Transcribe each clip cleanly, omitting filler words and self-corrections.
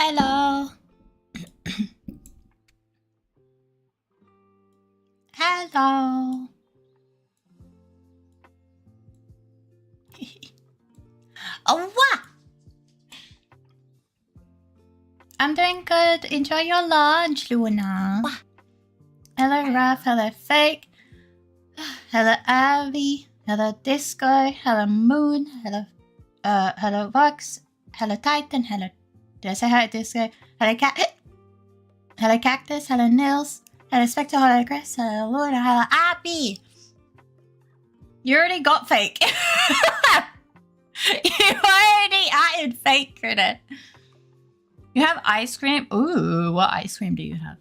Hello. Hello. Oh, what? I'm doing good. Enjoy your lunch, Luna. What? Hello, Raph. Hello, Fake. Hello, Abby. Hello, Disco. Hello, Moon. Hello, Vox. Hello, Titan. Hello. Did I say hi, Disco? Hello, Cat. Hello, Cactus. Hello, Nils. Hello, Spectre. Hello, Chris. Hello, Luna. Hello, Abby. You already got Fake. You already added Fake, Critter. You have ice cream? Ooh, what ice cream do you have?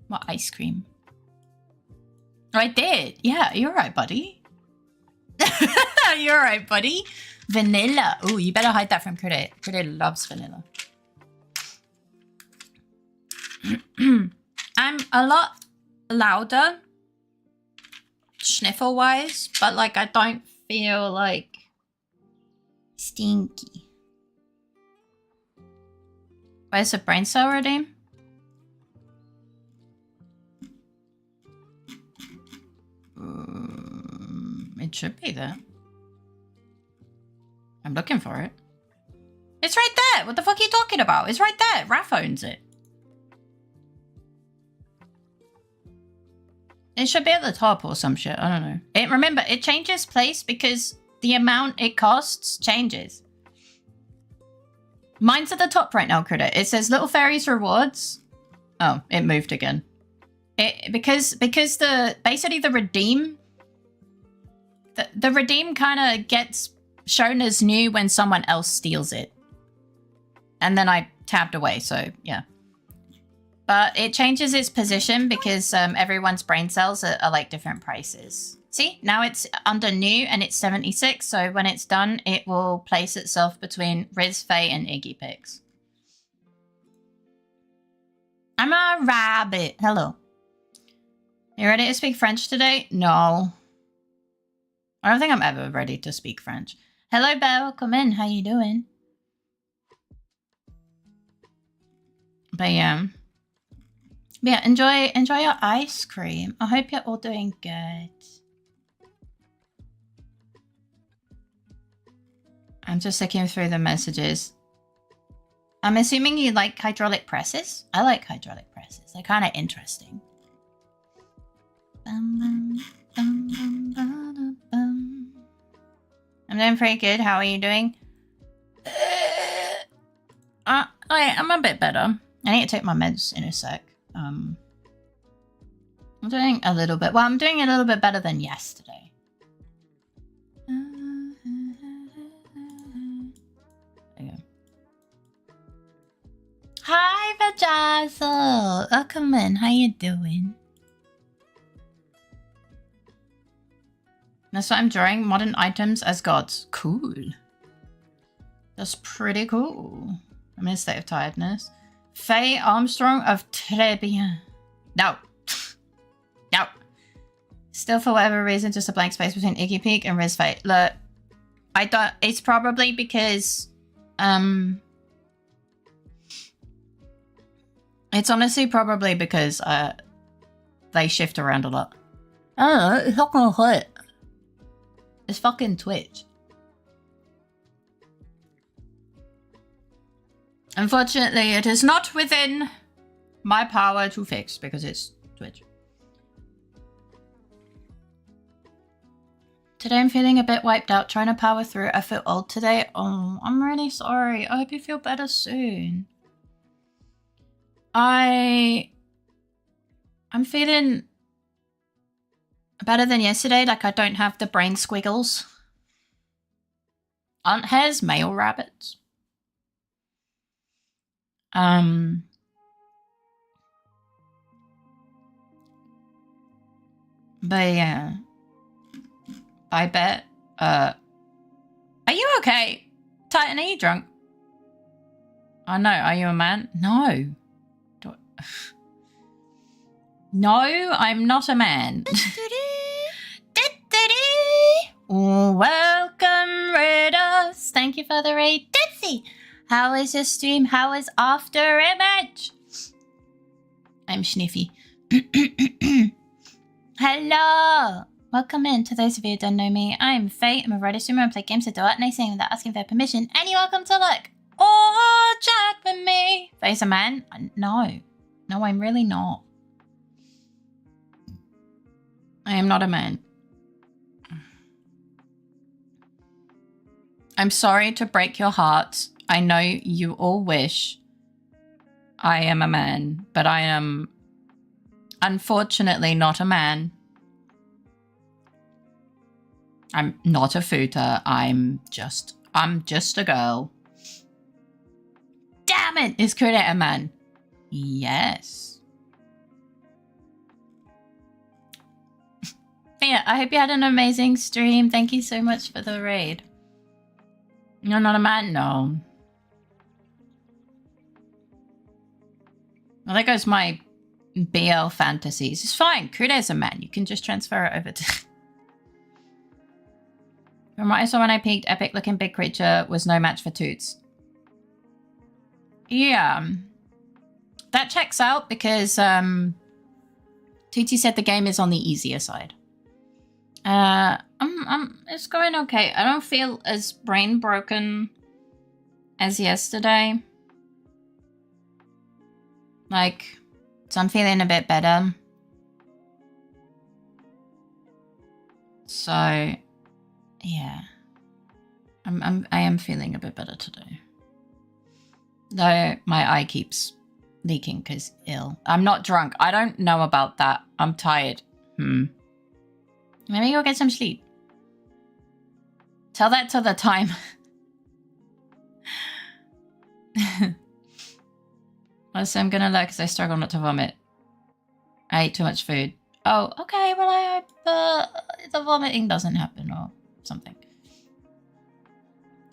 What ice cream? Oh, I did. Yeah, you're right, buddy. You're right, buddy. Vanilla. Ooh, you better hide that from Critter. Critter loves vanilla. I'm a lot louder, sniffle-wise, but like I don't feel like stinky. Where's the brain cell redeem? It should be there. I'm looking for it. It's right there! What the fuck are you talking about? It's right there! Raph owns it. It should be at the top or some shit. I don't know. Remember, it changes place because the amount it costs changes. Mine's at the top right now, Critter. It says LittleFaeries rewards. Oh, it moved again. Because basically the redeem the redeem kind of gets shown as new when someone else steals it. And then I tabbed away, so yeah. But it changes its position because everyone's brain cells are like different prices. See, now it's under new and it's 76. So when it's done, it will place itself between Riz, Faye, and Iggy Pix. I'm a rabbit. Hello. You ready to speak French today? No. I don't think I'm ever ready to speak French. Hello, Belle. Come in. How you doing? But yeah. Yeah, enjoy your ice cream. I hope you're all doing good. I'm just looking through the messages. I'm assuming you like hydraulic presses? I like hydraulic presses. They're kind of interesting. I'm doing pretty good. How are you doing? I'm a bit better. I need to take my meds in a sec. I'm doing a little bit. Well, I'm doing a little bit better than yesterday. There you go. Hi, Vajazzle. Welcome in. How you doing? That's what I'm drawing. Modern items as gods. Cool. That's pretty cool. I'm in a state of tiredness. Faye Armstrong of Très Bien. No. No. Still, for whatever reason, just a blank space between Iggy Peak and Riz Faye. Look, I don't. It's probably because. It's honestly probably because they shift around a lot. I don't know. It's not gonna hurt. It's fucking Twitch. Unfortunately, it is not within my power to fix because it's Twitch. Today I'm feeling a bit wiped out, trying to power through. I feel old today. Oh, I'm really sorry. I hope you feel better soon. I'm feeling better than yesterday. Like I don't have the brain squiggles. Aunt has male rabbits. But yeah, I bet, are you okay? Titan, are you drunk? Oh no, are you a man? No. No, I'm not a man. Welcome, Raiders. Thank you for the raid. Ditsy. How is your stream? How is After Image? I'm Sniffy. Hello! Welcome in. To those of you who don't know me, I'm Faye. I'm a writer streamer and play games that do art and without asking for permission. And you're welcome to look or chat with me. Faye's a man? No. No, I'm really not. I am not a man. I'm sorry to break your hearts. I know you all wish I am a man, but I am unfortunately not a man. I'm not a footer. I'm just a girl. Damn it! Is Kuda a man? Yes. But yeah, I hope you had an amazing stream. Thank you so much for the raid. You're not a man? No. Well, there goes my BL fantasies. It's fine. Kuda's a man. You can just transfer it over to... From what I saw when I peeked, epic looking big creature was no match for Toots. Yeah. That checks out because Tootie said the game is on the easier side. It's going okay. I don't feel as brain broken as yesterday. Like, so I'm feeling a bit better. So, yeah. I am feeling a bit better today. Though my eye keeps leaking because ill. I'm not drunk. I don't know about that. I'm tired. Maybe go get some sleep. Tell that to the time. Also, I'm gonna look because I struggle not to vomit. I ate too much food. Oh, okay. Well, I hope the vomiting doesn't happen or something.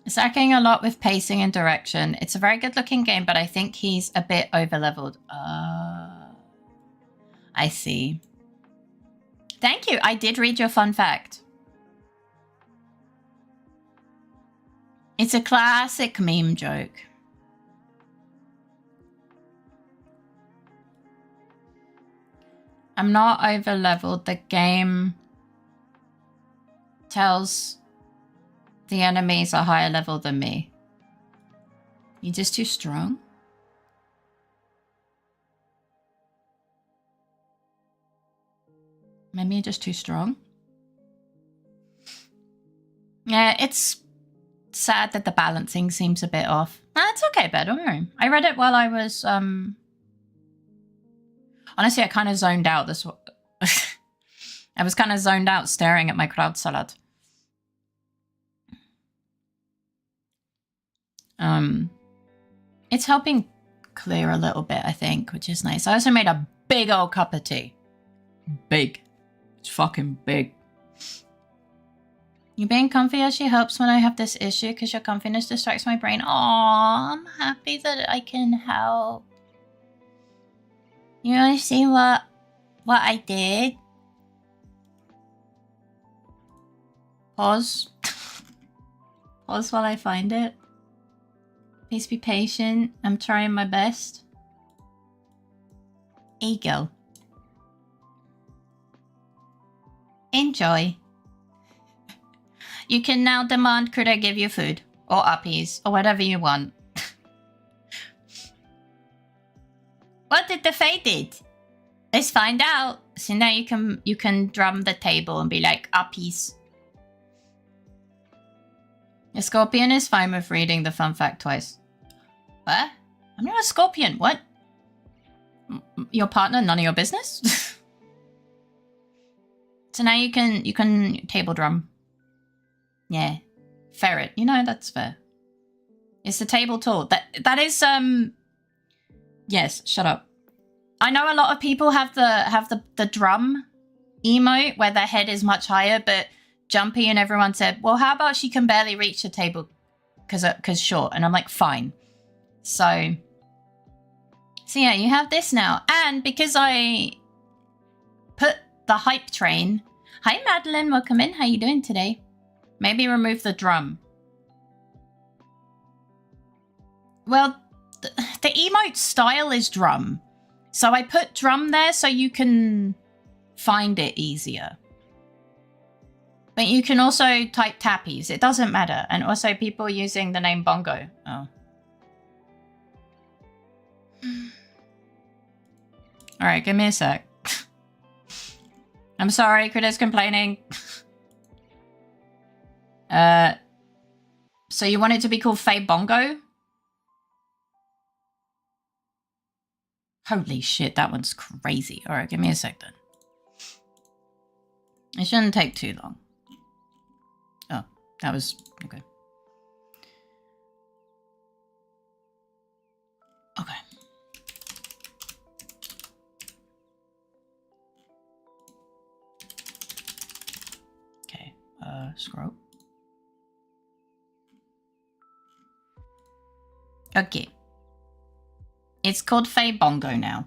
It's lacking a lot with pacing and direction. It's a very good looking game, but I think he's a bit over-leveled. I see. Thank you. I did read your fun fact. It's a classic meme joke. I'm not over-leveled. The game tells the enemies are higher level than me. You're just too strong? Maybe you're just too strong? Yeah, it's sad that the balancing seems a bit off. It's okay, but don't worry. I read it while I was, honestly, I kind of zoned out this... I was kind of zoned out staring at my crowd salad. It's helping clear a little bit, I think, which is nice. I also made a big old cup of tea. Big. It's fucking big. You being comfy actually helps when I have this issue because your comfiness distracts my brain. Aww, I'm happy that I can help. You want to see what I did? Pause. Pause while I find it. Please be patient. I'm trying my best. Here you go. Enjoy. You can now demand could I give you food or uppies or whatever you want. What did the Fae did? Let's find out. So now you can drum the table and be like uppies. A scorpion is fine with reading the fun fact twice. What? I'm not a scorpion. What? Your partner? None of your business? So now you can table drum. Yeah. Ferret. You know, that's fair. It's the table tool. That is yes, shut up. I know a lot of people have the drum emote where their head is much higher, but Jumpy and everyone said, well, how about she can barely reach the table because short? And I'm like, fine. So yeah, you have this now. And because I put the hype train... Hi, Madeline. Welcome in. How you doing today? Maybe remove the drum. Well, the emote style is drum. So I put drum there so you can find it easier. But you can also type tappies. It doesn't matter. And also people using the name Bongo. Oh. Alright, give me a sec. I'm sorry, Critter's complaining. So you want it to be called Fae Bongo? Holy shit, that one's crazy. Alright, give me a sec then. It shouldn't take too long. Oh, that was... okay. Okay. Okay, scroll. Okay. It's called Fae Bongo now.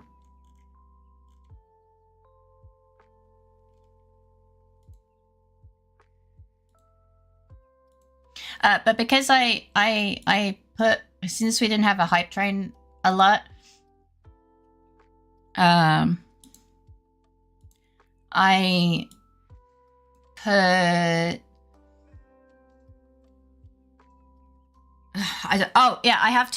But because I put, since we didn't have a hype train alert, I put... oh yeah, I have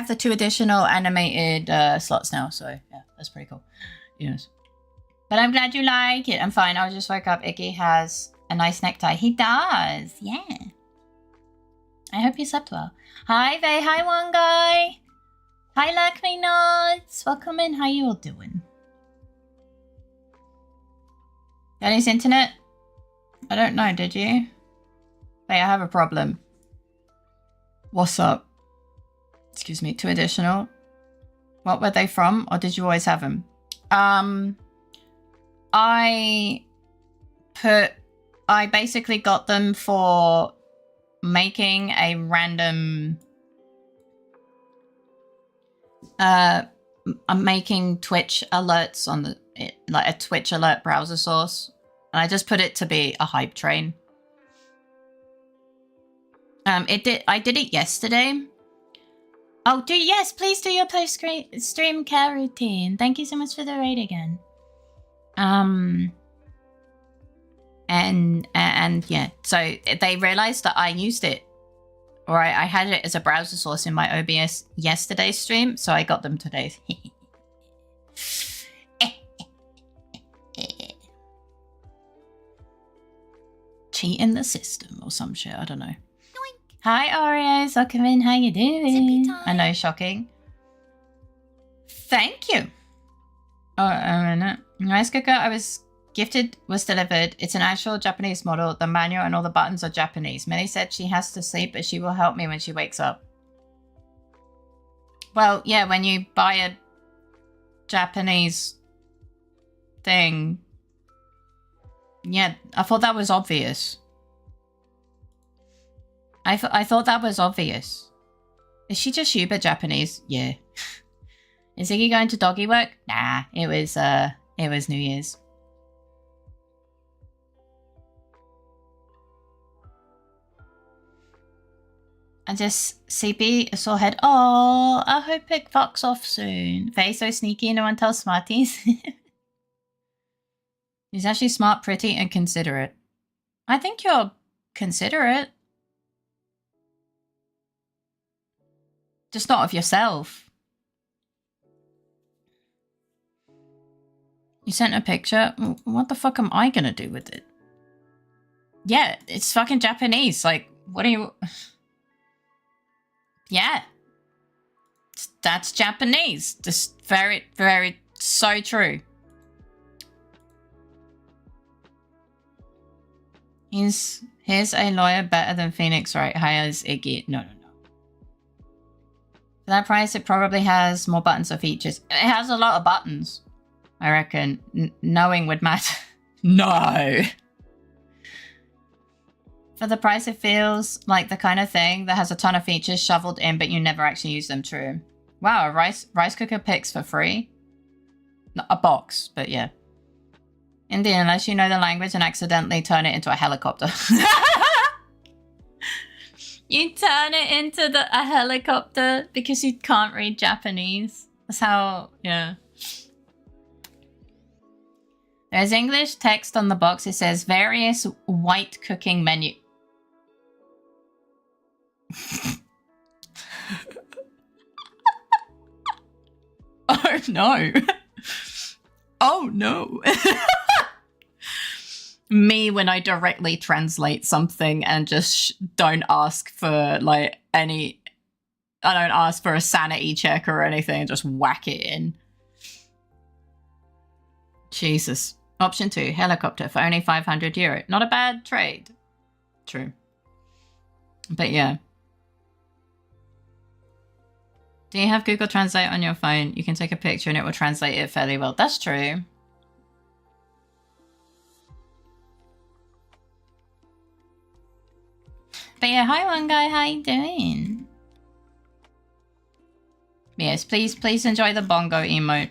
the 2 additional animated slots now, so yeah, that's pretty cool. Yes. But I'm glad you like it. I'm fine. I'll just wake up. Iggy has a nice necktie. He does. Yeah. I hope you slept well. Hi, Vay. Hi, one guy. Hi, Like Me Nuts. Welcome in. How you all doing? Got any internet? I don't know. Did you? Wait, I have a problem. What's up? Excuse me. 2 additional. What were they from? Or did you always have them? I basically got them for making a random I'm making Twitch alerts on like a Twitch alert browser source, and I just put it to be a hype train. I did it yesterday. Oh, yes, please do your post-stream care routine. Thank you so much for the raid again. And yeah, so they realized that I used it, or I had it as a browser source in my OBS yesterday's stream, so I got them today. Cheating the system or some shit, I don't know. Hi Oreos, welcome in, how you doing? I know, shocking. Thank you. Oh, a minute. Rice cooker I was gifted was delivered. It's an actual Japanese model. The manual and all the buttons are Japanese. Millie said she has to sleep, but she will help me when she wakes up. Well, yeah, when you buy a Japanese thing. Yeah, I thought that was obvious. I thought that was obvious. Is she just super Japanese? Yeah. Is Iggy going to doggy work? Nah, it was New Year's. I just CP a sore head. Oh, I hope it fucks off soon. Faye so sneaky, no one tells Smarties. He's actually smart, pretty, and considerate. I think you're considerate. Just not of yourself. You sent a picture? What the fuck am I gonna do with it? Yeah, it's fucking Japanese. Like, what are you... Yeah. That's Japanese. Just very, very, so true. Here's a lawyer better than Phoenix, right? Hires Iggy. No. For that price, it probably has more buttons or features. It has a lot of buttons, I reckon. Knowing would matter. No. For the price, it feels like the kind of thing that has a ton of features shoveled in, but you never actually use them. True. Wow, a rice cooker picks for free? Not a box, but yeah. Indian, unless you know the language and accidentally turn it into a helicopter. You turn it into a helicopter because you can't read Japanese. That's how, yeah. There's English text on the box. It says various white cooking menu. Oh no. Oh no. Me when I directly translate something and just don't ask for like any, I don't ask for a sanity check or anything, just whack it in. Jesus. Option 2, helicopter for only 500 euro. Not a bad trade. True. But yeah. Do you have Google Translate on your phone? You can take a picture and it will translate it fairly well. That's true. But yeah, hi one guy, how you doing? Yes, please enjoy the bongo emote.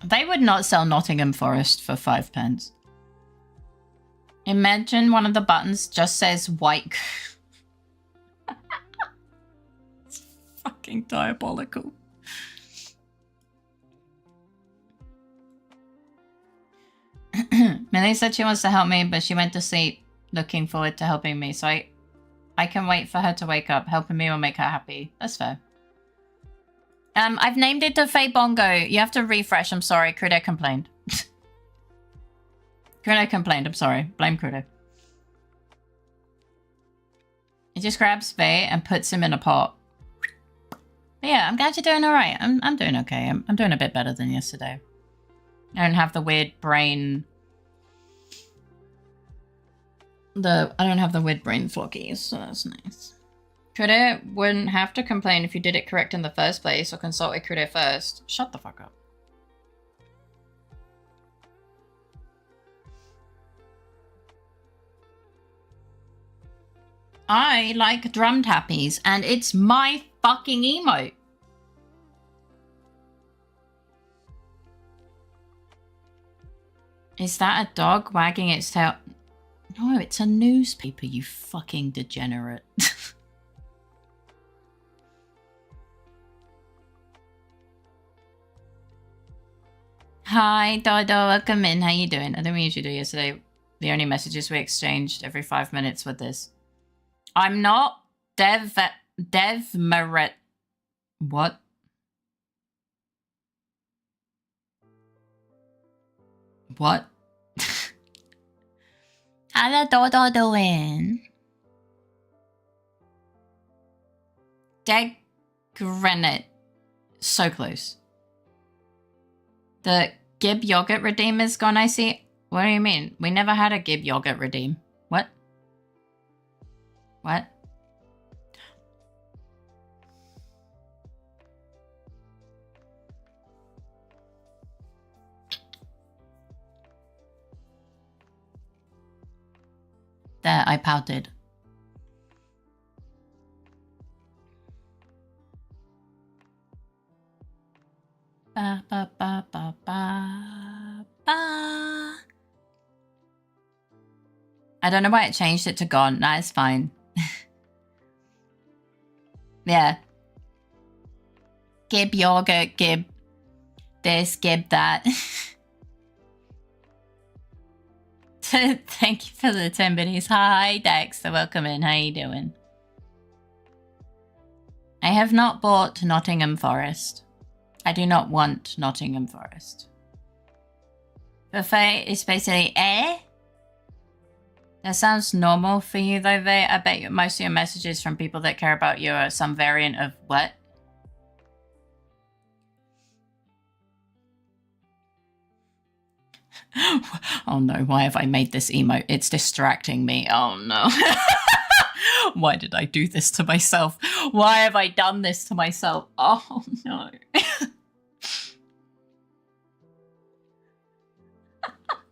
They would not sell Nottingham Forest for 5 pence. Imagine one of the buttons just says white. It's fucking diabolical. Millie said she wants to help me, but she went to sleep looking forward to helping me. So I can wait for her to wake up. Helping me will make her happy. That's fair. I've named it the Fae Bongo. You have to refresh. I'm sorry. Crudo complained. Crudo complained. I'm sorry. Blame Crudo. He just grabs Fae and puts him in a pot. But yeah, I'm glad you're doing all right. I'm doing okay. I'm doing a bit better than yesterday. I don't have the weird brain. I don't have the weird brain flockies, so that's nice. Crudo wouldn't have to complain if you did it correct in the first place or consult with Crudo first. Shut the fuck up. I like drum tappies, and it's my fucking emote. Is that a dog wagging its tail? No, it's a newspaper, you fucking degenerate. Hi, Dodo, welcome in. How you doing? I think we usually do yesterday. The only messages we exchanged every 5 minutes with this. I'm not Dev Meret. What? What? How's Dodo doing? Dead Granite. So close. The Gib yogurt redeem is gone, I see. What do you mean? We never had a Gib yogurt redeem. What? What? There, I pouted. Ba, ba, ba, ba, ba, ba. I don't know why it changed it to gone. Nah, it's fine. Yeah. Gib yogurt, Gib this, Gib that. Thank you for the 10 biddies. Hi, Dex. Welcome in. How you doing? I have not bought Nottingham Forest. I do not want Nottingham Forest. Buffet is basically That sounds normal for you though, Vay. I bet most of your messages from people that care about you are some variant of what? Oh no, why have I made this emote? It's distracting me. Oh no. Why did I do this to myself? Why have I done this to myself? Oh no.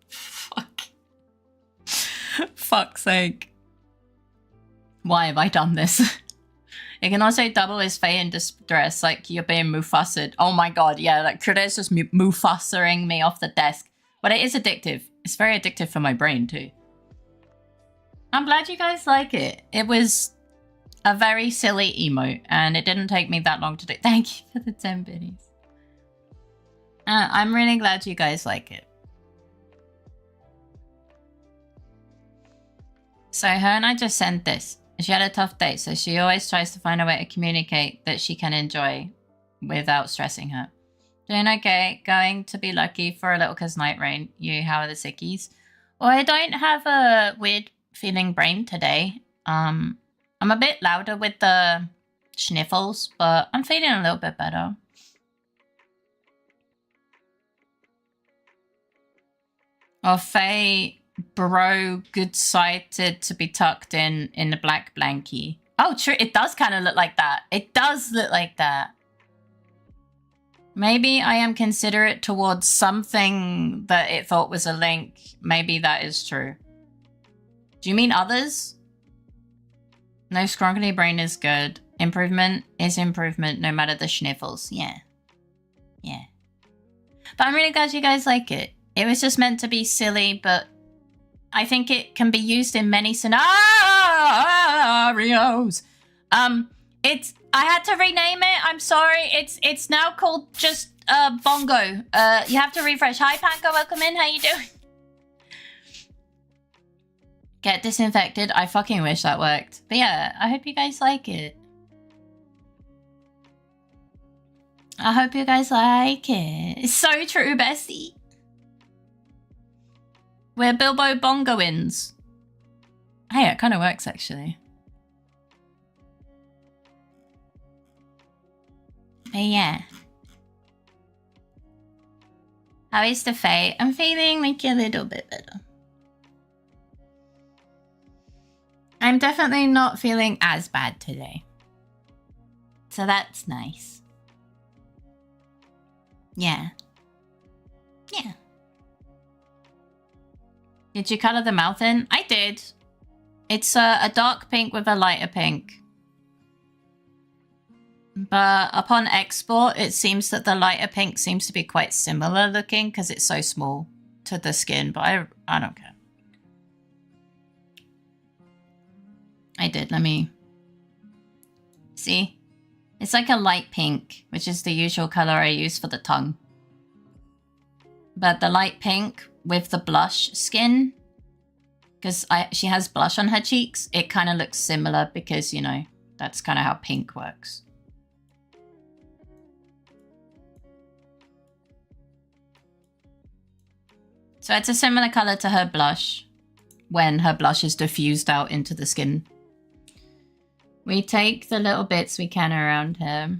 Fuck. Fuck's sake. Why have I done this? It can also double as Faye in distress, like you're being Mufassa'd. Oh my god, yeah, like Crudo's just Mufasa'ing me off the desk. But it is addictive. It's very addictive for my brain too. I'm glad you guys like it. It was a very silly emote, and it didn't take me that long to do. Thank you for the 10 biddies. I'm really glad you guys like it. So her and I just sent this. She had a tough day, so she always tries to find a way to communicate that she can enjoy without stressing her. Doing okay, going to be lucky for a little cause night rain. You, how are the sickies? Well, I don't have a weird feeling brain today. I'm a bit louder with the sniffles, but I'm feeling a little bit better. Oh, Faye, bro, good-sighted to be tucked in the black blankie. Oh, true. It does kind of look like that. It does look like that. Maybe I am considerate towards something that it thought was a link. Maybe that is true. Do you mean others? No scroggly brain is good. Improvement is improvement no matter the sniffles. Yeah. Yeah. But I'm really glad you guys like it. It was just meant to be silly, but I think it can be used in many scenarios. I had to rename it. I'm sorry. It's now called just Bongo. You have to refresh. Hi, Panko. Welcome in. How you doing? Get disinfected. I fucking wish that worked. But yeah, I hope you guys like it. I hope you guys like it. It's so true, Bessie. We're Bilbo Bongoins. Hey, it kind of works, actually. But yeah. How is the Fae? I'm feeling like a little bit better. I'm definitely not feeling as bad today. So that's nice. Yeah. Yeah. Did you color the mouth in? I did. It's a dark pink with a lighter pink. But upon export, it seems that the lighter pink seems to be quite similar looking because it's so small to the skin, but I don't care. I did, let me see. It's like a light pink, which is the usual color I use for the tongue. But the light pink with the blush skin, because she has blush on her cheeks, it kind of looks similar because, you know, that's kind of how pink works. So it's a similar color to her blush when her blush is diffused out into the skin. We take the little bits we can around her.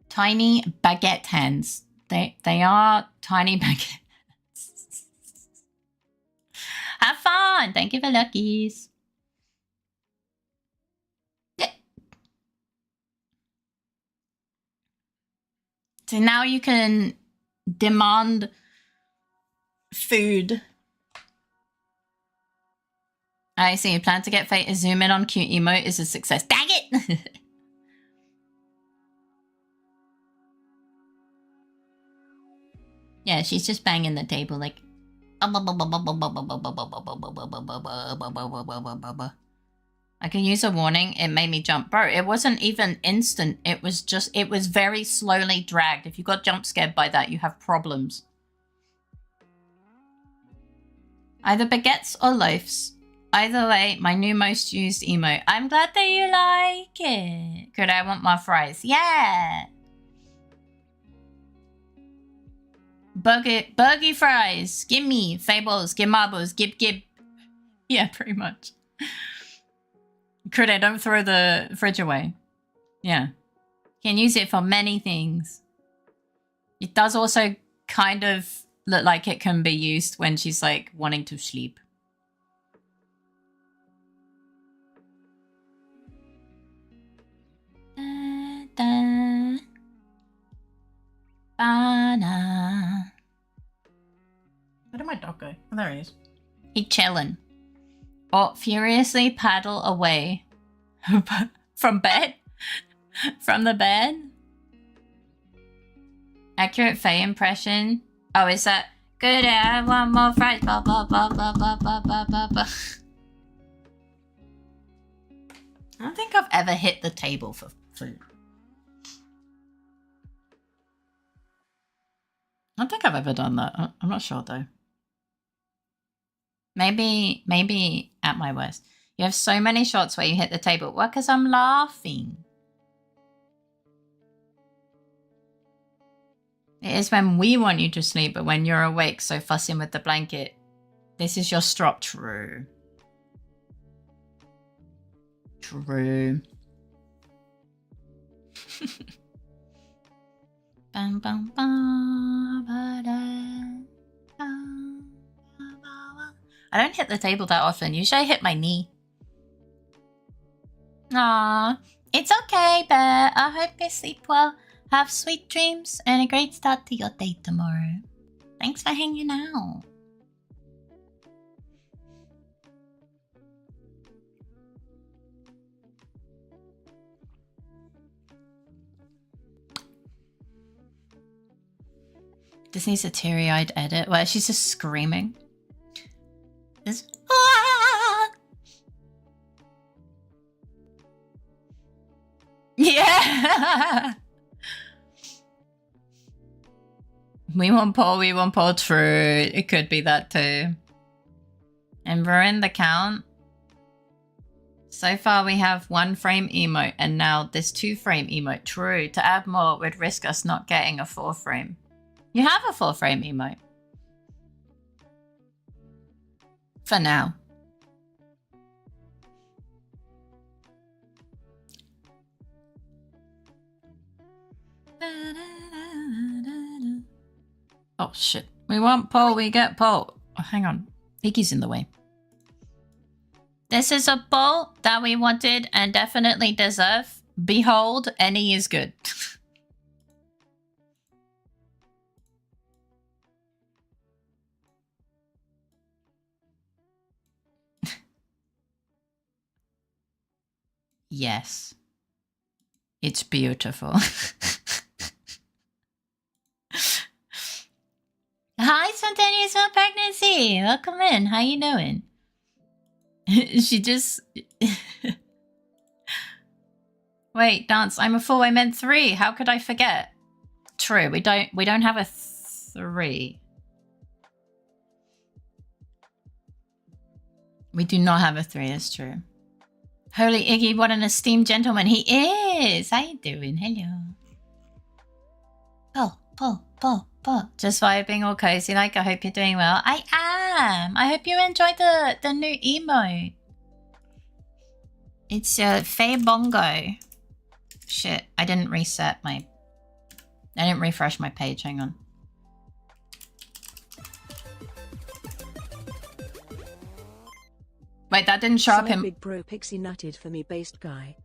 Tiny baguette hands. They are tiny baguette hands. Have fun! Thank you for luckies. Yeah. So now you can demand food. I see. You plan to get Faye to zoom in on cute emote is a success. Dang it! Yeah, she's just banging the table like. I can use a warning. It made me jump. Bro, it wasn't even instant. It was very slowly dragged. If you got jump scared by that, you have problems. Either baguettes or loaves. Either way, my new most used emote. I'm glad that you like it. Could I want more fries? Yeah. Burgy fries. Gimme. Fables. Give marbles. Gib. Yeah, pretty much. Could I don't throw the fridge away. Yeah. Can use it for many things. It does also kind of look like it can be used when she's like wanting to sleep. Banana. Where did my dog go? Oh, there he is. He chillin'. Or furiously paddle away. From bed? From the bed? Accurate Faye impression? Oh, is that Good, I want more fries. Blah, blah, blah, blah, blah, blah, blah, blah, blah. I don't think I've ever hit the table for food. I don't think I've ever done that. I'm not sure though. Maybe at my worst. You have so many shots where you hit the table. Well, because I'm laughing. It is when we want you to sleep, but when you're awake, so fussing with the blanket. This is your strop. True. True. Bum, bum, bum, I don't hit the table that often. Usually I hit my knee. Aww. It's okay, Bear. I hope you sleep well. Have sweet dreams and a great start to your day tomorrow. Thanks for hanging out. This needs a teary-eyed edit where she's just screaming. This. Ah! Yeah. We want Paul, true. It could be that too. And ruin the count. So far we have 1 frame emote and now this 2 frame emote. True. To add more would risk us not getting a 4 frame. You have a 4 frame emote. For now. Oh shit. We want Paul, we get Paul. Oh, hang on. Iggy's in the way. This is a Paul that we wanted and definitely deserve. Behold, any is good. Yes. It's beautiful. Hi, spontaneous milk pregnancy. Welcome in. How you doing? She just... Wait, dance. I'm a fool. I meant 3. How could I forget? True. We don't have a 3. We do not have a 3. That's true. Holy Iggy, what an esteemed gentleman he is. How you doing? Hello. Paul. Just vibing all cozy like. I hope you're doing well. I am. I hope you enjoyed the new emote. It's Faye Bongo. Shit, I didn't reset my... I didn't refresh my page. Hang on. Wait, that didn't show up in... Big bro pixie nutted for me based guy.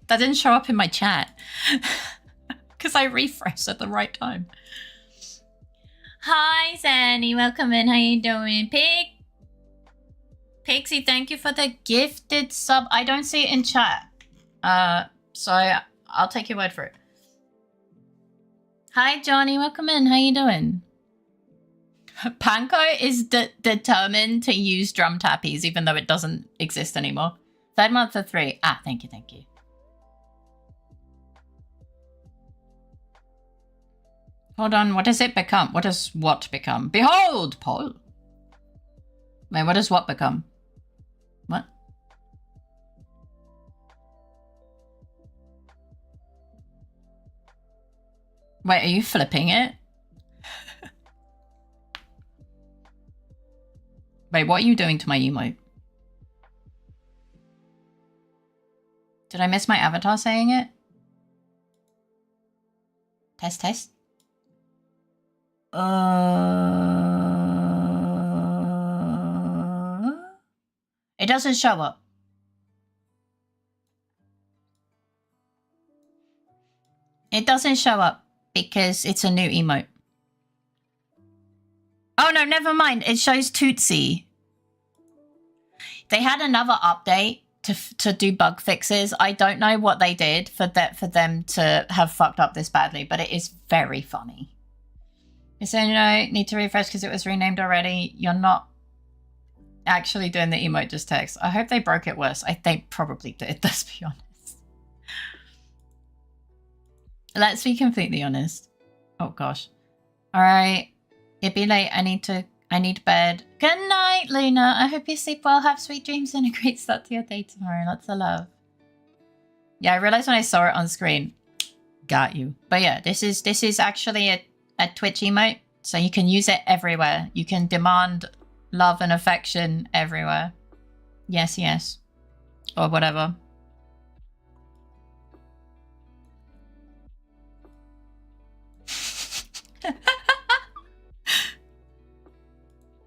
That didn't show up in my chat. Because I refreshed at the right time. Hi, Zanny. Welcome in. How you doing? Pixie, thank you for the gifted sub. I don't see it in chat. So I'll take your word for it. Hi, Johnny. Welcome in. How you doing? Panko is determined to use drum tappies, even though it doesn't exist anymore. 3rd month of 3. Ah, thank you. Hold on, what does it become? What does what become? Behold, Paul! Wait, what does what become? What? Wait, are you flipping it? Wait, what are you doing to my emote? Did I miss my avatar saying it? Test. It doesn't show up. It doesn't show up because it's a new emote. Oh no, never mind. It shows Tootsie. They had another update to do bug fixes. I don't know what they did for them to have fucked up this badly, but it is very funny. You're saying, you know, need to refresh because it was renamed already. You're not actually doing the emote, just text. I hope they broke it worse. They probably did, let's be honest. Let's be completely honest. Oh gosh. Alright. It'd be late. I need bed. Good night, Luna. I hope you sleep well, have sweet dreams, and a great start to your day tomorrow. Lots of love. Yeah, I realized when I saw it on screen. Got you. But yeah, this is actually a Twitch emote, so you can use it everywhere. You can demand love and affection everywhere. Yes, yes. Or whatever.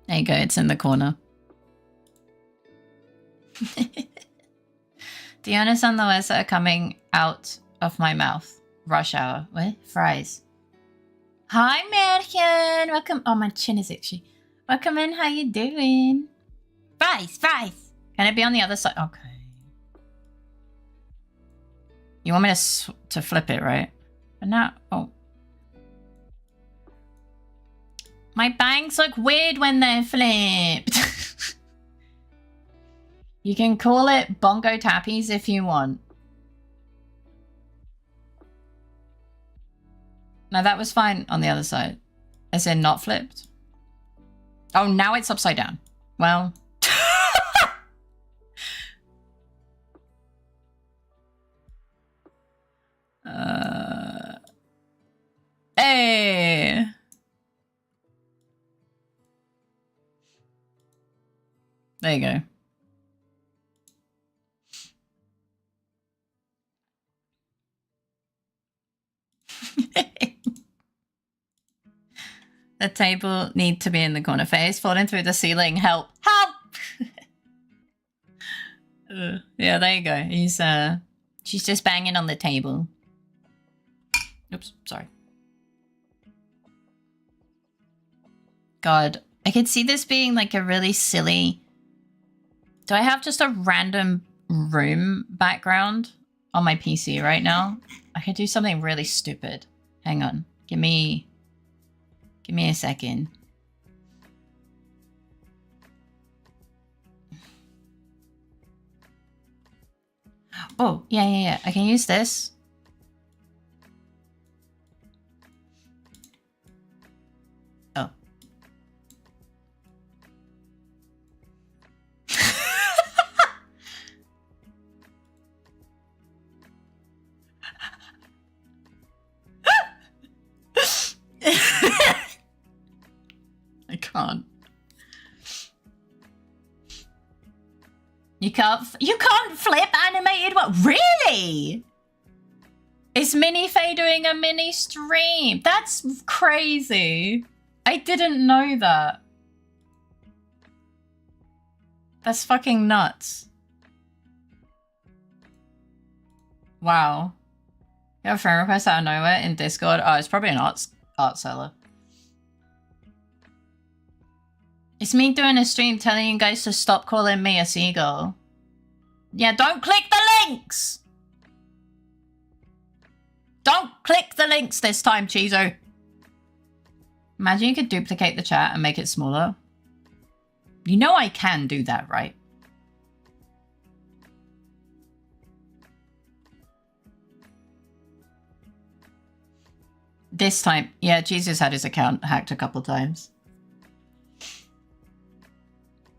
There you go, it's in the corner. Do you understand the words that are coming out of my mouth? Rush hour. What? Fries. Hi, Märchen! Welcome. Oh, my chin is itchy. Welcome in, how you doing? Fries, fries! Can it be on the other side? Okay. You want me to flip it, right? But now, oh. My bangs look weird when they're flipped. You can call it bongo tappies if you want. No, that was fine on the other side. As in not flipped. Oh, now it's upside down. Well. Hey. There you go. The table need to be in the corner. Face falling through the ceiling. Help! Help! Yeah, there you go. She's just banging on the table. Oops, sorry. God, I could see this being like a really silly. Do I have just a random room background on my PC right now? I could do something really stupid. Hang on. Give me a second. Oh, yeah. I can use this. Oh. I can't. You can't flip animated what? Really? Is MiniFae doing a mini stream? That's crazy. I didn't know that. That's fucking nuts. Wow. You have a friend request out of nowhere in Discord? Oh, it's probably an art seller. It's me doing a stream telling you guys to stop calling me a seagull. Yeah, don't click the links! Don't click the links this time, Chizo. Imagine you could duplicate the chat and make it smaller. You know I can do that, right? This time, yeah, Jesus had his account hacked a couple times.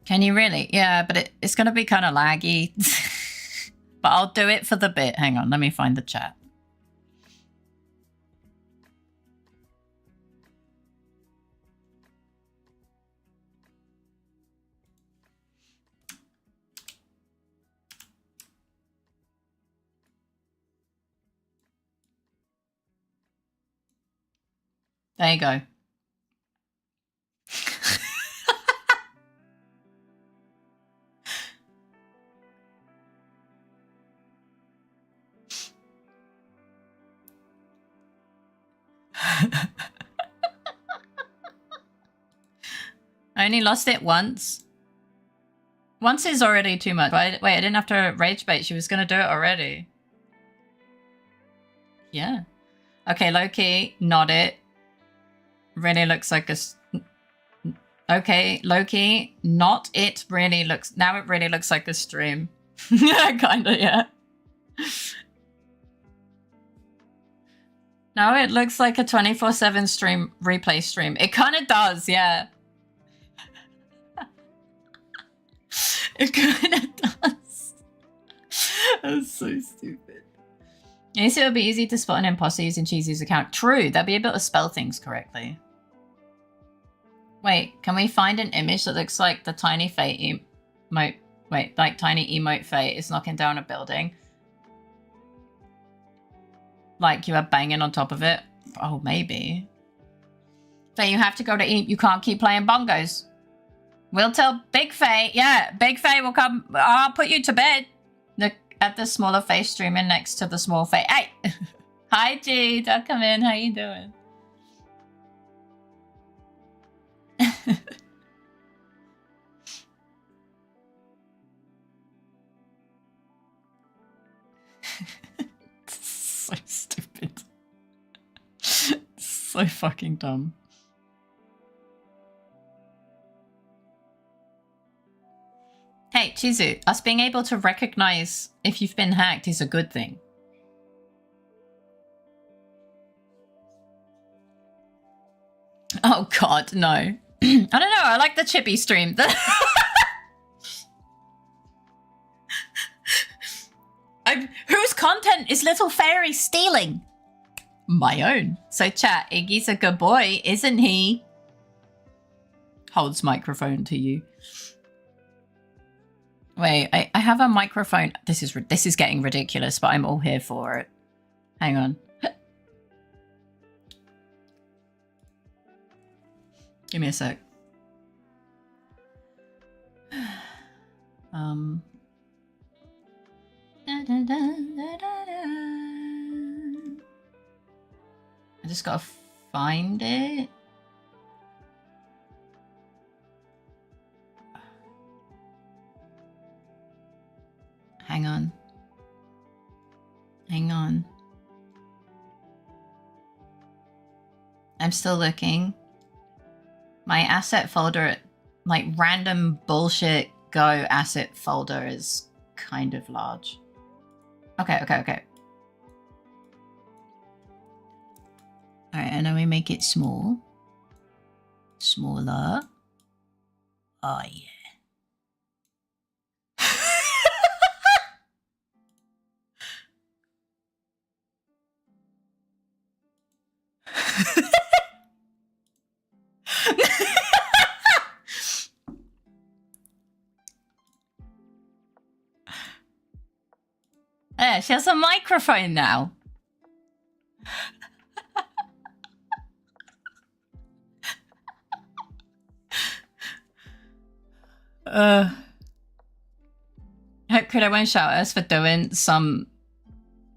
Can you really? Yeah, but it's going to be kind of laggy. But I'll do it for the bit. Hang on, let me find the chat. There you go. I only lost it once. Once is already too much. Wait, I didn't have to rage bait. She was going to do it already. Yeah. Okay, low key, not it. really looks like a... Okay, Loki, not it really looks... Now it really looks like a stream. Kinda, yeah. Now it looks like a 24/7 stream, replay stream. It kind of does, yeah. It kind of does. That's so stupid. At least it would be easy to spot an imposter using Cheesy's account. True, they'll be able to spell things correctly. Wait, can we find an image that looks like the tiny Fae emote? Wait, like tiny emote Fae is knocking down a building. Like you are banging on top of it. Oh, maybe. Fae, you have to go to eat. You can't keep playing bongos. We'll tell Big Fae. Yeah, Big Fae will come. I'll put you to bed. Look at the smaller Fae streaming next to the small Fae. Hey! Hi, G. Don't come in. How you doing? So stupid. So fucking dumb. Hey, Chizu, us being able to recognize if you've been hacked is a good thing. Oh god, no. I don't know, I like the chippy stream. Whose content is LittleFaerii stealing? My own. So chat, Iggy's a good boy, isn't he? Holds microphone to you. Wait, I have a microphone. This is getting ridiculous, but I'm all here for it. Hang on. Give me a sec. I just gotta find it. Hang on. Hang on. I'm still looking. My asset folder, like random bullshit Go asset folder is kind of large. Okay. All right, and then we make it small. Smaller. Oh, yeah. Yeah, she has a microphone now. Could I won't shout at us for doing some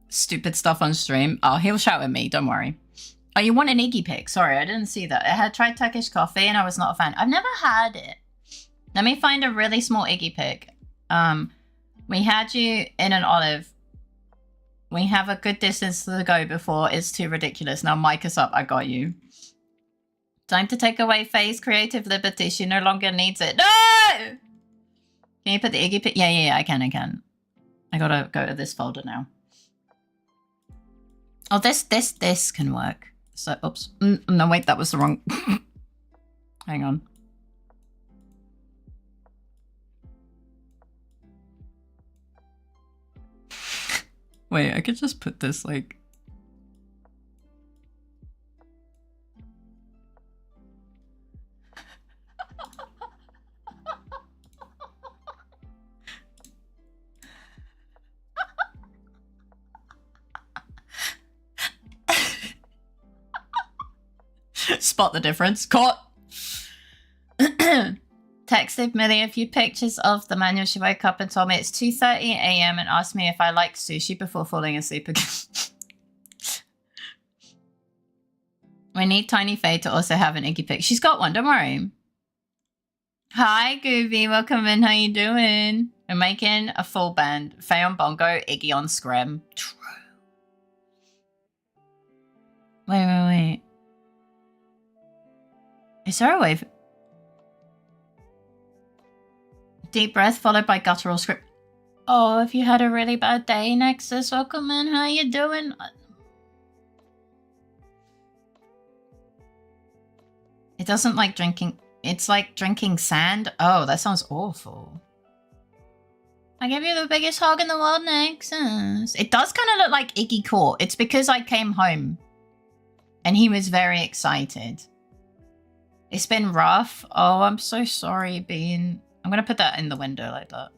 stupid stuff on stream? Oh, he'll shout at me, don't worry. Oh, you want an Iggy pick? Sorry, I didn't see that. I had tried Turkish coffee and I was not a fan. I've never had it. Let me find a really small Iggy pick. We had you in an olive. We have a good distance to go before it's too ridiculous. Now mic us up, I got you. Time to take away Faye's creative liberty. She no longer needs it. No! Can you put the Iggy pic? Yeah, I can. I gotta go to this folder now. Oh, this can work. So, oops. No, wait, that was the wrong... Hang on. Wait, I could just put this, like... Spot the difference. Caught! Texted Millie a few pictures of the manual. She woke up and told me it's 2:30 a.m. and asked me if I like sushi before falling asleep again. We need Tiny Faye to also have an Iggy pic. She's got one, don't worry. Hi, Gooby. Welcome in. How you doing? We're making a full band. Faye on bongo, Iggy on scrim. True. Wait. Is there a way? Deep breath followed by guttural script. Oh, if you had a really bad day, Nexus, welcome in. How you doing? It doesn't like drinking. It's like drinking sand. Oh, that sounds awful. I give you the biggest hug in the world, Nexus. It does kind of look like Iggy Court. It's because I came home and he was very excited. It's been rough. Oh, I'm so sorry, Bean. I'm going to put that in the window like that.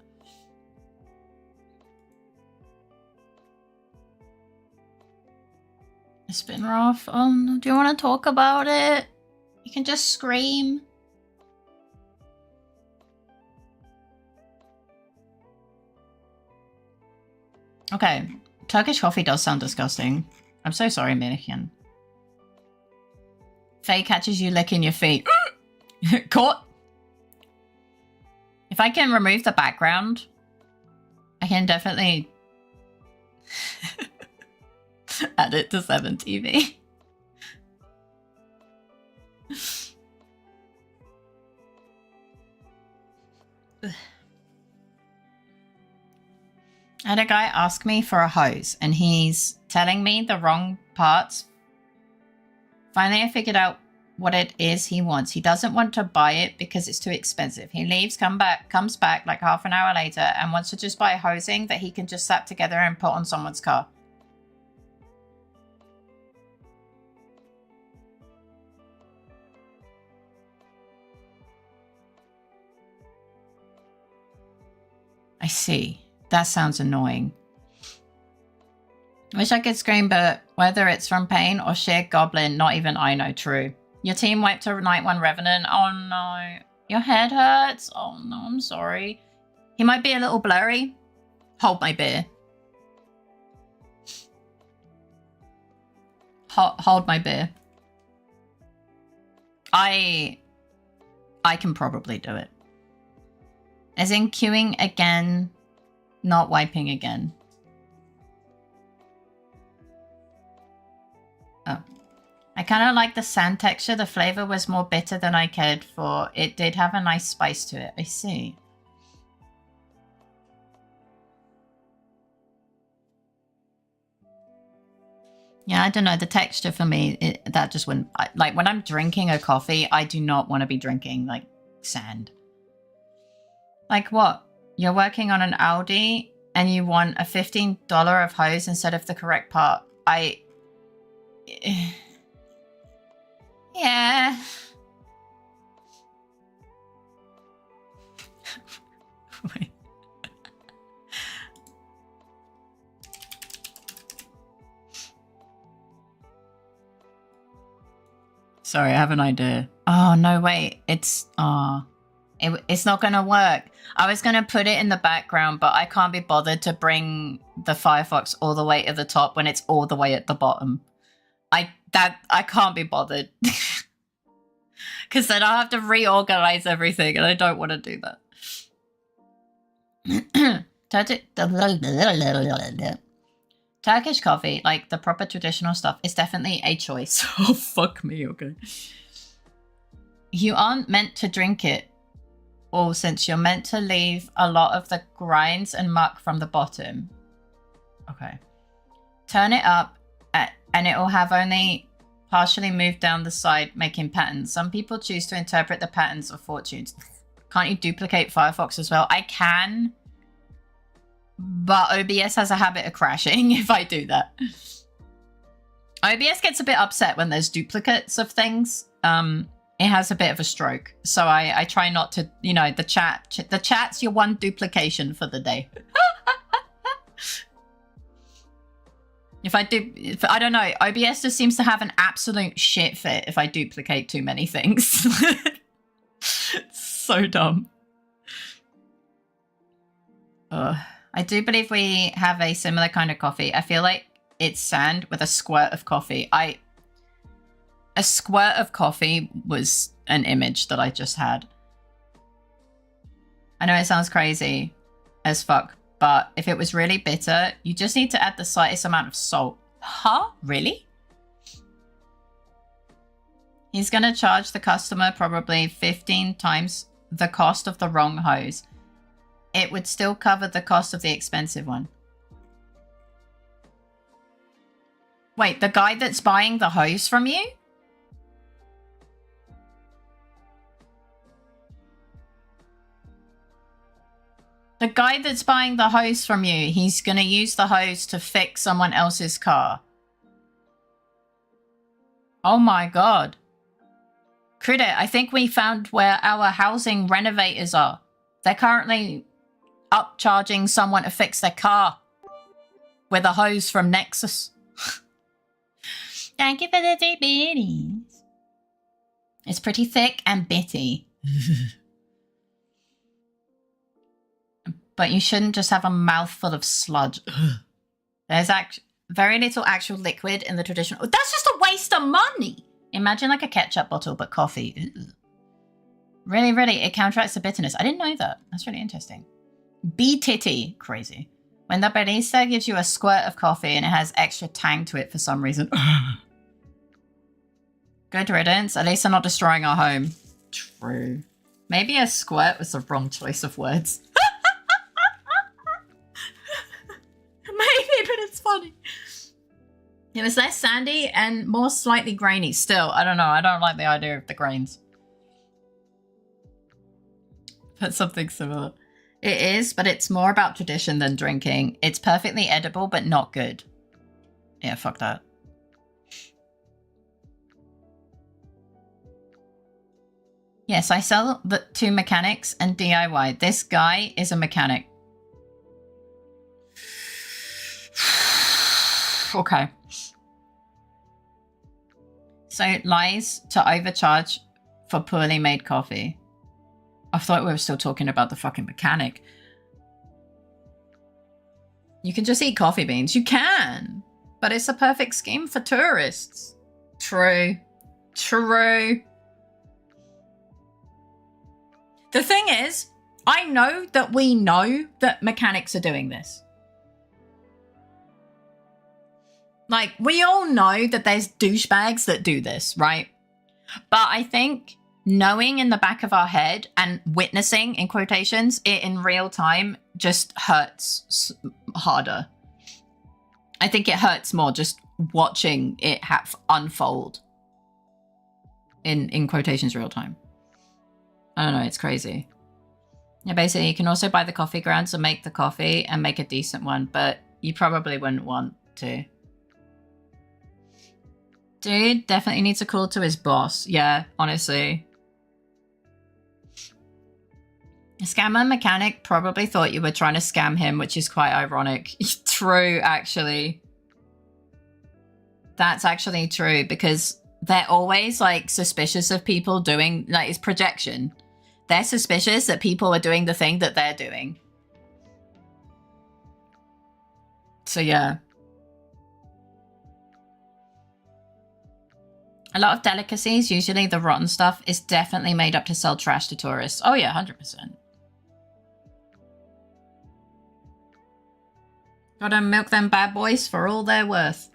It's been rough. Do you want to talk about it? You can just scream. Okay. Turkish coffee does sound disgusting. I'm so sorry, Minikin. Faye catches you licking your feet. Caught. If I can remove the background, I can definitely add it to 7TV. I had a guy ask me for a hose and he's telling me the wrong parts. Finally, I figured out what it is he wants. He doesn't want to buy it because it's too expensive. He leaves, comes back like half an hour later and wants to just buy hosing that he can just slap together and put on someone's car. I see. That sounds annoying. Wish I could scream, but whether it's from pain or sheer goblin, not even I know true. Your team wiped a night one revenant. Oh no. Your head hurts? Oh no, I'm sorry. He might be a little blurry. Hold my beer. Hold my beer. I can probably do it. As in queuing again, not wiping again. Oh. I kind of like the sand texture. The flavor was more bitter than I cared for. It did have a nice spice to it. I see. Yeah, I don't know. The texture for me, that just wouldn't... like, when I'm drinking a coffee, I do not want to be drinking, like, sand. Like what? You're working on an Audi and you want a $15 of hose instead of the correct part. Yeah. Wait. Sorry, I have an idea. Oh, no, wait. It's not going to work. I was going to put it in the background, but I can't be bothered to bring the Firefox all the way to the top when it's all the way at the bottom. I can't be bothered. Because then I'll have to reorganize everything, and I don't want to do that. Turkish coffee, like the proper traditional stuff, is definitely a choice. Oh, fuck me, okay. You aren't meant to drink it. All since you're meant to leave a lot of the grinds and muck from the bottom. Okay. Turn it up and it will have only partially moved down the side, making patterns. Some people choose to interpret the patterns of fortunes. Can't you duplicate Firefox as well? I can, but OBS has a habit of crashing if I do that. OBS gets a bit upset when there's duplicates of things. It has a bit of a stroke. So I try not to, you know, the chat's your one duplication for the day. If I don't know, OBS just seems to have an absolute shit fit if I duplicate too many things. It's so dumb. I do believe we have a similar kind of coffee. I feel like it's sand with a squirt of coffee. A squirt of coffee was an image that I just had. I know it sounds crazy as fuck, but if it was really bitter, you just need to add the slightest amount of salt. Huh? Really? He's going to charge the customer probably 15 times the cost of the wrong hose. It would still cover the cost of the expensive one. Wait, the guy that's buying the hose from you? The guy that's buying the hose from you, he's going to use the hose to fix someone else's car. Oh my god. Critter, I think we found where our housing renovators are. They're currently upcharging someone to fix their car with a hose from Nexus. Thank you for the 3 biddies. It's pretty thick and bitty. But you shouldn't just have a mouthful of sludge. There's very little actual liquid in the traditional... That's just a waste of money! Imagine like a ketchup bottle, but coffee. Ugh. Really, really, it counteracts the bitterness. I didn't know that. That's really interesting. B-titty. Crazy. When the barista gives you a squirt of coffee and it has extra tang to it for some reason. Good riddance. At least I'm not destroying our home. True. Maybe a squirt was the wrong choice of words. Maybe, but it's funny. It was less sandy and more slightly grainy. Still, I don't know. I don't like the idea of the grains. But something similar. It is, but it's more about tradition than drinking. It's perfectly edible, but not good. Yeah, fuck that. Yes, I sell to mechanics and DIY. This guy is a mechanic. Okay. So lies to overcharge for poorly made coffee. I thought we were still talking about the fucking mechanic. You can just eat coffee beans. You can. But it's a perfect scheme for tourists. True. True. The thing is, I know that we know that mechanics are doing this. Like, we all know that there's douchebags that do this, right? But I think knowing in the back of our head and witnessing, in quotations, it in real time just hurts harder. I think it hurts more just watching it unfold in quotations real time. I don't know, it's crazy. Yeah, basically, you can also buy the coffee grounds and make the coffee and make a decent one, but you probably wouldn't want to. Dude definitely needs a call to his boss. Yeah, honestly. A scammer mechanic probably thought you were trying to scam him, which is quite ironic. True, actually. That's actually true, because they're always, like, suspicious of people doing, like, it's projection. They're suspicious that people are doing the thing that they're doing. So, yeah. A lot of delicacies, usually the rotten stuff, is definitely made up to sell trash to tourists. Oh yeah, 100%. Gotta milk them bad boys for all they're worth.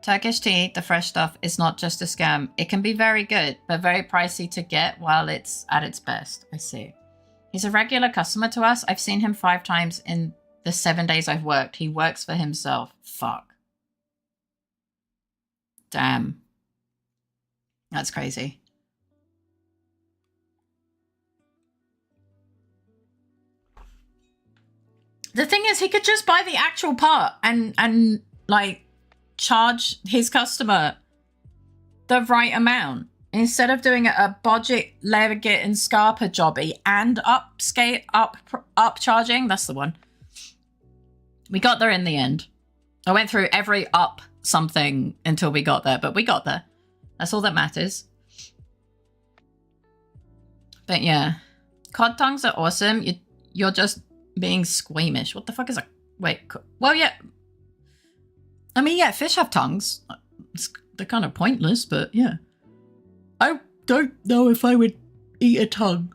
Turkish tea, the fresh stuff, is not just a scam. It can be very good, but very pricey to get while it's at its best. I see. He's a regular customer to us. I've seen him 5 times in the 7 days I've worked. He works for himself. Fuck. Damn. That's crazy. The thing is, he could just buy the actual part and like charge his customer the right amount instead of doing a budget Leggett and Scarpa jobby and up charging. That's the one. We got there in the end. I went through every up something until we got there, but we got there. That's all that matters. But yeah, cod tongues are awesome. You're just being squeamish. What the fuck is a... Wait, well, yeah. I mean, yeah, fish have tongues. They're kind of pointless, but yeah. I don't know if I would eat a tongue.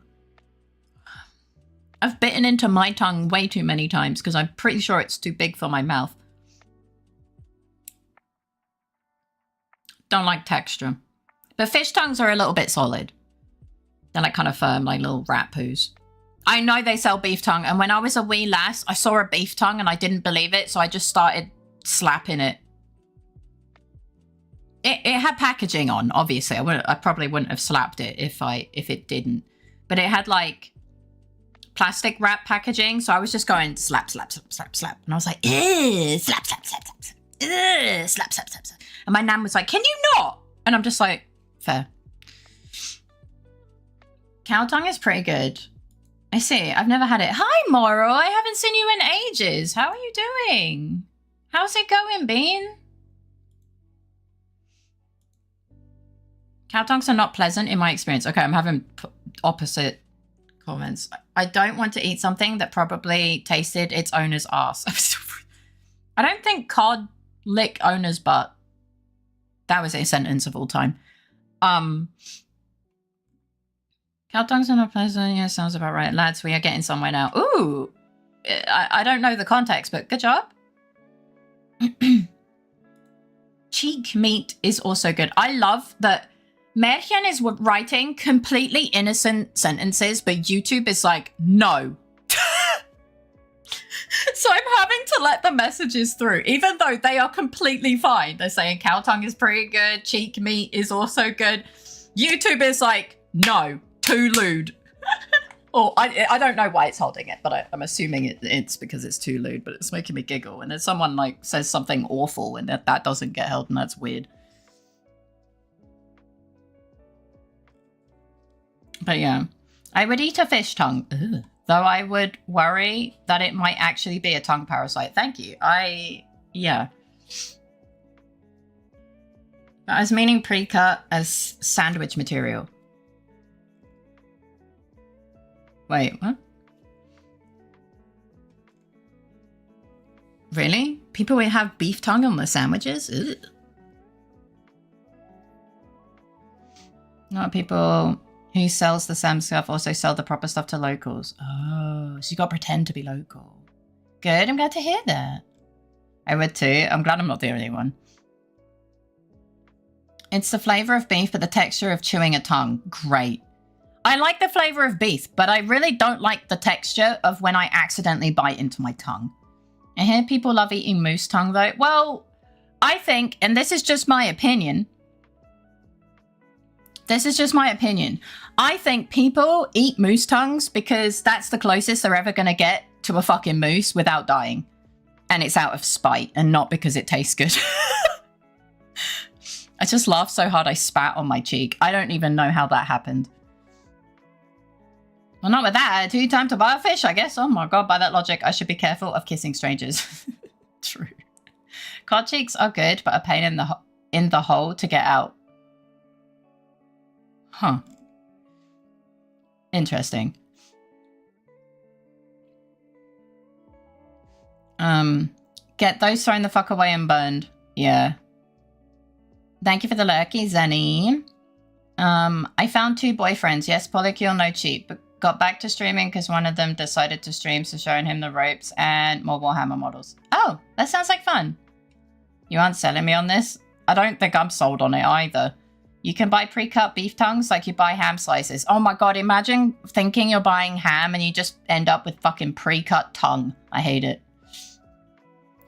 I've bitten into my tongue way too many times because I'm pretty sure it's too big for my mouth. Don't like texture. But fish tongues are a little bit solid. They're like kind of firm, like little rat poos. I know they sell beef tongue, and when I was a wee lass, I saw a beef tongue and I didn't believe it, so I just started slapping it. It had packaging on, obviously. I probably wouldn't have slapped it if it didn't. But it had like plastic wrap packaging, so I was just going slap, slap, slap, slap, slap. And I was like, slap, slap, slap, slap, slap, slap, slap, slap, slap. And my nan was like, can you not? And I'm just like, fair. Cow tongue is pretty good. I see. I've never had it. Hi, Moro. I haven't seen you in ages. How are you doing? How's it going, Bean? Cow tongues are not pleasant in my experience. Okay, I'm having opposite comments. I don't want to eat something that probably tasted its owner's ass. I don't think cod lick owner's butt. That was a sentence of all time. Cow tongues are not pleasant. Yeah, sounds about right. Lads, we are getting somewhere now. Ooh, I don't know the context, but good job. Cheek meat is also good. I love that Märchen is writing completely innocent sentences, but YouTube is like, no. So I'm having to let the messages through, even though they are completely fine. They're saying cow tongue is pretty good. Cheek meat is also good. YouTube is like, no, too lewd. Or I don't know why it's holding it, but I'm assuming it's because it's too lewd, but it's making me giggle. And then someone like says something awful and that doesn't get held, and that's weird. But yeah, I would eat a fish tongue, though I would worry that it might actually be a tongue parasite. Thank you. Yeah. I was meaning pre-cut as sandwich material. Wait, what? Really? People would have beef tongue on their sandwiches? Ugh. Not people who sells the Sam stuff also sell the proper stuff to locals. Oh, so you got to pretend to be local. Good, I'm glad to hear that. I would too. I'm glad I'm not the only one. It's the flavor of beef, but the texture of chewing a tongue. Great. I like the flavor of beef, but I really don't like the texture of when I accidentally bite into my tongue. I hear people love eating moose tongue though. Well, I think, and this is just my opinion. I think people eat moose tongues because that's the closest they're ever going to get to a fucking moose without dying. And it's out of spite and not because it tastes good. I just laughed so hard I spat on my cheek. I don't even know how that happened. Well, not with that attitude. Time to buy a fish, I guess. Oh my god, by that logic, I should be careful of kissing strangers. True. Cod cheeks are good, but a pain in the hole to get out. Huh. Interesting. Get those thrown the fuck away and burned. Yeah. Thank you for the lurky, Zenny. I found 2 boyfriends. Yes, polycule, no cheap. But got back to streaming because one of them decided to stream, so showing him the ropes and more Warhammer models. Oh, that sounds like fun. You aren't selling me on this? I don't think I'm sold on it either. You can buy pre-cut beef tongues like you buy ham slices. Oh my god, imagine thinking you're buying ham and you just end up with fucking pre-cut tongue. I hate it.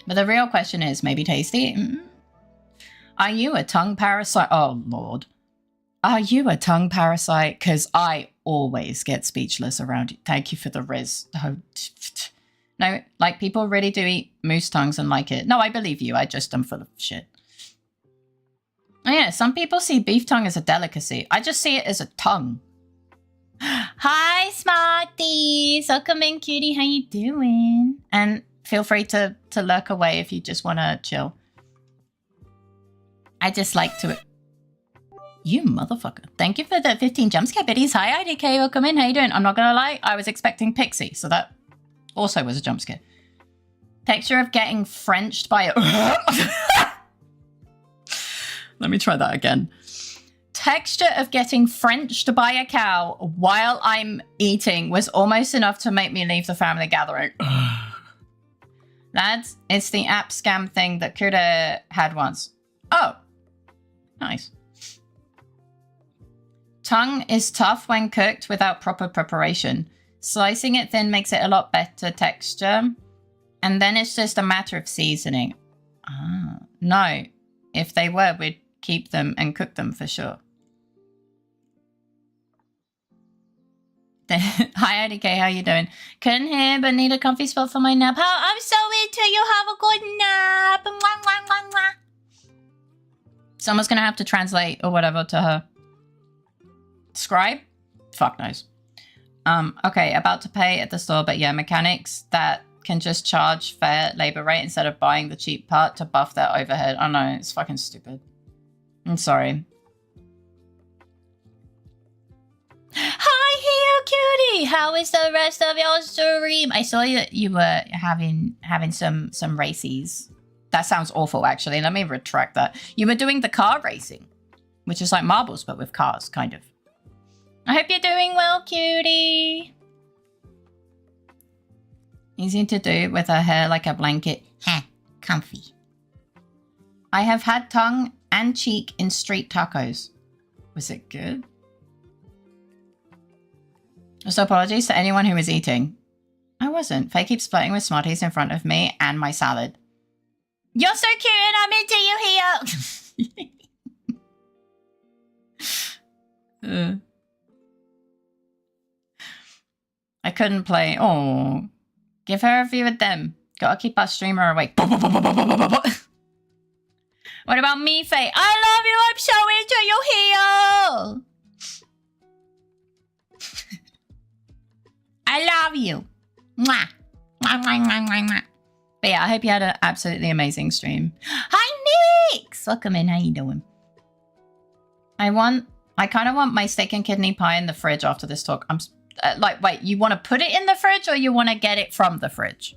But the real question is, maybe tasty? Are you a tongue parasite? Oh lord. Are you a tongue parasite? Because I always get speechless around you. Thank you for the riz. No, like people really do eat moose tongues and like it. No, I believe you. I just am full of shit. Oh yeah, some people see beef tongue as a delicacy. I just see it as a tongue. Hi, Smarties. Welcome in, cutie. How you doing? And feel free to lurk away if you just want to chill. I just like to... You motherfucker. Thank you for the 15 jumpscare biddies. Hi, IDK. Welcome in. How you doing? I'm not going to lie. I was expecting Pixie, so that also was a jumpscare. Texture of getting Frenched by a... Let me try that again. Texture of getting Frenched by a cow while I'm eating was almost enough to make me leave the family gathering. Lads, it's the app scam thing that Kuda had once. Oh, nice. Tongue is tough when cooked without proper preparation. Slicing it thin makes it a lot better texture. And then it's just a matter of seasoning. Ah, no. If they were, we'd keep them and cook them for sure. Hi, IDK, how you doing? Couldn't hear, but need a comfy spot for my nap. Oh, I'm so into you. Have a good nap. Mwah, mwah, mwah, mwah. Someone's gonna have to translate or whatever to her. Scribe? Fuck knows. Okay, about to pay at the store, but yeah, mechanics that can just charge fair labor rate instead of buying the cheap part to buff their overhead. Oh no, it's fucking stupid. I'm sorry. Hi, Heo Cutie! How is the rest of your stream? I saw you were having some races. That sounds awful, actually. Let me retract that. You were doing the car racing, which is like marbles, but with cars, kind of. I hope you're doing well, cutie. Easy to do with her hair like a blanket. Heh, comfy. I have had tongue and cheek in street tacos. Was it good? So apologies to anyone who was eating. I wasn't. Faye keeps flirting with Smarties in front of me and my salad. You're so cute and I'm into you here. I couldn't play. Oh, give her a view with them. Gotta keep our streamer awake. What about me, Faye? I love you. I'm so into you here. I love you. Mwah. Mwah, mwah, mwah, mwah, mwah. But yeah, I hope you had an absolutely amazing stream. Hi, Nix! Welcome in. How you doing? I kind of want my steak and kidney pie in the fridge after this talk. I'm like, wait, you want to put it in the fridge or you want to get it from the fridge?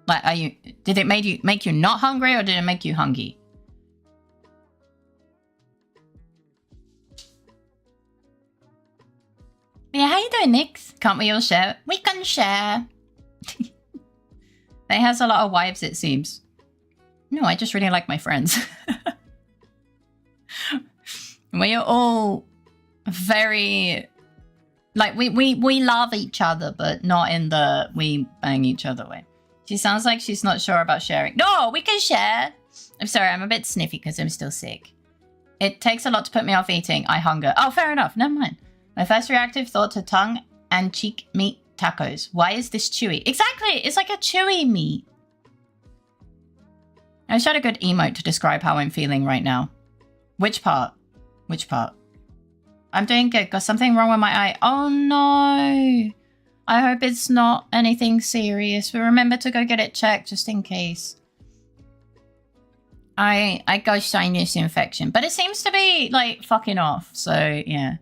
Like, did it make you not hungry or did it make you hungry? Yeah, how you doing, Nix? Can't we all share? We can share. They has a lot of wives, it seems. No, I just really like my friends. We are all very... Like, we love each other, but not in the we bang each other way. She sounds like she's not sure about sharing. No, we can share. I'm sorry, I'm a bit sniffy because I'm still sick. It takes a lot to put me off eating. I hunger. Oh, fair enough. Never mind. My first reactive thought to tongue and cheek meat tacos. Why is this chewy? Exactly! It's like a chewy meat. I wish I had a good emote to describe how I'm feeling right now. Which part? Which part? I'm doing good. Got something wrong with my eye. Oh no! I hope it's not anything serious. But remember to go get it checked just in case. I got sinus infection. But it seems to be like fucking off. So yeah.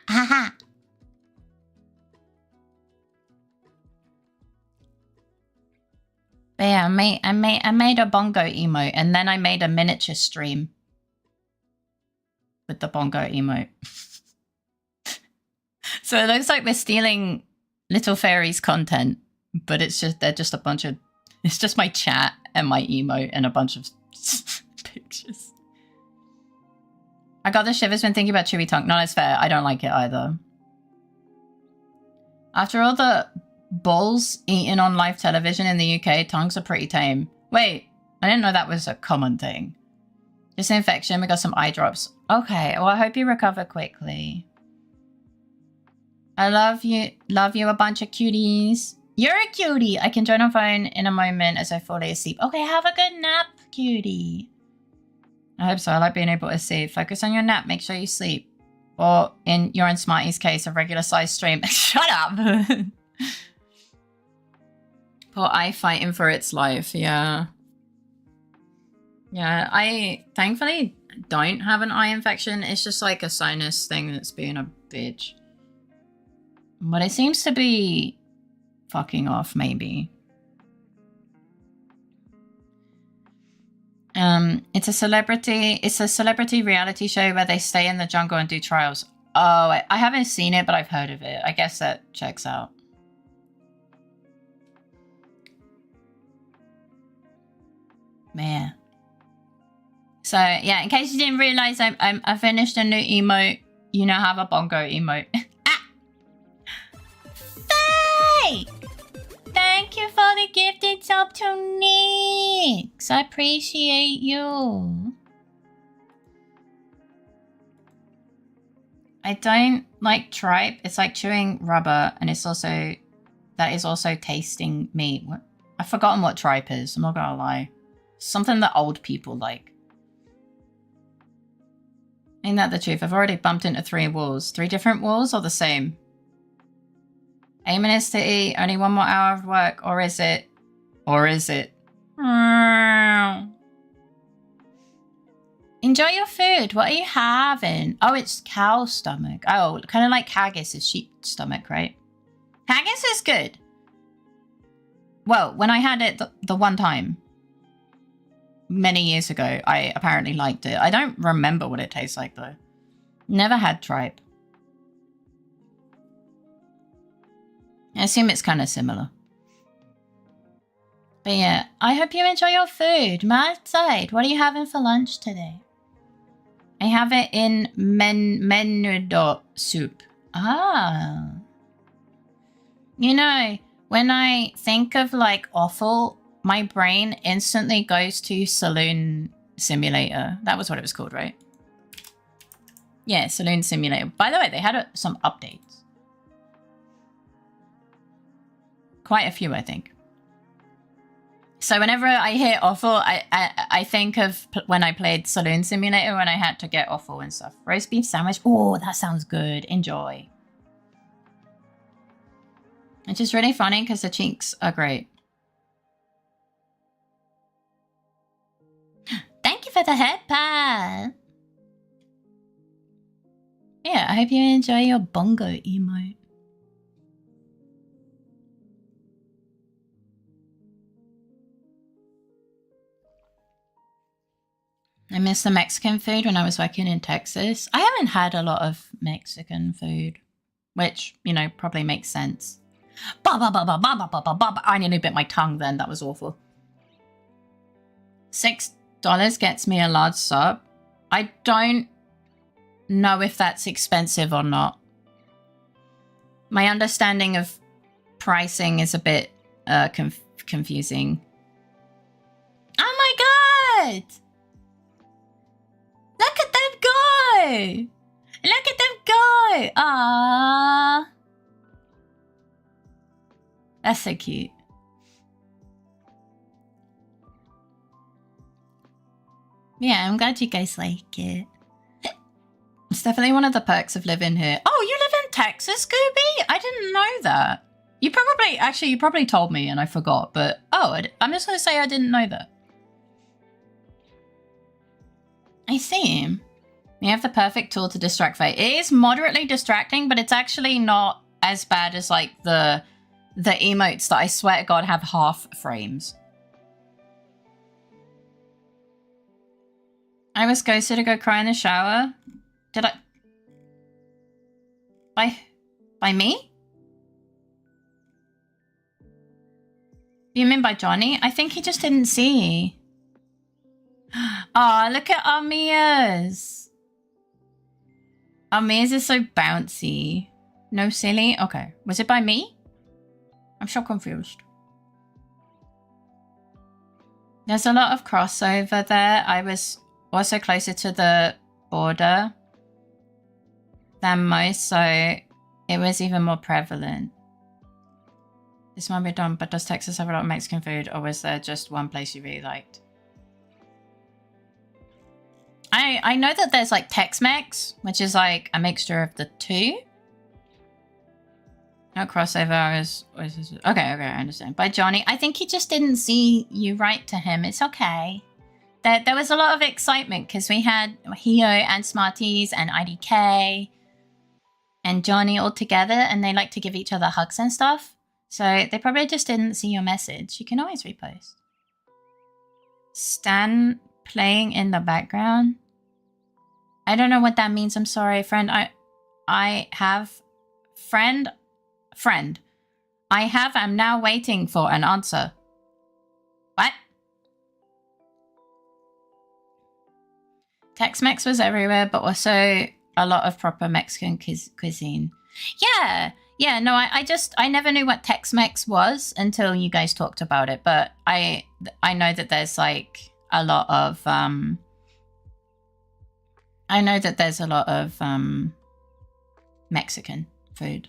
Haha. But yeah, I made a bongo emote and then I made a miniature stream with the bongo emote. So it looks like we're stealing LittleFaeries content, but it's just they're just a bunch of it's just my chat and my emote and a bunch of pictures. I got the shivers when thinking about chewy tongue. No, that's fair. I don't like it either. After all the bulls eaten on live television in the UK, tongues are pretty tame. Wait, I didn't know that was a common thing. Just an infection, we got some eye drops. Okay, well I hope you recover quickly. I love you a bunch of cuties. You're a cutie! I can join on phone in a moment as I fall asleep. Okay, have a good nap, cutie. I hope so. I like being able to see. Focus on your nap. Make sure you sleep. Or in your and Smarty's case, a regular size stream. Shut up! Poor eye fighting for its life. Yeah. Yeah, I thankfully don't have an eye infection. It's just like a sinus thing that's being a bitch. But it seems to be fucking off, maybe. It's a celebrity reality show where they stay in the jungle and do trials. Oh, I haven't seen it, but I've heard of it. I guess that checks out. Man. So yeah, in case you didn't realize, I finished a new emote. You now have a bongo emote. Ah! Faye! Thank you for the gifted sub to Nix. I appreciate you. I don't like tripe. It's like chewing rubber, and it's also that is also tasting meat. What? I've forgotten what tripe is. I'm not gonna lie. Something that old people like. Ain't that the truth? I've already bumped into 3 walls. 3 different walls or the same? Aiming is to eat only 1 more hour of work, or is it? Or is it? Enjoy your food. What are you having? Oh, it's cow stomach. Oh, kind of like haggis is sheep stomach, right? Haggis is good. Well, when I had it the one time, many years ago, I apparently liked it. I don't remember what it tastes like, though. Never had tripe. I assume it's kind of similar. But yeah, I hope you enjoy your food. My side, what are you having for lunch today? I have it in menudo soup. Ah. You know, when I think of like offal, my brain instantly goes to Saloon Simulator. That was what it was called, right? Yeah, Saloon Simulator. By the way, they had some updates. Quite a few, I think. So whenever I hear offal, I think of when I played Saloon Simulator when I had to get offal and stuff. Roast beef sandwich. Oh, that sounds good. Enjoy. It's just really funny because the cheeks are great. Thank you for the head pad. Yeah, I hope you enjoy your bongo emote. I miss the Mexican food when I was working in Texas. I haven't had a lot of Mexican food, which, you know, probably makes sense. I nearly bit my tongue then. That was awful. $6 gets me a large sub. I don't know if that's expensive or not. My understanding of pricing is a bit confusing. Oh my god! Look at them go! Look at them go! Aww. That's so cute. Yeah, I'm glad you guys like it. It's definitely one of the perks of living here. Oh, you live in Texas, Scooby? I didn't know that. You probably told me and I forgot, but oh, I'm just going to say I didn't know that. I see. You have the perfect tool to distract Faye. It is moderately distracting, but it's actually not as bad as like the emotes that I swear to God have half frames. I was ghosted to go cry in the shower. Did I? By me? You mean by Johnny? I think he just didn't see. Aw, look at our Mia's. Our Mia's is so bouncy. No silly? Okay. Was it by me? I'm so confused. There's a lot of crossover there. I was also closer to the border than most, so it was even more prevalent. This might be dumb, but does Texas have a lot of Mexican food, or was there just one place you really liked? I know that there's like Tex-Mex, which is like a mixture of the two. No crossover is okay, I understand. By Johnny, I think he just didn't see you write to him. It's okay. There was a lot of excitement because we had Hio and Smarties and IDK and Johnny all together, and they like to give each other hugs and stuff. So they probably just didn't see your message. You can always repost. Stan playing in the background. I don't know what that means. I'm sorry, friend. I have friend. I'm now waiting for an answer. What? Tex-Mex was everywhere, but also a lot of proper Mexican cuisine. Yeah, no, I never knew what Tex-Mex was until you guys talked about it, but I know that there's like a lot of Mexican food.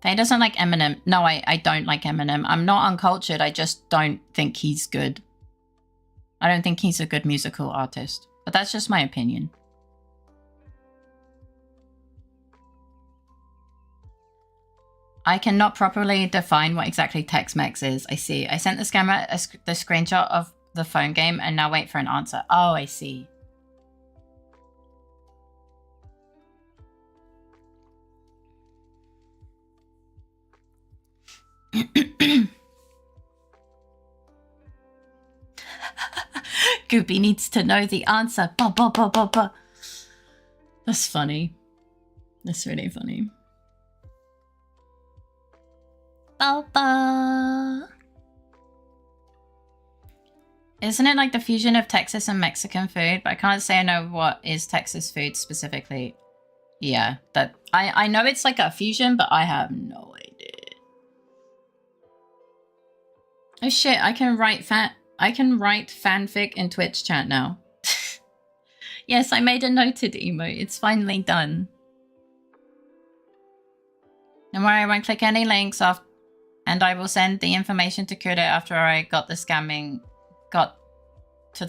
Faye doesn't like Eminem. No, I don't like Eminem. I'm not uncultured. I just don't think he's good. I don't think he's a good musical artist. But that's just my opinion. I cannot properly define what exactly Tex-Mex is. I see. I sent the scammer the screenshot of the phone game and now wait for an answer. Oh, I see. Goopy needs to know the answer. That's funny. That's really funny. Isn't it like the fusion of Texas and Mexican food? But I can't say I know what is Texas food specifically. Yeah, that I know it's like a fusion, but I have no idea. Oh shit, I can write fanfic in Twitch chat now. Yes, I made a noted emote. It's finally done. Don't worry, I won't click any links off, and I will send the information to Kuda after I got to the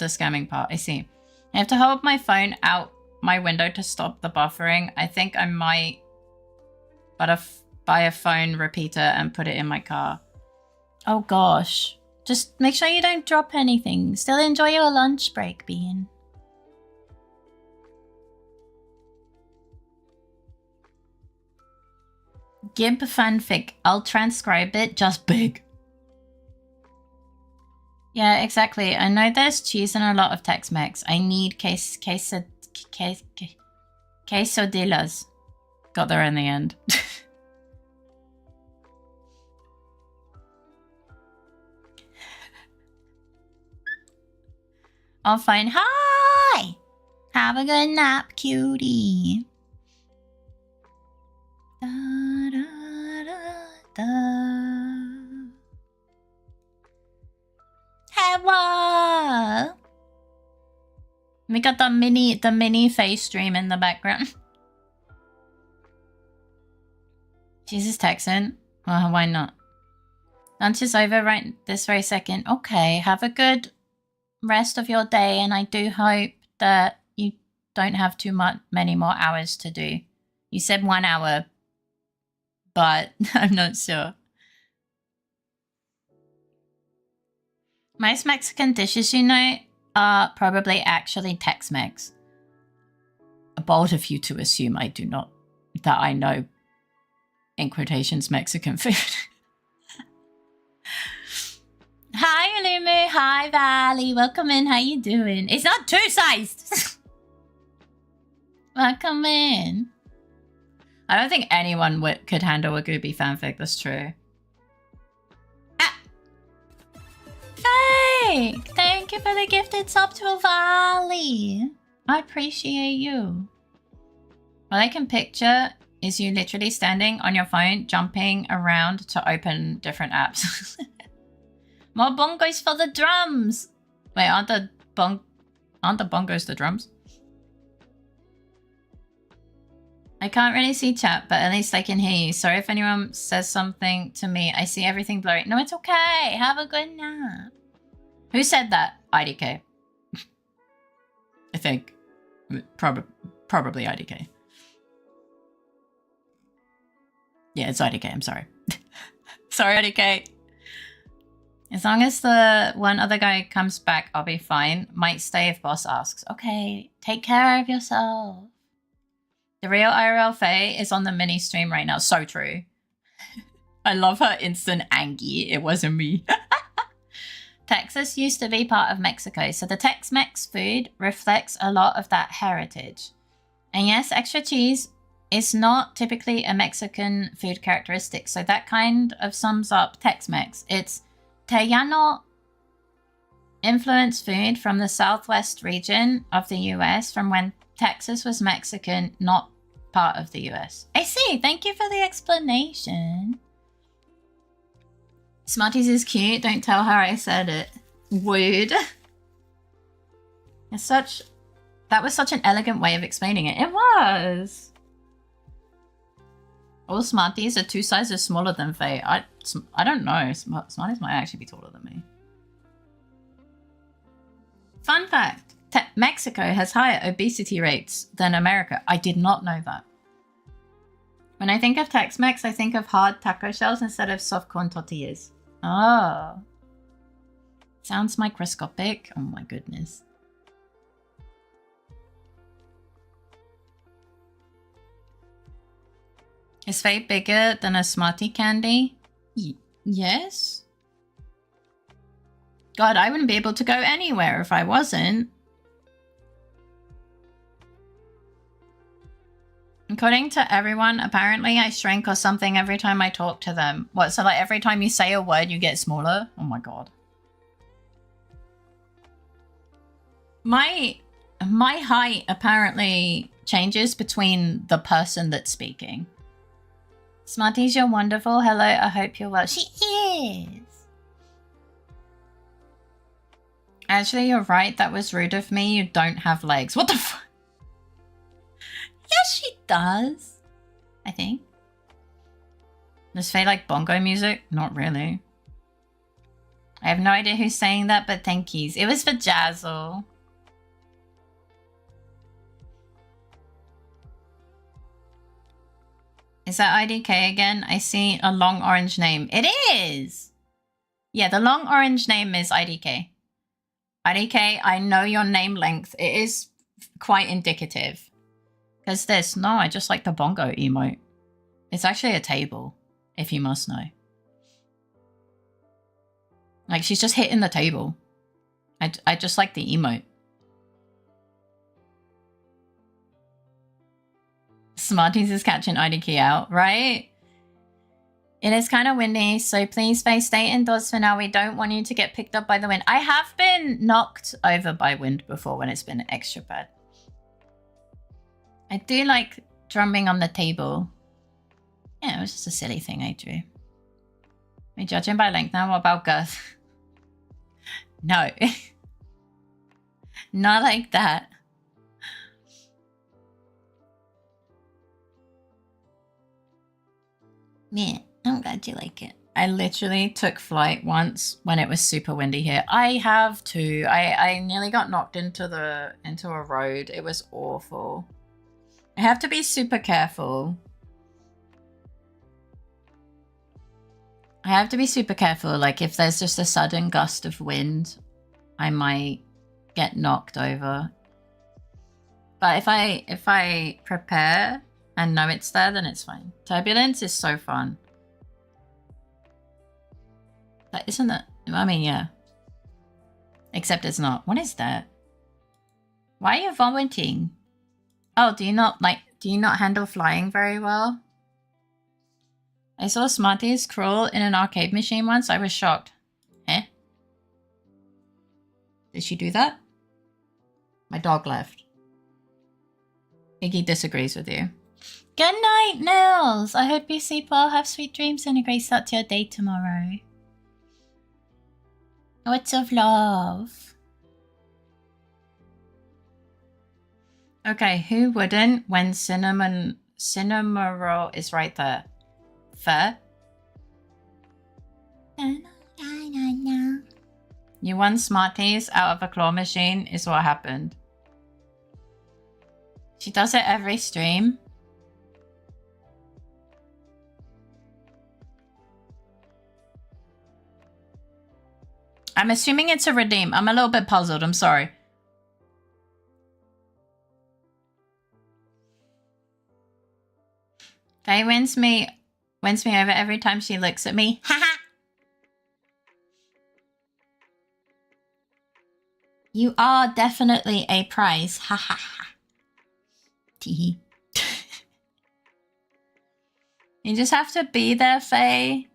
scamming part. I see. I have to hold my phone out my window to stop the buffering. I think I might buy a phone repeater and put it in my car. Oh gosh. Just make sure you don't drop anything. Still enjoy your lunch break, Bean. Gib fanfic. I'll transcribe it just big. Yeah, exactly. I know there's cheese in a lot of Tex-Mex. I need quesadillas. Got there in the end. I'll find. Hi! Have a good nap, cutie. Da, da, da, da. Hello! We got the mini face stream in the background. Jesus, Texan. Well, why not? Lunch is over right this very second. Okay, have a good rest of your day, and I do hope that you don't have many more hours to do. You said 1 hour, but I'm not sure. Most Mexican dishes, you know, are probably actually Tex-Mex. Bold of you to assume I do not, that I know, in quotations, Mexican food. Hi, Alumu. Hi, Valley. Welcome in. How you doing? It's not two-sized. Welcome in. I don't think anyone could handle a Gooby fanfic. That's true. Ah. Fake! Thank you for the gifted sub to Valley. I appreciate you. What I can picture is you literally standing on your phone, jumping around to open different apps. More bongos for the drums! Wait, aren't the bongos the drums? I can't really see chat, but at least I can hear you. Sorry if anyone says something to me. I see everything blurry. No, it's okay. Have a good nap. Who said that? IDK. I think. Probably IDK. Yeah, it's IDK. I'm sorry. Sorry, IDK. As long as the one other guy comes back, I'll be fine. Might stay if boss asks. Okay, take care of yourself. The real IRL Faye is on the mini stream right now. So true. I love her instant Angie. It wasn't me. Texas used to be part of Mexico, so the Tex-Mex food reflects a lot of that heritage. And yes, extra cheese is not typically a Mexican food characteristic, so that kind of sums up Tex-Mex. It's Tejano influence food from the southwest region of the US from when Texas was Mexican, not part of the US. I see. Thank you for the explanation. Smarties is cute. Don't tell her I said it. Would. It's such... That was such an elegant way of explaining it. It was. All Smarties are 2 sizes smaller than Faye. I don't know. Smarties might actually be taller than me. Fun fact. Mexico has higher obesity rates than America. I did not know that. When I think of Tex-Mex, I think of hard taco shells instead of soft corn tortillas. Oh. Sounds microscopic. Oh my goodness. Is Faye bigger than a Smartie candy? Yes. God, I wouldn't be able to go anywhere if I wasn't. According to everyone, apparently I shrink or something every time I talk to them. What, so like every time you say a word, you get smaller? Oh my god. My height apparently changes between the person that's speaking. Smarties, you're wonderful. Hello, I hope you're well. She is. Actually, you're right. That was rude of me. You don't have legs. What the fuck? Yes, she does. I think. Does Faye like bongo music? Not really. I have no idea who's saying that, but thank yous. It was for Jazzle. Is that IDK again? I see a long orange name. It is! Yeah, the long orange name is IDK. IDK, I know your name length. It is quite indicative. Because this, no, I just like the bongo emote. It's actually a table, if you must know. Like, she's just hitting the table. I just like the emote. Smarties is catching IDK out, right? It is kind of windy, so please stay indoors for now. We don't want you to get picked up by the wind. I have been knocked over by wind before when it's been extra bad. I do like drumming on the table. Yeah, it was just a silly thing I drew. We're judging by length now. What about girth? No. Not like that. Yeah, I'm glad you like it. I literally took flight once when it was super windy here. I have too. I nearly got knocked into a road. It was awful. I have to be super careful. I have to be super careful. Like if there's just a sudden gust of wind, I might get knocked over. But if I prepare and know it's there, then it's fine. Turbulence is so fun. But isn't it? I mean, yeah. Except it's not. What is that? Why are you vomiting? Oh, do you not handle flying very well? I saw Smarties crawl in an arcade machine once. I was shocked. Eh? Did she do that? My dog left. Iggy disagrees with you. Good night, Nils. I hope you sleep well, have sweet dreams, and a great start to your day tomorrow. Lots of love. Okay, who wouldn't when cinema roll is right there? Fair? You won Smarties out of a claw machine is what happened. She does it every stream. I'm assuming it's a redeem. I'm a little bit puzzled. I'm sorry. Faye wins me over every time she looks at me. Haha. You are definitely a prize. Ha ha ha. Teehee. You just have to be there, Faye.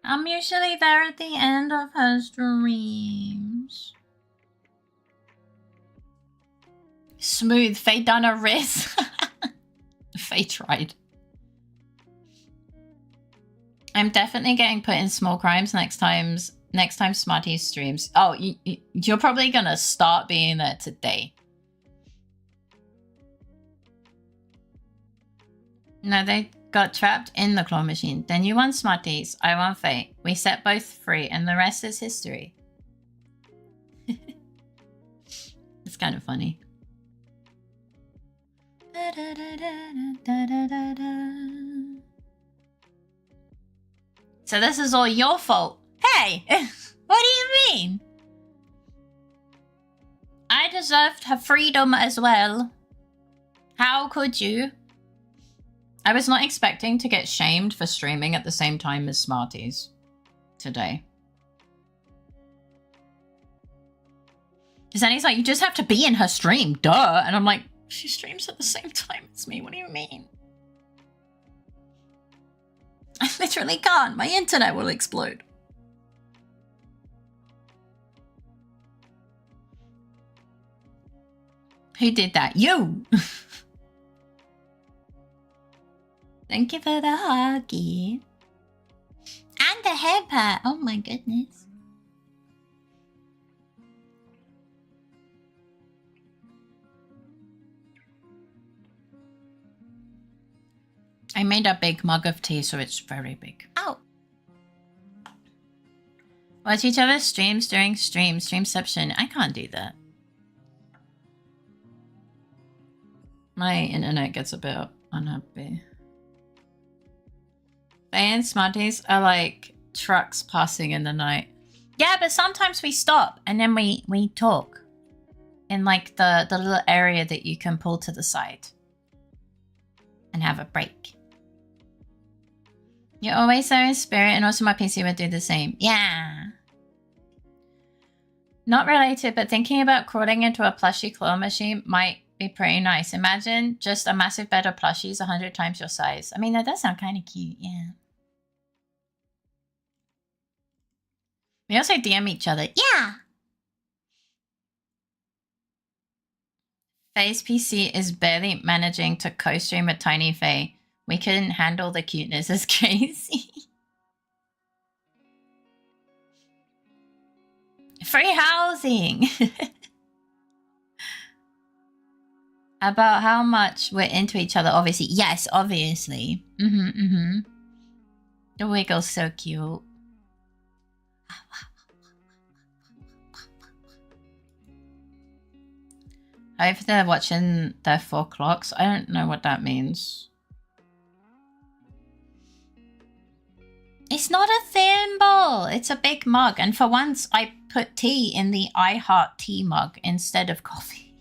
I'm usually there at the end of her streams. Smooth. Faye done a riz. Faye tried. I'm definitely getting put in small crimes next time Smarties streams. Oh, you're probably gonna start being there today. No, they got trapped in the claw machine. Then you won Smarties, I won Faye. We set both free, and the rest is history. It's kind of funny. So this is all your fault. Hey, what do you mean? I deserved her freedom as well. How could you? I was not expecting to get shamed for streaming at the same time as Smarties today. Zenny's like, you just have to be in her stream, duh. And I'm like, she streams at the same time as me. What do you mean? I literally can't. My internet will explode. Who did that? You! Thank you for the huggy. And the hair pat. Oh my goodness. I made a big mug of tea, so it's very big. Ow! Watch each other's streams during streamception. I can't do that. My internet gets a bit unhappy. Faye and Smarties are like trucks passing in the night. Yeah, but sometimes we stop and then we talk in like the little area that you can pull to the side and have a break. You're always there in spirit, and also my PC would do the same. Yeah. Not related, but thinking about crawling into a plushie claw machine might be pretty nice. Imagine just a massive bed of plushies 100 times your size. I mean, that does sound kind of cute, yeah. We also DM each other. Yeah! Faye's PC is barely managing to co-stream a tiny Faye. We couldn't handle the cuteness as crazy. Free housing! About how much we're into each other, obviously. Yes, obviously. The wiggle's so cute. I hope they're watching their 4 clocks. I don't know what that means. It's not a thimble. It's a big mug. And for once, I put tea in the I Heart tea mug instead of coffee.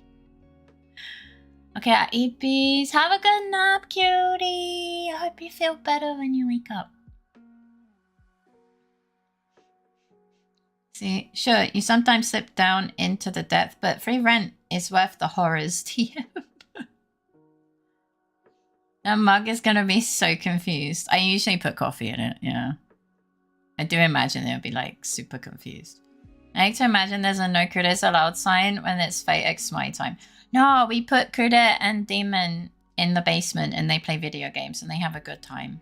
Okay, I eat bees. Have a good nap, cutie. I hope you feel better when you wake up. See, sure, you sometimes slip down into the depth, but free rent is worth the horrors, TM. That mug is gonna be so confused. I usually put coffee in it, yeah. I do imagine they'll be like super confused. I like to imagine there's a no critters allowed sign when it's Fate X my time. No, we put Critter and Demon in the basement and they play video games and they have a good time.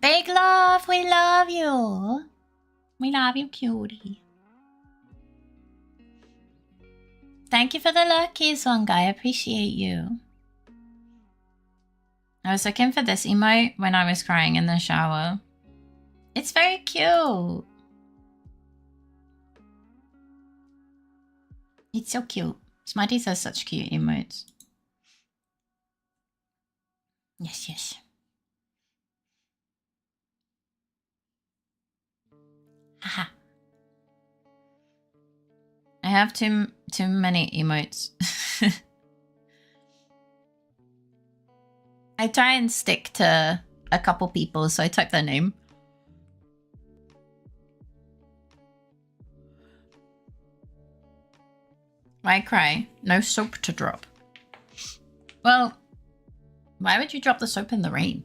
Big love, we love you. We love you, cutie. Thank you for the luckies, one guy. I appreciate you. I was looking for this emote when I was crying in the shower. It's very cute. It's so cute. Smarties has such cute emotes. Yes, yes. Haha. I have too many emotes. I try and stick to a couple people, so I type their name. Why cry? No soap to drop. Well, why would you drop the soap in the rain?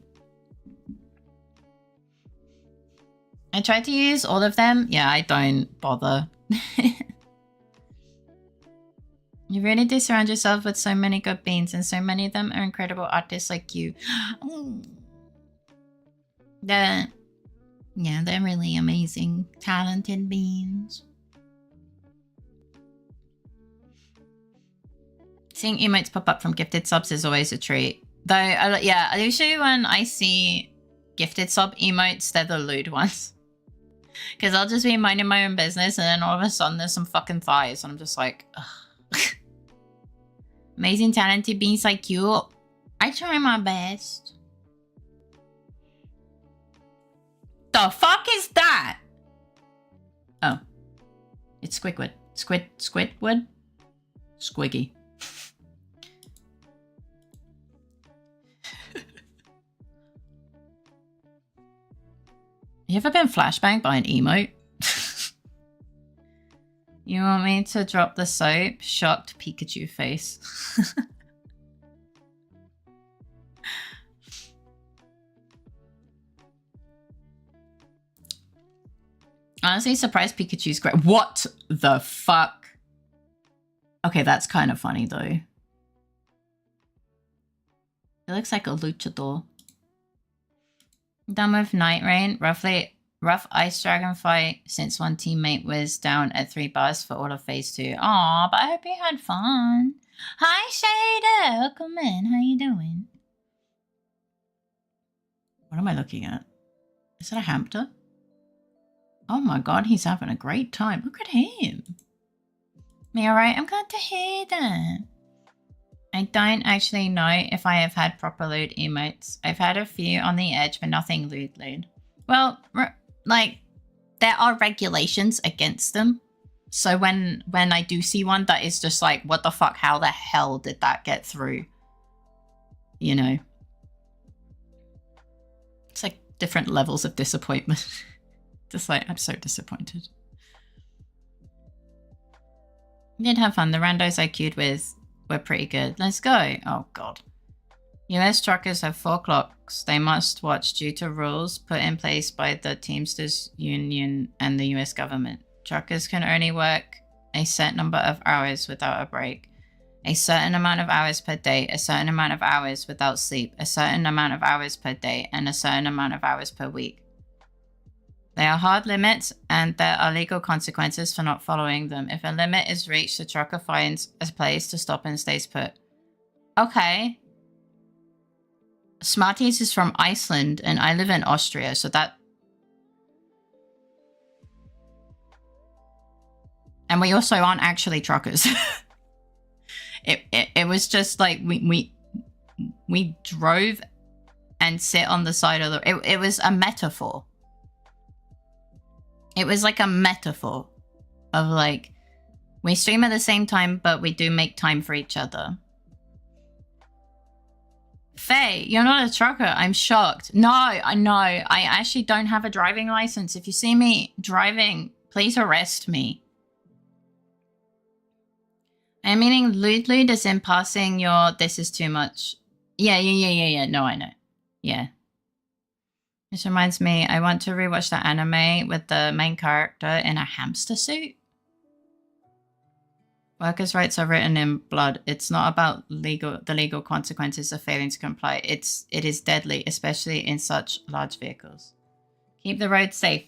I tried to use all of them. Yeah, I don't bother. You really do surround yourself with so many good beans, and so many of them are incredible artists like you. Yeah, they're really amazing, talented beans. Seeing emotes pop up from gifted subs is always a treat. Though, yeah, usually when I see gifted sub emotes, they're the lewd ones. Because I'll just be minding my own business, and then all of a sudden there's some fucking thighs, and I'm just like, ugh. Amazing talented beings like you. I try my best. The fuck is that? Oh. It's Squidward. Squidward? Squiggy. You ever been flashbanged by an emote? You want me to drop the soap? Shocked Pikachu face. Honestly, surprised Pikachu's great. What the fuck? Okay, that's kind of funny though. It looks like a luchador. Done with Night Rain. Rough ice dragon fight since one teammate was down at 3 bars for all of phase 2. Aw, but I hope you had fun. Hi Shader, welcome in. How you doing? What am I looking at? Is that a hamster? Oh my god, he's having a great time. Look at him. Me alright? I'm glad to hear that. I don't actually know if I have had proper lewd emotes. I've had a few on the edge, but nothing lewd. Well, like, there are regulations against them. So when I do see one that is just like, what the fuck, how the hell did that get through? You know? It's like different levels of disappointment. Just like, I'm so disappointed. I did have fun. The randos I queued with were pretty good. Let's go. Oh god. US truckers have 4 clocks they must watch due to rules put in place by the Teamsters Union and the US government. Truckers can only work a set number of hours without a break, a certain amount of hours per day, a certain amount of hours without sleep, a certain amount of hours per day, and a certain amount of hours per week. They are hard limits, and there are legal consequences for not following them. If a limit is reached, the trucker finds a place to stop and stays put. Okay. Smarties is from Iceland, and I live in Austria, so that... And we also aren't actually truckers. It was just like we drove and sit on the side of the... It was a metaphor. It was like a metaphor of like, we stream at the same time, but we do make time for each other. Faye, you're not a trucker. I'm shocked. No, I know. I actually don't have a driving license. If you see me driving, please arrest me. I'm meaning lewd is in passing your this is too much. Yeah. No, I know. Yeah. This reminds me, I want to rewatch the anime with the main character in a hamster suit. Workers' rights are written in blood. It's not about the legal consequences of failing to comply. It is deadly, especially in such large vehicles. Keep the road safe.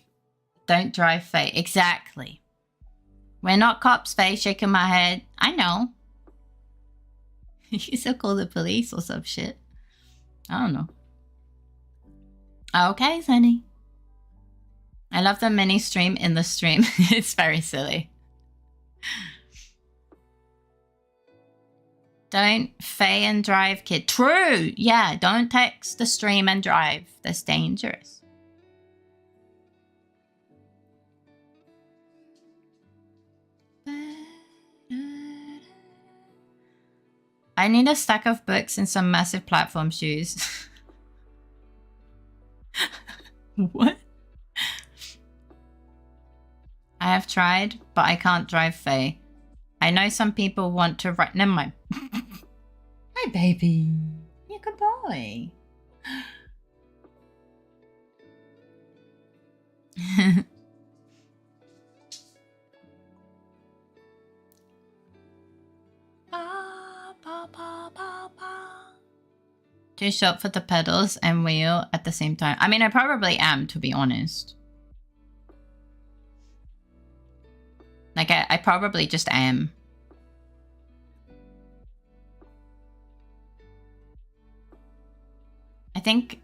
Don't drive, Faye. Exactly. We're not cops, Faye. Shaking my head. I know. You still call the police or some shit. I don't know. Okay, Sunny. I love the mini stream in the stream. It's very silly. Don't Faye and drive, kid. True. Yeah, don't text the stream and drive. That's dangerous. I need a stack of books and some massive platform shoes. What? I have tried, but I can't drive, Faye. I know some people want to write. Never mind. Hi, baby. You're a good boy. Too short for the pedals and wheel at the same time. I mean, I probably am, to be honest. Like, I probably just am. I think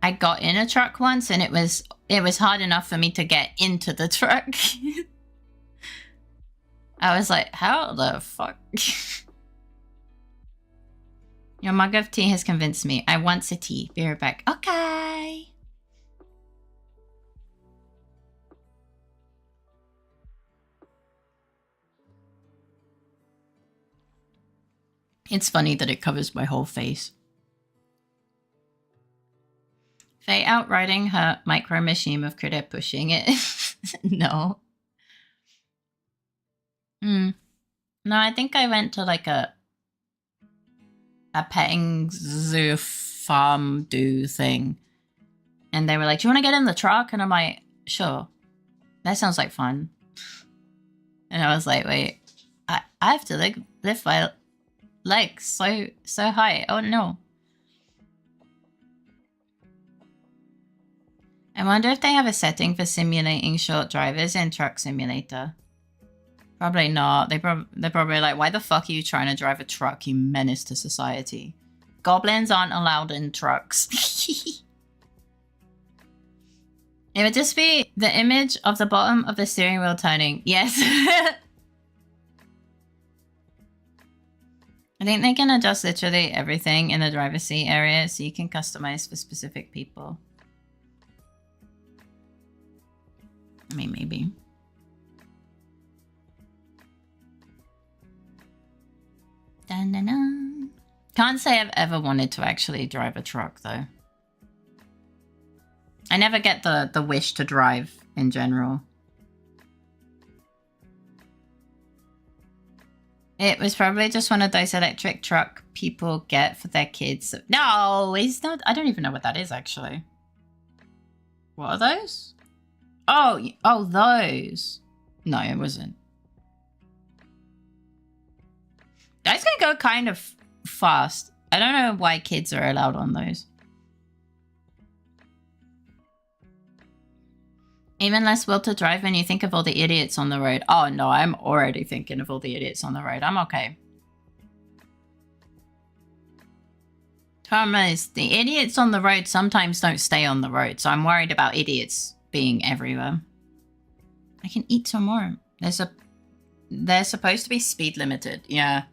I got in a truck once and it was hard enough for me to get into the truck. I was like, how the fuck? Your mug of tea has convinced me. I want a tea. Be right back. Okay. It's funny that it covers my whole face. Faye out riding her micro machine of critter pushing it. No. No, I think I went to like a petting zoo farm do thing. And they were like, do you want to get in the truck? And I'm like, sure. That sounds like fun. And I was like, wait, I have to like lift my legs so high. Oh no. I wonder if they have a setting for simulating short drivers in Truck Simulator. Probably not. They're probably like, why the fuck are you trying to drive a truck, you menace to society? Goblins aren't allowed in trucks. It would just be the image of the bottom of the steering wheel turning. Yes. I think they can adjust literally everything in the driver's seat area so you can customize for specific people. I mean, maybe. Dun, dun, dun. Can't say I've ever wanted to actually drive a truck, though. I never get the wish to drive in general. It was probably just one of those electric truck people get for their kids. No, it's not. I don't even know what that is, actually. What are those? Oh, those. No, it wasn't. Those can go kind of fast. I don't know why kids are allowed on those. Even less will to drive when you think of all the idiots on the road. Oh no, I'm already thinking of all the idiots on the road. I'm okay. Problem is, the idiots on the road sometimes don't stay on the road, so I'm worried about idiots being everywhere. I can eat some more. They're supposed to be speed limited, yeah.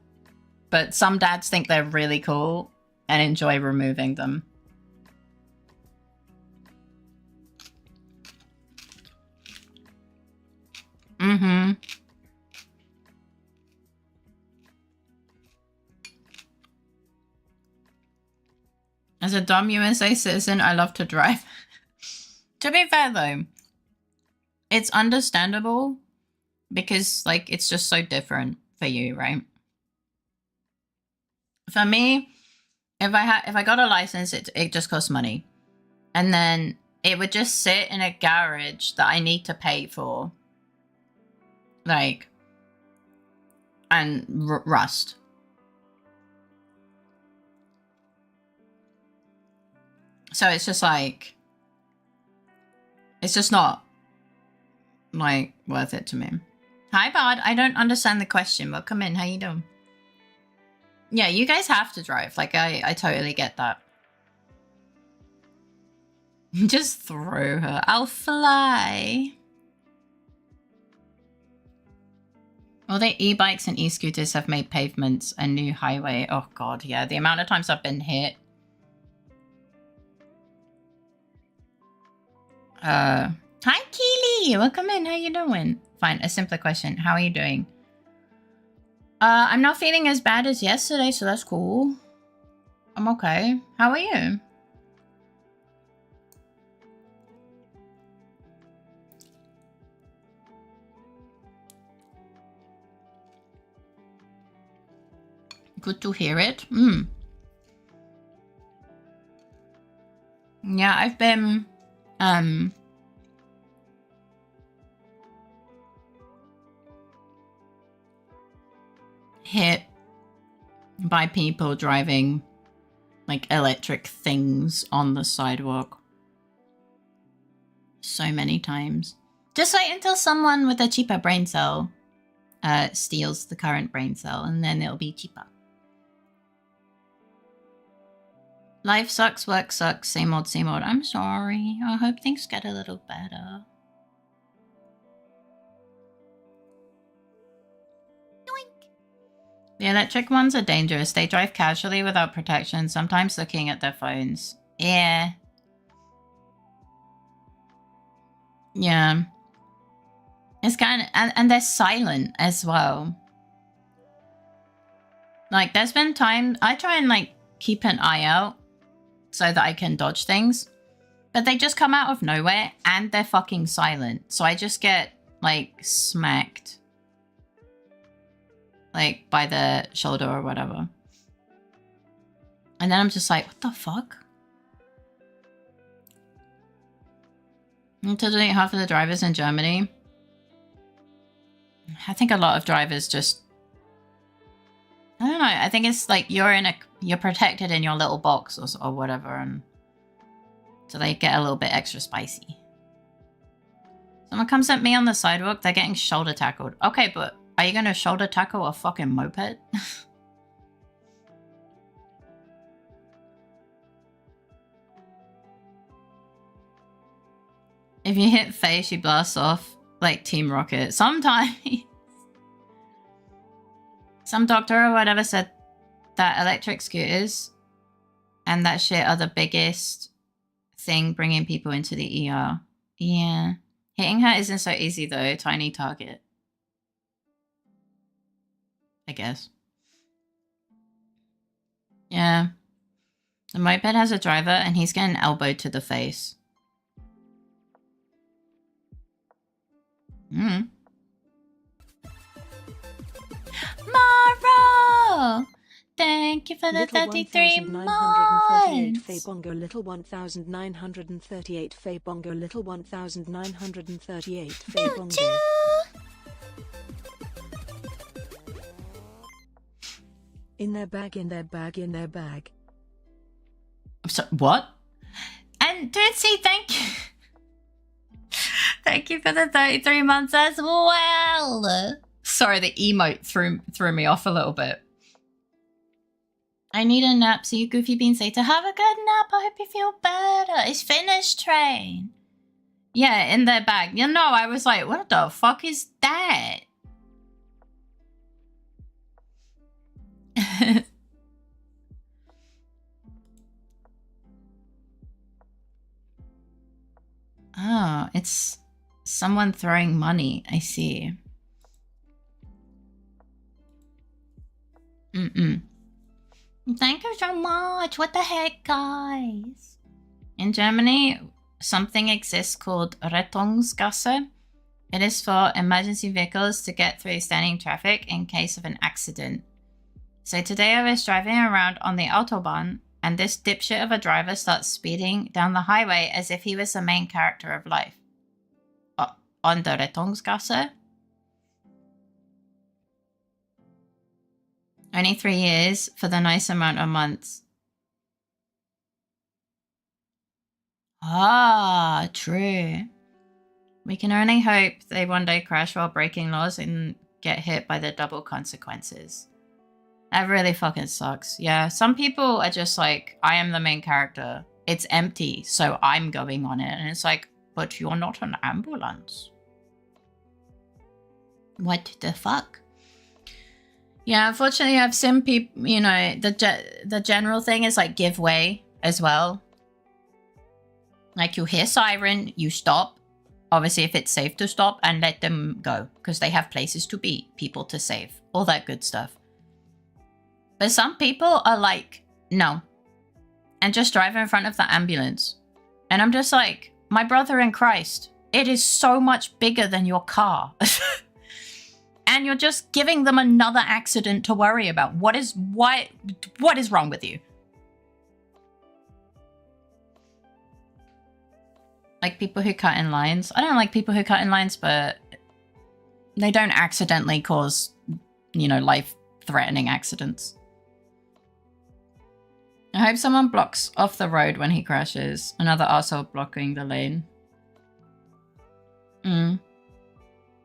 But some dads think they're really cool and enjoy removing them. Mm-hmm. As a dumb USA citizen, I love to drive. To be fair, though, it's understandable because, like, it's just so different for you, right? For me, if I got a license, it just costs money. And then it would just sit in a garage that I need to pay for. Like, and rust. So it's just like, it's just not, like, worth it to me. Hi, Bard. I don't understand the question, but come in. How you doing? Yeah, you guys have to drive. Like, I totally get that. Just throw her. I'll fly. All the e-bikes and e-scooters have made pavements a new highway. Oh, God, yeah. The amount of times I've been hit. Hi, Keely. Welcome in. How you doing? Fine. A simpler question. How are you doing? I'm not feeling as bad as yesterday, so that's cool. I'm okay. How are you? Good to hear it. Yeah, I've been hit by people driving like electric things on the sidewalk. So many times. Just wait until someone with a cheaper brain cell steals the current brain cell, and then it'll be cheaper. Life sucks, work sucks, same old, same old. I'm sorry. I hope things get a little better. Yoink. The electric ones are dangerous. They drive casually without protection, sometimes looking at their phones. Yeah. Yeah. It's kind of... And they're silent as well. Like, there's been time... I try and, like, keep an eye out so that I can dodge things. But they just come out of nowhere and they're fucking silent. So I just get, like, smacked. Like, by the shoulder or whatever. And then I'm just like, what the fuck? To delete half of the drivers in Germany. I think a lot of drivers just... I don't know. I think it's like you're protected in your little box or whatever, and so they get a little bit extra spicy. Someone comes at me on the sidewalk, they're getting shoulder tackled. Okay, but are you gonna shoulder tackle a fucking moped? If you hit face, you blast off like Team Rocket. Sometimes. Some doctor or whatever said that electric scooters and that shit are the biggest thing bringing people into the ER. Yeah. Hitting her isn't so easy though. Tiny target. I guess. Yeah. The moped has a driver and he's getting elbowed to the face. Maro! Thank you for the 33 months! Faybongo little 1938 Faybongo little 1938 Faybongo. In their bag, in their bag, in their bag. I'm sorry, what? And Tootsie, thank you. Thank you for the 33 months as well. Sorry, the emote threw me off a little bit. I need a nap. See you, Goofy Bean, say to have a good nap. I hope you feel better. It's finished, train. Yeah, in their bag. You know, I was like, what the fuck is that? Oh, it's someone throwing money. I see. Thank you so much. What the heck, guys? In Germany, something exists called Rettungsgasse. It is for emergency vehicles to get through standing traffic in case of an accident. So today I was driving around on the Autobahn and this dipshit of a driver starts speeding down the highway as if he was the main character of life. On the Rettungsgasse? Only 3 years for the nice amount of months. Ah, true. We can only hope they one day crash while breaking laws and get hit by the double consequences. That really fucking sucks. Yeah, some people are just like, I am the main character. It's empty, so I'm going on it. And it's like, but you're not an ambulance. What the fuck? Yeah, unfortunately, I've seen people, you know, the general thing is like give way as well. Like you hear siren, you stop. Obviously, if it's safe to stop and let them go because they have places to be, people to save, all that good stuff. But some people are like, no, and just drive in front of the ambulance. And I'm just like, my brother in Christ, it is so much bigger than your car. And you're just giving them another accident to worry about. What is wrong with you? Like people who cut in lines. I don't like people who cut in lines, but they don't accidentally cause, you know, life-threatening accidents. I hope someone blocks off the road when he crashes. Another arsehole blocking the lane.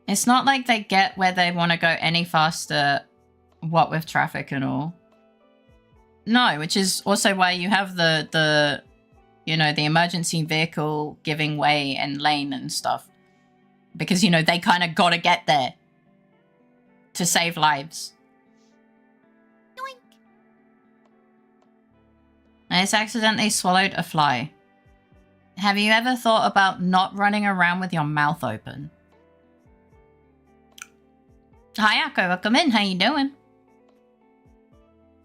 It's not like they get where they want to go any faster, what with traffic and all. No, which is also why you have the you know, the emergency vehicle giving way and lane and stuff. Because, you know, they kind of got to get there to save lives. Yoink. I just accidentally swallowed a fly. Have you ever thought about not running around with your mouth open? Hi, Akko. Welcome in. How you doing?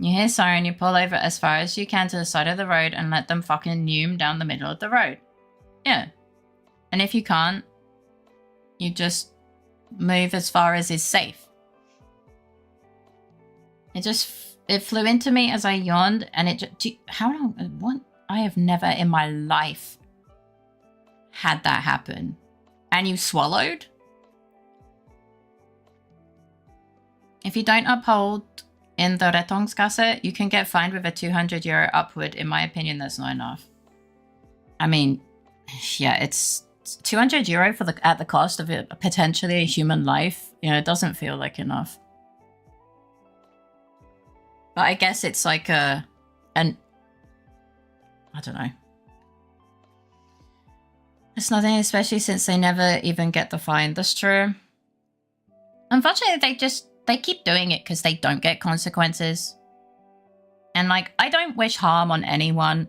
You hear siren, you pull over as far as you can to the side of the road and let them fucking noom down the middle of the road. Yeah. And if you can't, you just move as far as is safe. It flew into me as I yawned and it just... How long? What? I have never in my life had that happen. And you swallowed? If you don't uphold in the Rettungsgasse, you can get fined with a €200 upward. In my opinion, that's not enough. I mean, yeah, it's €200 for at the cost of potentially a human life. You know, it doesn't feel like enough. But I guess it's like I don't know. It's nothing, especially since they never even get the fine. That's true. Unfortunately, they keep doing it because they don't get consequences. And, like, I don't wish harm on anyone.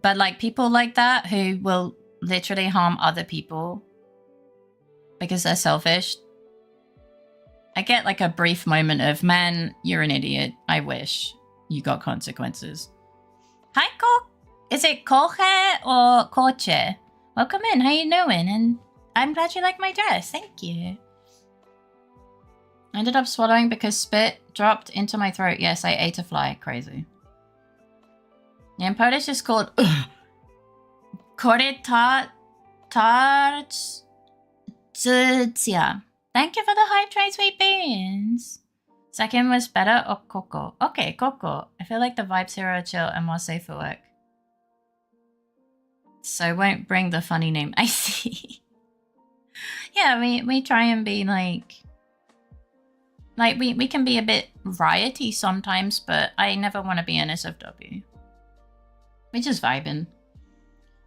But, like, people like that who will literally harm other people because they're selfish. I get, like, a brief moment of, man, you're an idiot. I wish you got consequences. Hi, is it Koche or Koche? Welcome in. How you doing? And I'm glad you like my dress. Thank you. I ended up swallowing because spit dropped into my throat. Yes, I ate a fly. Crazy. Yeah, in Polish it's called korytarzycja. Thank you for the hype train, sweet beans. Second was better or Coco? Okay, Coco. I feel like the vibes here are chill and more safe for work. So I won't bring the funny name. I see. Yeah, we try and be like we can be a bit rioty sometimes, but I never want to be an SFW. We're just vibing.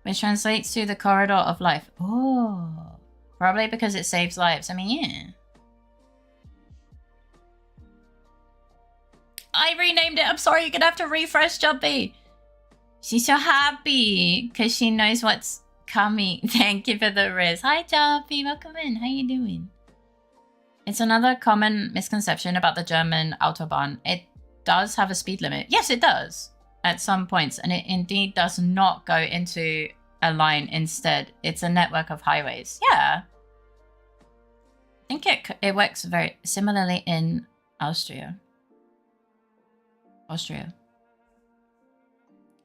Which translates to the corridor of life. Oh, probably because it saves lives. I mean, yeah. I renamed it. I'm sorry, you're gonna have to refresh, Jumpy. She's so happy because she knows what's coming. Thank you for the riz. Hi, Jumpy. Welcome in. How you doing? It's another common misconception about the German Autobahn. It does have a speed limit. Yes, it does at some points. And it indeed does not go into a line instead. It's a network of highways. Yeah. I think it works very similarly in Austria.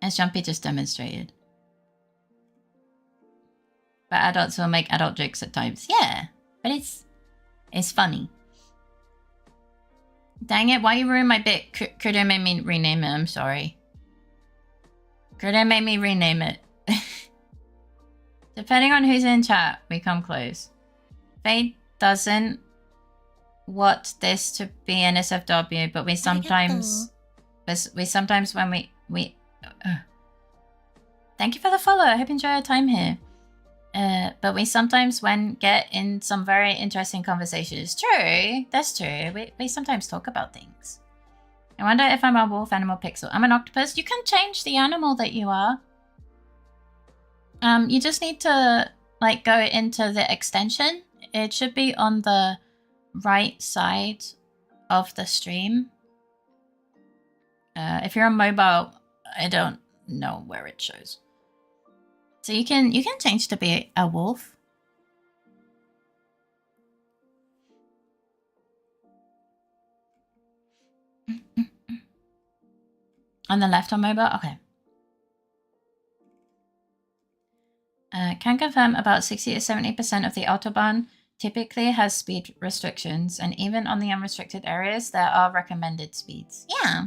As Jumpy just demonstrated. But adults will make adult jokes at times. Yeah, but it's funny. Dang it, why you ruin my bit? Could have made me rename it, I'm sorry. Could have made me rename it. Depending on who's in chat, we come close. Faye doesn't want this to be an SFW, but we sometimes when we thank you for the follow. I hope you enjoy your time here. But we sometimes get in some very interesting conversations. True, that's true. We sometimes talk about things. I wonder if I'm a wolf, animal, pixel. I'm an octopus. You can change the animal that you are. You just need to like go into the extension. It should be on the right side of the stream. If you're on mobile, I don't know where it shows. So you can change to be a wolf. On the left on mobile? Okay. Can confirm about 60 to 70% of the Autobahn typically has speed restrictions, and even on the unrestricted areas, there are recommended speeds. Yeah.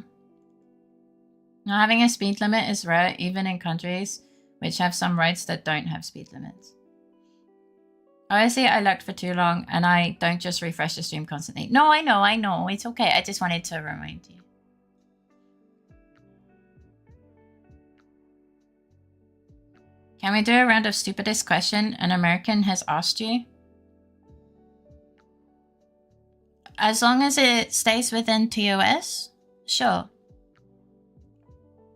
Now, having a speed limit is rare, even in countries which have some roads that don't have speed limits. Honestly, I looked for too long, and I don't just refresh the stream constantly. No, I know. It's okay. I just wanted to remind you. Can we do a round of stupidest question an American has asked you? As long as it stays within TOS? Sure.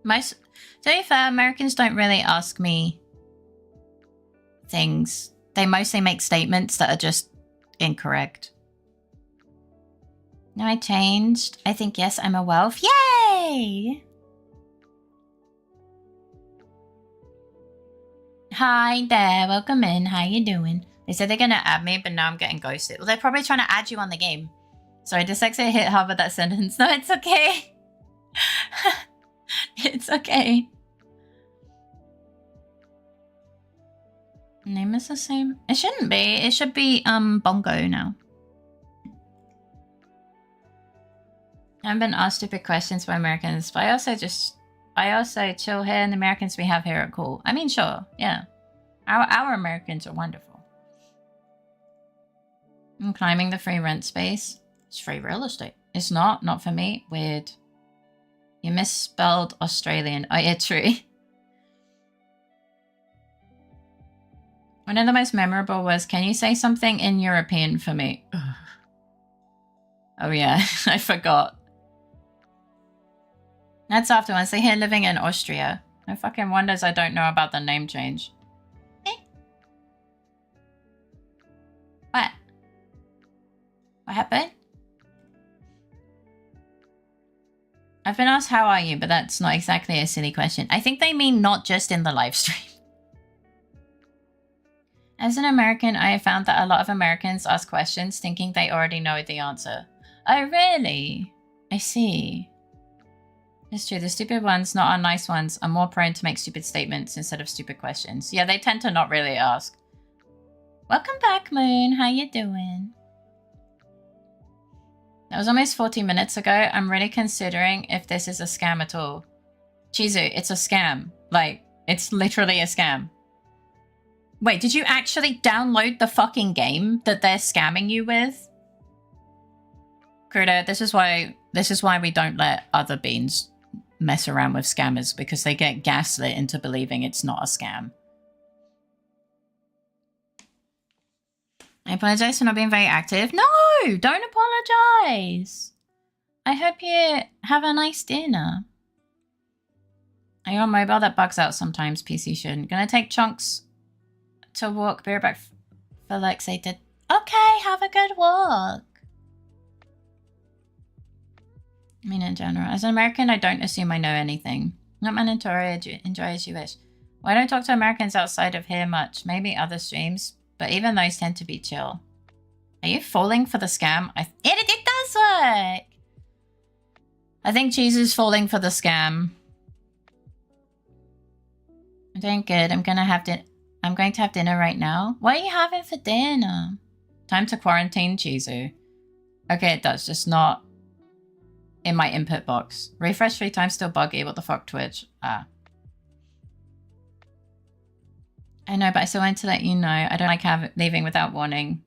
To be fair, Americans don't really ask me things. They mostly make statements that are just incorrect. No, I changed. I think yes, I'm a wealth. Yay! Hi there, welcome in. How you doing? They said they're gonna add me, but now I'm getting ghosted. Well, they're probably trying to add you on the game. Sorry, dyslexia hit hard with that sentence. No, it's okay. It's okay. Name is the same. It shouldn't be. It should be Bongo now. I haven't been asked stupid questions by Americans, but I also chill here, and the Americans we have here are cool. I mean, sure, yeah. Our Americans are wonderful. I'm climbing the free rent space. It's free real estate. It's not for me. Weird. You misspelled Australian. Oh yeah, true. One of the most memorable was, can you say something in European for me? Ugh. Oh yeah, I forgot. That's afterwards. They're here living in Austria. No fucking wonders I don't know about the name change. What? What happened? I've been asked how are you, but that's not exactly a silly question. I think they mean not just in the live stream. As an American, I have found that a lot of Americans ask questions thinking they already know the answer. Oh, really? I see. It's true. The stupid ones, not our nice ones, are more prone to make stupid statements instead of stupid questions. Yeah, they tend to not really ask. Welcome back, Moon. How you doing? That was almost 40 minutes ago. I'm really considering if this is a scam at all. Chizu, it's a scam. Like, it's literally a scam. Wait, did you actually download the fucking game that they're scamming you with? Kruda, this is why we don't let other beans mess around with scammers, because they get gaslit into believing it's not a scam. I apologize for not being very active. No, don't apologize. I hope you have a nice dinner. Are you on mobile? That bugs out sometimes. PC shouldn't. Gonna take chunks to walk. Be right back. Feel like they did. Okay, have a good walk. I mean, in general, as an American, I don't assume I know anything. Not mandatory. Enjoy as you wish. Well, I don't talk to Americans outside of here much. Maybe other streams, but even those tend to be chill. Are you falling for the scam? It does work. I think Cheese is falling for the scam. I'm doing good. I'm going to have dinner right now. What are you having for dinner? Time to quarantine, Chizu. Okay, it does. Just not in my input box. Refresh 3 times, still buggy. What the fuck, Twitch? Ah. I know, but I still wanted to let you know. I don't like leaving without warning.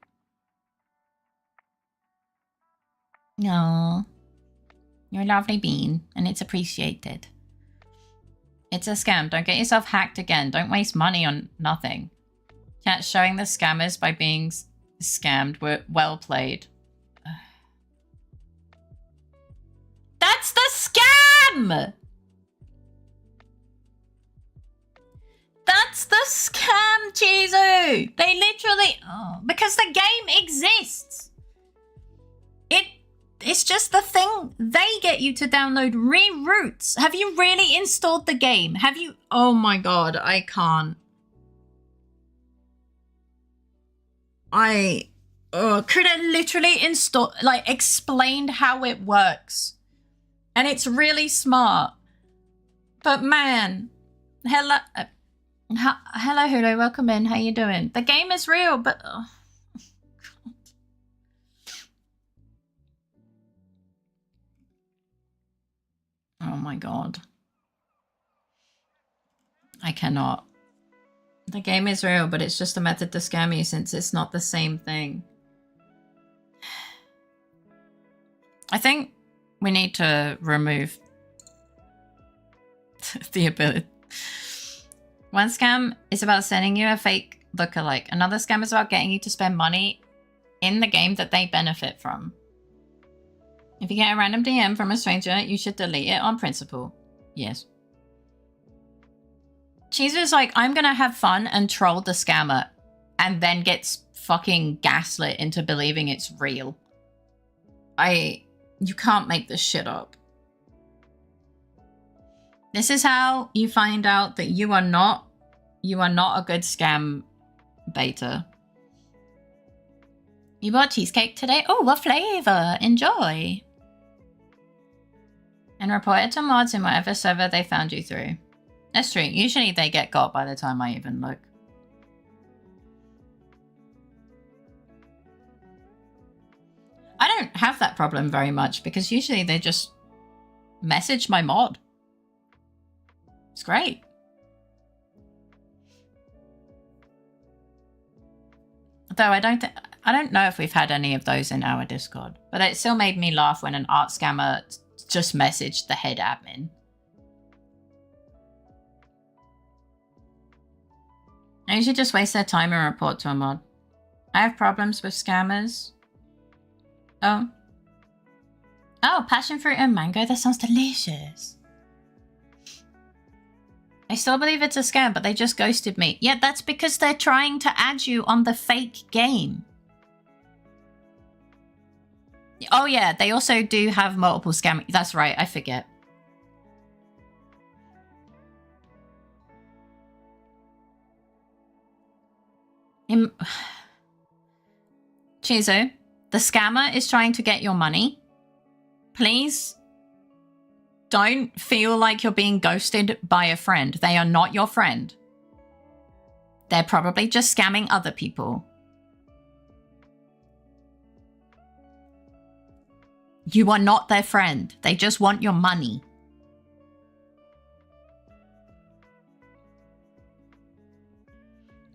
No. You're a lovely bean, and it's appreciated. It's a scam. Don't get yourself hacked again. Don't waste money on nothing. Chat showing the scammers by being scammed. Were well played. That's the scam! That's the scam, Chizu! They literally... Oh, because the game exists. It's just the thing they get you to download reroutes. Have you really installed the game? Have you... Oh my god, I can't. Could I literally install... Like, explained how it works. And it's really smart. But man... Hello, Hulu, welcome in. How you doing? The game is real, but... my god. I cannot. The game is real, but it's just a method to scam you since it's not the same thing. I think we need to remove the ability. One scam is about sending you a fake lookalike. Another scam is about getting you to spend money in the game that they benefit from. If you get a random DM from a stranger, you should delete it on principle. Yes. Cheeser's like, I'm gonna have fun and troll the scammer and then gets fucking gaslit into believing it's real. You can't make this shit up. This is how you find out that you are not a good scam baiter. You bought cheesecake today? Oh, what flavor? Enjoy. And report it to mods in whatever server they found you through. That's true. Usually they get got by the time I even look. I don't have that problem very much because usually they just message my mod. It's great. Though I don't know if we've had any of those in our Discord, but it still made me laugh when an art scammer just messaged the head admin. I usually just waste their time and report to a mod. I have problems with scammers. Oh. Oh, passion fruit and mango. That sounds delicious. I still believe it's a scam, but they just ghosted me. Yeah, that's because they're trying to add you on the fake game. Oh yeah, they also do have multiple scam. That's right, I forget. Chizo, the scammer is trying to get your money. Please don't feel like you're being ghosted by a friend. They are not your friend. They're probably just scamming other people. You are not their friend. They just want your money.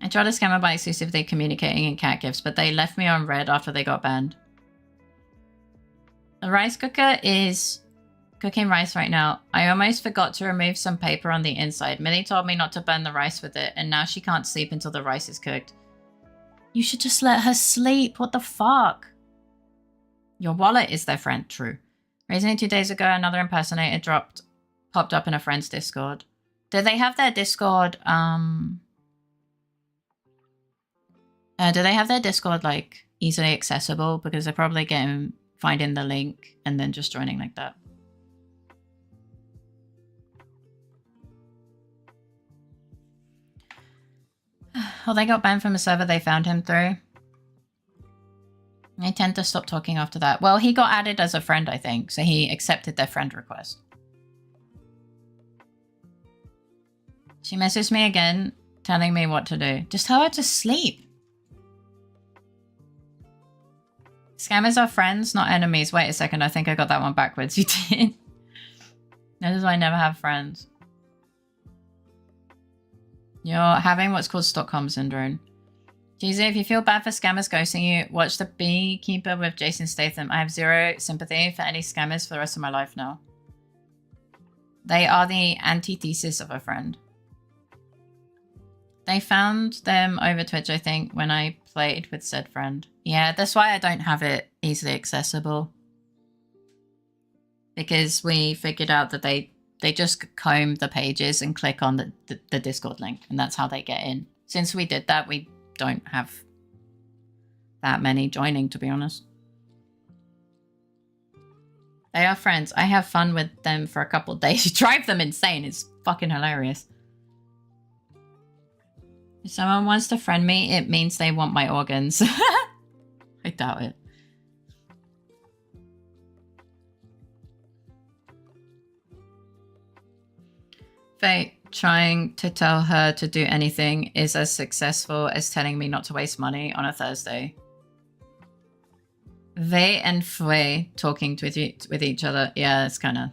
I tried to scam her by exclusively communicating in cat gifts, but they left me on red after they got banned. The rice cooker is cooking rice right now. I almost forgot to remove some paper on the inside. Millie told me not to burn the rice with it, and now she can't sleep until the rice is cooked. You should just let her sleep. What the fuck? Your wallet is their friend. True. Recently, 2 days ago, another impersonator popped up in a friend's Discord. Do they have their Discord, do they have their Discord, like, easily accessible? Because they're probably finding the link and then just joining like that. Well, they got banned from a server they found him through. They tend to stop talking after that. Well, he got added as a friend, I think, so he accepted their friend request. She messaged me again, telling me what to do. Just tell her to sleep. Scammers are friends, not enemies. Wait a second, I think I got that one backwards. You did. That is why I never have friends. You're having what's called Stockholm Syndrome. Jeezy, if you feel bad for scammers ghosting you, watch The Beekeeper with Jason Statham. I have zero sympathy for any scammers for the rest of my life now. They are the antithesis of a friend. They found them over Twitch, I think, when I played with said friend. Yeah, that's why I don't have it easily accessible. Because we figured out that they just comb the pages and click on the Discord link, and that's how they get in. Since we did that, we don't have that many joining, to be honest. They are friends. I have fun with them for a couple of days. You drive them insane. It's fucking hilarious. If someone wants to friend me, it means they want my organs. I doubt it. Faye, trying to tell her to do anything is as successful as telling me not to waste money on a Thursday. They and Fue talking with each other. Yeah, it's kind of...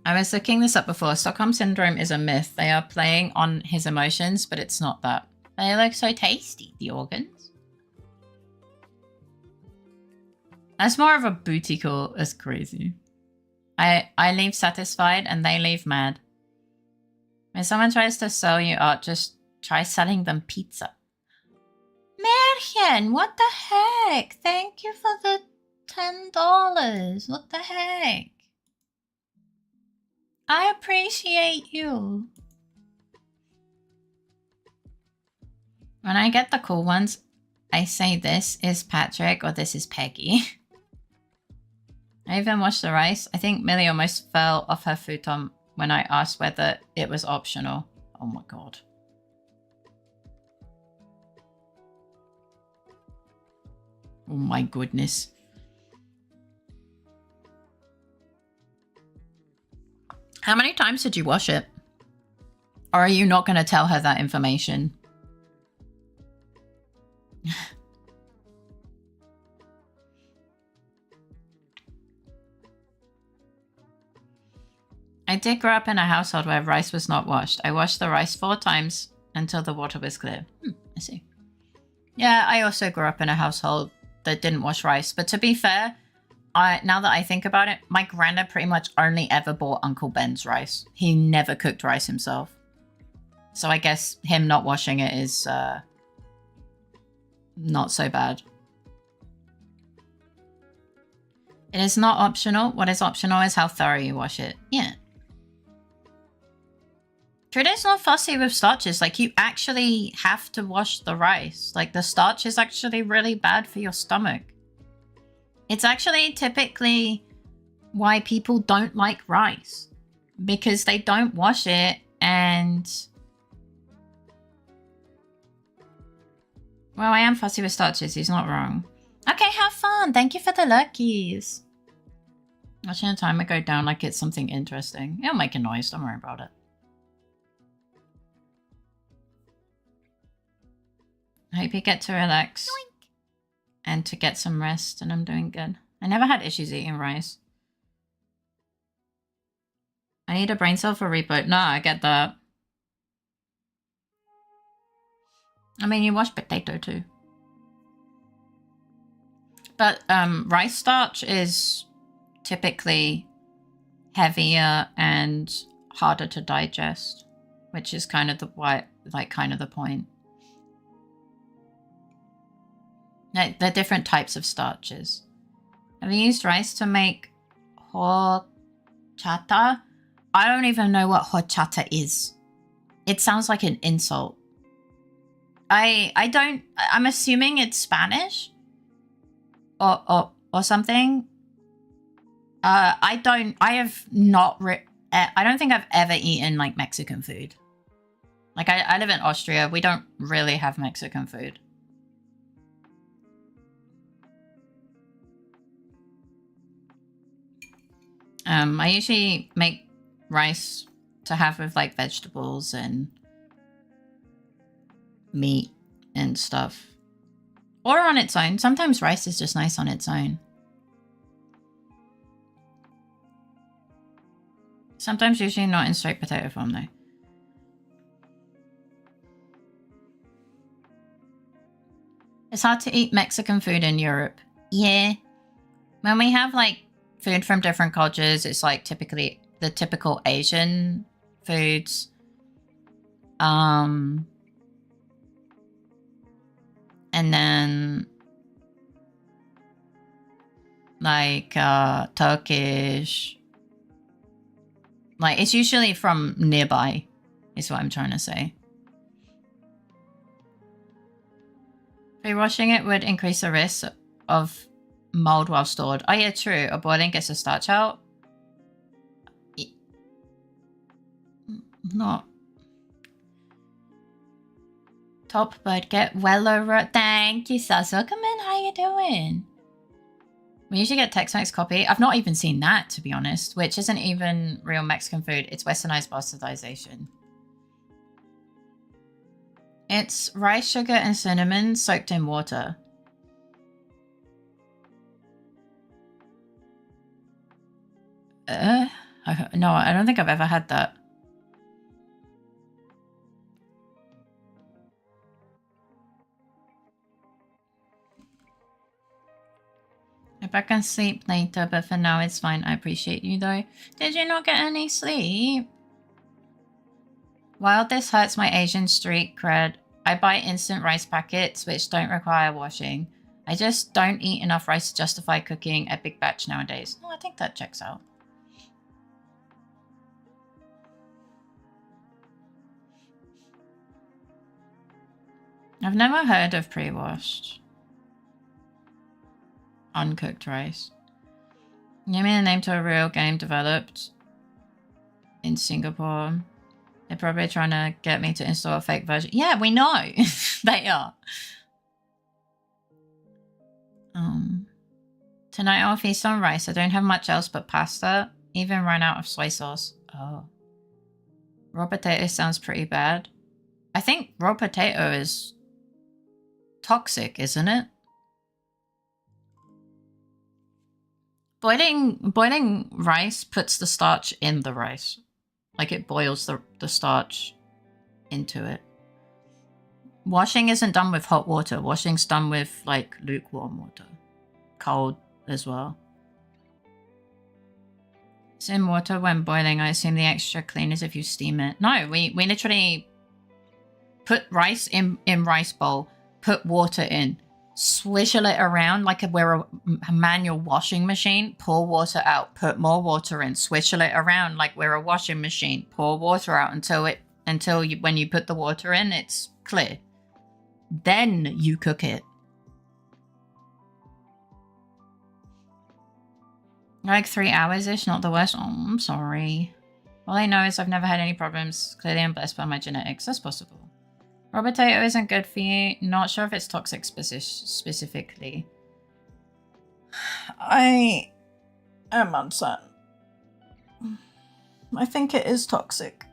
I was looking this up before. Stockholm Syndrome is a myth. They are playing on his emotions, but it's not that. They look so tasty, the organs. That's more of a booty call. That's crazy. I leave satisfied and they leave mad. When someone tries to sell you art, just try selling them pizza. Märchen, what the heck? Thank you for the $10. What the heck? I appreciate you. When I get the cool ones, I say this is Patrick or this is Peggy. I even washed the rice. I think Millie almost fell off her futon when I asked whether it was optional. Oh my god. Oh my goodness. How many times did you wash it? Or are you not going to tell her that information? I did grow up in a household where rice was not washed. I washed the rice 4 times until the water was clear. I see. Yeah, I also grew up in a household that didn't wash rice. But to be fair, now that I think about it, my granddad pretty much only ever bought Uncle Ben's rice. He never cooked rice himself. So I guess him not washing it is not so bad. It is not optional. What is optional is how thorough you wash it. Yeah. Trudeau's not fussy with starches. Like, you actually have to wash the rice. Like, the starch is actually really bad for your stomach. It's actually typically why people don't like rice. Because they don't wash it and... Well, I am fussy with starches. He's not wrong. Okay, have fun. Thank you for the luckies. Watching the timer go down like it's something interesting. It'll make a noise. Don't worry about it. I hope you get to relax. Yoink. And to get some rest, and I'm doing good. I never had issues eating rice. I need a brain cell for reboot. No, I get that. I mean, you wash potato too. But rice starch is typically heavier and harder to digest, which is kind of the point. They're different types of starches. Have you used rice to make horchata? I don't even know what horchata is. It sounds like an insult. I'm assuming it's Spanish or something. I don't think I've ever eaten like Mexican food. Like I live in Austria. We don't really have Mexican food. I usually make rice to have with like vegetables and meat and stuff. Or on its own. Sometimes rice is just nice on its own. Sometimes usually not in straight potato form though. It's hard to eat Mexican food in Europe. Yeah. When we have like food from different cultures, it's like typically the typical Asian foods. And then like Turkish. Like it's usually from nearby, is what I'm trying to say. Pre-washing it would increase the risk of mold while stored. Oh yeah, true. Or boiling gets the starch out. Not. Top bird get well over. Thank you, Sus. Welcome in. How you doing? We usually get Tex-Mex copy. I've not even seen that, to be honest, which isn't even real Mexican food. It's westernized bastardization. It's rice, sugar, and cinnamon soaked in water. No, I don't think I've ever had that. If I can sleep later, but for now it's fine. I appreciate you though. Did you not get any sleep? While this hurts my Asian street cred, I buy instant rice packets which don't require washing. I just don't eat enough rice to justify cooking a big batch nowadays. Oh, I think that checks out. I've never heard of pre-washed uncooked rice. Give me the name to a real game developed in Singapore. They're probably trying to get me to install a fake version. Yeah, we know. They are. Tonight I'll feast on rice. I don't have much else but pasta. Even ran out of soy sauce. Oh. Raw potato sounds pretty bad. I think raw potato is toxic, isn't it? Boiling rice puts the starch in the rice. Like it boils the starch into it. Washing isn't done with hot water. Washing's done with like lukewarm water. Cold as well. It's in water when boiling. I assume the extra clean is if you steam it. No, we literally put rice in rice bowl, put water in, swizzle it around like we're a manual washing machine, pour water out, put more water in, swizzle it around like we're a washing machine, pour water out until when you put the water in, it's clear. Then you cook it. Like 3 hours-ish, not the worst. Oh, I'm sorry. All I know is I've never had any problems. Clearly I'm blessed by my genetics. That's possible. Raw potato isn't good for you. Not sure if it's toxic specifically. I am uncertain. I think it is toxic.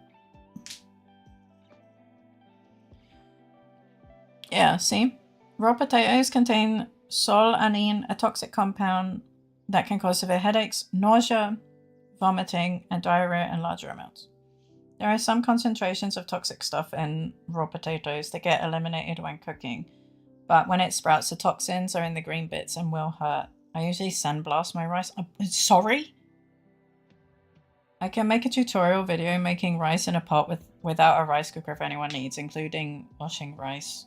Yeah, see? Raw potatoes contain solanine, a toxic compound that can cause severe headaches, nausea, vomiting, and diarrhea in larger amounts. There are some concentrations of toxic stuff in raw potatoes that get eliminated when cooking, but when it sprouts, the toxins are in the green bits and will hurt. I usually sandblast my rice. Sorry? I can make a tutorial video making rice in a pot without a rice cooker if anyone needs, including washing rice.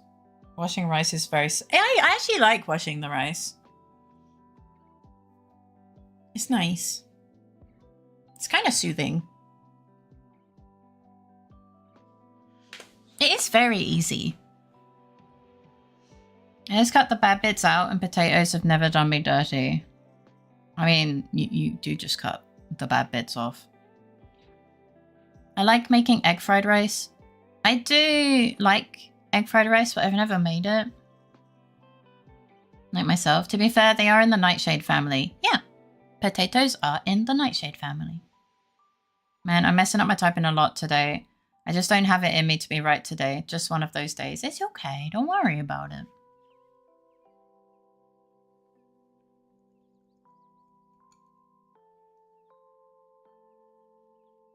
Washing rice is very... I actually like washing the rice. It's nice. It's kind of soothing. It is very easy. I just cut the bad bits out and potatoes have never done me dirty. I mean, you do just cut the bad bits off. I like making egg fried rice. I do like egg fried rice, but I've never made it. Like myself. To be fair, they are in the nightshade family. Yeah. Potatoes are in the nightshade family. Man, I'm messing up my typing a lot today. I just don't have it in me to be right today. Just one of those days. It's okay. Don't worry about it.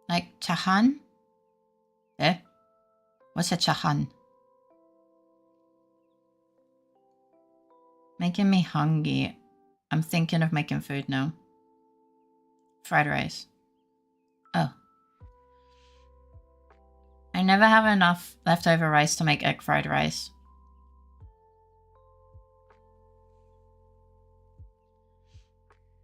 Like chahan? Eh? What's a chahan? Making me hungry. I'm thinking of making food now. Fried rice. Oh. I never have enough leftover rice to make egg fried rice.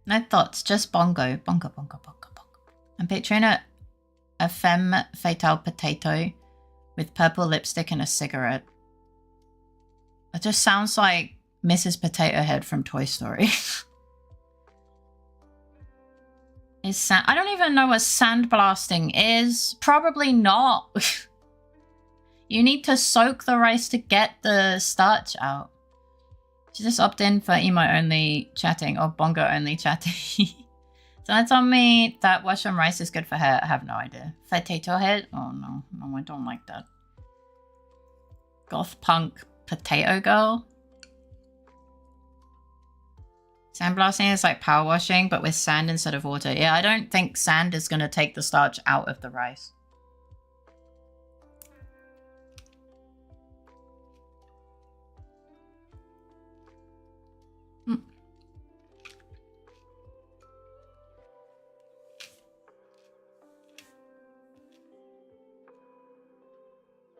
No thoughts, just bongo. Bongo, bongo, bongo, bongo. I'm picturing a femme fatale potato with purple lipstick and a cigarette. It just sounds like Mrs. Potato Head from Toy Story. I don't even know what sandblasting is. Probably not. You need to soak the rice to get the starch out. Should just opt in for emo only chatting or bongo only chatting. Someone told me that mushroom rice is good for hair. I have no idea. Potato head? Oh no, no, I don't like that. Goth punk potato girl? Sandblasting is like power washing, but with sand instead of water. Yeah, I don't think sand is going to take the starch out of the rice.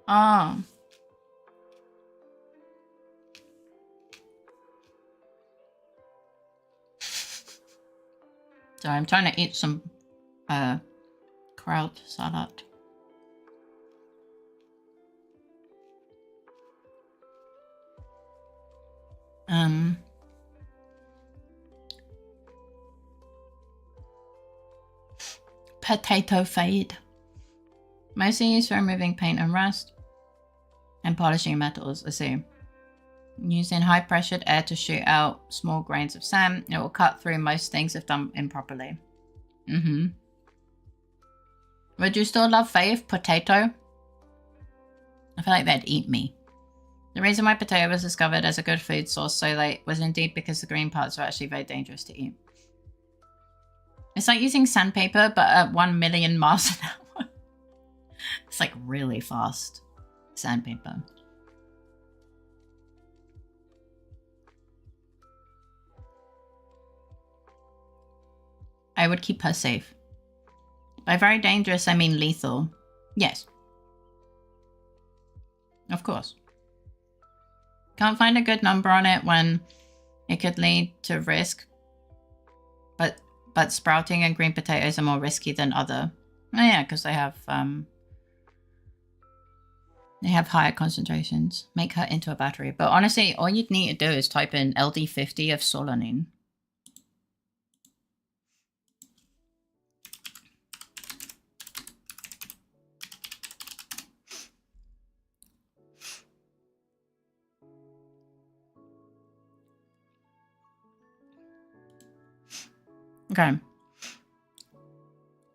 Oh. Sorry, I'm trying to eat some kraut salad. Potato fade. Mostly used for removing paint and rust and polishing metals, I see. Using high pressured air to shoot out small grains of sand, it will cut through most things if done improperly. Would you still love fave potato? I feel like they'd eat me. The reason why potato was discovered as a good food source so late was indeed because the green parts are actually very dangerous to eat. It's like using sandpaper, but at 1 million miles an hour. It's like really fast sandpaper. I would keep her safe. By very dangerous, I mean lethal. Yes. Of course. Can't find a good number on it when it could lead to risk. But sprouting and green potatoes are more risky than other. Oh yeah, because they have higher concentrations. Make her into a battery. But honestly, all you'd need to do is type in LD50 of solanine. Okay.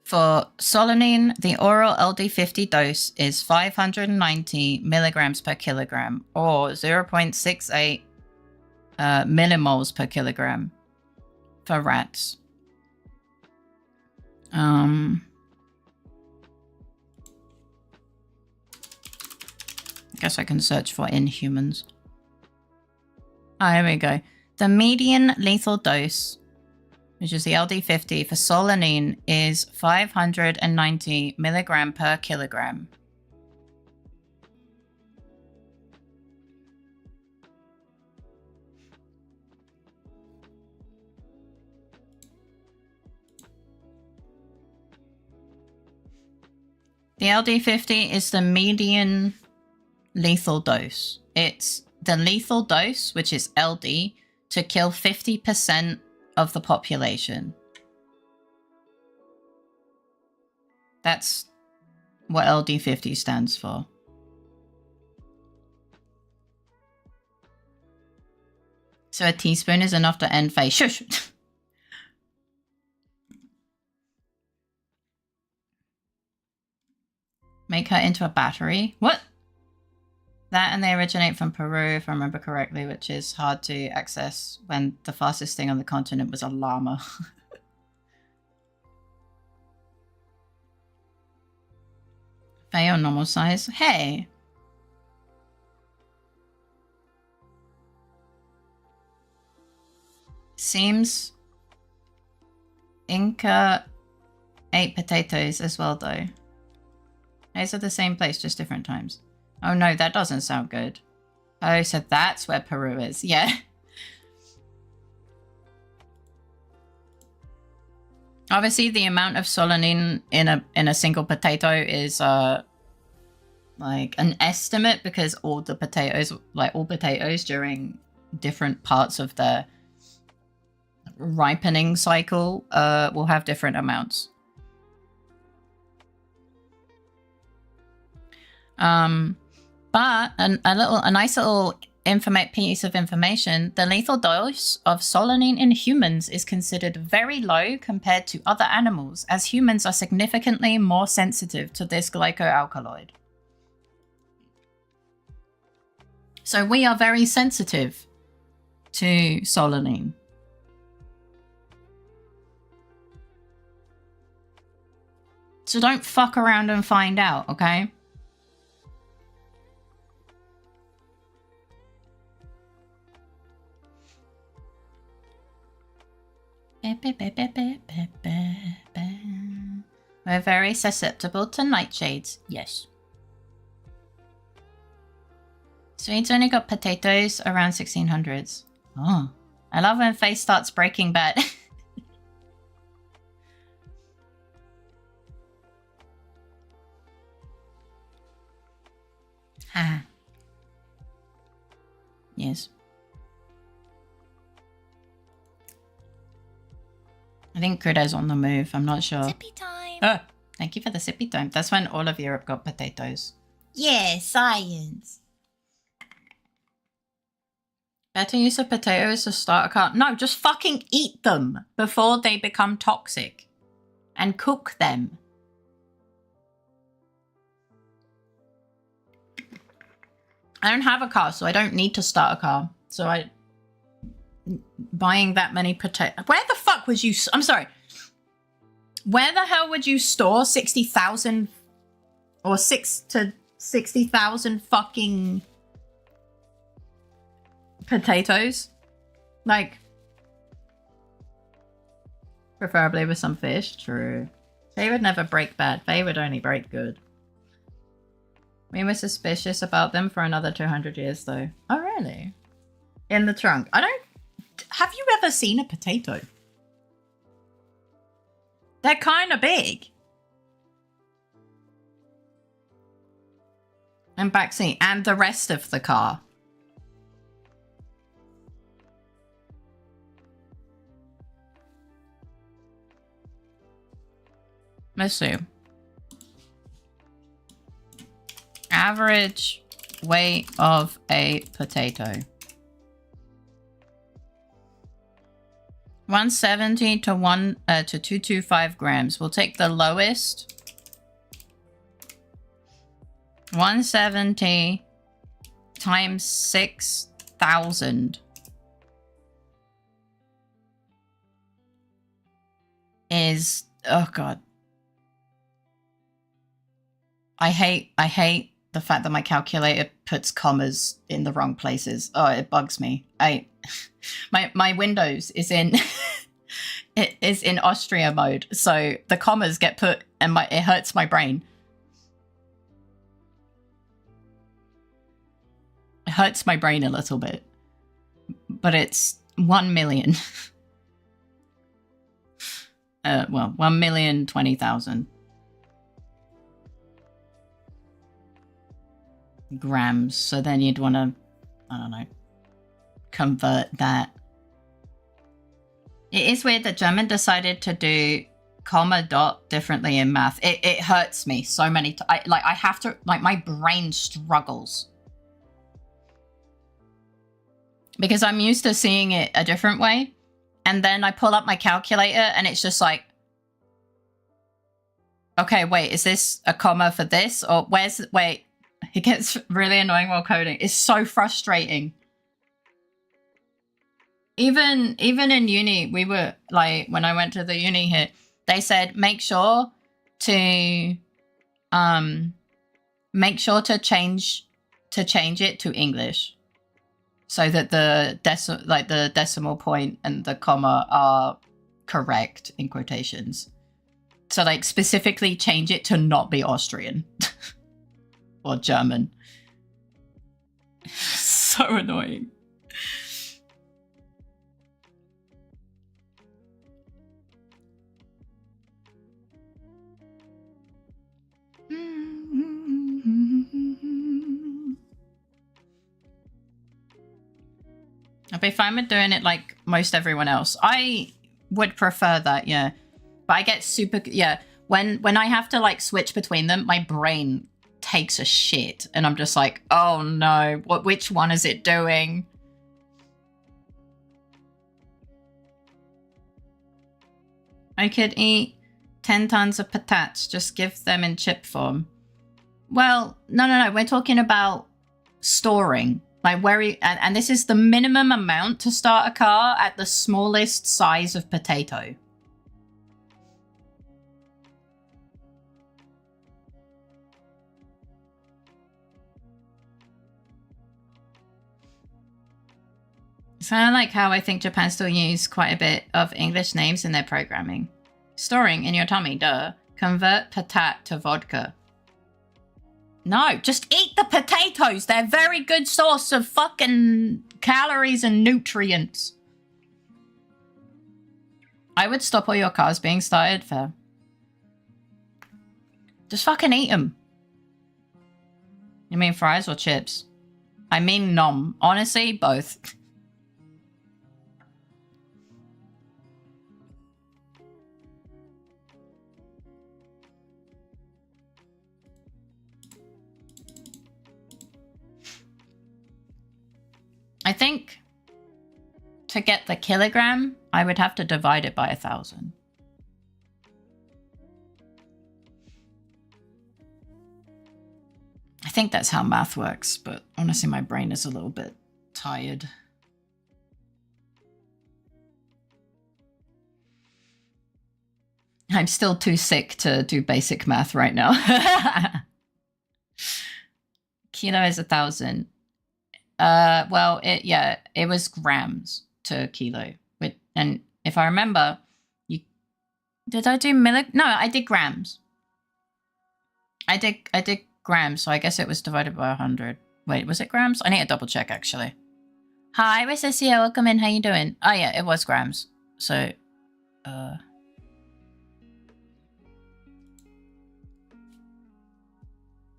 For solanine, the oral LD50 dose is 590 milligrams per kilogram, or 0.68 millimoles per kilogram for rats. I guess I can search for in humans. Oh, here we go. The median lethal dose, which is the LD50 for solanine, is 590 milligram per kilogram. The LD50 is the median lethal dose. It's the lethal dose, which is LD, to kill 50% of the population. That's what LD50 stands for. So a teaspoon is enough to end phase. Shush! Make her into a battery? What? That, and they originate from Peru, if I remember correctly, which is hard to access when the fastest thing on the continent was a llama. Fail normal size. Hey! Seems Inca ate potatoes as well, though. Those are the same place, just different times. Oh no, that doesn't sound good. Oh, so that's where Peru is. Yeah. Obviously, the amount of solanine in a single potato is like an estimate, because all potatoes during different parts of the ripening cycle will have different amounts. But a nice little piece of information: the lethal dose of solanine in humans is considered very low compared to other animals, as humans are significantly more sensitive to this glycoalkaloid. So we are very sensitive to solanine. So don't fuck around and find out, okay? We're very susceptible to nightshades. Yes. Swedes only got potatoes around 1600s. Oh. I love when Faye starts Breaking Bad. Ha. Yes. I think Critter's on the move. I'm not sure. Sippy time. Oh, thank you for the sippy time. That's when all of Europe got potatoes. Yeah, science. Better use of potatoes to start a car. No, just fucking eat them before they become toxic. And cook them. I don't have a car, so I don't need to start a car. So buying that many potatoes. Where the fuck would you... I'm sorry. Where the hell would you store 60,000 or 6 to 60,000 fucking potatoes? Like, preferably with some fish. True. They would never break bad. They would only break good. We were suspicious about them for another 200 years, though. Oh, really? In the trunk. I don't... Have you ever seen a potato? They're kind of big. And backseat. And the rest of the car. Let's see. Average weight of a potato. 170 to 225 grams. We'll take the lowest. 170 times 6,000 is, oh god. I hate the fact that my calculator puts commas in the wrong places. Oh, it bugs me. My Windows is in it is in Austria mode, so the commas get put and it hurts my brain. It hurts my brain a little bit. But it's 1 million. Well, 1,020,000 grams. So then you'd want to, I don't know, convert that. It is weird that German decided to do comma dot differently in math. It hurts me so many times. I have to, my brain struggles. Because I'm used to seeing it a different way. And then I pull up my calculator and it's just like, okay, wait, is this a comma for this? Or wait, it gets really annoying while coding. It's so frustrating. Even in uni, we were like, when I went to the uni here, they said, make sure to change it to English. So that the decimal point and the comma are correct in quotations. So like specifically change it to not be Austrian or German. So annoying. I'd be fine with doing it like most everyone else. I would prefer that, yeah. But I get super, yeah. When I have to like switch between them, my brain takes a shit. And I'm just like, oh no, which one is it doing? I could eat 10 tons of patates. Just give them in chip form. Well, no. We're talking about storing. Like and this is the minimum amount to start a car at the smallest size of potato. It's kind of like how I think Japan still use quite a bit of English names in their programming. Storing in your tummy, duh. Convert patat to vodka. No, just eat the potatoes. They're a very good source of fucking calories and nutrients. I would stop all your cars being started for... Just fucking eat them. You mean fries or chips? I mean nom. Honestly, both. I think to get the kilogram, I would have to divide it by 1,000. I think that's how math works, but honestly, my brain is a little bit tired. I'm still too sick to do basic math right now. Kilo is 1,000. Well, it was grams to kilo. And if I remember, did I do No, I did grams. I did grams, so I guess it was divided by 100. Wait, was it grams? I need to double check, actually. Hi, Cecilia, welcome in. How you doing? Oh, yeah, it was grams. So,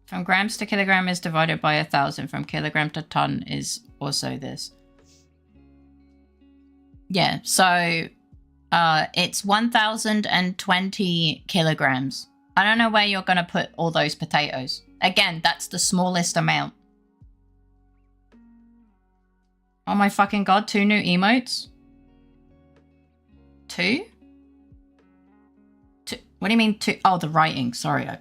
from grams to kilogram is divided by 1,000. From kilogram to ton is also this. Yeah, so it's 1,020 kilograms. I don't know where you're going to put all those potatoes. Again, that's the smallest amount. Oh my fucking god, 2 new emotes? 2? What do you mean 2? Oh, the writing. Sorry, I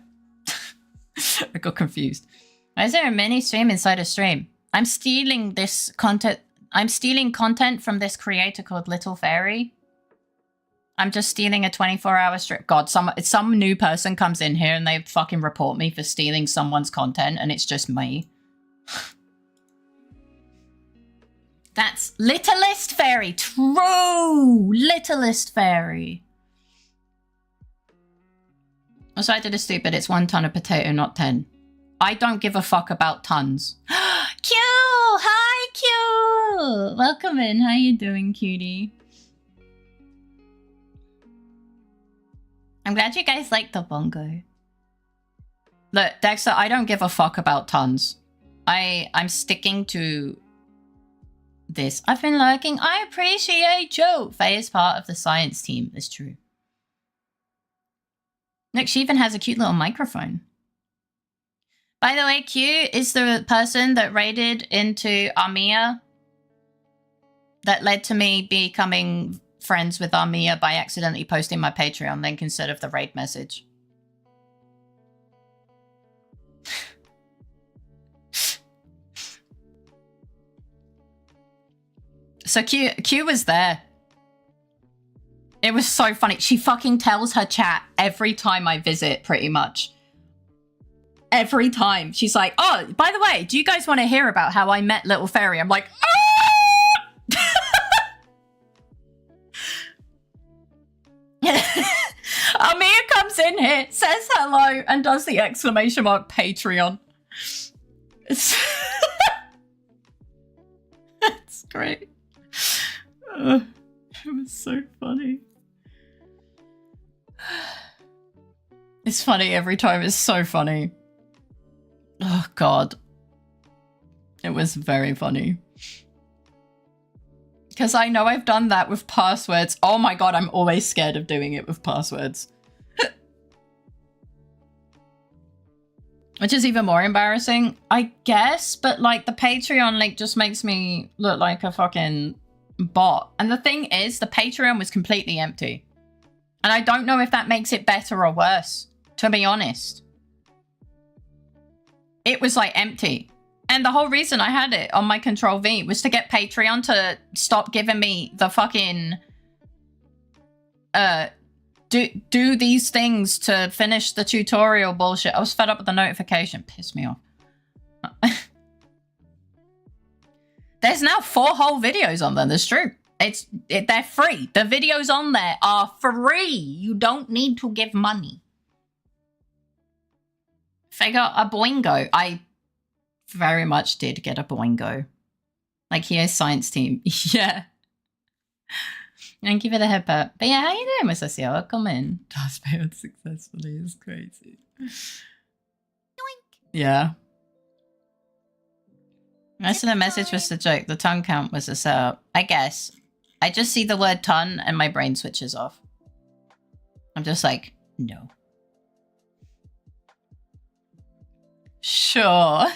got confused. Why is there a mini stream inside a stream? I'm stealing this content. I'm stealing content from this creator called LittleFaerii. I'm just stealing a 24-hour stream. God, some new person comes in here and they fucking report me for stealing someone's content and it's just me. That's Littlest Fairy. True! Littlest Fairy. Also, I did a stupid. It's 1 ton of potato, not 10. I don't give a fuck about tons. Q! Hi, Q! Welcome in. How you doing, cutie? I'm glad you guys like the bongo. Look, Dexter, I don't give a fuck about tons. I'm sticking to this. I've been lurking. I appreciate you. Faye is part of the science team. It's true. Look, she even has a cute little microphone. By the way, Q is the person that raided into Armia. That led to me becoming friends with Armia by accidentally posting my Patreon link instead of the raid message. So Q was there. It was so funny. She fucking tells her chat every time I visit, pretty much. Every time. She's like, oh, by the way, do you guys want to hear about how I met LittleFaerii? I'm like, Amir comes in here, says hello, and does the exclamation mark Patreon. It's great. It was so funny. It's funny every time. It's so funny. Oh, God. It was very funny. Because I know I've done that with passwords. Oh my God, I'm always scared of doing it with passwords. Which is even more embarrassing, I guess. But like the Patreon link just makes me look like a fucking bot. And the thing is, the Patreon was completely empty. And I don't know if that makes it better or worse, to be honest. It was like empty. And the whole reason I had it on my Control V was to get Patreon to stop giving me the fucking do these things to finish the tutorial bullshit. I was fed up with the notification. Pissed me off. There's now 4 whole videos on them. That's true. They're free. The videos on there are free. You don't need to give money. Figure a boingo. I very much did get a boingo. Like, here's science team. Yeah. Thank you for the headbutt. But yeah, how you doing, Miss Cecile? Come in. Task failed successfully. It's crazy. Yoink. Yeah. Most of the message was the joke. The tongue count was a setup. I guess. I just see the word ton and my brain switches off. I'm just like, no. Sure.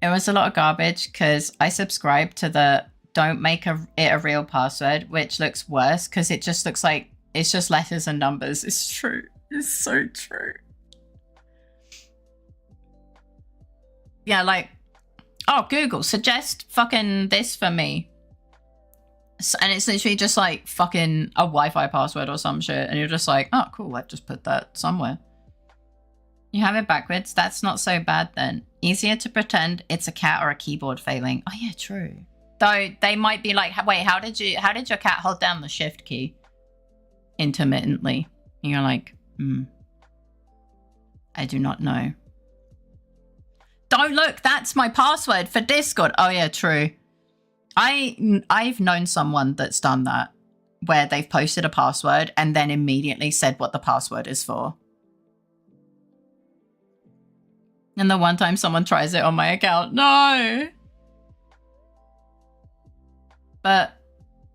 It was a lot of garbage because I subscribed to the don't make it a real password, which looks worse because it just looks like it's just letters and numbers. It's true. It's so true. Yeah, like, oh, Google, suggest fucking this for me. And it's literally just like fucking a Wi-Fi password or some shit. And you're just like, oh, cool, I've just put that somewhere. You have it backwards. That's not so bad then. Easier to pretend it's a cat or a keyboard failing. Oh yeah, true. Though they might be like, wait, how did your cat hold down the shift key intermittently? And you're like, I do not know. Don't look, that's my password for Discord. Oh yeah, true. I've known someone that's done that, where they've posted a password and then immediately said what the password is for. And the one time someone tries it on my account, no. But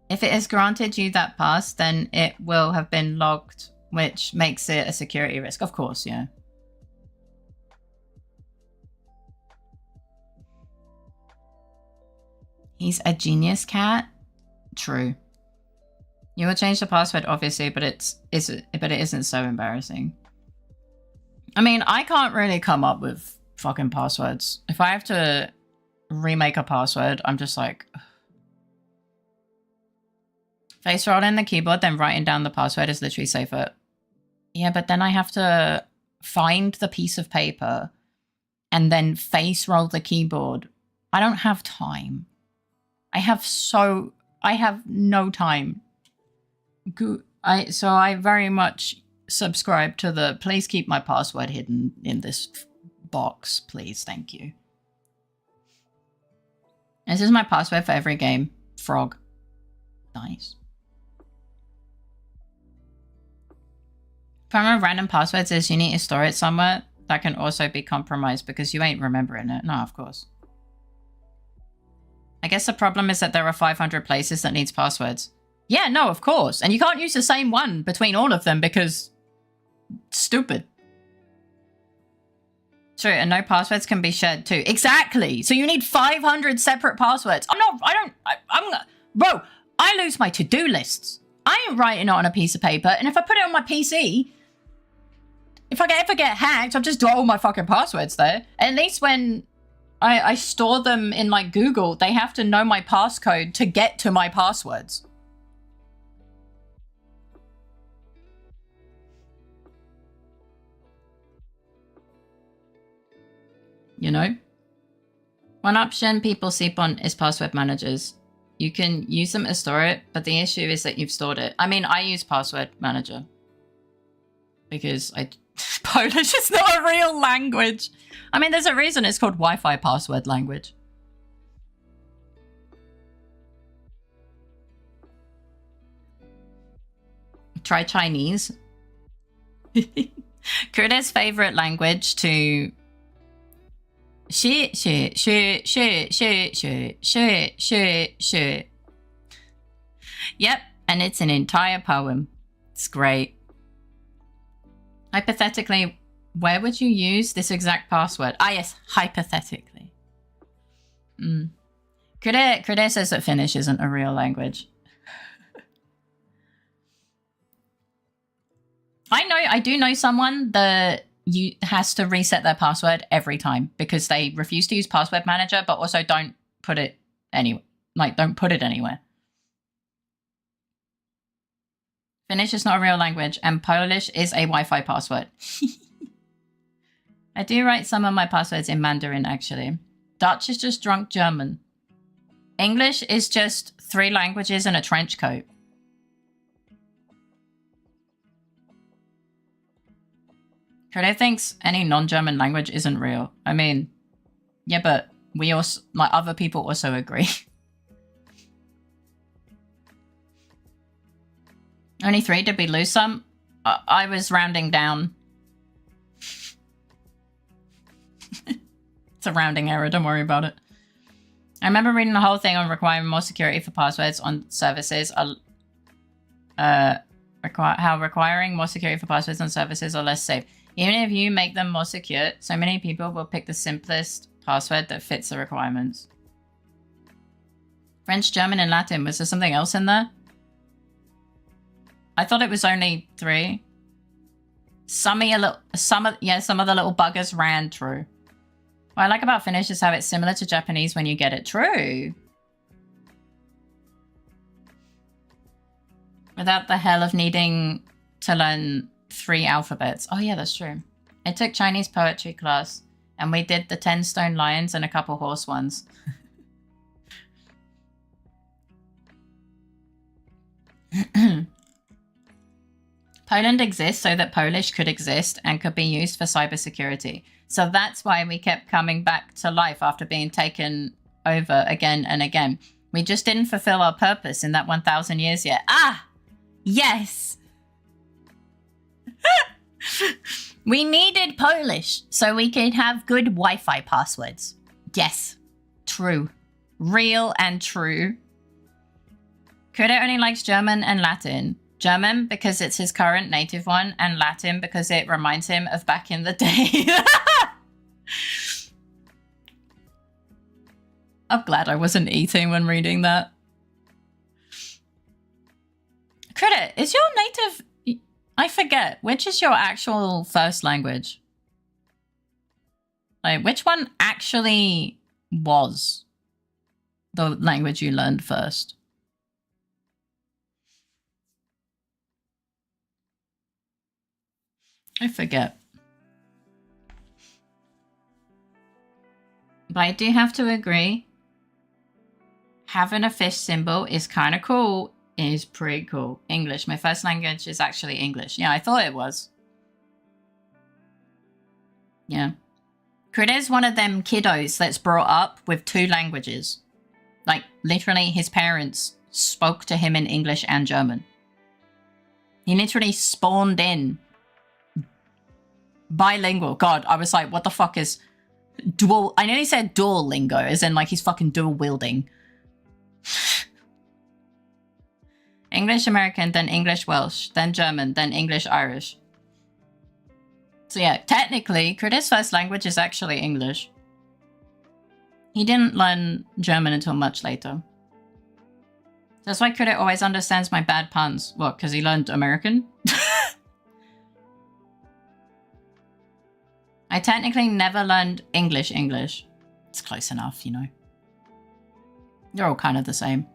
if it has granted you that pass, then it will have been logged, which makes it a security risk. Of course, yeah. He's a genius cat. True. You will change the password, obviously, but it isn't so embarrassing. I mean, I can't really come up with fucking passwords. If I have to remake a password, I'm just like... Face rolling the keyboard, then writing down the password is literally safer. Yeah, but then I have to find the piece of paper and then face roll the keyboard. I don't have time. I have no time. So I very much subscribe to the please keep my password hidden in this box, please, thank you. This is my password for every game. Frog. Nice. Problem with random passwords is you need to store it somewhere that can also be compromised because you ain't remembering it. No, of course. I guess the problem is that there are 500 places that needs passwords. Yeah, no, of course. And you can't use the same one between all of them because... stupid. True, and no passwords can be shared too. Exactly! So you need 500 separate passwords. Bro, I lose my to-do lists. I ain't writing it on a piece of paper, and if I put it on my PC, if I ever get hacked, I'll just do all my fucking passwords there. At least when I store them in like Google, they have to know my passcode to get to my passwords. You know? One option people sleep on is password managers. You can use them to store it, but the issue is that you've stored it. I mean, I use password manager because Polish is not a real language. I mean, there's a reason it's called Wi-Fi password language. Try Chinese. Kurda's favorite language to... Yep, and it's an entire poem. It's great. Hypothetically, where would you use this exact password? Ah, yes, hypothetically. Kurda says that Finnish isn't a real language. I do know someone that has to reset their password every time because they refuse to use password manager, but also don't put it don't put it anywhere. Finnish is not a real language, and Polish is a Wi-Fi password. I do write some of my passwords in Mandarin, actually. Dutch is just drunk German. English is just 3 languages and a trench coat. Credo thinks any non-German language isn't real. I mean, yeah, but we also, like, other people also agree. Only 3, did we lose some? I was rounding down. It's a rounding error, don't worry about it. I remember reading the whole thing on requiring more security for passwords on services. How requiring more security for passwords on services are less safe. Even if you make them more secure, so many people will pick the simplest password that fits the requirements. French, German, and Latin. Was there something else in there? I thought it was only 3. Some of the little buggers ran true. What I like about Finnish is how it's similar to Japanese when you get it true. Without the hell of needing to learn 3 alphabets. Oh yeah, that's true. I took Chinese poetry class and we did the 10 stone lions and a couple horse ones. Poland exists so that Polish could exist and could be used for cybersecurity. So that's why we kept coming back to life after being taken over again and again. We just didn't fulfill our purpose in that 1,000 years yet. Ah! Yes! We needed Polish so we could have good Wi-Fi passwords. Yes. True. Real and true. Kudo only likes German and Latin. German because it's his current native one, and Latin because it reminds him of back in the day. I'm glad I wasn't eating when reading that. Credit, is your native... I forget, which is your actual first language? Like, which one actually was the language you learned first? I forget. But I do have to agree, having a fish symbol is kind of cool. It is pretty cool. English. My first language is actually English. Yeah, I thought it was. Yeah. Crit is one of them kiddos that's brought up with 2 languages. Like, literally, his parents spoke to him in English and German. He literally spawned in bilingual. God, I was like, what the fuck is dual? I nearly said dual lingo, as in like he's fucking dual wielding. English American, then English Welsh, then German, then English Irish. So yeah, technically, Crit's first language is actually English. He didn't learn German until much later. That's why Crit always understands my bad puns. What, because he learned American? I technically never learned English. It's close enough, you know. They're all kind of the same.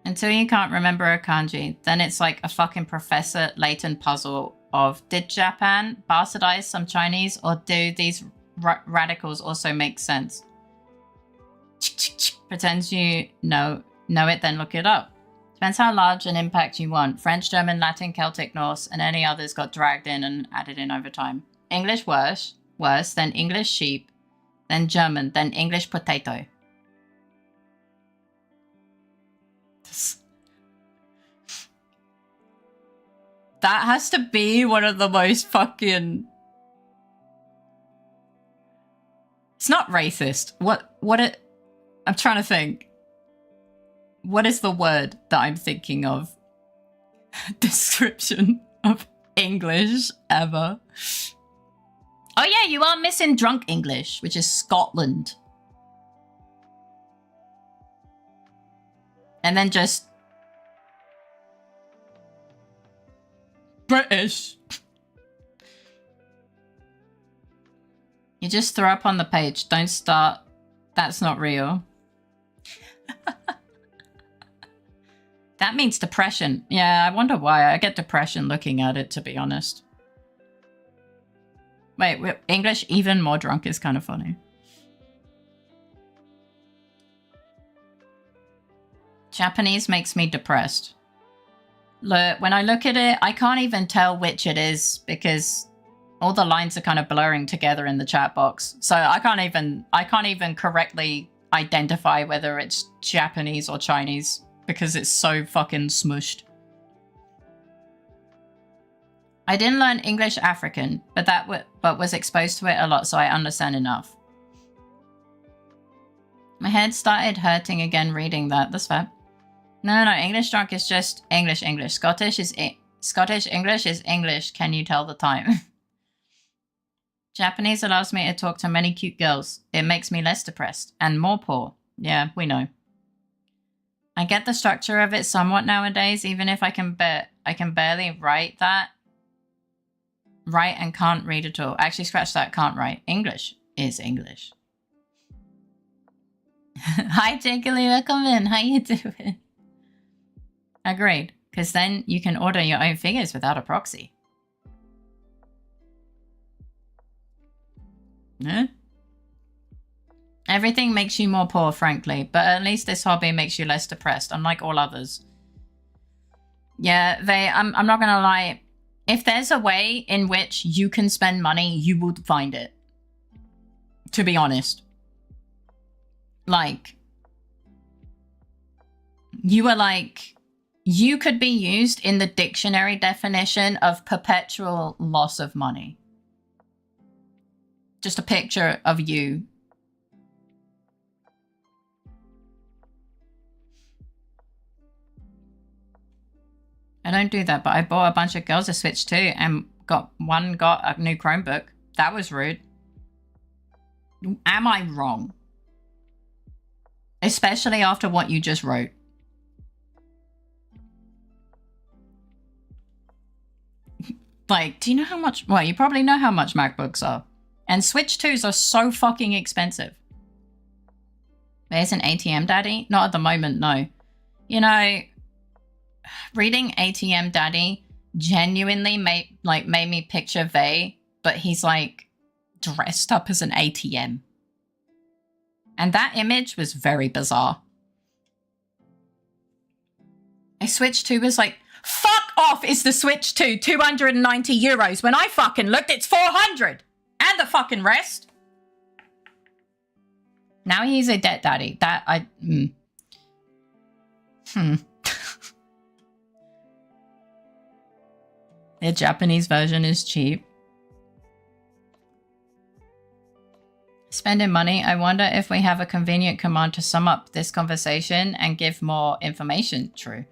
Until you can't remember a kanji, then it's like a fucking Professor Layton puzzle of, did Japan bastardize some Chinese, or do these radicals also make sense? Pretends you know it, then look it up. Depends how large an impact you want. French, German, Latin, Celtic, Norse, and any others got dragged in and added in over time. English worse, then English sheep, then German, then English potato. That has to be one of the most fucking... It's not racist. I'm trying to think. What is the word that I'm thinking of? Description of English ever. Oh yeah, you are missing drunk English, which is Scotland. And then just... British. You just throw up on the page. Don't start. That's not real. That means depression. Yeah, I wonder why. I get depression looking at it, to be honest. Wait, English even more drunk is kind of funny. Japanese makes me depressed. Look, when I look at it, I can't even tell which it is because all the lines are kind of blurring together in the chat box. So I can't even correctly identify whether it's Japanese or Chinese because it's so fucking smushed. I didn't learn English African, but was exposed to it a lot, so I understand enough. My head started hurting again reading that. That's fair. No, English drunk is just English. Scottish English is English. Can you tell the time? Japanese allows me to talk to many cute girls. It makes me less depressed and more poor. Yeah, we know. I get the structure of it somewhat nowadays, even if I can barely write that. Write and can't read at all. Actually, scratch that. Can't write. English is English. Hi, Jiggly. Welcome in. How you doing? Agreed. Because then you can order your own figures without a proxy. Yeah. Everything makes you more poor, frankly. But at least this hobby makes you less depressed, unlike all others. Yeah, I'm not going to lie. If there's a way in which you can spend money, you would find it. To be honest. Like, you could be used in the dictionary definition of perpetual loss of money. Just a picture of you. I don't do that, but I bought a bunch of girls a Switch too and got a new Chromebook. That was rude. Am I wrong? Especially after what you just wrote. Like, do you know how much? Well, you probably know how much MacBooks are. And Switch 2s are so fucking expensive. There's an ATM Daddy? Not at the moment, no. You know, reading ATM Daddy genuinely made me picture Vey, but he's like dressed up as an ATM. And that image was very bizarre. A Switch 2 was like, fuck off, is the Switch 2 290 euros? When I fucking looked, it's 400. And the fucking rest. Now he's a debt daddy. The Japanese version is cheap. Spending money. I wonder if we have a convenient command to sum up this conversation and give more information. True.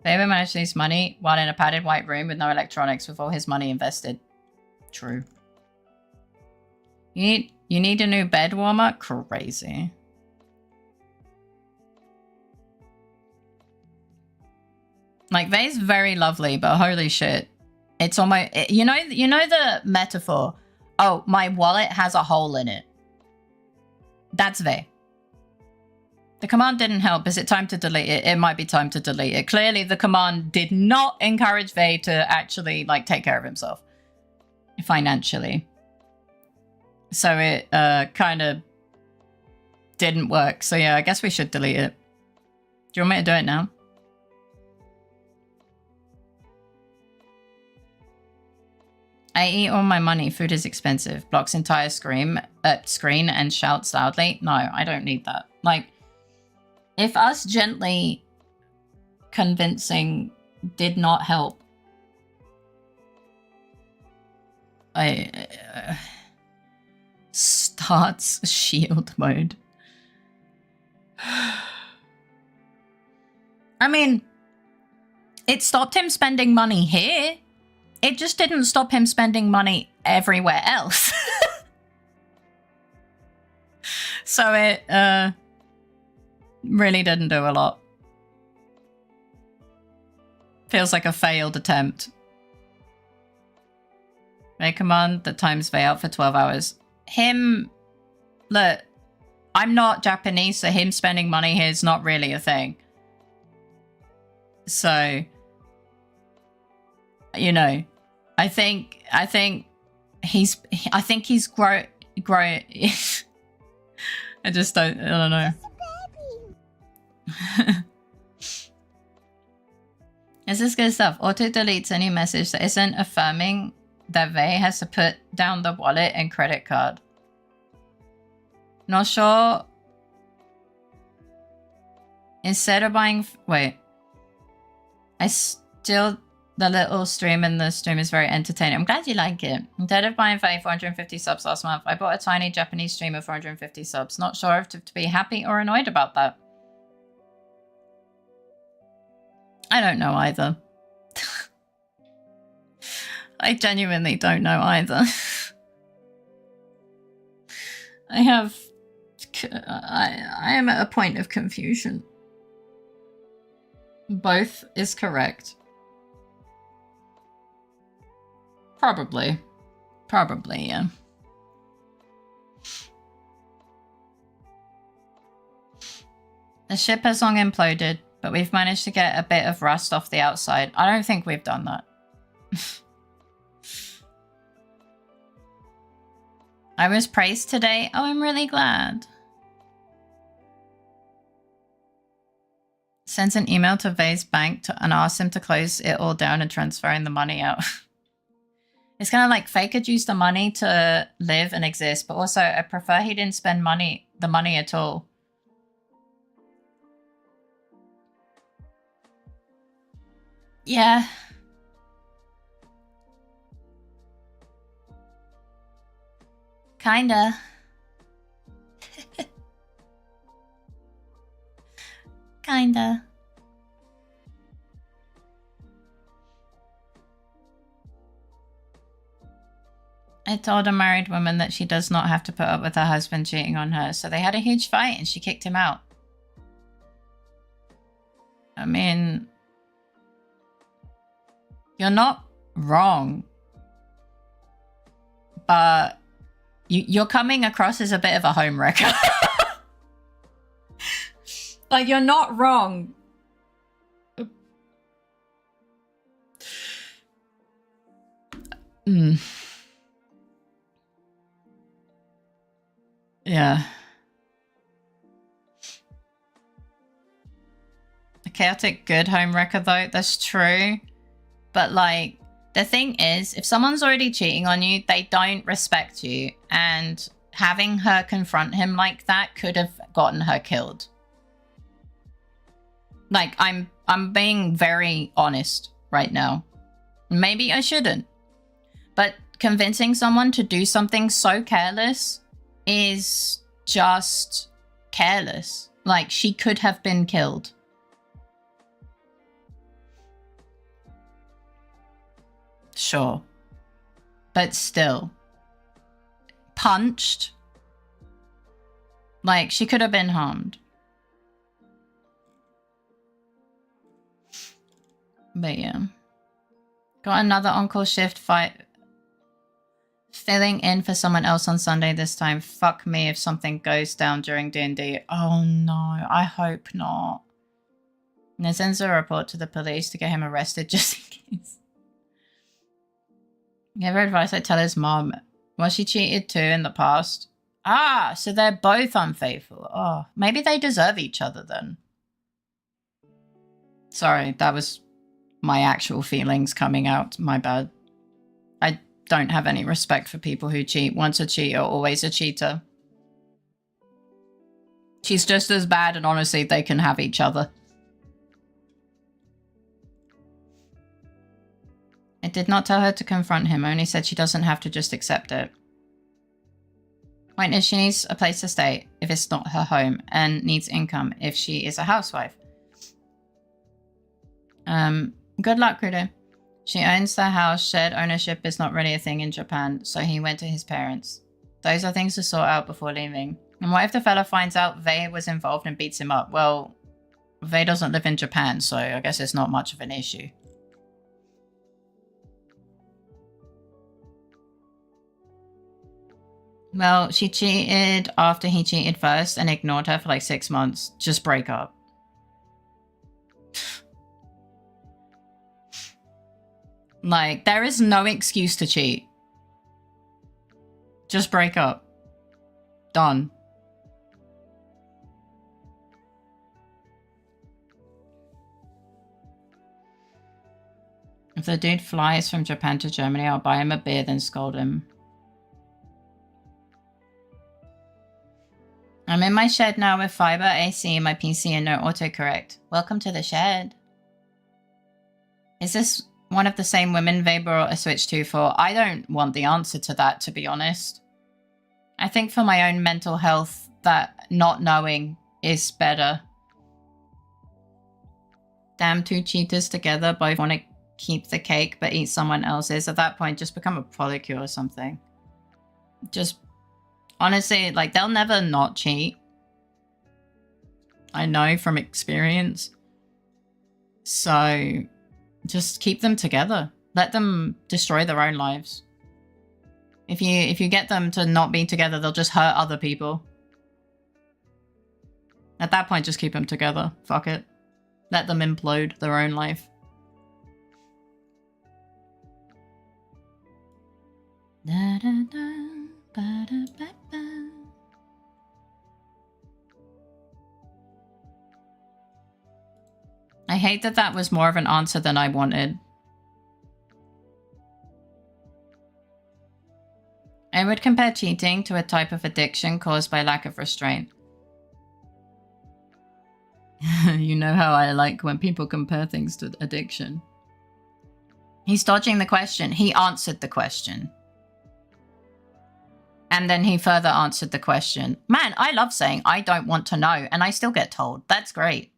Faber managed to lose money while in a padded white room with no electronics with all his money invested. True. You need a new bed warmer? Crazy. Like, Vey's very lovely, but holy shit. It's almost, you know the metaphor. Oh, my wallet has a hole in it. That's Vey. The command didn't help. Is it time to delete it? It might be time to delete it. Clearly, the command did not encourage Vey to actually, like, take care of himself. Financially. So it kind of didn't work. So yeah, I guess we should delete it. Do you want me to do it now? I eat all my money. Food is expensive. Blocks entire screen and shouts loudly. No, I don't need that. Like, if us gently convincing did not help, starts shield mode. I mean, it stopped him spending money here. It just didn't stop him spending money everywhere else. So it really didn't do a lot. Feels like a failed attempt. Vey command that times Vey out for 12 hours. Him, look, I'm not Japanese, so him spending money here is not really a thing. So, you know, I think he's grow. I just don't know. This is good stuff. Auto deletes any message that isn't affirming that Vey has to put down the wallet and credit card. Not sure. Instead of buying... Wait. I still... The little stream in the stream is very entertaining. I'm glad you like it. Instead of buying Vey 450 subs last month, I bought a tiny Japanese streamer 450 subs. Not sure if to be happy or annoyed about that. I don't know either. I genuinely don't know either. I am at a point of confusion. Both is correct. Probably. Probably, yeah. The ship has long imploded, but we've managed to get a bit of rust off the outside. I don't think we've done that. I was praised today. Oh, I'm really glad. Sends an email to Vey's bank and asks him to close it all down and transferring the money out. It's kind of like Faye could use the money to live and exist, but also I prefer he didn't spend the money at all. Yeah. Kinda. Kinda. I told a married woman that she does not have to put up with her husband cheating on her, so they had a huge fight and she kicked him out. I mean, you're not wrong, but you're coming across as a bit of a homewrecker. Like, you're not wrong. Yeah. A chaotic good homewrecker, though, that's true. But, like, the thing is, if someone's already cheating on you, they don't respect you. And having her confront him like that could have gotten her killed. Like, I'm being very honest right now. Maybe I shouldn't. But convincing someone to do something so careless is just careless. Like, she could have been killed. Sure. But still. Punched. Like, she could have been harmed. But yeah. Got another on-call shift fight. Filling in for someone else on Sunday this time. Fuck me if something goes down during D&D. Oh no, I hope not. And it sends a report to the police to get him arrested just in case. Give her advice I tell his mom. Well, she cheated too in the past. Ah, so they're both unfaithful. Oh, maybe they deserve each other then. Sorry, that was my actual feelings coming out. My bad. I don't have any respect for people who cheat. Once a cheater, always a cheater. She's just as bad, and honestly, they can have each other. I did not tell her to confront him. I only said she doesn't have to just accept it. Point is, she needs a place to stay if it's not her home, and needs income if she is a housewife. Good luck, Crudo. She owns the house. Shared ownership is not really a thing in Japan, so he went to his parents. Those are things to sort out before leaving. And what if the fella finds out Vey was involved and beats him up? Well, Vey doesn't live in Japan, so I guess it's not much of an issue. Well, she cheated after he cheated first and ignored her for like 6 months. Just break up. Like, there is no excuse to cheat. Just break up. Done. If the dude flies from Japan to Germany, I'll buy him a beer, then scold him. I'm in my shed now with fiber, AC, my PC, and no autocorrect. Welcome to the shed. Is this one of the same women they brought a Switch to for? I don't want the answer to that, to be honest. I think for my own mental health, that not knowing is better. Damn, two cheaters together, both want to keep the cake but eat someone else's. At that point, just become a polycule or something. Just, honestly, like, they'll never not cheat. I know from experience. So, just keep them together. Let them destroy their own lives. If you get them to not be together, they'll just hurt other people. At that point, just keep them together. Fuck it. Let them implode their own life. Da, da, da, ba, da, ba, ba. I hate that was more of an answer than I wanted. I would compare cheating to a type of addiction caused by lack of restraint. You know how I like when people compare things to addiction. He's dodging the question. He answered the question. And then he further answered the question. Man, I love saying I don't want to know, and I still get told. That's great.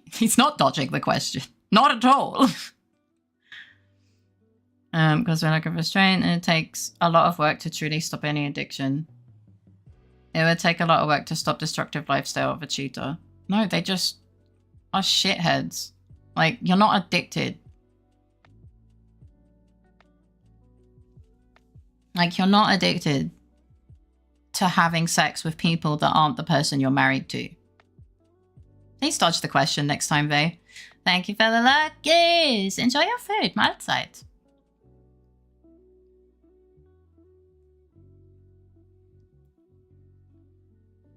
He's not dodging the question. Not at all. Because we're lack of restraint, and it takes a lot of work to truly stop any addiction. It would take a lot of work to stop destructive lifestyle of a cheater. No, they just are shitheads. Like, you're not addicted. Like, you're not addicted to having sex with people that aren't the person you're married to. Please dodge the question next time, Vay. Thank you for the luckies. Enjoy your food. Mahlzeit.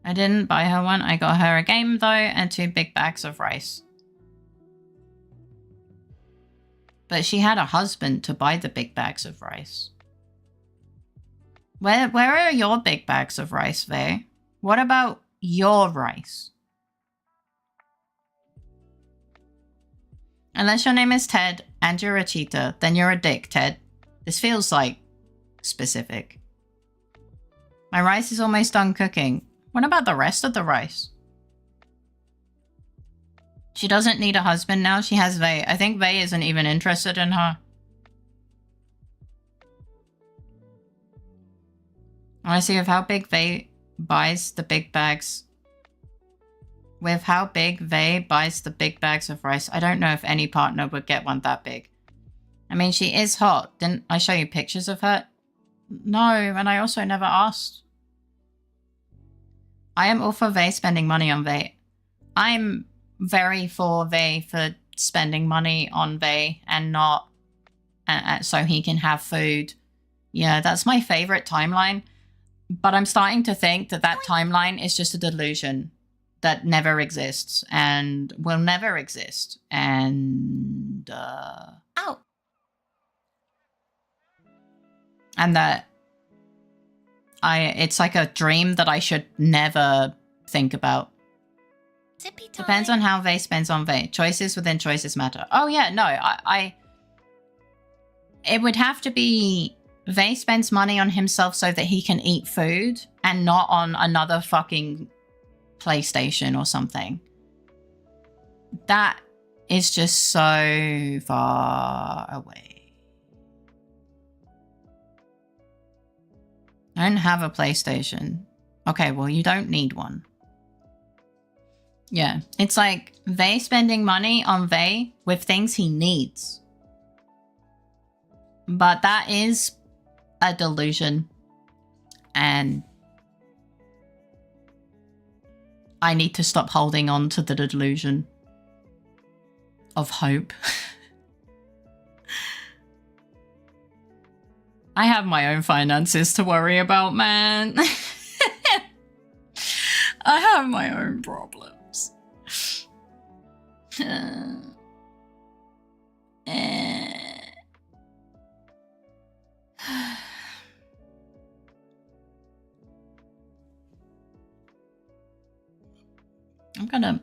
I didn't buy her one. I got her a game, though, and 2 big bags of rice. But she had a husband to buy the big bags of rice. Where are your big bags of rice, Vay? What about your rice? Unless your name is Ted and you're a cheater, then you're a dick, Ted. This feels, like, specific. My rice is almost done cooking. What about the rest of the rice? She doesn't need a husband now. She has Vay. I think Vay isn't even interested in her. I see with how big Vay buys the big bags. With how big Vay buys the big bags of rice, I don't know if any partner would get one that big. I mean, she is hot. Didn't I show you pictures of her? No, and I also never asked. I am all for Vay spending money on Vay. I'm very for Vay for spending money on Vay and not so he can have food. Yeah, that's my favorite timeline. But I'm starting to think that timeline is just a delusion that never exists and will never exist. And Ow. And that it's like a dream that I should never think about. Zippy time. Depends on how Vay spends on Vay. Choices within choices matter. Oh yeah, no, it would have to be Vay spends money on himself so that he can eat food and not on another fucking PlayStation or something. That is just so far away. I don't have a PlayStation. Okay, well, you don't need one. Yeah, it's like Vay spending money on Vay with things he needs. But that is a delusion. And I need to stop holding on to the delusion of hope. I have my own finances to worry about, man. I have my own problems. I'm gonna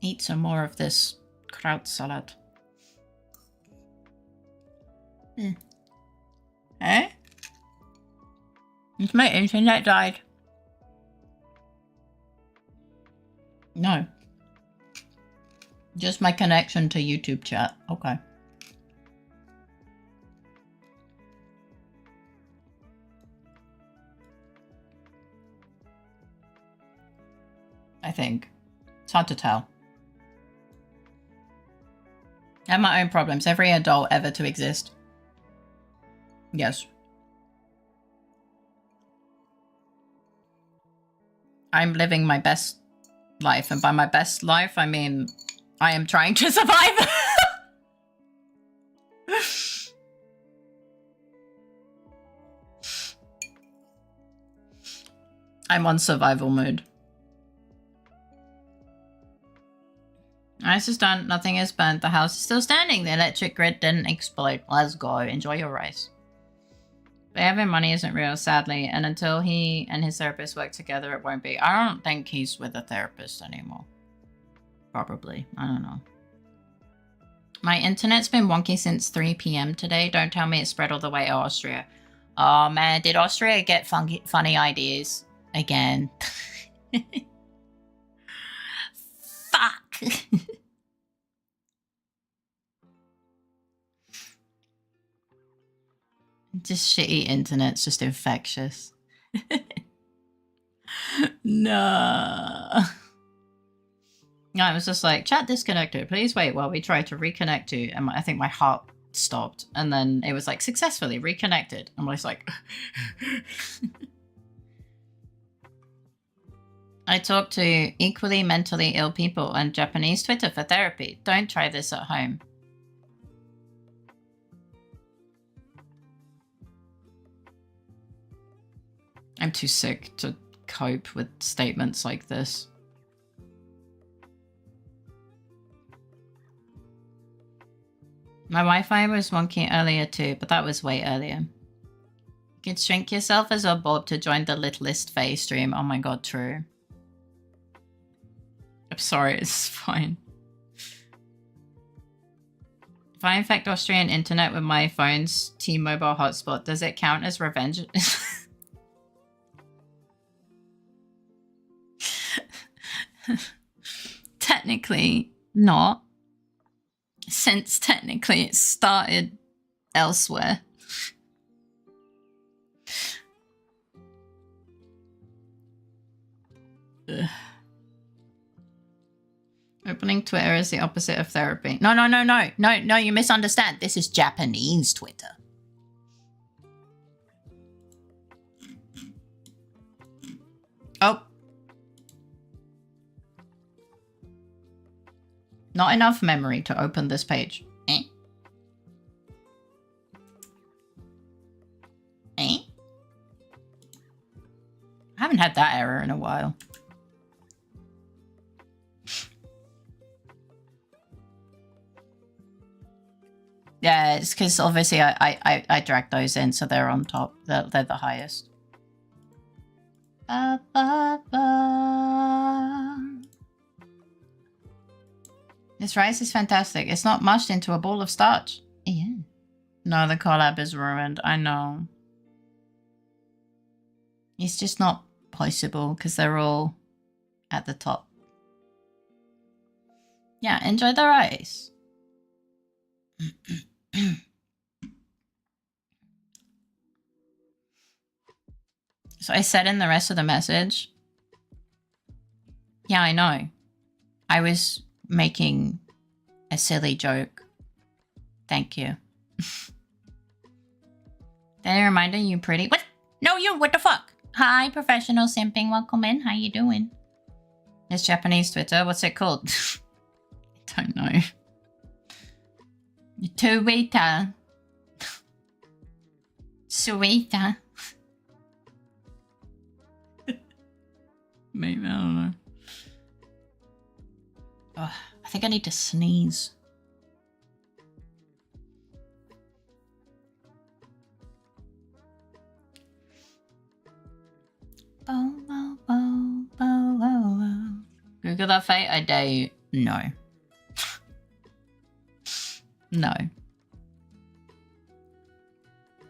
eat some more of this kraut salad. Eh? It's my internet died. No. Just my connection to YouTube chat. Okay. I think. It's hard to tell. I have my own problems. Every adult ever to exist. Yes. I'm living my best life, and by my best life, I mean I am trying to survive. I'm on survival mode. Ice is done. Nothing is burnt. The house is still standing. The electric grid didn't explode. Let's go. Enjoy your rice. But having money isn't real, sadly. And until he and his therapist work together, it won't be. I don't think he's with a therapist anymore. Probably. I don't know. My internet's been wonky since 3 p.m. today. Don't tell me it spread all the way to Austria. Oh, man. Did Austria get funny ideas again? Fuck. Just shitty internet's just infectious. No. No, it was just like, chat disconnected. Please wait while we try to reconnect to. And I think my heart stopped. And then it was like, successfully reconnected. And I was like... I talk to equally mentally ill people on Japanese Twitter for therapy. Don't try this at home. I'm too sick to cope with statements like this. My Wi-Fi was wonky earlier too, but that was way earlier. You can shrink yourself as a Bob to join the LittleFaerii stream. Oh my god, true. I'm sorry, it's fine. If I infect Austrian internet with my phone's T-Mobile hotspot, does it count as revenge? Technically not, since technically it started elsewhere. Ugh. Opening Twitter is the opposite of therapy. No, you misunderstand. This is Japanese Twitter. Oh. Not enough memory to open this page. Eh? Eh? I haven't had that error in a while. Yeah, it's because obviously I dragged those in, so they're on top. They're the highest. Ba, ba, ba. This rice is fantastic. It's not mushed into a ball of starch. Yeah. No, the collab is ruined. I know. It's just not possible because they're all at the top. Yeah, enjoy the rice. So I said in the rest of the message, yeah, I know. I was making a silly joke. Thank you. Then a reminder, you pretty... What? No, you, what the fuck? Hi, professional simping. Welcome in. How you doing? It's Japanese Twitter. What's it called? I don't know. Twitter. Sweeter. Maybe, I don't know. Oh, I I think I need to sneeze. Bow, bow, bow, bow, bow, bow. Google that fate, I dare you. No. No.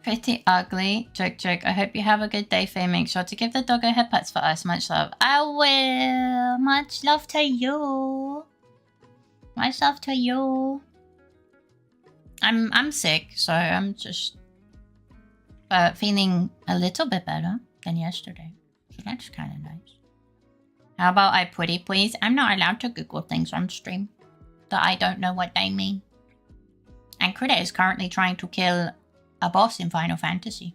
Pretty ugly. Joke, joke. I hope you have a good day, Faye. Make sure to give the doggo headpats for us. Much love. I will. Much love to you. Much love to you. I'm sick, so I'm just feeling a little bit better than yesterday. So that's kind of nice. How about I putty, please? I'm not allowed to Google things on stream that I don't know what they mean. And Critter is currently trying to kill a boss in Final Fantasy.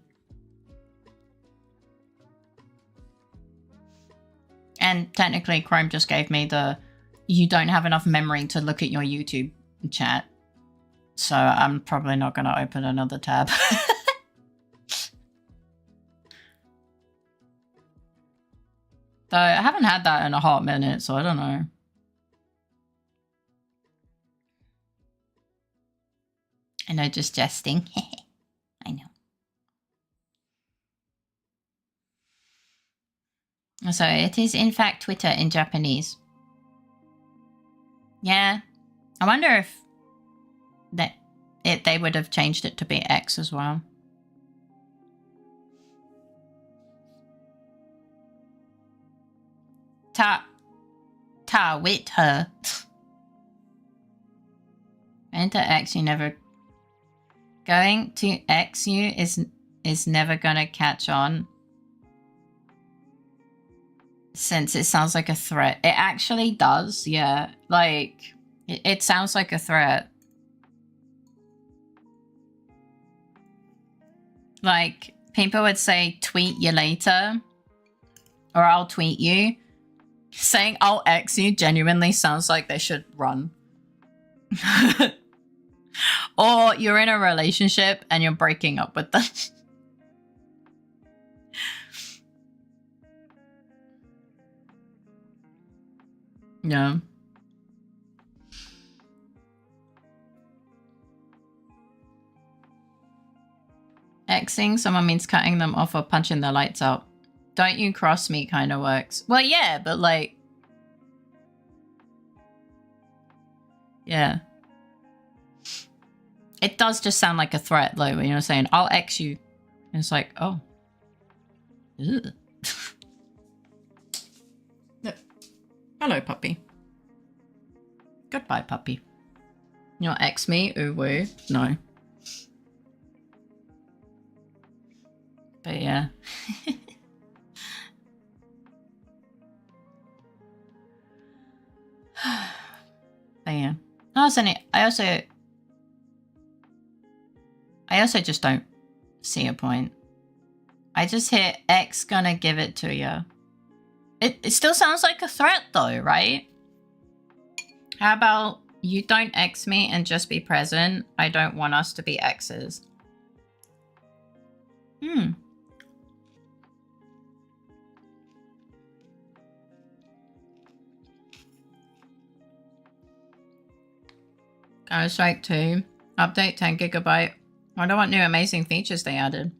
And technically, Chrome just gave me the you don't have enough memory to look at your YouTube chat. So I'm probably not going to open another tab. Though I haven't had that in a hot minute, so I don't know. I know, just jesting. I know. So it is in fact Twitter in Japanese. Yeah. I wonder if they would have changed it to be X as well. Ta with her. Enter X, you never going to X you is never gonna catch on. Since it sounds like a threat. It actually does, yeah. Like, it sounds like a threat. Like, people would say, tweet you later. Or I'll tweet you. Saying I'll X you genuinely sounds like they should run. Or you're in a relationship and you're breaking up with them. Yeah. Xing someone means cutting them off or punching their lights out. Don't you cross me kind of works. Well, yeah, but like... Yeah. It does just sound like a threat, though, when you're saying, I'll X you. And it's like, oh. Ugh. Look. Hello, puppy. Goodbye, puppy. You'll X me? Ooh, woo. No. But yeah. But yeah. I also just don't see a point. I just hit X gonna give it to you. It still sounds like a threat though, right? How about you don't X me and just be present? I don't want us to be X's. Counter-Strike 2. Update 10 GB. I wonder what new amazing features they added.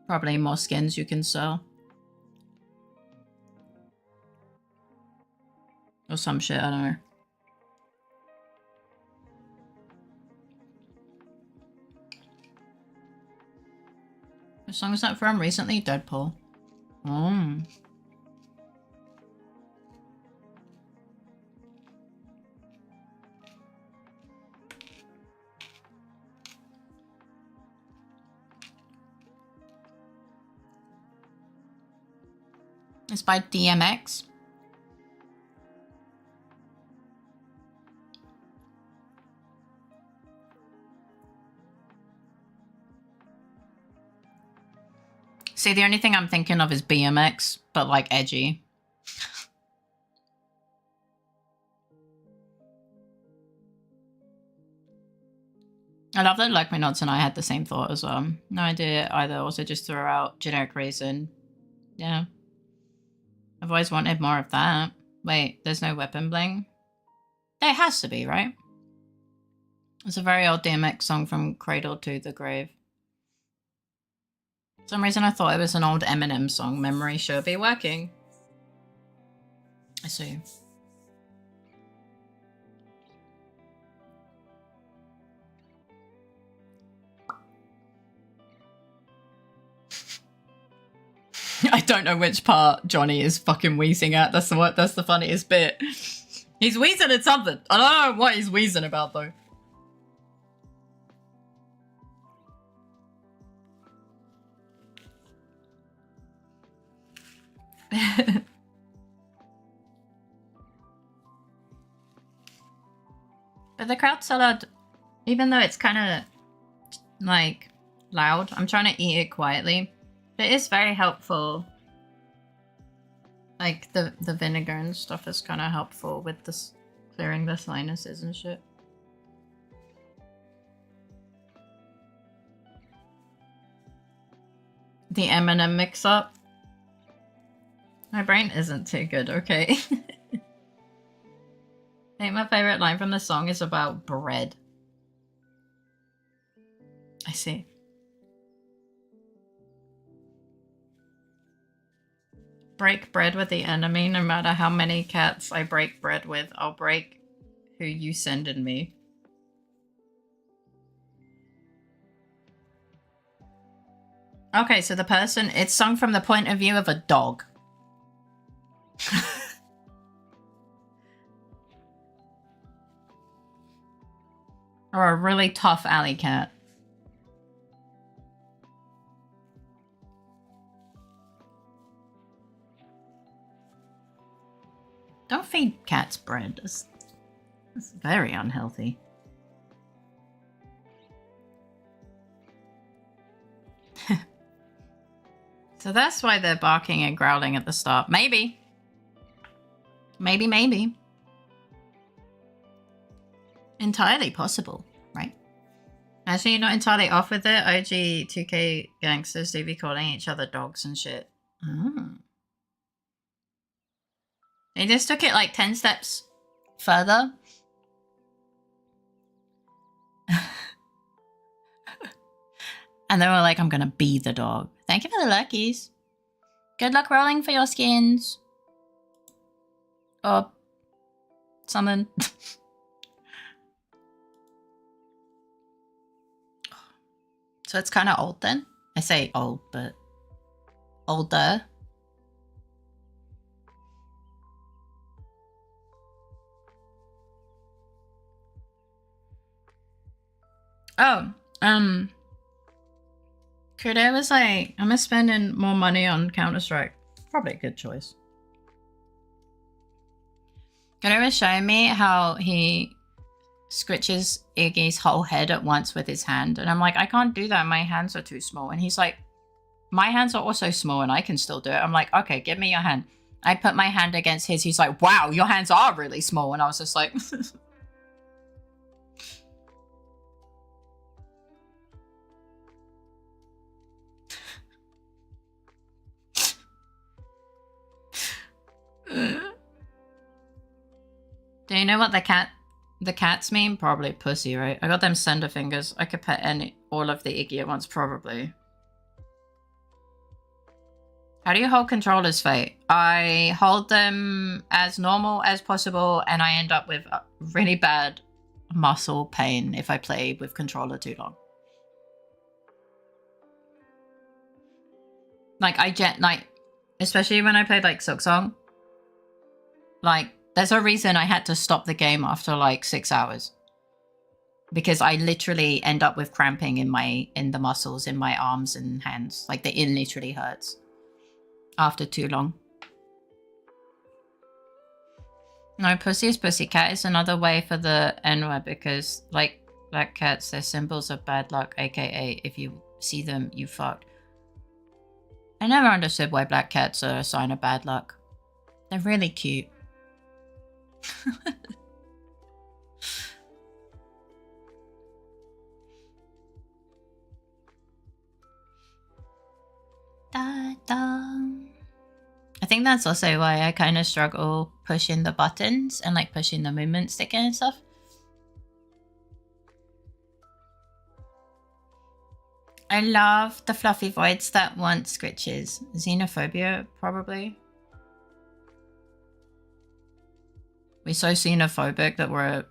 Probably more skins you can sell. Or some shit, I don't know. What song is that from recently? Deadpool. Oh. It's by DMX. See, the only thing I'm thinking of is BMX, but like edgy. I love that Like Me Nods and I had the same thought as well. No idea either, also just threw out generic reason. Yeah. I've always wanted more of that. Wait, there's no weapon bling? There has to be, right? It's a very old DMX song from Cradle to the Grave. For some reason I thought it was an old Eminem song. Memory should be working. I see. I don't know which part Johnny is fucking wheezing at. That's the funniest bit. He's wheezing at something. I don't know what he's wheezing about though. But the crowd salad, even though it's kind of like loud, I'm trying to eat it quietly. But it is very helpful. Like the vinegar and stuff is kind of helpful with this clearing the sinuses and shit. The M&M mix-up. My brain isn't too good, okay? I think my favorite line from the song is about bread. I see. Break bread with the enemy. No matter how many cats I break bread with, I'll break who you send in me. Okay, so the person, it's sung from the point of view of a dog. Or a really tough alley cat. Don't feed cats bread. That's very unhealthy. So that's why they're barking and growling at the start. Maybe. Maybe. Entirely possible, right? Actually, not entirely off with it. OG 2K gangsters do be calling each other dogs and shit. Oh. They just took it like 10 steps further. And they were like, I'm gonna be the dog. Thank you for the luckies. Good luck rolling for your skins. Or summon. So it's kind of old then? I say old, but older. Oh, Kudo was like, I'm spending more money on Counter-Strike. Probably a good choice. Kudo was showing me how he scritches Iggy's whole head at once with his hand. And I'm like, I can't do that. My hands are too small. And he's like, my hands are also small and I can still do it. I'm like, okay, give me your hand. I put my hand against his. He's like, wow, your hands are really small. And I was just like... Do you know what the cats mean? Probably pussy, right? I got them sender fingers. I could pet all of the Iggy at once, probably. How do you hold controllers, Faye? I hold them as normal as possible, and I end up with really bad muscle pain if I play with controller too long. Like, especially when I played, like, Silksong. Like, there's a reason I had to stop the game after, like, 6 hours. Because I literally end up with cramping in the muscles in my arms and hands. Like, it literally hurts. After too long. No, pussy is pussycat is another way for the N-word because, like, black cats, they're symbols of bad luck, aka if you see them, you fucked. I never understood why black cats are a sign of bad luck. They're really cute. Da, da. I think that's also why I kind of struggle pushing the buttons and like pushing the movement sticker and stuff. I love the fluffy voids that want scritches. Xenophobia, probably. We're so xenophobic that we're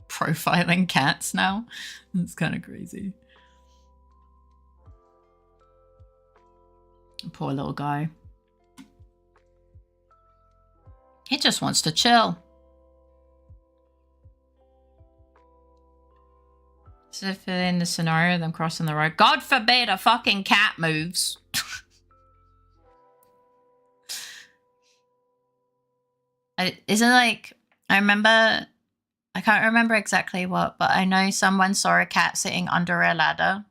profiling cats now. It's kind of crazy. Poor little guy. He just wants to chill. So if in the scenario of them crossing the road, God forbid a fucking cat moves. Isn't like, I remember, I can't remember exactly what, but I know someone saw a cat sitting under a ladder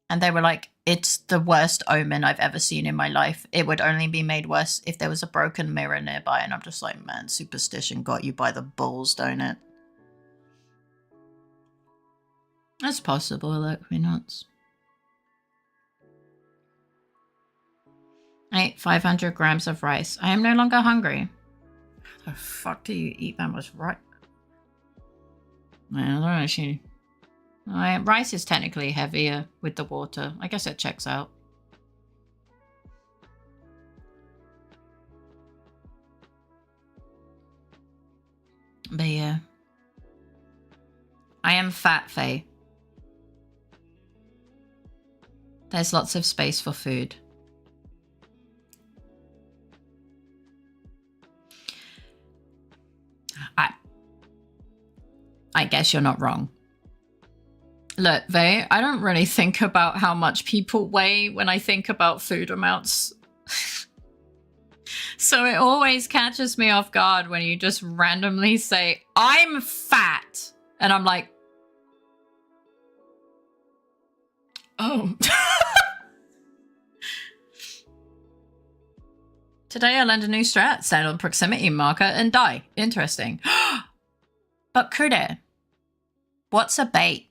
and they were like, it's the worst omen I've ever seen in my life. It would only be made worse if there was a broken mirror nearby. And I'm just like, man, superstition got you by the balls, don't it? That's possible, look, we're nuts. I ate 500 grams of rice. I am no longer hungry. How the fuck do you eat that much rice? Man, I don't actually... rice is technically heavier with the water. I guess it checks out. But yeah. I am fat, Faye. There's lots of space for food. I guess you're not wrong. Look, Faye, I don't really think about how much people weigh when I think about food amounts. So it always catches me off guard when you just randomly say, I'm fat. And I'm like, oh. Today I learned a new strat, stand on proximity marker and die. Interesting. But Kude, what's a bait?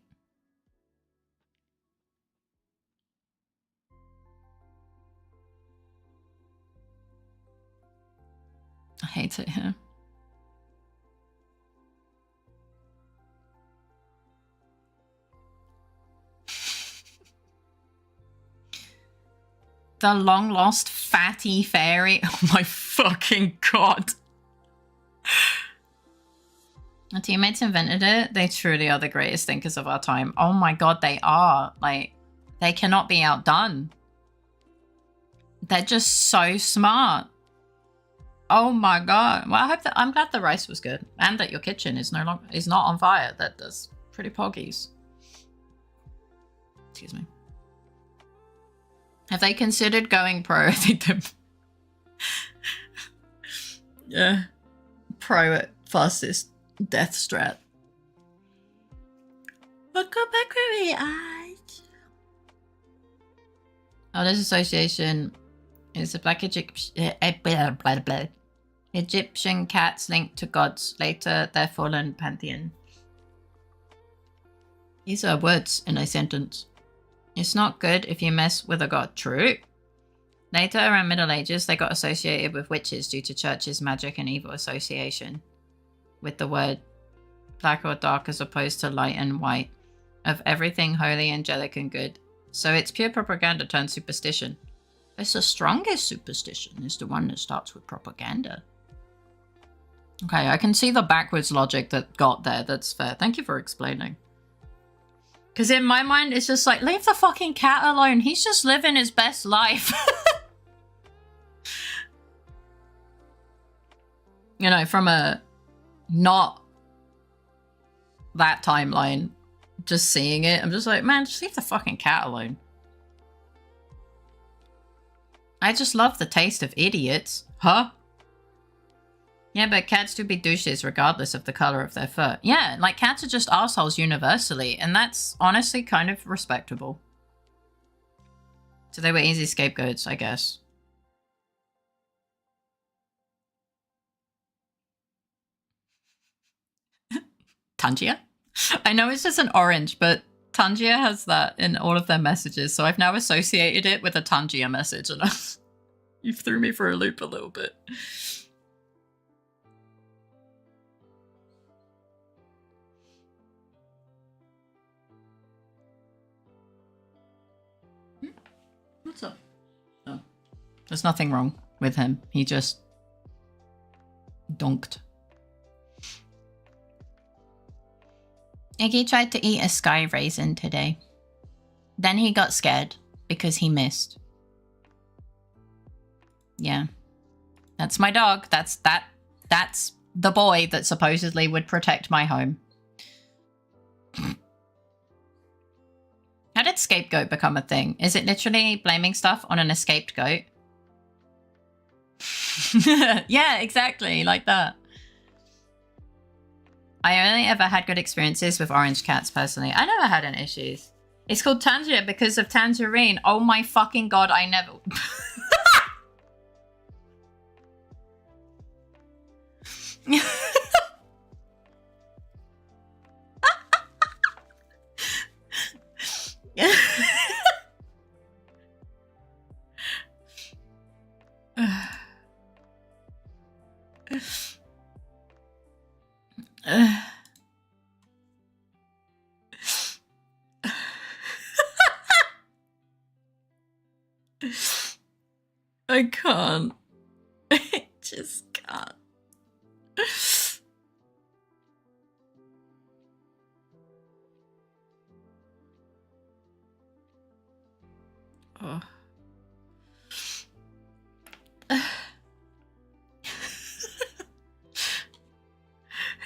I hate it here. The long lost fatty fairy. Oh my fucking god. Our teammates invented it. They truly are the greatest thinkers of our time. Oh my god, they are. Like, they cannot be outdone. They're just so smart. Oh my god. Well, I'm glad the rice was good. And that your kitchen is not on fire. That's pretty poggies. Excuse me. Have they considered going pro? I think they're... yeah. Pro at fastest death strat. Look up back with me, eyes. Oh, this association is a black Egyptian cats linked to gods, later their fallen pantheon. These are words in a sentence. It's not good if you mess with a god. True. Later, around Middle Ages, they got associated with witches due to church's magic and evil association with the word black or dark as opposed to light and white, of everything holy, angelic, and good. So it's pure propaganda turned superstition. It's the strongest superstition is the one that starts with propaganda. Okay, I can see the backwards logic that got there. That's fair. Thank you for explaining. Because in my mind, it's just like, leave the fucking cat alone. He's just living his best life. You know, from a not that timeline, just seeing it, I'm just like, man, just leave the fucking cat alone. I just love the taste of idiots. Huh? Yeah, but cats do be douches regardless of the color of their fur. Yeah, like cats are just assholes universally, and that's honestly kind of respectable. So they were easy scapegoats, I guess. Tangia? I know it's just an orange, but Tangia has that in all of their messages, so I've now associated it with a Tangia message. And You threw me for a loop a little bit. What's up? Oh. There's nothing wrong with him. He just donked. Iggy tried to eat a sky raisin today. Then he got scared because he missed. Yeah. That's my dog. That's the boy that supposedly would protect my home. How did scapegoat become a thing? Is it literally blaming stuff on an escaped goat? Yeah, exactly, like that. I only ever had good experiences with orange cats personally. I never had any issues. It's called Tangier because of tangerine. Oh my fucking god, I never... I can't. I just can't. Oh.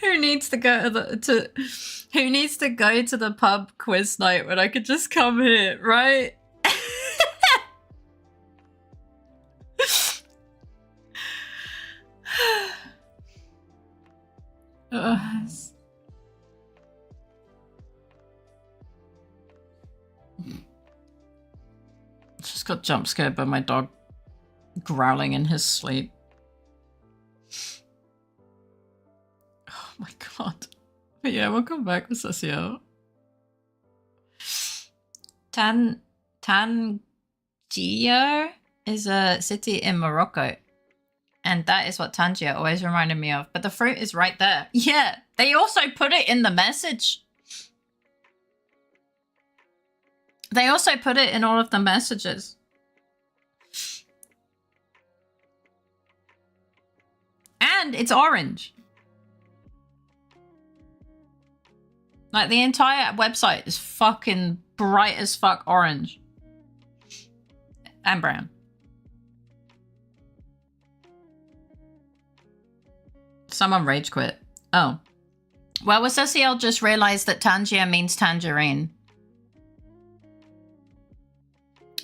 Who needs to go who needs to go to the pub quiz night when I could just come here, right? Just got jump scared by my dog growling in his sleep. Oh my god. But yeah, welcome back, Cecile. Tangier is a city in Morocco. And that is what Tangier always reminded me of. But the fruit is right there. Yeah, they also put it in the message. They also put it in all of the messages. And it's orange. Like, the entire website is fucking bright as fuck orange. And brown. Someone rage quit. Oh. Well, Cecile just realized that Tangier means tangerine.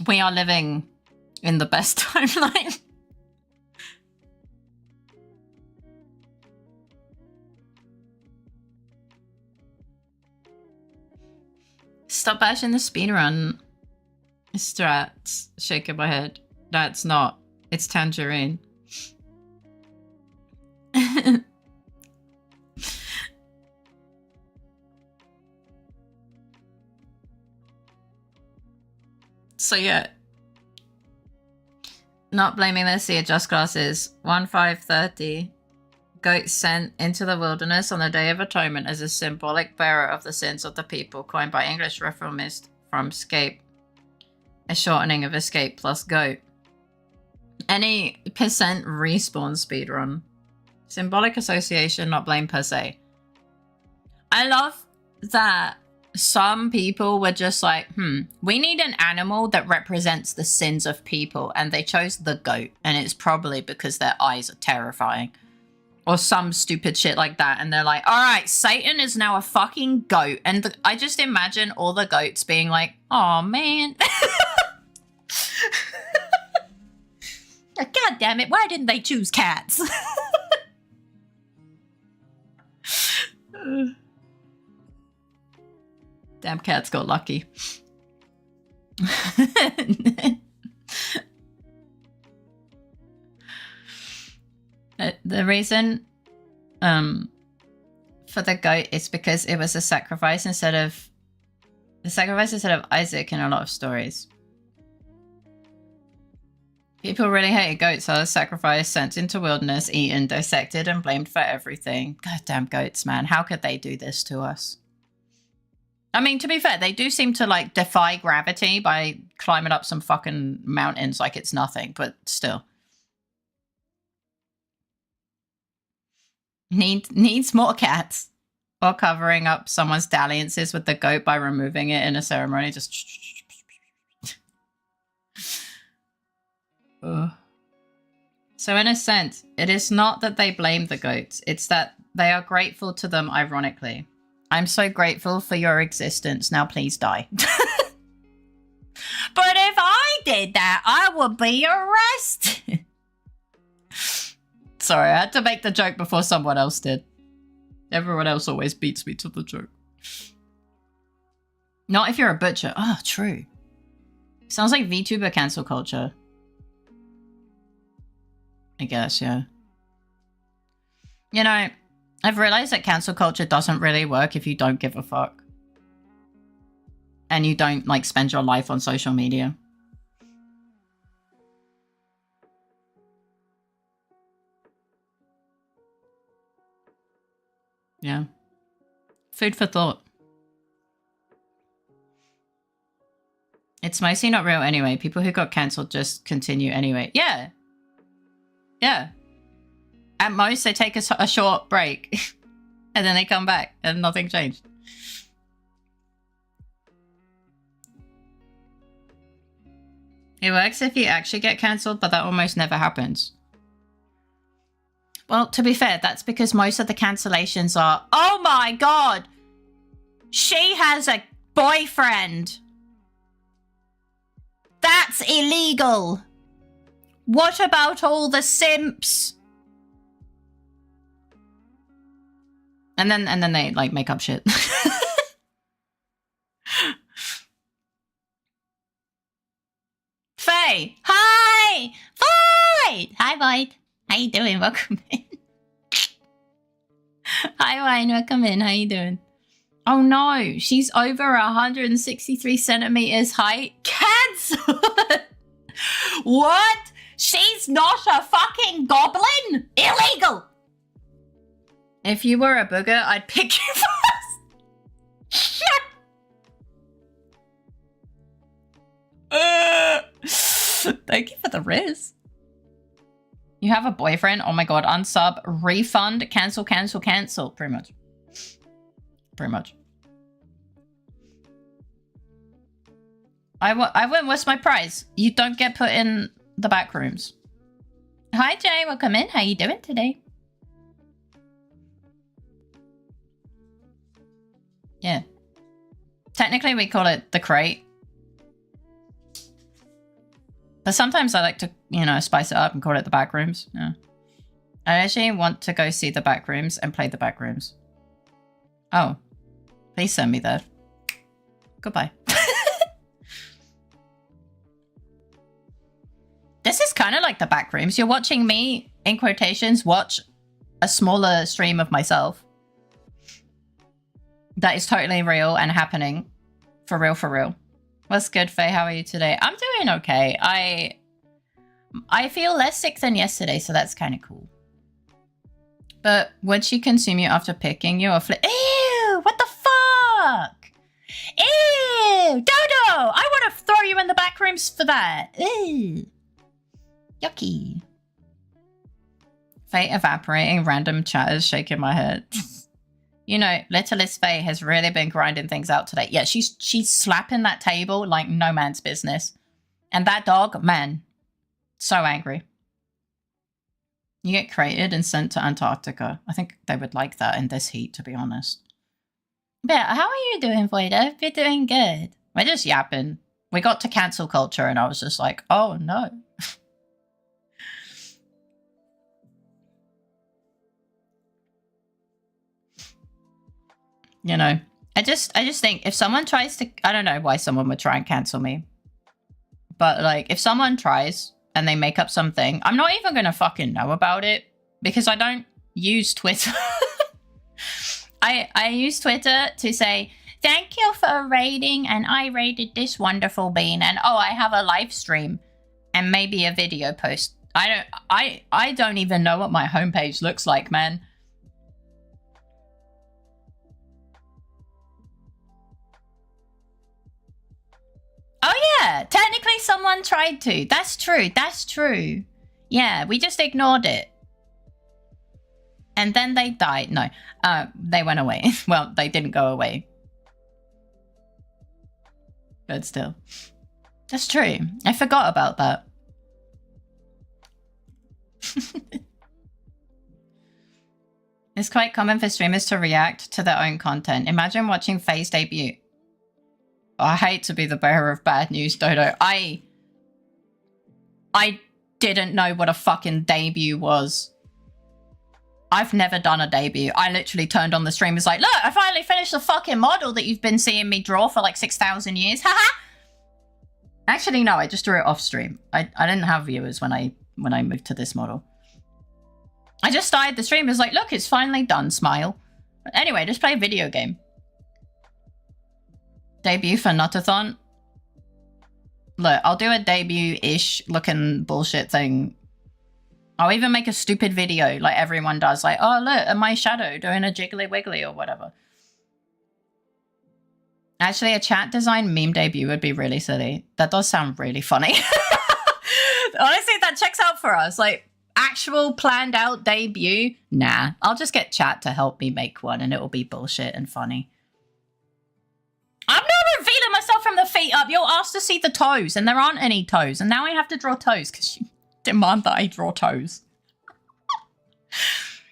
We are living in the best timeline. Stop bashing the speedrun strats. Shaking my head. That's not. It's tangerine. So yeah. Not blaming this, see adjust glasses. 1530. Goat sent into the wilderness on the Day of Atonement as a symbolic bearer of the sins of the people, coined by English reformist from scape. A shortening of escape plus goat. Any percent respawn speedrun. Symbolic association, not blame per se. I love that some people were just like, we need an animal that represents the sins of people. And they chose the goat. And it's probably because their eyes are terrifying. Or some stupid shit like that. And they're like, all right, Satan is now a fucking goat. And I just imagine all the goats being like, oh, man. God damn it. Why didn't they choose cats? Damn cats got lucky. The reason for the goat is because it was a sacrifice instead of Isaac in a lot of stories. People really hated goats. I was sacrificed, sent into wilderness, eaten, dissected, and blamed for everything. Goddamn goats, man. How could they do this to us? I mean, to be fair, they do seem to, like, defy gravity by climbing up some fucking mountains like it's nothing, but still. Needs more cats. Or covering up someone's dalliances with the goat by removing it in a ceremony. Just... So in a sense, it is not that they blame the goats. It's that they are grateful to them, ironically. I'm so grateful for your existence. Now please die. But if I did that, I would be arrested. Sorry, I had to make the joke before someone else did. Everyone else always beats me to the joke. Not if you're a butcher. Oh, true. Sounds like VTuber cancel culture. I guess, yeah. You know, I've realized that cancel culture doesn't really work if you don't give a fuck. And you don't, like, spend your life on social media. Yeah. Food for thought. It's mostly not real anyway. People who got cancelled just continue anyway. Yeah. Yeah. At most, they take a short break. And then they come back and nothing changed. It works if you actually get cancelled, but that almost never happens. Well, to be fair, that's because most of the cancellations are, oh my god, she has a boyfriend. That's illegal. What about all the simps? And then they, like, make up shit. Faye! Hi! Void! Hi, Void. How you doing? Welcome in. Hi, Wayne. Welcome in. How you doing? Oh, no. She's over 163 centimeters height. Cancelled! What? She's not a fucking goblin? Illegal! If you were a booger, I'd pick you first. Thank you for the riz. You have a boyfriend? Oh my god, unsub, refund, cancel, cancel, cancel. Pretty much. Pretty much. I went, what's my prize? You don't get put in the back rooms. Hi Jay, welcome in. How you doing today? Yeah. Technically we call it the crate. But sometimes I like to, you know, spice it up and call it the back rooms. Yeah. I actually want to go see the back rooms and play the back rooms. Oh. Please send me there. Goodbye. This is kind of like the back rooms. You're watching me, in quotations, watch a smaller stream of myself. That is totally real and happening. For real, for real. What's good, Faye? How are you today? I'm doing okay. I feel less sick than yesterday, so that's kind of cool. But would she consume you after picking you or flip? Ew! What the fuck? Ew! Dodo! I want to throw you in the back rooms for that. Ew. Yucky. Faye evaporating, random chatters shaking my head. You know, Littlest Faye has really been grinding things out today. Yeah, she's slapping that table like no man's business. And that dog, man, so angry. You get created and sent to Antarctica. I think they would like that in this heat, to be honest. But how are you doing, Void? I've been doing good. We're just yapping. We got to cancel culture and I was just like, oh no. You know, I just think if someone tries to, I don't know why someone would try and cancel me. But like, if someone tries and they make up something, I'm not even going to fucking know about it because I don't use Twitter. I use Twitter to say, thank you for raiding and I raided this wonderful bean and oh, I have a live stream. And maybe a video post. I don't even know what my homepage looks like, man. Oh yeah, technically someone tried to. That's true, that's true. Yeah, we just ignored it. And then they died. No, they went away. Well, they didn't go away. But still. That's true. I forgot about that. It's quite common for streamers to react to their own content. Imagine watching Faye's debut. I hate to be the bearer of bad news, Dodo. I didn't know what a fucking debut was. I've never done a debut. I literally turned on the stream and was like, look, I finally finished the fucking model that you've been seeing me draw for like 6,000 years. Haha. Actually, no, I just drew it off stream. I didn't have viewers when I moved to this model. I just started the stream. It was like, look, it's finally done, smile. But anyway, just play a video game. Debut for Nutathon. Look, I'll do a debut-ish looking bullshit thing. I'll even make a stupid video like everyone does. Like, oh, look, my shadow doing a jiggly wiggly or whatever. Actually, a chat design meme debut would be really silly. That does sound really funny. Honestly, that checks out for us. Like, actual planned out debut? Nah, I'll just get chat to help me make one and it will be bullshit and funny. I'm not revealing myself from the feet up. You're asked to see the toes and there aren't any toes. And now I have to draw toes because you demand that I draw toes.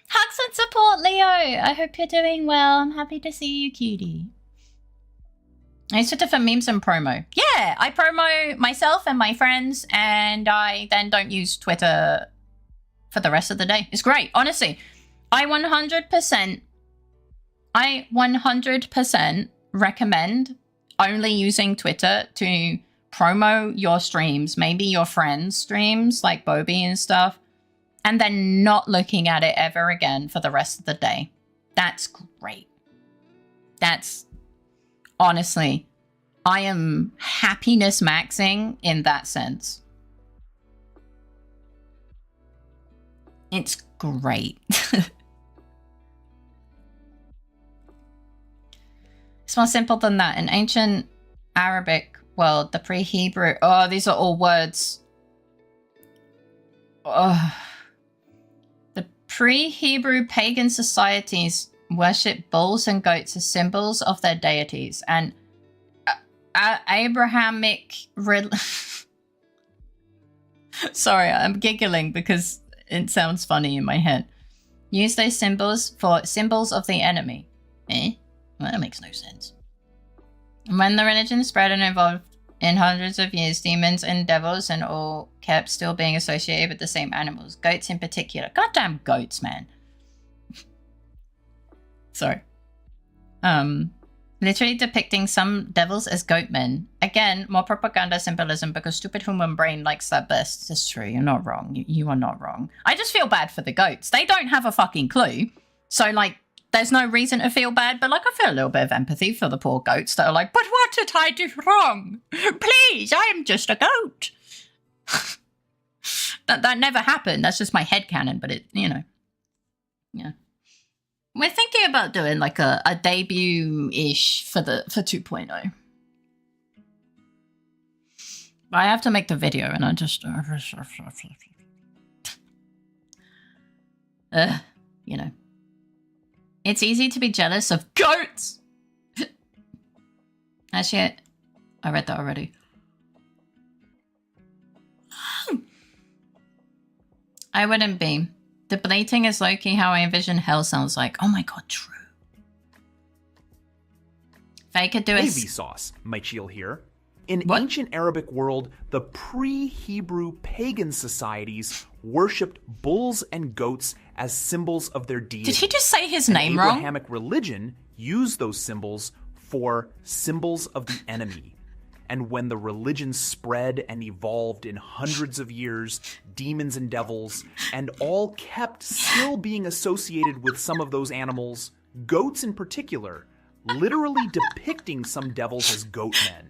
Hugs and support, Leo. I hope you're doing well. I'm happy to see you, cutie. I use Twitter for memes and promo. Yeah, I promo myself and my friends, and I then don't use Twitter for the rest of the day. It's great, honestly. I 100% recommend only using Twitter to promo your streams, maybe your friends' streams like Bobby and stuff, and then not looking at it ever again for the rest of the day. That's great. That's... Honestly, I am happiness maxing in that sense. It's great. It's more simple than that. In ancient Arabic world, the pre-Hebrew... Oh, these are all words. Oh. The pre-Hebrew pagan societies worship bulls and goats as symbols of their deities, and Abrahamic... Sorry, I'm giggling because it sounds funny in my head. Use those symbols for symbols of the enemy. Eh? Well, that makes no sense. When the religion spread and evolved in hundreds of years, demons and devils and all kept still being associated with the same animals. Goats in particular. Goddamn goats, man. Sorry. Literally depicting some devils as goat men. Again, more propaganda symbolism because stupid human brain likes that best. It's true, you're not wrong. You are not wrong. I just feel bad for the goats. They don't have a fucking clue. So, like, there's no reason to feel bad, but, like, I feel a little bit of empathy for the poor goats that are like, but what did I do wrong? Please, I am just a goat. That never happened. That's just my headcanon, but it, you know. Yeah. We're thinking about doing like a debut-ish for 2.0. But I have to make the video and I just... you know. It's easy to be jealous of goats! Actually, I read that already. I wouldn't be. Depleting is low-key how I envision hell sounds like. Oh my god, true. Faye could do it. Navy sauce, Michiel here. In ancient Arabic world, the pre-Hebrew pagan societies worshipped bulls and goats as symbols of their deity. Did he just say his name wrong? Abrahamic religion used those symbols for symbols of the enemy. And when the religion spread and evolved in hundreds of years, demons and devils, and all kept still being associated with some of those animals, goats in particular, literally depicting some devils as goat men.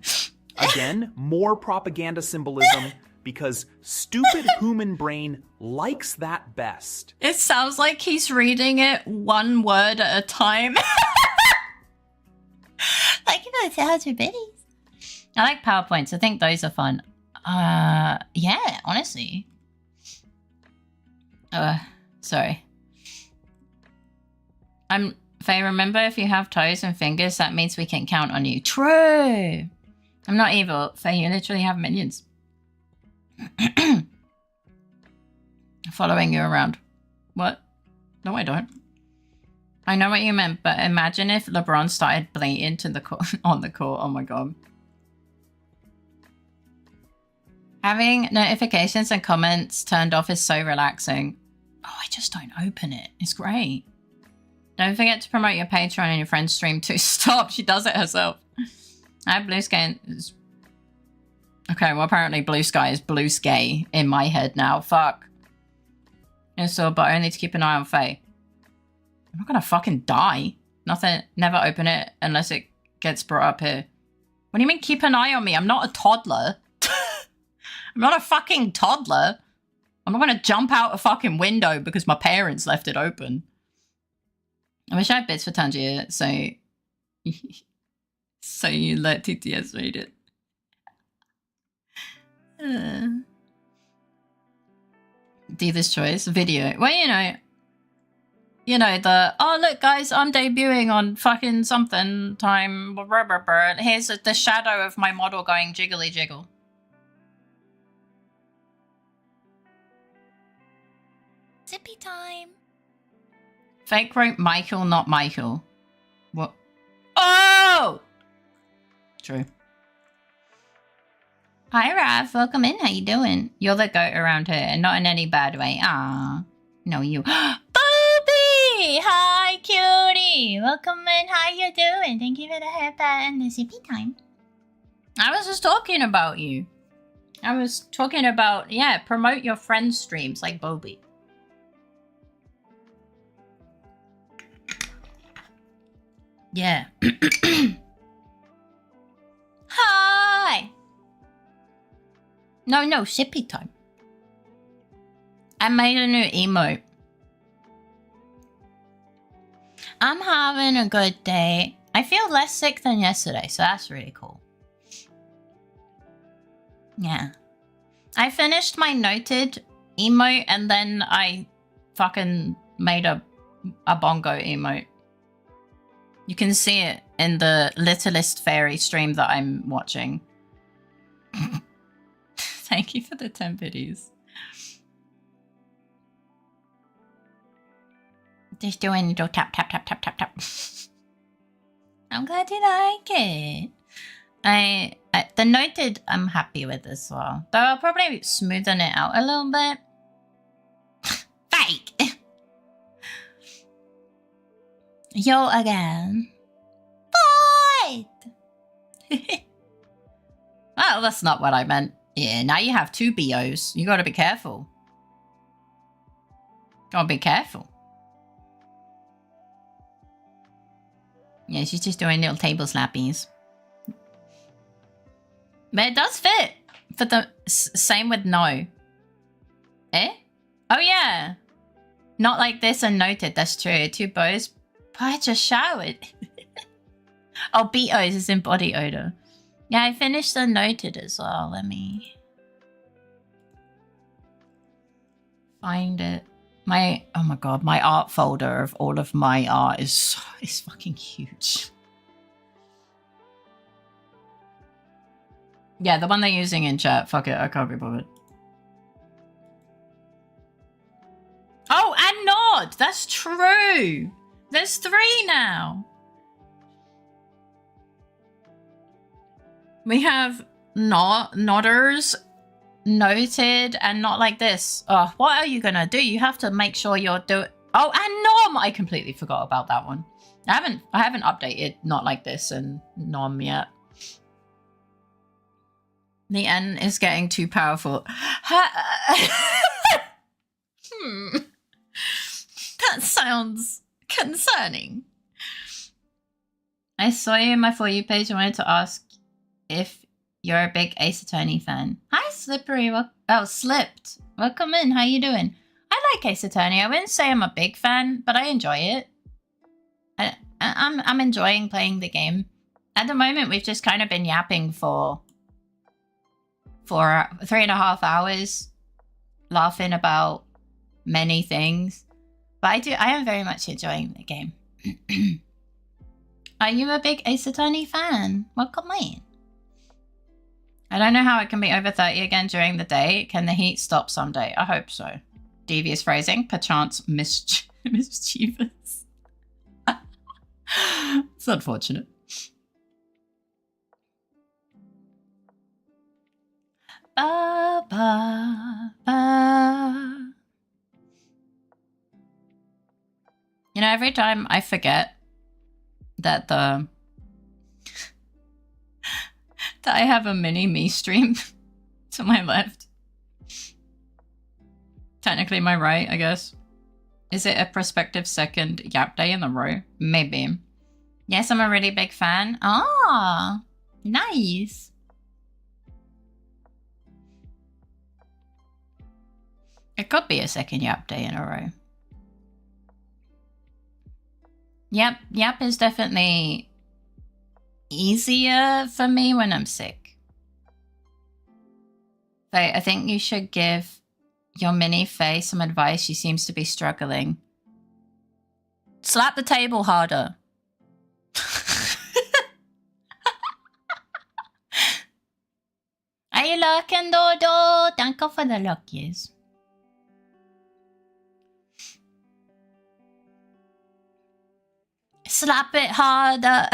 Again, more propaganda symbolism because stupid human brain likes that best. It sounds like he's reading it one word at a time. Like those alphabets. I like PowerPoints. I think those are fun. Yeah, honestly. Sorry. Faye, remember if you have toes and fingers, that means we can count on you. True! I'm not evil. Faye, you literally have minions. Following you around. What? No, I don't. I know what you meant, but imagine if LeBron started bleating to the on the court. Oh my god. Having notifications and comments turned off is so relaxing. Oh, I just don't open it. It's great. Don't forget to promote your Patreon and your friend's stream too. Stop, she does it herself. I have Blue Sky. Okay, well apparently Blue Sky is Blue Sky in my head now. Fuck. So, but only to keep an eye on Faye. I'm not gonna fucking die. Nothing, never open it unless it gets brought up here. What do you mean keep an eye on me? I'm not a toddler. I'm not a fucking toddler. I'm not gonna jump out a fucking window because my parents left it open. I wish I had bits for Tangier, so so you let TTS read it. Dealer's choice video. Well, you know the oh look guys, I'm debuting on fucking something time. Here's the shadow of my model going jiggly jiggle. Zippy time. Fake wrote Michael, not Michael. What? Oh! True. Hi, Raph. Welcome in. How you doing? You're the goat around here, and not in any bad way. Ah, no, you. Bobby! Hi, cutie. Welcome in. How you doing? Thank you for the haircut and the zippy time. I was just talking about you. I was talking about, yeah, promote your friends' streams like Bobby. Yeah. Hi! No, sippy time. I made a new emote. I'm having a good day. I feel less sick than yesterday, so that's really cool. Yeah. I finished my noted emote and then I fucking made a bongo emote. You can see it in the LittleFaerii stream that I'm watching. Thank you for the 10 biddies. Just doing a little tap, tap, tap, tap, tap, tap. I'm glad you like it. The noted I'm happy with as well. Though I'll probably smoothen it out a little bit. Fake! Yo again. Fight! Well, that's not what I meant. Yeah, now you have 2 BOs. You gotta be careful. Gotta be careful. Yeah, she's just doing little table slappies. But it does fit. For the same with no. Eh? Oh yeah. Not like this and noted. That's true. 2 bows. But I just showered. Oh, BOs is in body odor. Yeah, I finished the noted as well. Let me find it. Oh my god, my art folder of all of my art is fucking huge. Yeah, the one they're using in chat. Fuck it, I can't be bothered. Oh, and Nod! That's true! There's 3 now! We have Nodders, Noted, and Not Like This. Oh, what are you gonna do? You have to make sure you're doing... Oh, and Nom! I completely forgot about that one. I haven't updated Not Like This and Nom yet. The N is getting too powerful. That sounds concerning. I saw you in my For You page and wanted to ask if You're a big Ace Attorney fan. Hi, Slippery. Slipped. Welcome in. How you doing? I like Ace Attorney. I wouldn't say I'm a big fan, but I enjoy it. I'm enjoying playing the game. At the moment, we've just kind of been yapping for 3.5 hours, laughing about many things. But I am very much enjoying the game. Are you a big Ace Attorney fan? Welcome in. I don't know how it can be over 30 again during the day. Can the heat stop someday? I hope so. Devious phrasing, perchance mischievous. It's unfortunate. Ba, ba, ba. You know, every time I forget that that I have a mini me stream to my left. Technically my right, I guess. Is it a prospective second YAP day in a row? Maybe. Yes, I'm a really big fan. Ah, nice. It could be a second YAP day in a row. YAP is definitely easier for me when I'm sick. But I think you should give your mini Faye some advice. She seems to be struggling. Slap the table harder. Are you lurking, Dodo? Thank you for the luckies. Slap it harder.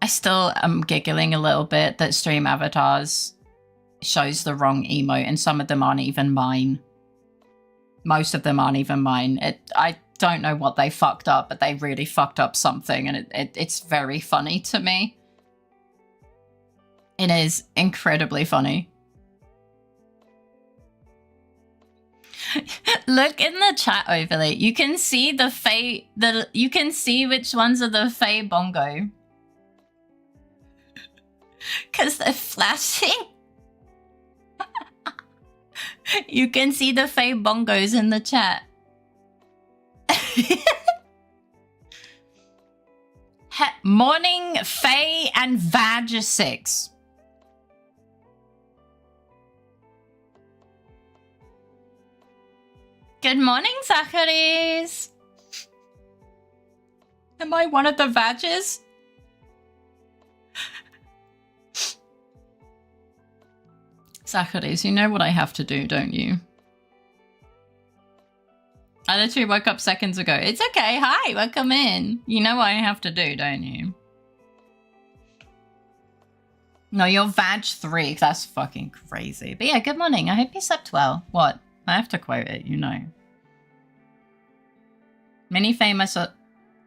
I still am giggling a little bit that stream avatars shows the wrong emote and some of them aren't even mine. Most of them aren't even mine. I don't know what they fucked up, but they really fucked up something and it's very funny to me. It is incredibly funny. Look in the chat overlay. You can see the Faye. You can see which ones are the Faye bongo. Cause they're flashing. You can see the Faye bongos in the chat. Morning Faye and Vag 6. Good morning, Zacharies. Am I one of the Vages? Zacharies, you know what I have to do, don't you? I literally woke up seconds ago. It's okay. Hi, welcome in. You know what I have to do, don't you? No, you're Vag 3. That's fucking crazy. But yeah, good morning. I hope you slept well. What? I have to quote it, you know. Mini Famous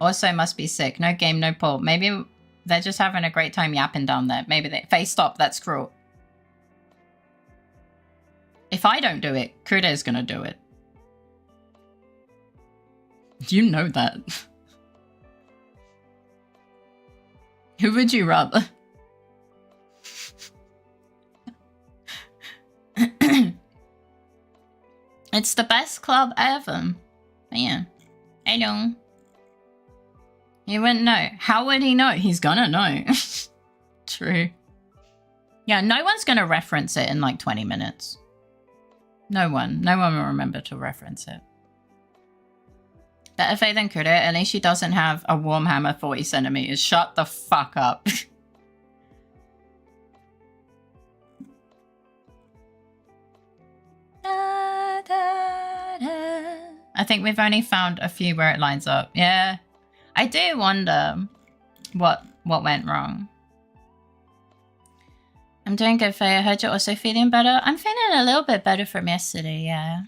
also must be sick. No game, no pull. Maybe they're just having a great time yapping down there. Maybe they... Faye, stop. That's cruel. If I don't do it, Kuda is gonna do it. You know that. Who would you rather? It's the best club ever. But yeah. I know. He wouldn't know. How would he know? He's gonna know. True. Yeah, no one's gonna reference it in like 20 minutes. No one. No one will remember to reference it. Better Faye than Kuda. At least she doesn't have a warm hammer 40 centimeters. Shut the fuck up. I think we've only found a few where it lines up. Yeah. I do wonder what went wrong. I'm doing good, Faye. I heard you're also feeling better. I'm feeling a little bit better from yesterday, yeah.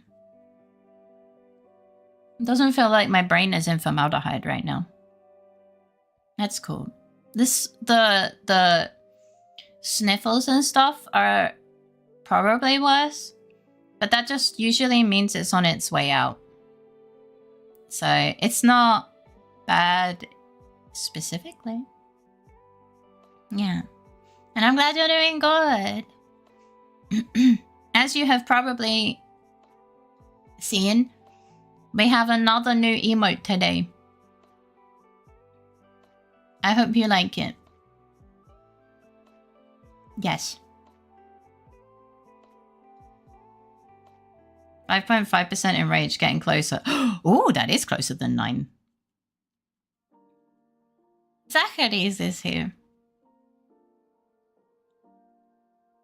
It doesn't feel like my brain is in formaldehyde right now. That's cool. The sniffles and stuff are probably worse, but that just usually means it's on its way out. So it's not bad specifically. Yeah. And I'm glad you're doing good. As you have probably seen, we have another new emote today. I hope you like it. Yes. 5.5% enraged, getting closer. Oh, that is closer than 9. Zachary's is here.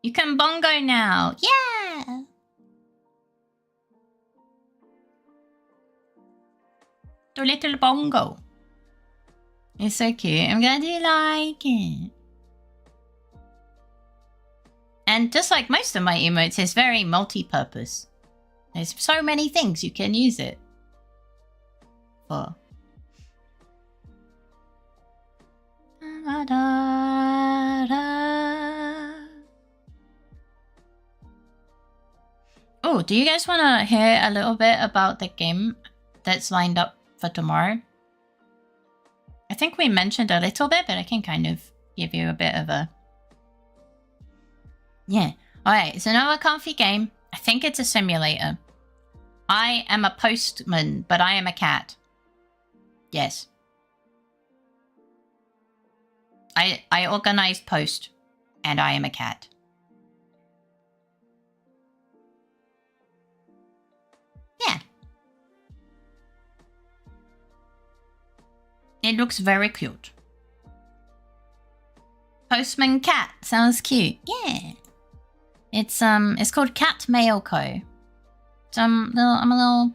You can bongo now. Yeah. The little bongo. It's so cute. I'm glad you like it. And just like most of my emotes, it's very multi-purpose. There's so many things you can use it for. Oh, do you guys want to hear a little bit about the game that's lined up for tomorrow? I think we mentioned a little bit, but I can kind of give you a bit of a... Yeah. Alright, it's another comfy game. I think it's a simulator. I am a postman, but I am a cat. Yes. I organize post, and I am a cat. Yeah. It looks very cute. Postman cat sounds cute. Yeah. It's called Cat Mail Co. So I'm a little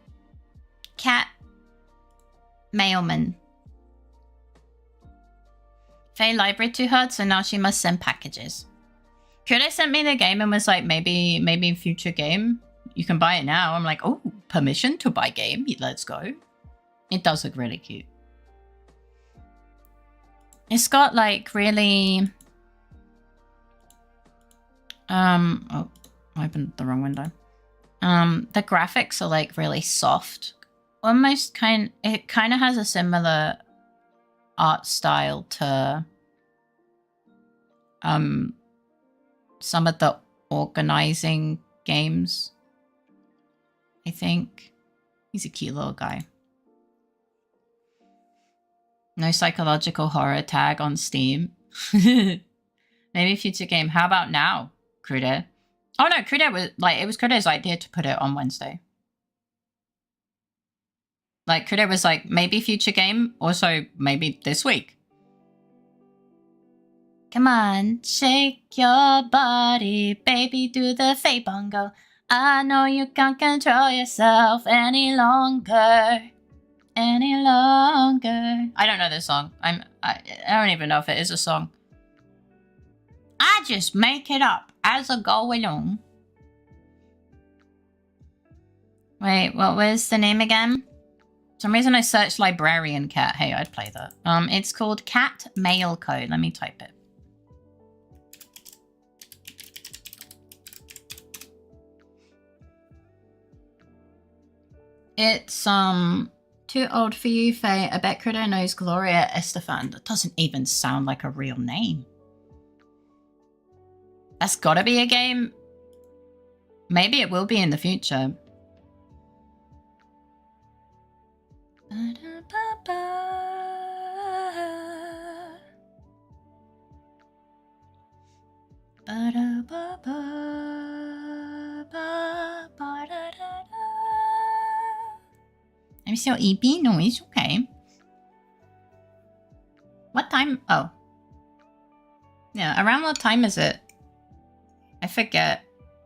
cat mailman. Faye library too hard, so now she must send packages. Kuda sent me the game and was like, maybe future game. You can buy it now. I'm like, oh, permission to buy game. Let's go. It does look really cute. It's got like really... oh, I opened the wrong window. The graphics are like really soft. Almost it kind of has a similar art style to some of the organizing games. I think he's a cute little guy. No psychological horror tag on Steam. Maybe future game. How about now, Crude? Oh no, Crude was like, it was Crude's idea to put it on Wednesday. Like Crude was like, maybe future game, also maybe this week. Come on, shake your body, baby, do the Fae bongo. I know you can't control yourself any longer. Any longer. I don't know this song. I don't even know if it is a song. I just make it up as I go along. Wait, what was the name again? For some reason I searched librarian cat. Hey, I'd play that. It's called Cat Mail Co. Let me type it. It's too old for you, Faye. I bet Critter knows Gloria Estefan. That doesn't even sound like a real name. That's gotta be a game. Maybe it will be in the future. I'm still EP? No, it's okay. What time? Oh. Yeah, around what time is it? I forget.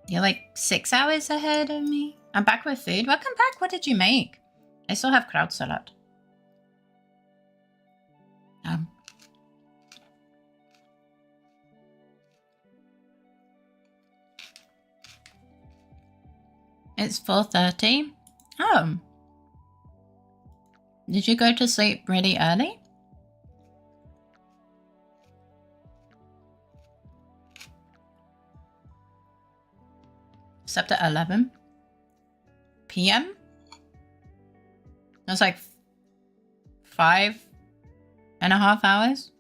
You're like 6 hours ahead of me. I'm back with food. Welcome back. What did you make? I still have kraut salad. It's 4:30. Oh. Did you go to sleep really early? Slept at 11 p.m. That's like 5.5 hours.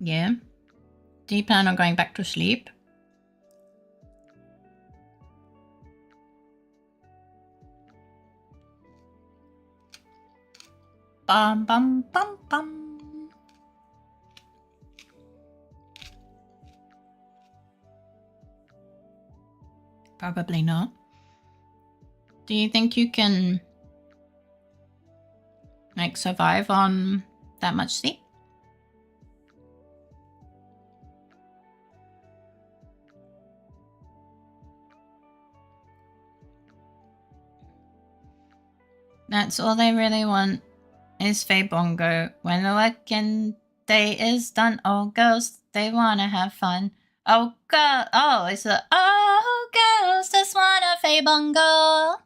Yeah. Do you plan on going back to sleep? Bum bum bum bum. Probably not. Do you think you can like survive on that much sleep? That's all they really want is Faye Bongo. When the working day is done, oh girls, they wanna have fun. Oh girl, oh, it's the oh girls just wanna Faye Bongo.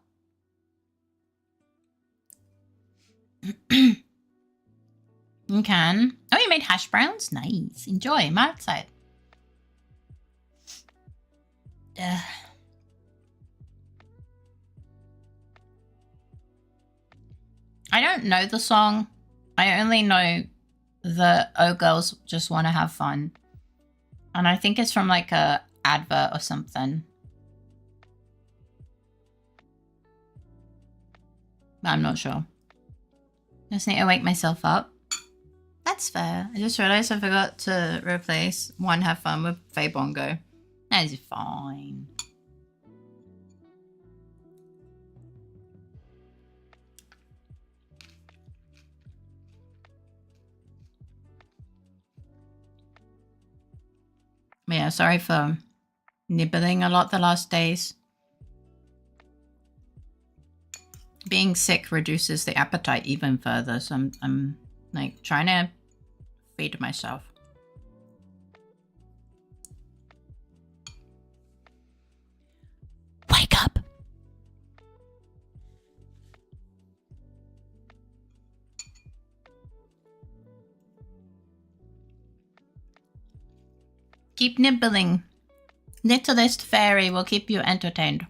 You can. Oh, you made hash browns? Nice. Enjoy. I'm outside. I don't know the song. I only know the Oh Girls Just Wanna Have Fun. And I think it's from like a advert or something. But I'm not sure. Just need to wake myself up. That's fair. I just realized I forgot to replace One Have Fun with Faye Bongo. That is fine. Yeah, sorry for nibbling a lot the last days. Being sick reduces the appetite even further, so I'm like trying to feed myself. Wake up! Keep nibbling. LittleFaerii will keep you entertained.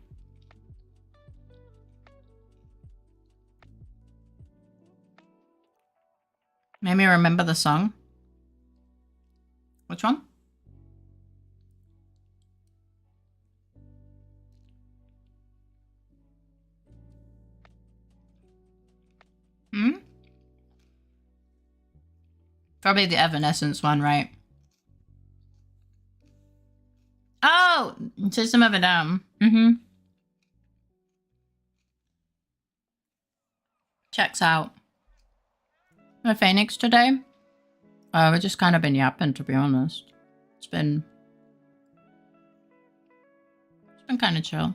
Made me remember the song. Which one? Probably the Evanescence one, right? Oh! System of a Down. Checks out. The Phoenix today? We've just kind of been yapping, to be honest. It's been kind of chill.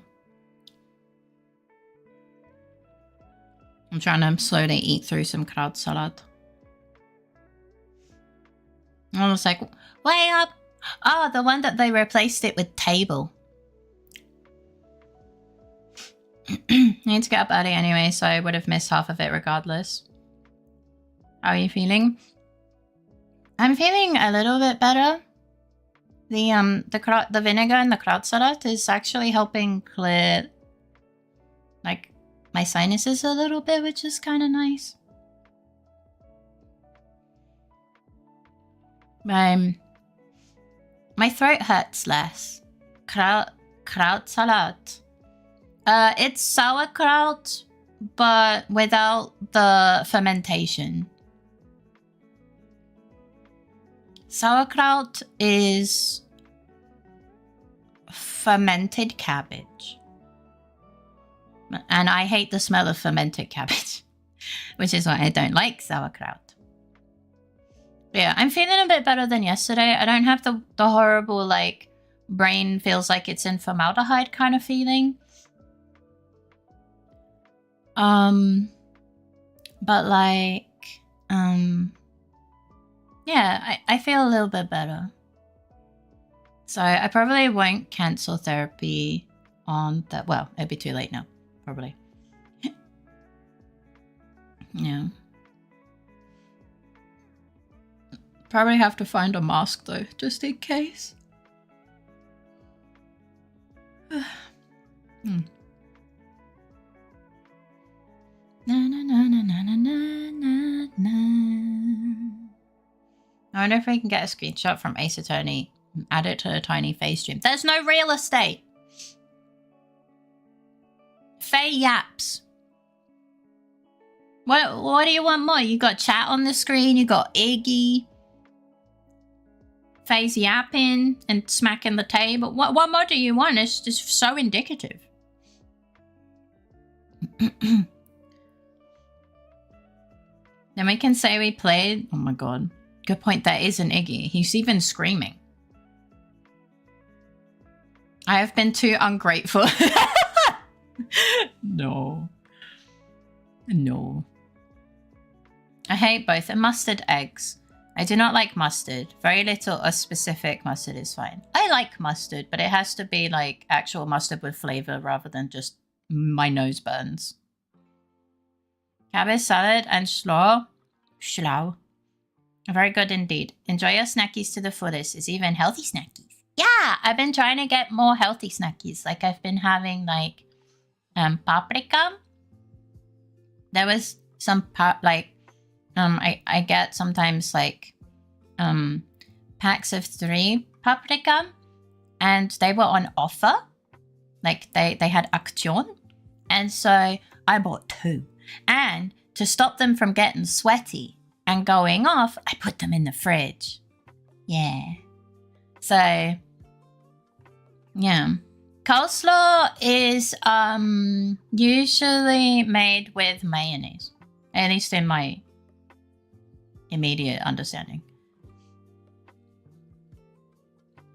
I'm trying to slowly eat through some kraut salad. I was like, wake up! Oh, the one that they replaced it with table. I need to get up early anyway, so I would have missed half of it regardless. How are you feeling? I'm feeling a little bit better. The vinegar and the kraut salad is actually helping clear like my sinuses a little bit, which is kind of nice. My throat hurts less. Kraut salad. It's sauerkraut, but without the fermentation. Sauerkraut is fermented cabbage. And I hate the smell of fermented cabbage, which is why I don't like sauerkraut. Yeah, I'm feeling a bit better than yesterday. I don't have the horrible, like, brain feels like it's in formaldehyde kind of feeling. But like, yeah, I feel a little bit better. So I probably won't cancel therapy on that. Well, it'd be too late now, probably. Yeah. Probably have to find a mask though, just in case. Na na na na na na na na. I wonder if we can get a screenshot from Ace Attorney and add it to a tiny face stream. There's no real estate. Fae yaps. What do you want more? You got chat on the screen, you got Iggy. Fae's yapping and smacking the table. What more do you want? It's just so indicative. Then we can say we played. Oh my god. Good point. That is an Iggy. He's even screaming. I have been too ungrateful. No. No. I hate both. And mustard eggs. I do not like mustard. Very little or specific mustard is fine. I like mustard, but it has to be like actual mustard with flavor rather than just my nose burns. Cabbage salad and slaw. Schlau. Very good indeed. Enjoy your snackies to the fullest. It's even healthy snackies. Yeah, I've been trying to get more healthy snackies. Like I've been having like paprika. There was some I get sometimes like packs of 3 paprika and they were on offer. Like they had action. And so I bought 2. And to stop them from getting sweaty and going off, I put them in the fridge. Yeah. So yeah. Coleslaw is usually made with mayonnaise. At least in my immediate understanding.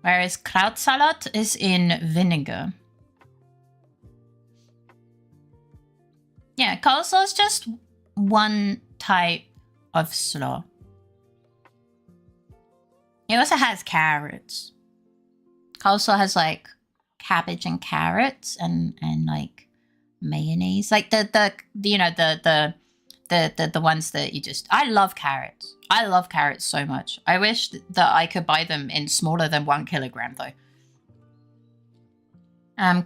Whereas kraut salad is in vinegar. Yeah, coleslaw is just one type of slaw. It also has carrots. Coleslaw has like cabbage and carrots and like mayonnaise. Like the ones that you just... I love carrots. I love carrots so much. I wish that I could buy them in smaller than 1 kilogram though.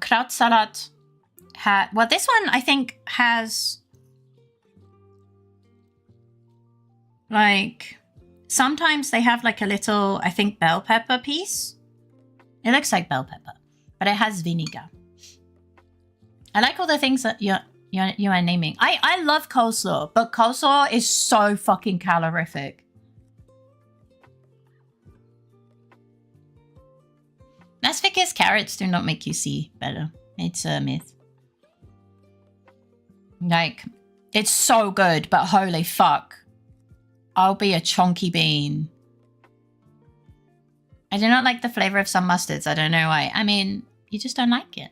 Kraut salad... well, this one I think has... like... sometimes they have like a little, I think, bell pepper piece. It looks like bell pepper. But it has vinegar. I like all the things that you are naming. I love coleslaw, but coleslaw is so fucking calorific. That's because carrots do not make you see better. It's a myth. Like, it's so good, but holy fuck. I'll be a chonky bean. I do not like the flavor of some mustards. I don't know why. I mean, you just don't like it.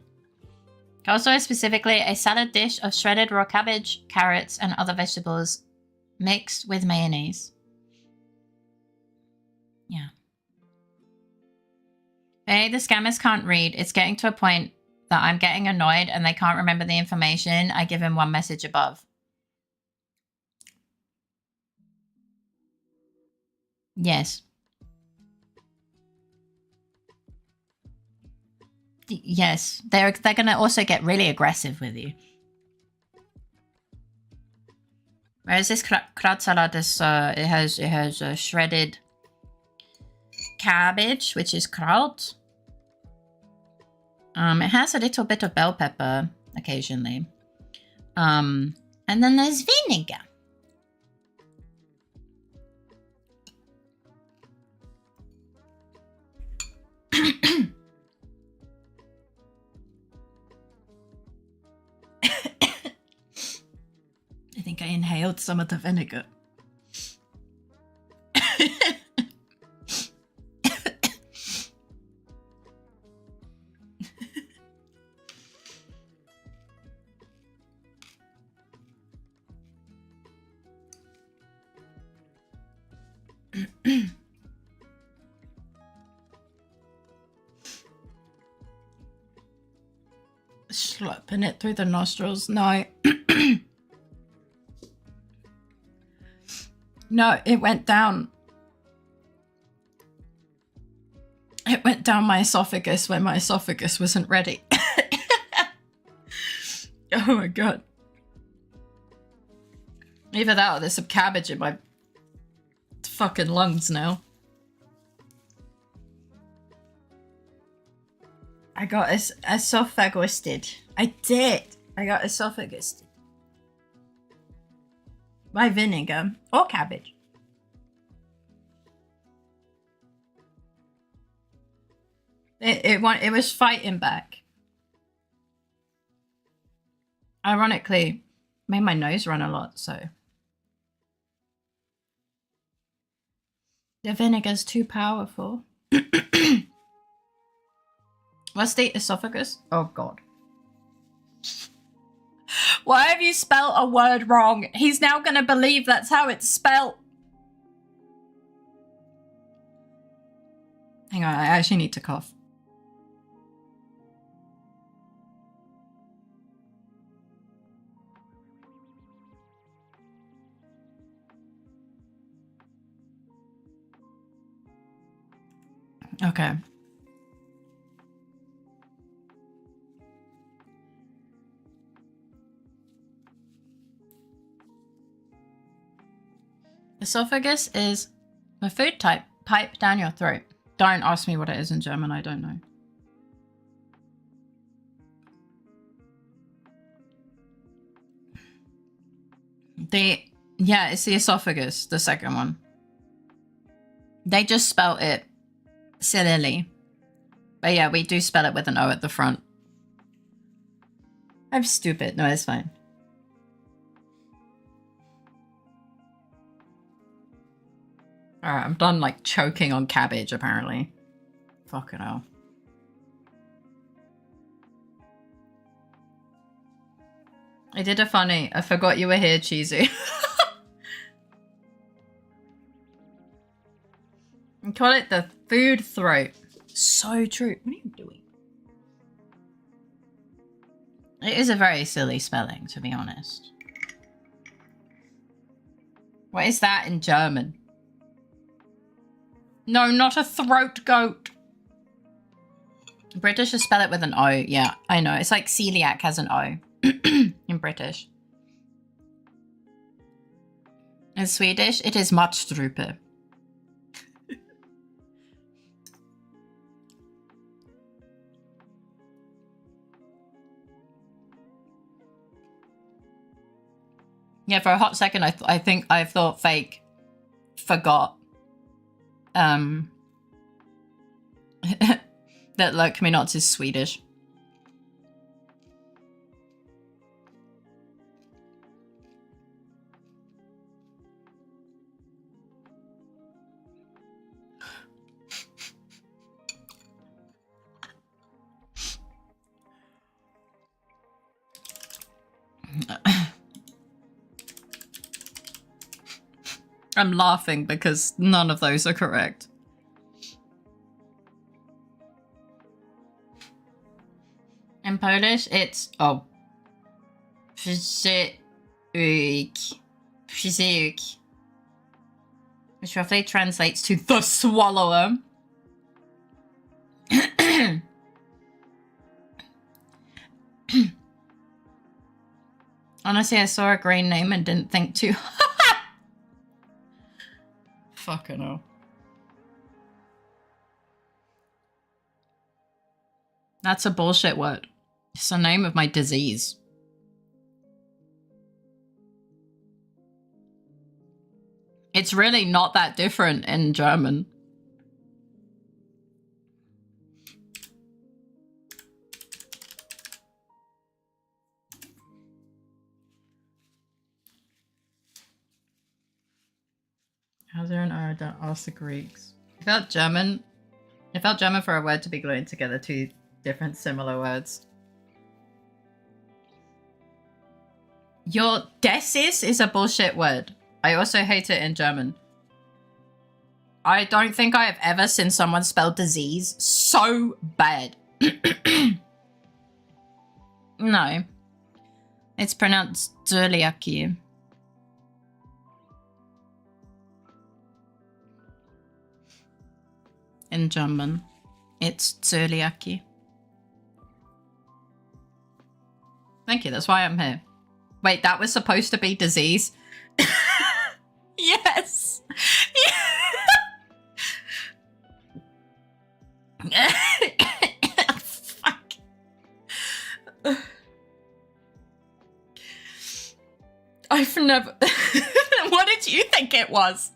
Coleslaw is specifically a salad dish of shredded raw cabbage, carrots, and other vegetables mixed with mayonnaise. Yeah. Hey, the scammers can't read. It's getting to a point that I'm getting annoyed and they can't remember the information. I give him one message above. Yes. Yes, they're gonna also get really aggressive with you. Whereas this kraut salad is it has shredded cabbage, which is kraut. It has a little bit of bell pepper occasionally. And then there's vinegar. I think I inhaled some of the vinegar. Slapping it through the nostrils. No. No, it went down. It went down my esophagus when my esophagus wasn't ready. Oh my god. Either that or there's some cabbage in my fucking lungs now. I got esophagusted. I did. I got esophagusted. By vinegar or cabbage. It was fighting back. Ironically, made my nose run a lot, so. The vinegar's too powerful. What's the esophagus? Oh god. Why have you spelt a word wrong? He's now gonna believe that's how it's spelt. Hang on, I actually need to cough. Okay. Esophagus is a food type pipe down your throat. Don't ask me what it is in German, I don't know. Yeah, it's the esophagus, the second one. They just spelled it sillily. But yeah, we do spell it with an O at the front. I'm stupid. No, it's fine. Alright, I'm done like choking on cabbage apparently. Fucking hell. I did a funny. I forgot you were here, Cheesy. I call it the food throat. So true. What are you doing? It is a very silly spelling, to be honest. What is that in German? No, not a throat goat. British just spell it with an O. Yeah, I know. It's like celiac has an O in British. In Swedish, it is matstrupe. Yeah, for a hot second, I think I thought Fake forgot that like me not is Swedish. I'm laughing because none of those are correct. In Polish, it's przyzyk, which roughly translates to the swallower. Honestly, I saw a green name and didn't think too. Fucking hell. That's a bullshit word. It's the name of my disease. It's really not that different in German. How's there an R? Don't ask the Greeks. It felt German for a word to be gluing together two different similar words. Your Desis is a bullshit word. I also hate it in German. I don't think I have ever seen someone spell disease so bad. No. It's pronounced Zöliakie. In German, it's Zöliakie. Thank you, that's why I'm here. Wait, that was supposed to be disease? Yes! Fuck. I've never... What did you think it was?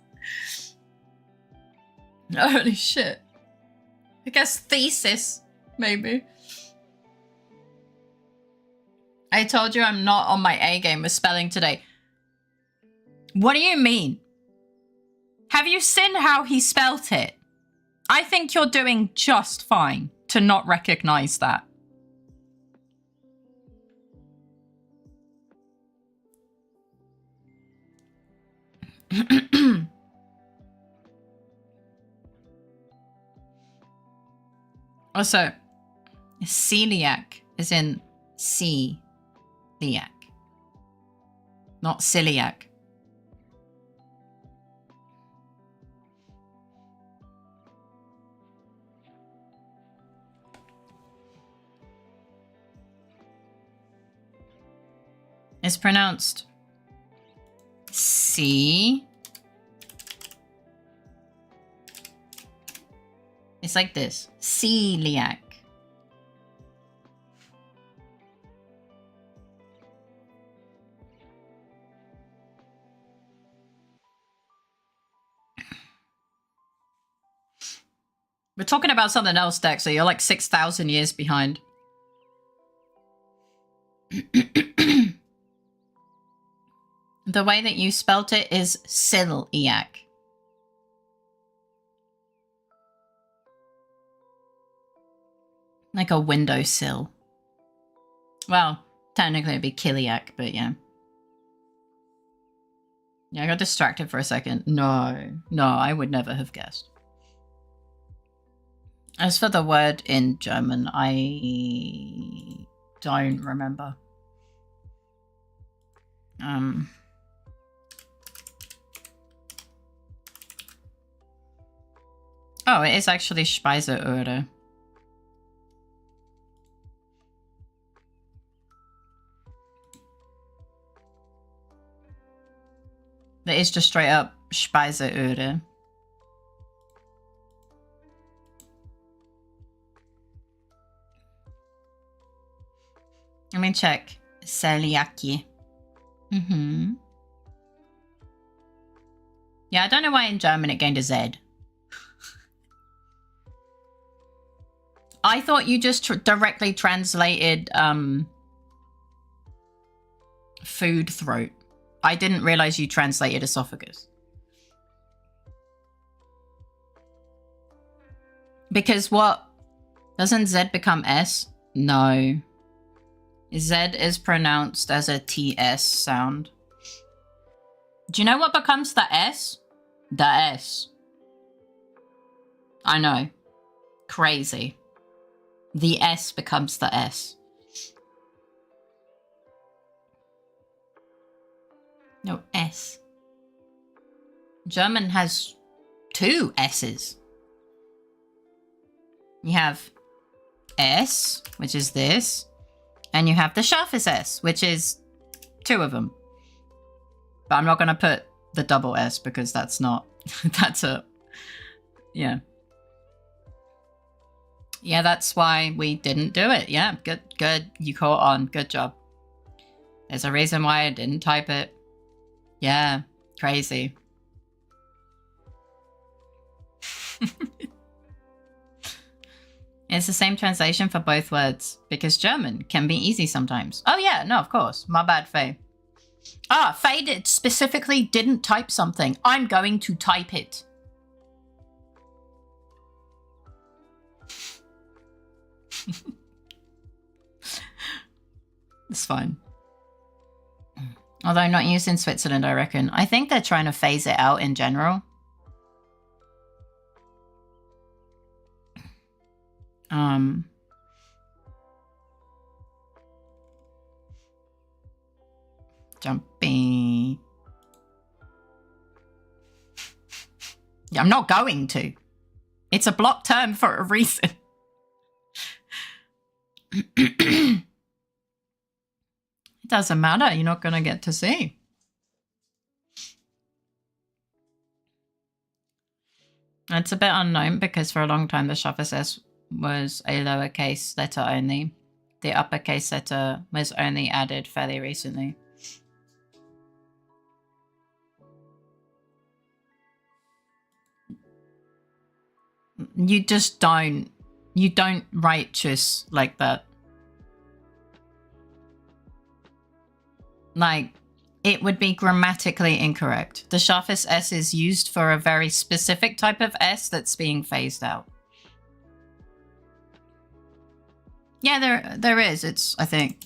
Holy shit. I guess thesis, maybe. I told you I'm not on my A game with spelling today. What do you mean? Have you seen how he spelt it? I think you're doing just fine to not recognize that. Also, celiac is in celiac, not celiac. It's pronounced C. It's like this. Celiac. We're talking about something else, Dexter. You're like 6,000 years behind. The way that you spelt it is celiac. Like a windowsill. Well, technically it'd be kiliac, but yeah. Yeah, I got distracted for a second. No, I would never have guessed. As for the word in German, I don't remember. Oh, it is actually Speiseöde. That is just straight up Speiseöde. Let me check. Celiaci. Yeah, I don't know why in German it gained a Z. I thought you just directly translated food throat. I didn't realize you translated esophagus. Because what? Doesn't Z become S? No. Z is pronounced as a TS sound. Do you know what becomes the S? The S. I know. Crazy. The S becomes the S. No, S. German has two S's. You have S, which is this, and you have the scharfes S, which is two of them. But I'm not going to put the double S because that's not, that's a, yeah. Yeah, that's why we didn't do it. Yeah, good. You caught on. Good job. There's a reason why I didn't type it. Yeah, crazy. It's the same translation for both words because German can be easy sometimes. Oh yeah, no, of course. My bad, Faye. Ah, Faye specifically didn't type something. I'm going to type it. It's fine. Although not used in Switzerland, I reckon. I think they're trying to phase it out in general. Jumpy. Yeah, I'm not going to. It's a block term for a reason. It doesn't matter. You're not going to get to see. It's a bit unknown because for a long time the scharfes S was a lowercase letter only. The uppercase letter was only added fairly recently. You just don't. You don't write tschüss like that. Like, it would be grammatically incorrect. The scharfes S is used for a very specific type of S that's being phased out. Yeah, there is. It's, I think.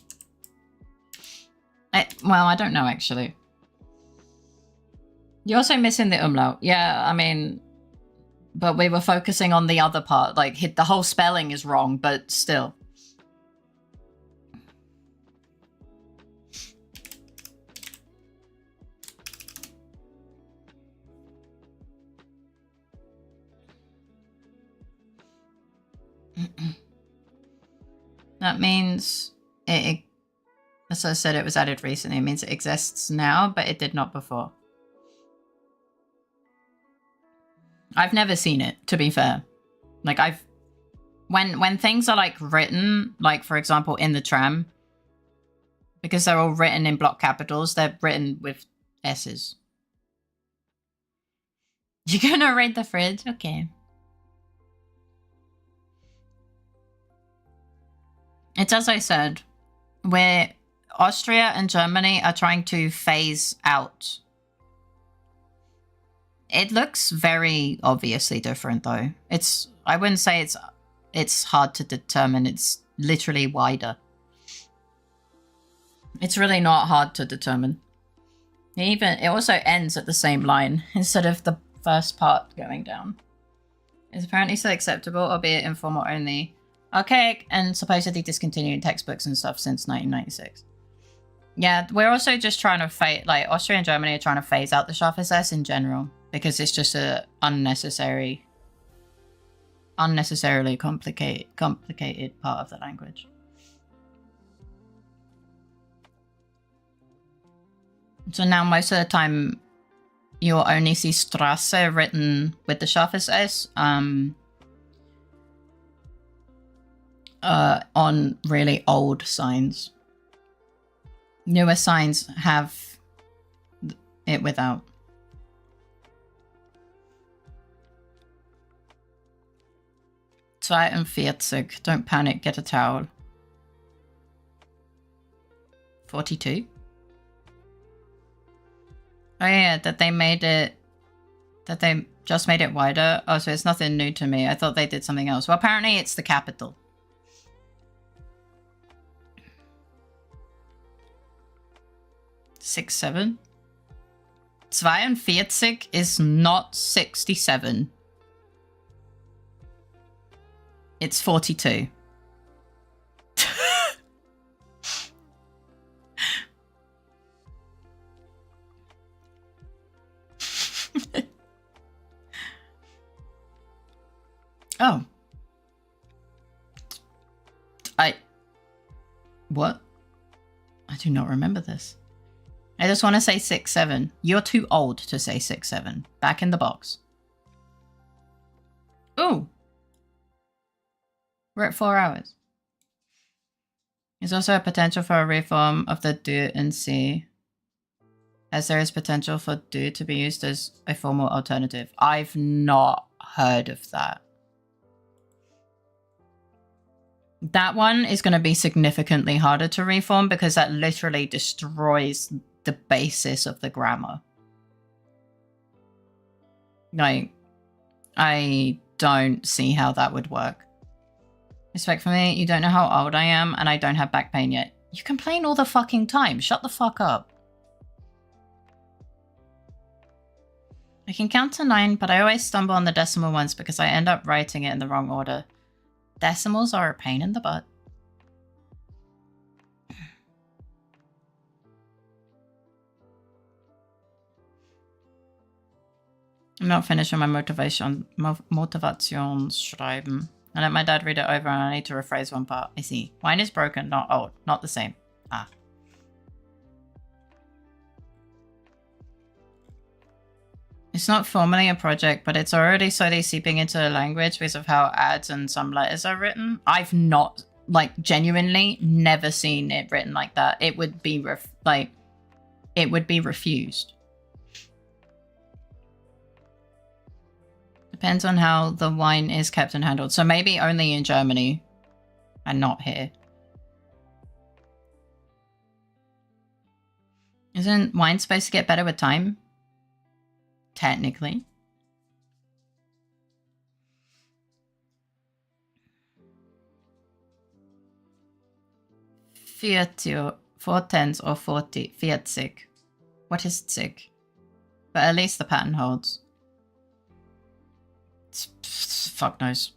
Well, I don't know, actually. You're also missing the umlaut. Yeah, I mean, but we were focusing on the other part. Like, the whole spelling is wrong, but still. That means as I said, it was added recently. It means it exists now, but it did not before. I've never seen it, to be fair. Like, when things are like written, like for example in the tram, because they're all written in block capitals, they're written with S's. You're gonna raid the fridge? Okay. It's as I said, where Austria and Germany are trying to phase out. It looks very obviously different, though. I wouldn't say it's hard to determine. It's literally wider. It's really not hard to determine. It also ends at the same line instead of the first part going down. It's apparently still acceptable, albeit informal only. Archaic and supposedly discontinued textbooks and stuff since 1996. Yeah, we're also just trying to like Austria and Germany are trying to phase out the scharfes S in general because it's just a unnecessarily complicated part of the language. So now most of the time you'll only see Strasse written with the scharfes S on really old signs. Newer signs have it without. "42. Don't panic, get a towel. 42? Oh yeah, that they just made it wider. Oh, so it's nothing new to me. I thought they did something else. Well, apparently it's the capital. 67. 42 is not 67. It's 42. Oh. What? I do not remember this. I just want to say 6-7. You're too old to say 6-7. Back in the box. Ooh. We're at 4 hours. There's also a potential for a reform of the du and C, as there is potential for du to be used as a formal alternative. I've not heard of that. That one is going to be significantly harder to reform because that literally destroys the basis of the grammar. Like, I don't see how that would work. Respectfully, you don't know how old I am and I don't have back pain yet. You complain all the fucking time. Shut the fuck up. I can count to 9, but I always stumble on the decimal ones because I end up writing it in the wrong order. Decimals are a pain in the butt. I'm not finished with my Motivationsschreiben. I let my dad read it over and I need to rephrase one part. I see. Wine is broken, not old. Not the same. Ah. It's not formally a project, but it's already slowly seeping into the language because of how ads and some letters are written. I've not, like, genuinely never seen it written like that. It would be, refused. Depends on how the wine is kept and handled. So maybe only in Germany and not here. Isn't wine supposed to get better with time? Technically. Four tens or 40. 40. What is zig? But at least the pattern holds. Fuck knows.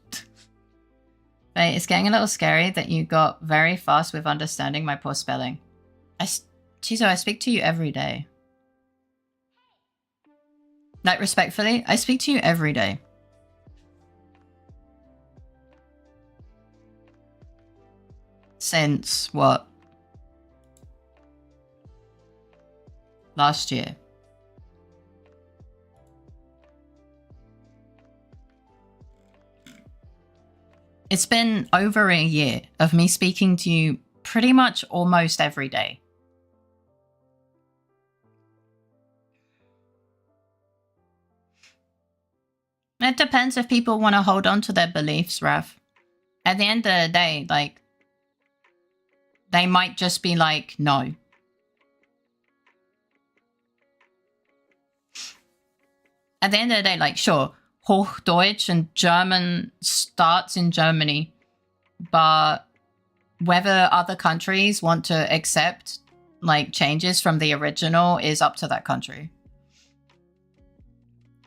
But it's getting a little scary that you got very fast with understanding my poor spelling. Chizo, I speak to you every day. Like, respectfully, I speak to you every day. Since, what? Last year. It's been over a year of me speaking to you pretty much almost every day. It depends if people want to hold on to their beliefs, Raf. At the end of the day, like, they might just be like, no. At the end of the day, like, sure, Hochdeutsch and German starts in Germany, but whether other countries want to accept, like, changes from the original is up to that country.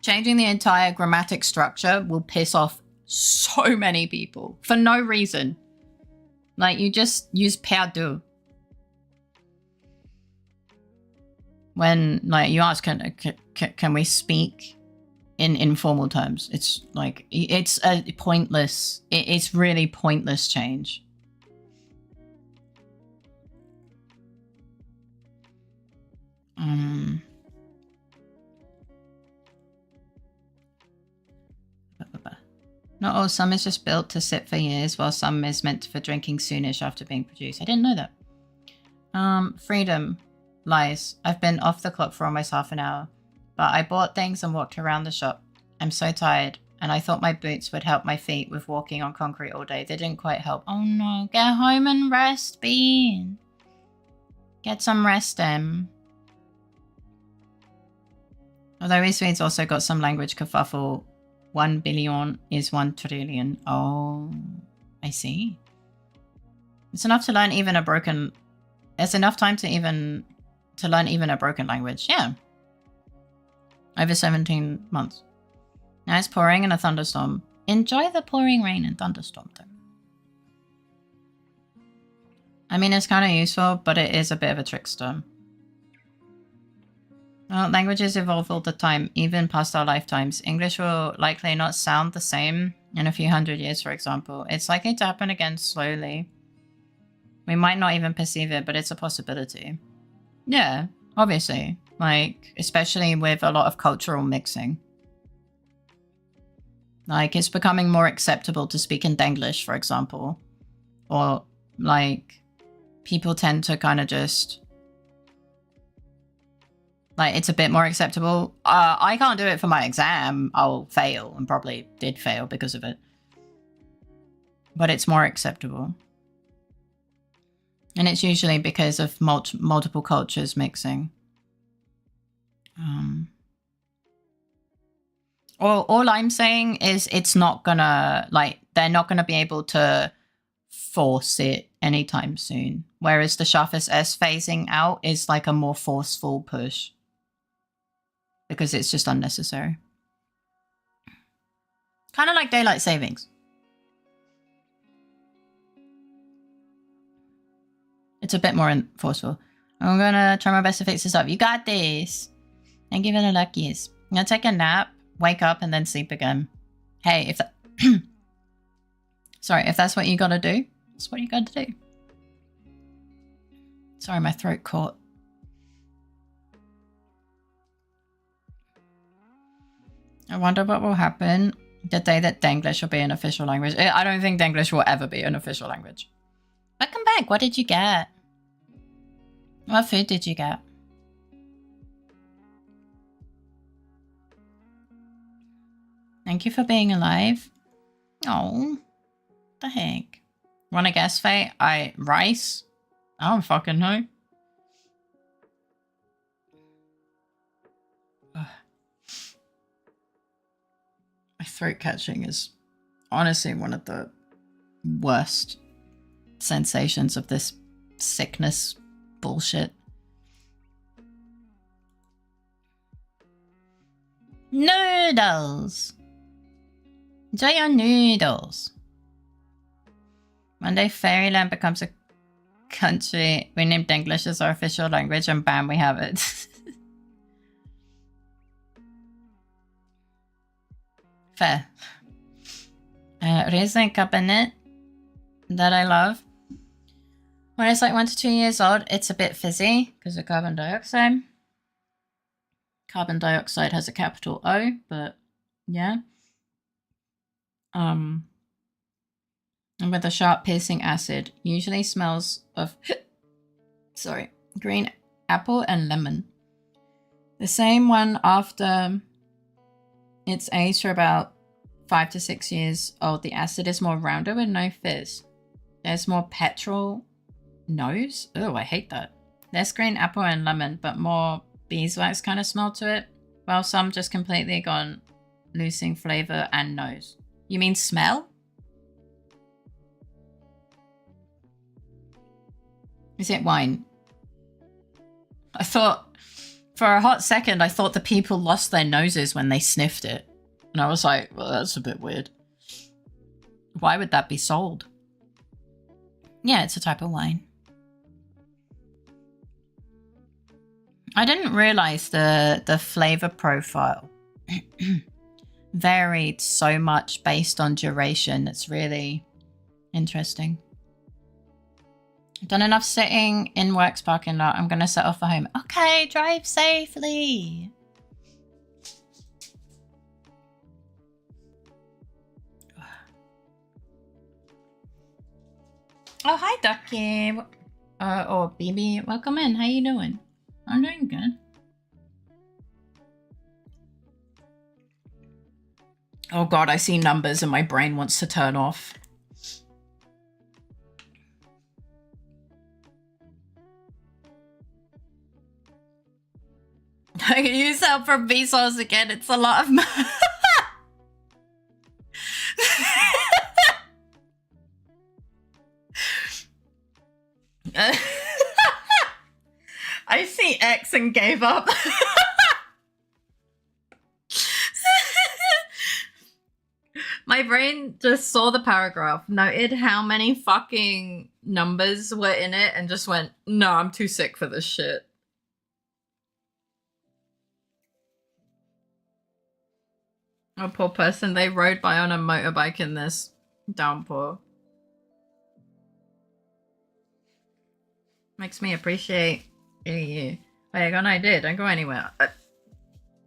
Changing the entire grammatic structure will piss off so many people for no reason. Like, you just use perdu. When, like, you ask, can we speak in informal terms? It's like, it's a pointless, it's really pointless change. Not all some is just built to sit for years, while some is meant for drinking soonish after being produced. I didn't know that. Freedom. Lies. I've been off the clock for almost half an hour, but I bought things and walked around the shop. I'm so tired, and I thought my boots would help my feet with walking on concrete all day. They didn't quite help. Oh no, get home and rest, Bean. Get some rest, Em. Although we Swedes also got some language kerfuffle. 1 billion is 1 trillion. Oh, I see. It's enough to learn even a broken... It's enough time to learn even a broken language. Yeah. Over 17 months. Now it's pouring in a thunderstorm. Enjoy the pouring rain and thunderstorm though. I mean, it's kind of useful, but it is a bit of a trickster. Well, languages evolve all the time, even past our lifetimes. English will likely not sound the same in a few hundred years, for example. It's likely to happen again slowly. We might not even perceive it, but it's a possibility. Yeah, obviously. Like, especially with a lot of cultural mixing. Like, it's becoming more acceptable to speak in Denglish, for example. Or, like, people tend to kind of just... Like, it's a bit more acceptable. I can't do it for my exam. I'll fail, and probably did fail because of it. But it's more acceptable. And it's usually because of multiple cultures mixing. All I'm saying is it's not gonna, like, they're not gonna be able to force it anytime soon. Whereas the Sharpest S phasing out is like a more forceful push. Because it's just unnecessary. Kind of like daylight savings. It's a bit more forceful. I'm gonna try my best to fix this up. You got this. Thank you for the luckies. I'm gonna take a nap, wake up, and then sleep again. Hey, if that... Sorry, if that's what you gotta do, that's what you gotta do. Sorry, my throat caught. I wonder what will happen the day that Denglish will be an official language. I don't think Denglish will ever be an official language. Welcome back. What did you get? What food did you get? Thank you for being alive. Oh, the heck. Wanna guess, Faye? Rice? I don't fucking know. Ugh. My throat catching is honestly one of the worst sensations of this sickness bullshit. Noodles! Enjoy your noodles. One day Fairyland becomes a country. We named English as our official language and bam, we have it. Fair. Raising cabinet that I love. When it's like 1 to 2 years old, it's a bit fizzy because of carbon dioxide. Carbon dioxide has a capital O, but yeah. And with a sharp piercing acid, usually smells of green apple and lemon. The same one after it's aged for about 5 to 6 years old, the acid is more rounder with no fizz. There's more petrol nose. Oh, I hate that. Less green apple and lemon, but more beeswax kind of smell to it. While some just completely gone losing flavor and nose. You mean smell? Is it wine? I thought, for a hot second, I thought the people lost their noses when they sniffed it. And I was like, well, that's a bit weird. Why would that be sold? Yeah, it's a type of wine. I didn't realize the flavor profile varied so much based on duration. It's really interesting. I've done enough sitting in work's parking lot. I'm going to set off for home. Okay, drive safely. Oh, hi, Ducky. Or BB. Welcome in. How you doing? I'm doing good. Oh god, I see numbers and my brain wants to turn off. I can use help from Vsauce again. It's a lot of money. I see X and gave up. My brain just saw the paragraph, noted how many fucking numbers were in it, and just went, no, I'm too sick for this shit. Oh, poor person. They rode by on a motorbike in this downpour. Makes me appreciate you. Wait, I did. Don't go anywhere.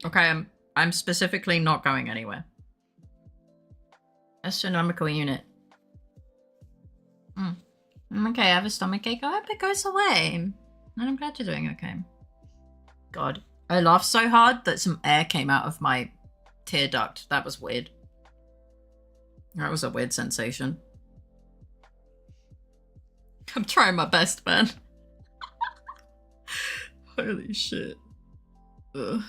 Okay, I'm specifically not going anywhere. Astronomical unit. I'm okay, I have a stomachache. I hope it goes away. And I'm glad you're doing okay. God. I laughed so hard that some air came out of my tear duct. That was weird. That was a weird sensation. I'm trying my best, man. Holy shit. Ugh.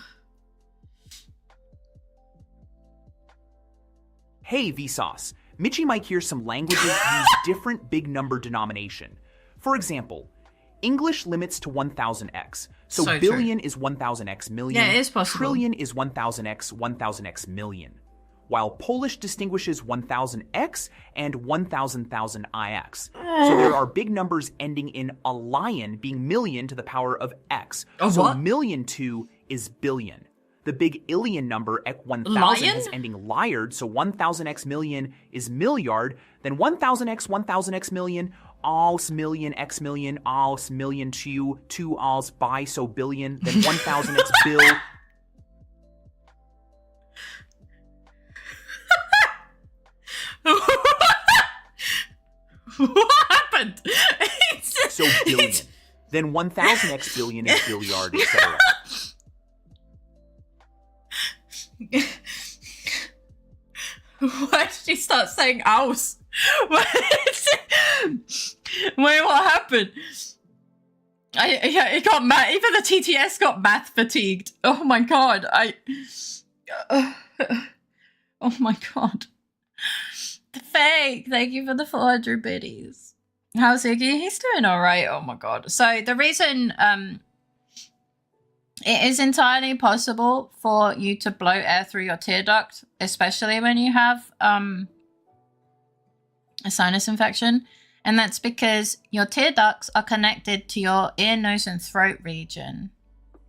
Hey, Vsauce. Mitchy might hear some languages use different big number denomination. For example, English limits to 1000x. So billion is 1000x million. Yeah, it is possible. Trillion is 1000x 1000x million. While Polish distinguishes 1000x and 1000,000 ix. So there are big numbers ending in a lion being million to the power of x. So what? million to is billion. The big Ilian number at 1000 Lion? is ending liard, so 1000x million is milliard. Then 1000x 1000x million, alls million x million, alls million two alls by, so billion. Then 1000x bill. What happened? So billion. Then 1000x billion is billiard, etc. Why did she start saying "ouse"? Wait, what happened? It got math. Even the TTS got math fatigued. Oh my god! Oh my god! Fake. Thank you for the 400 biddies. How's Iggy? He's doing all right. Oh my god! So the reason it is entirely possible for you to blow air through your tear duct, especially when you have a sinus infection. And that's because your tear ducts are connected to your ear, nose, and throat region.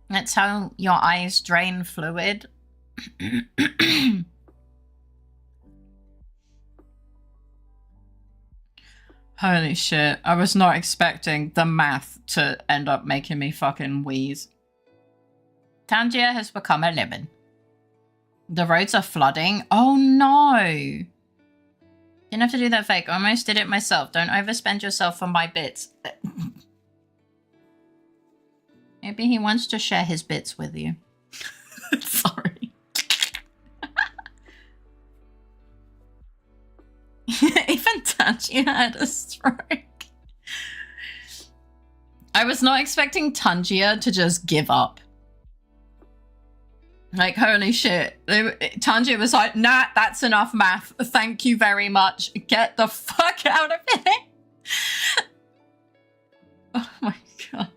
That's how your eyes drain fluid. Holy shit. I was not expecting the math to end up making me fucking wheeze. Tangier has become a lemon. The roads are flooding. Oh no. Didn't have to do that fake. I almost did it myself. Don't overspend yourself on my bits. Maybe he wants to share his bits with you. Sorry. Even Tangier had a stroke. I was not expecting Tangier to just give up. Like, holy shit. Tangier was like, nah, that's enough math. Thank you very much. Get the fuck out of it. Oh my god.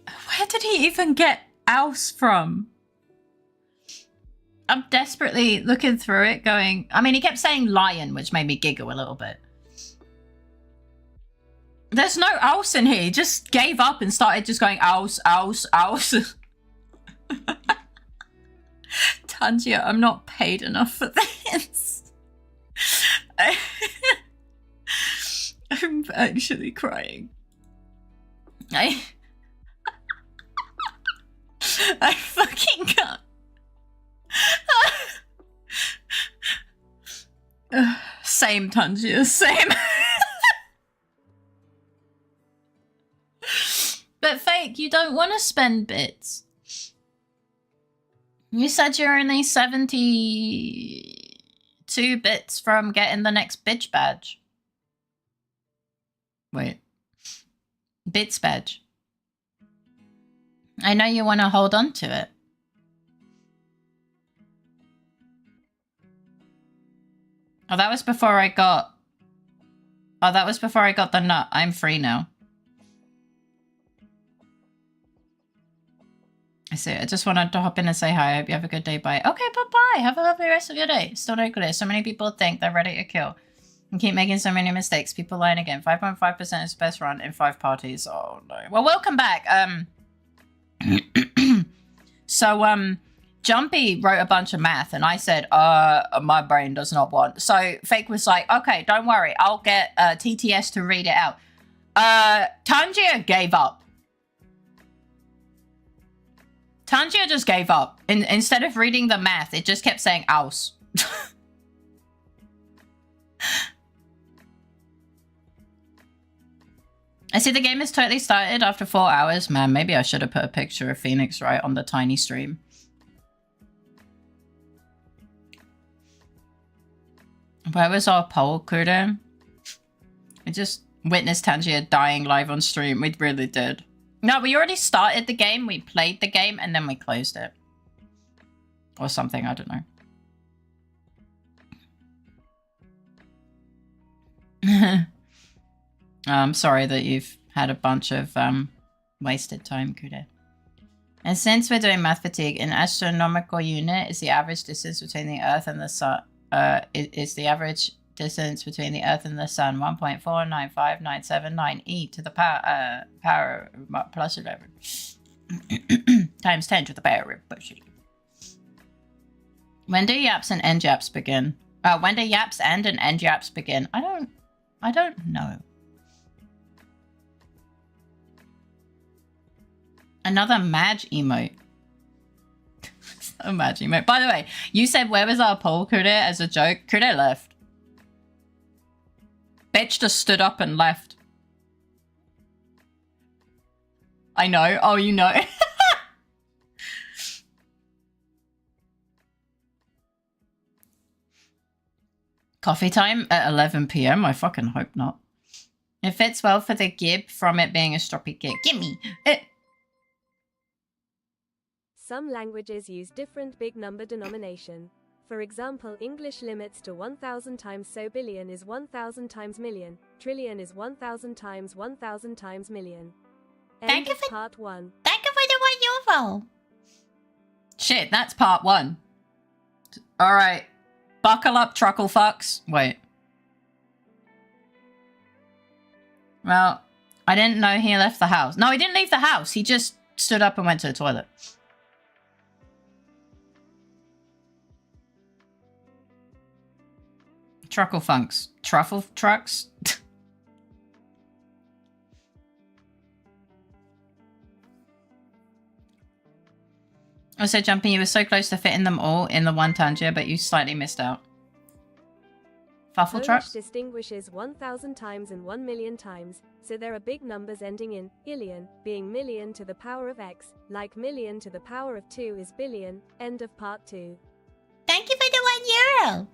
Where did he even get "ouse" from? I'm desperately looking through it going... I mean, he kept saying lion, which made me giggle a little bit. There's no "ouse" in here. He just gave up and started just going "ouse, ouse, ouse." Tangier, I'm not paid enough for this. I'm actually crying. I fucking can't. Same, Tangier, same. But fake, you don't want to spend bits. You said you're only 72 bits from getting the next bitch badge. Wait. Bits badge. I know you want to hold on to it. Oh, that was before I got... Oh, that was before I got the nut. I'm free now. I see. I just wanted to hop in and say hi. I hope you have a good day. Bye. Okay, bye-bye. Have a lovely rest of your day. Still no clear. So many people think they're ready to kill. And keep making so many mistakes. People lying again. 5.5% is best run in 5 parties. Oh, no. Well, welcome back. So, Jumpy wrote a bunch of math, and I said, my brain does not want. So, Fake was like, okay, don't worry. I'll get TTS to read it out. Tangier gave up. Tangier just gave up. Instead of reading the math, it just kept saying "ouse." I see the game is totally started after 4 hours. Man, maybe I should have put a picture of Phoenix right on the tiny stream. Where was our poll, Kudo? I just witnessed Tangier dying live on stream. We really did. No, we already started the game. We played the game and then we closed it. Or something, I don't know. I'm sorry that you've had a bunch of wasted time, Kudo. And since we're doing math fatigue, an astronomical unit is the average distance between the Earth and the Sun. Is the average distance between the Earth and the Sun 1.495979 e to the power plus 11 times 10 to the power of bullshit. When do yaps and end yaps begin? When do yaps end and end yaps begin? I don't know. Another Madge emote. A Madge emote. By the way, you said where was our poll, Kudo, as a joke. Kudo left. Bitch just stood up and left. I know. Oh, you know. Coffee time at 11 p.m.? I fucking hope not. It fits well for the gib from it being a stroppy gig. Gimme! Some languages use different big number denomination. For example, English limits to 1,000 times, so billion is 1,000 times million, trillion is 1,000 times million. Thank you End of for- part 1. Thank you for the €1. Shit, that's part 1. Alright. Buckle up, truckle fucks. Wait. Well, I didn't know he left the house. No, he didn't leave the house. He just stood up and went to the toilet. Truckle funks. Truffle trucks? Also, Jumping, you were so close to fitting them all in the one Tangier, but you slightly missed out. Fuffle Polish trucks? distinguishes 1,000 times and 1,000,000 times, so there are big numbers ending in illion, being million to the power of x, like million to the power of 2 is billion. End of part 2. Thank you for the €1.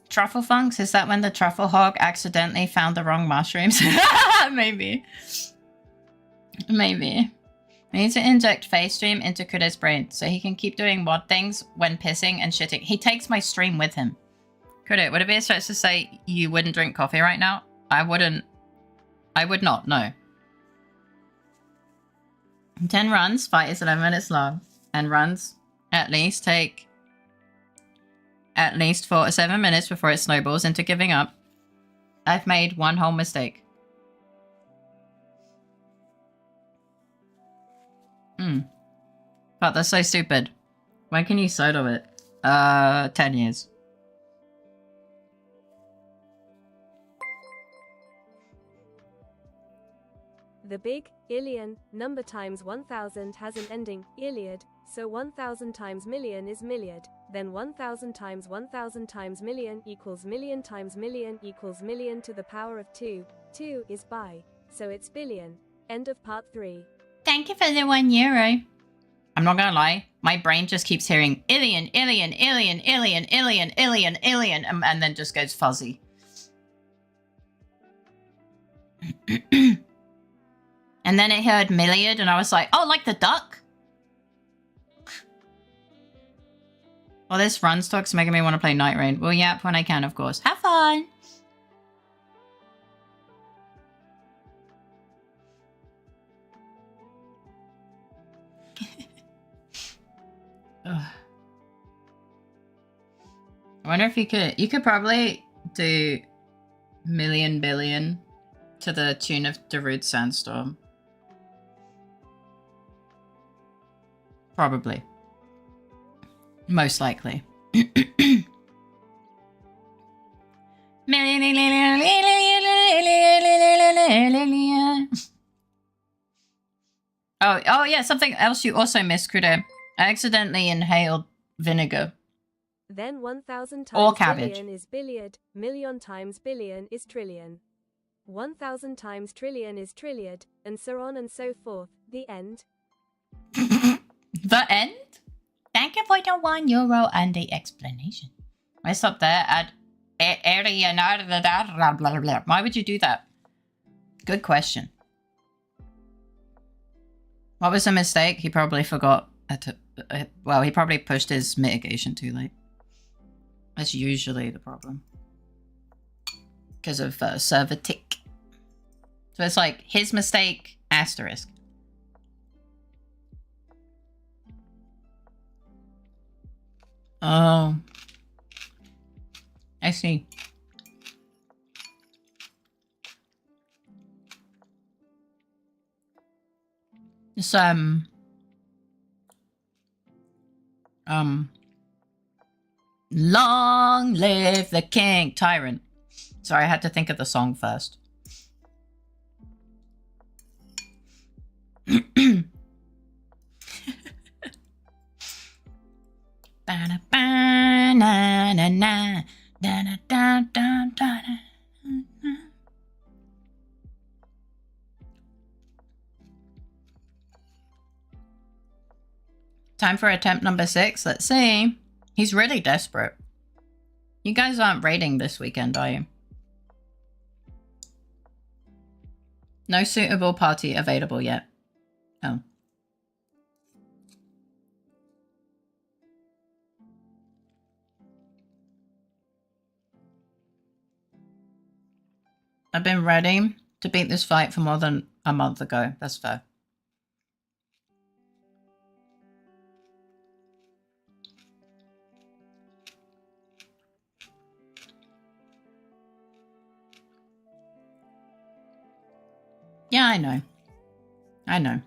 Truffle funks? Is that when the truffle hog accidentally found the wrong mushrooms? Maybe. Maybe. We need to inject face stream into Kuda's brain so he can keep doing mod things when pissing and shitting. He takes my stream with him. Kuda, would it be a stretch to say you wouldn't drink coffee right now? I wouldn't. I would not, no. 10 runs, fight is 11 minutes long. And runs at least take at least 4 to 7 minutes before it snowballs into giving up. I've made one whole mistake. But that's so stupid. When can you solo it? 10 years. The big illion number times 1,000 has an ending iliad, so 1,000 times million is milliard. Then 1,000 times 1,000 times million equals million times million equals million to the power of 2. 2 is bi, so it's billion. End of part 3. Thank you for the €1. I'm not gonna lie, my brain just keeps hearing alien, alien, alien, alien, alien, alien, alien, and then just goes fuzzy. And then it heard milliard, and I was like, oh, like the duck? Well, this run stock's making me want to play Night Rain. Well, yap, when I can, of course. Have fun! Ugh. I wonder if you could probably do million billion to the tune of Darude Sandstorm. Probably. Most likely. Oh yeah, something else you also missed, Kudo. I accidentally inhaled vinegar. Then 1,000 Or times cabbage. billion is billiard, million times billion is trillion. 1,000 times trillion is trilliard, and so on and so forth. The end. The end? Thank you for the €1 and the explanation. I stopped there at area. Why would you do that? Good question. What was the mistake? He probably forgot. Well, he probably pushed his mitigation too late. That's usually the problem. Because of server tick. So it's like his mistake, asterisk. Oh. I see. It's, long live the king, tyrant. Sorry, I had to think of the song first. Time for attempt number 6. Let's see. He's really desperate. You guys aren't raiding this weekend, are you? No suitable party available yet. Oh. I've been ready to beat this fight for more than a month ago. That's fair. Yeah, I know. I know.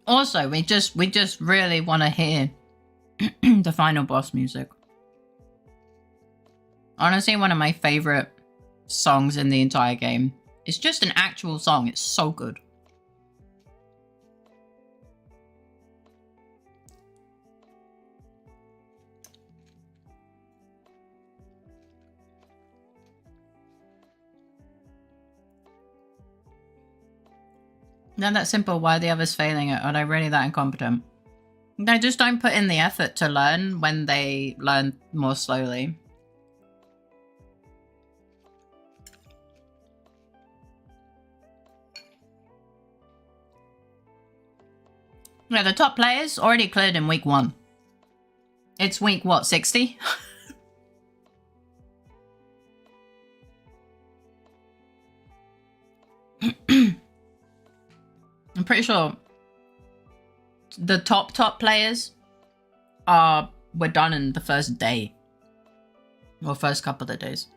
Also, we just really want to hear the final boss music. Honestly, one of my favorite songs in the entire game. It's just an actual song. It's so good. Not that simple. Why are the others failing it? Are they really that incompetent? They just don't put in the effort to learn when they learn more slowly. Yeah, the top players already cleared in week 1. It's week, what, 60? I'm pretty sure the top players were done in the first day. Or first couple of days.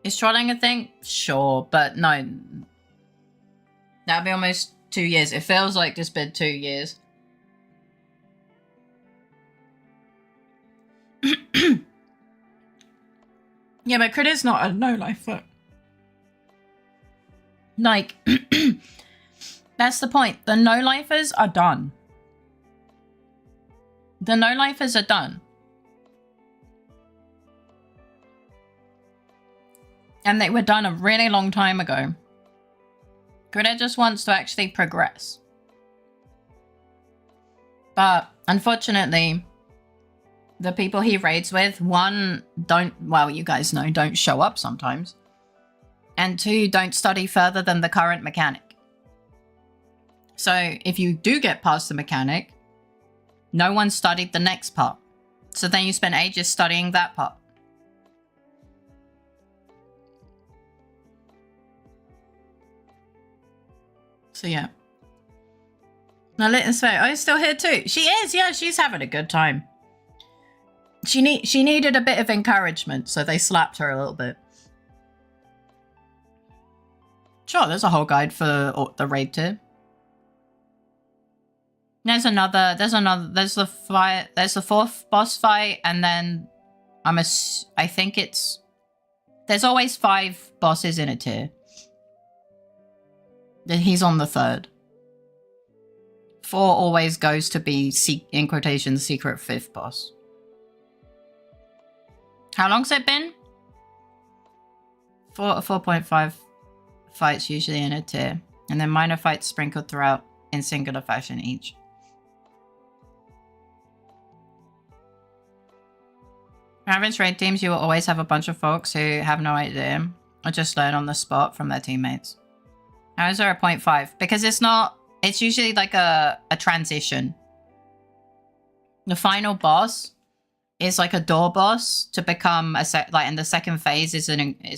Is trolling a thing? Sure, but no. That'll be almost 2 years. It feels like it's been 2 years. Yeah, but Critter's not a no-lifer. Like, that's the point. The no-lifers are done. The no-lifers are done. And they were done a really long time ago. Critter just wants to actually progress. But, unfortunately, the people he raids with, 1, don't, well, you guys know, don't show up sometimes. And 2, don't study further than the current mechanic. So, if you do get past the mechanic, no one studied the next part. So then you spend ages studying that part. So yeah. Now LittleFaerii, oh, still here too. She is, yeah, she's having a good time. She needed a bit of encouragement, so they slapped her a little bit. Sure, there's a whole guide for the raid tier. There's the 4th boss fight, and then I think there's always 5 bosses in a tier. He's on the 3rd. 4 always goes to be, in quotations, secret 5th boss. How long's it been? 4.5 fights usually in a tier, and then minor fights sprinkled throughout in singular fashion each. For average raid teams, you will always have a bunch of folks who have no idea or just learn on the spot from their teammates. How is there a 0.5? Because it's usually like a transition. The final boss is like a door boss to become in the second phase is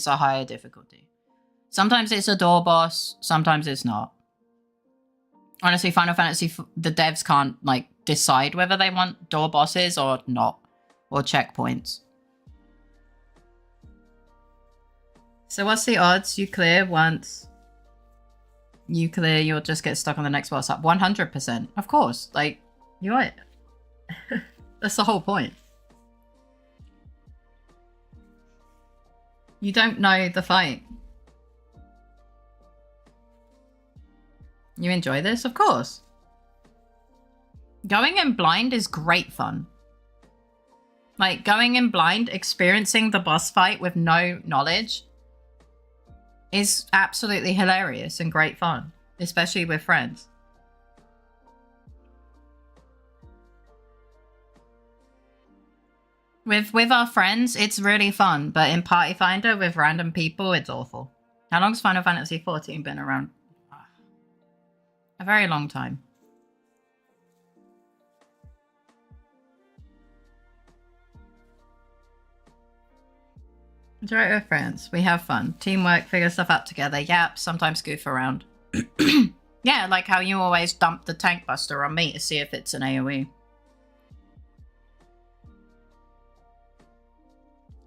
a higher difficulty. Sometimes it's a door boss, sometimes it's not. Honestly, Final Fantasy, the devs can't like decide whether they want door bosses or not, or checkpoints. So what's the odds you clear once you clear, you'll just get stuck on the next boss up? 100%. Of course. Like, you're right. That's the whole point. You don't know the fight. You enjoy this? Of course. Going in blind is great fun. Like, going in blind, experiencing the boss fight with no knowledge is absolutely hilarious and great fun, especially with friends. With our friends, it's really fun, but in Party Finder with random people, it's awful. How long's Final Fantasy 14 been around? A very long time. Interact with friends. We have fun. Teamwork, figure stuff out together. Yap, sometimes goof around. Yeah, like how you always dump the tank buster on me to see if it's an AoE.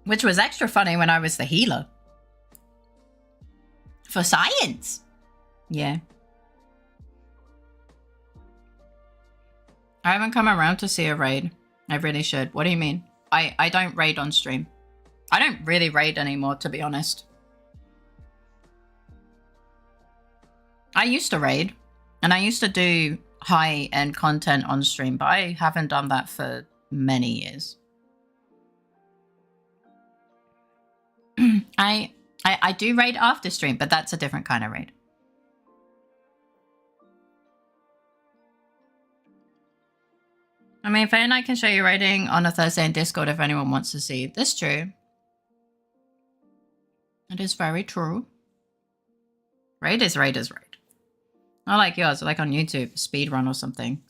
Which was extra funny when I was the healer. For science! Yeah. I haven't come around to see a raid. I really should. What do you mean? I don't raid on stream. I don't really raid anymore, to be honest. I used to raid, and I used to do high-end content on stream, but I haven't done that for many years. I do raid after stream, but that's a different kind of raid. I mean, Faye and I can show you raiding on a Thursday in Discord if anyone wants to see. That's true. It is very true. Raid is raid is raid. Not like yours, like on YouTube, speedrun or something.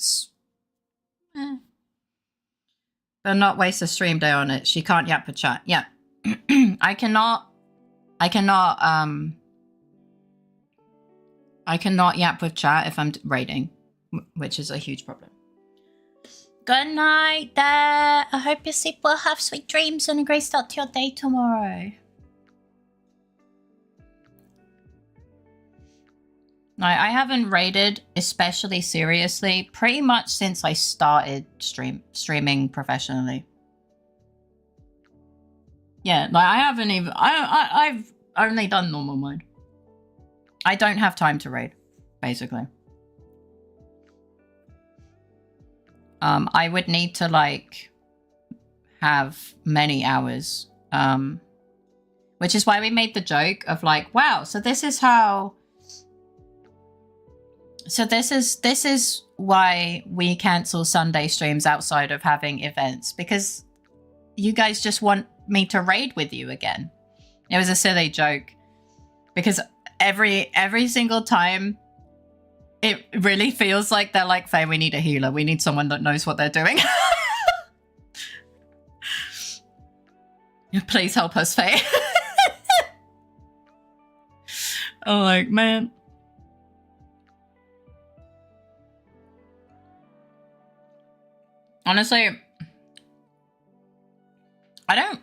But not waste a stream day on it. She can't yap for chat. Yeah. I cannot yap with chat if I'm raiding, which is a huge problem. Good night there. I hope you sleep well, have sweet dreams, and a great start to your day tomorrow. I haven't raided especially seriously pretty much since I started streaming professionally. Yeah, like I haven't even I've only done normal mode. I don't have time to raid, basically. I would need to like have many hours. Which is why we made the joke of like, wow, so this is how this is why we cancel Sunday streams outside of having events, because you guys just want me to raid with you again. It was a silly joke because every single time it really feels like they're like, Faye, we need a healer. We need someone that knows what they're doing. Please help us, Faye. I'm like, man. Honestly, I don't,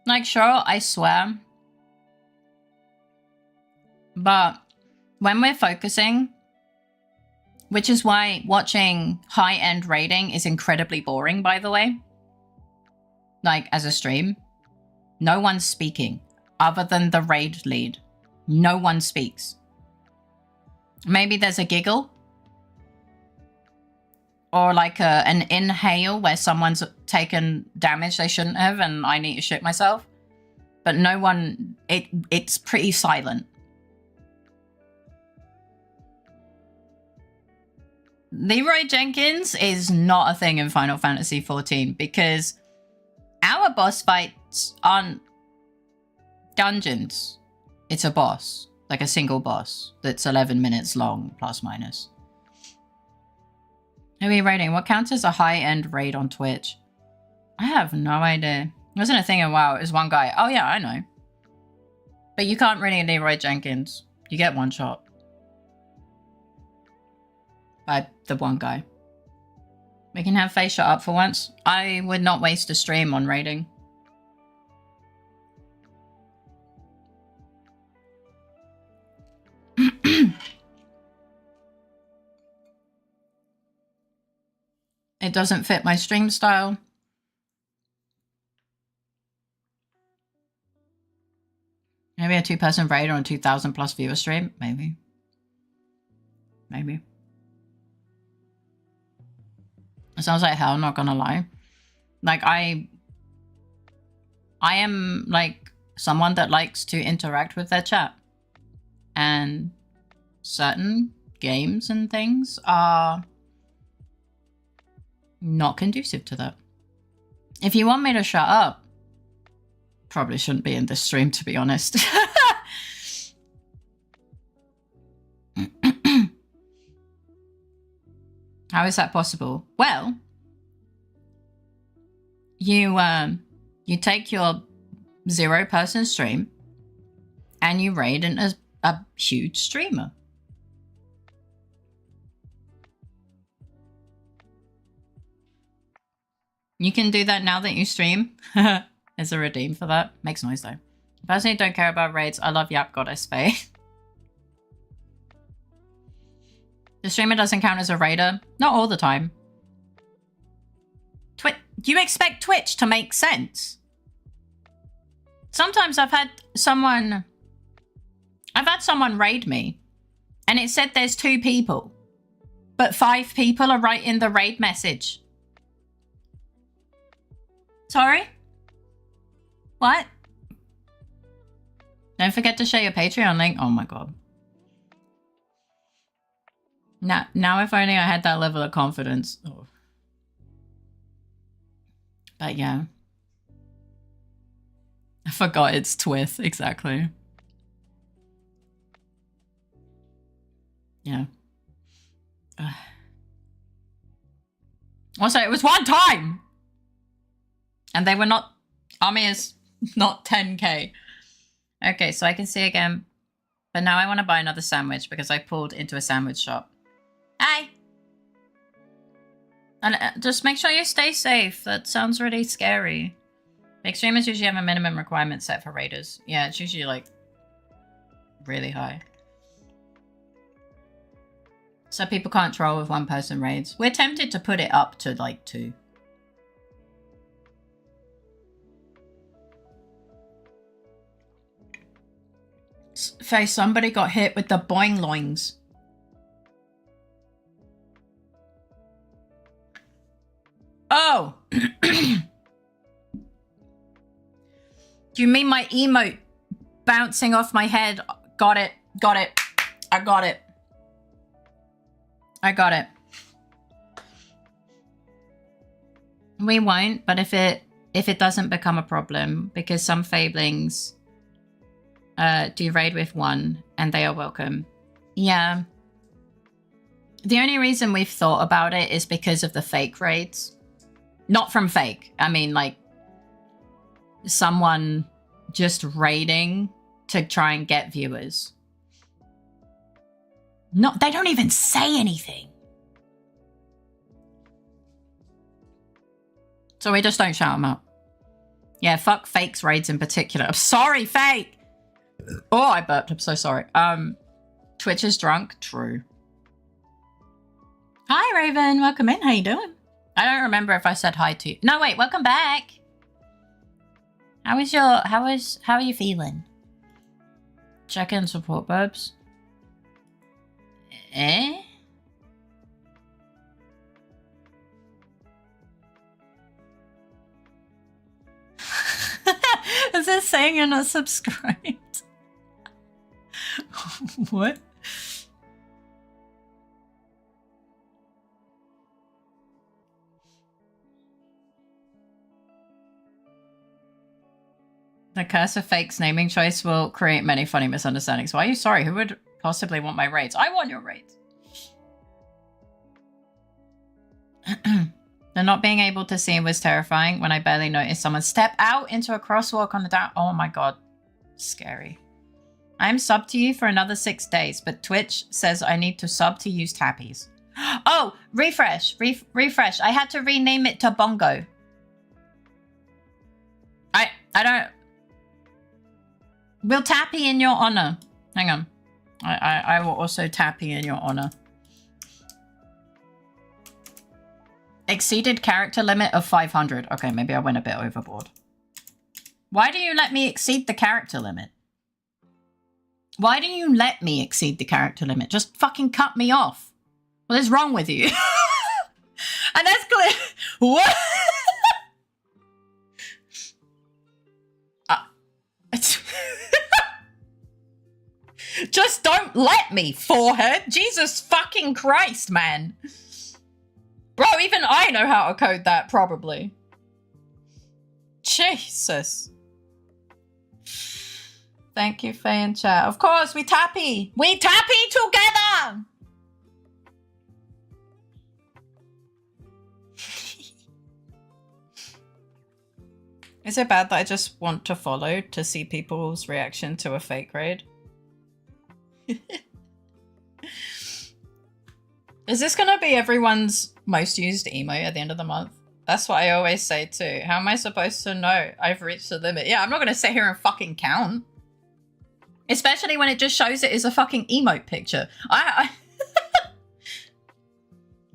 like, sure, I swear. But when we're focusing, which is why watching high-end raiding is incredibly boring, by the way. Like, as a stream, no one's speaking other than the raid lead. No one speaks. Maybe there's a giggle. Or like an inhale where someone's taken damage they shouldn't have and I need to shit myself. But no one, it's pretty silent. Leroy Jenkins is not a thing in Final Fantasy XIV because our boss fights aren't dungeons. It's a boss, like a single boss that's 11 minutes long, plus minus. Who are we raiding? What counts as a high-end raid on Twitch? I have no idea. It wasn't a thing in WoW. It was one guy. Oh yeah, I know. But you can't really Leroy Jenkins. You get one shot. By the one guy. We can have Faye shut up for once. I would not waste a stream on raiding. It doesn't fit my stream style. Maybe a 2-person raid on a 2,000 plus viewer stream? Maybe. Maybe. It sounds like hell, not gonna lie. Like, I am, like, someone that likes to interact with their chat. And certain games and things are not conducive to that. If you want me to shut up, probably shouldn't be in this stream, to be honest. How is that possible? Well, you take your 0-person stream and you raid in a huge streamer. You can do that now that you stream. There's a redeem for that. Makes noise though. Personally, don't care about raids. I love YAP Goddess Faye. The streamer doesn't count as a raider. Not all the time. Do you expect Twitch to make sense? Sometimes I've had someone raid me and it said there's 2 people, but 5 people are right in the raid message. Sorry? What? Don't forget to share your Patreon link. Oh my god. Now if only I had that level of confidence. Oh. But yeah. I forgot it's Twith, exactly. Yeah. Also, it was 1 time! And they were not... Army is not 10k. Okay, so I can see again. But now I want to buy another sandwich because I pulled into a sandwich shop. Hi! And just make sure you stay safe. That sounds really scary. Big streamers usually have a minimum requirement set for raiders. Yeah, it's usually like really high. So people can't troll with 1-person raids. We're tempted to put it up to like 2. Faye, somebody got hit with the boing loings. Oh! Do you mean my emote bouncing off my head? Got it. Got it. I got it. I got it. We won't, but if it doesn't become a problem, because some fablings do raid with 1 and they are welcome. Yeah. The only reason we've thought about it is because of the fake raids. Not from fake. I mean, like, someone just raiding to try and get viewers. No, they don't even say anything. So we just don't shout them out. Yeah, fuck fakes raids in particular. I'm sorry, fake! Oh, I burped. I'm so sorry. Twitch is drunk. True. Hi, Raven. Welcome in. How you doing? I don't remember if I said hi to you. No, wait. Welcome back. How are you feeling? Check in support, burbs. Eh? Is this saying you're not subscribed? What? The curse of fake's naming choice will create many funny misunderstandings. Why are you sorry? Who would possibly want my raids? I want your raids. The not being able to see was terrifying when I barely noticed someone step out into a crosswalk on the down. Oh my god. Scary. I'm subbed to you for another 6 days, but Twitch says I need to sub to use tappies. Oh, refresh. Refresh. I had to rename it to Bongo. I don't... We'll tappy in your honor. Hang on. I will also tappy in your honor. Exceeded character limit of 500. Okay, maybe I went a bit overboard. Why do you let me exceed the character limit? Why do you let me exceed the character limit? Just fucking cut me off. What is wrong with you? And that's clear. What? Just don't let me, forehead. Jesus fucking Christ, man. Bro, even I know how to code that, probably. Jesus. Thank you, Faye and chat. Of course, we tappy. We tappy together. Is it bad that I just want to follow to see people's reaction to a fake raid? Is this gonna be everyone's most used emote at the end of the month? That's what I always say too. How am I supposed to know I've reached the limit? Yeah, I'm not gonna sit here and fucking count. Especially when it just shows it as a fucking emote picture. I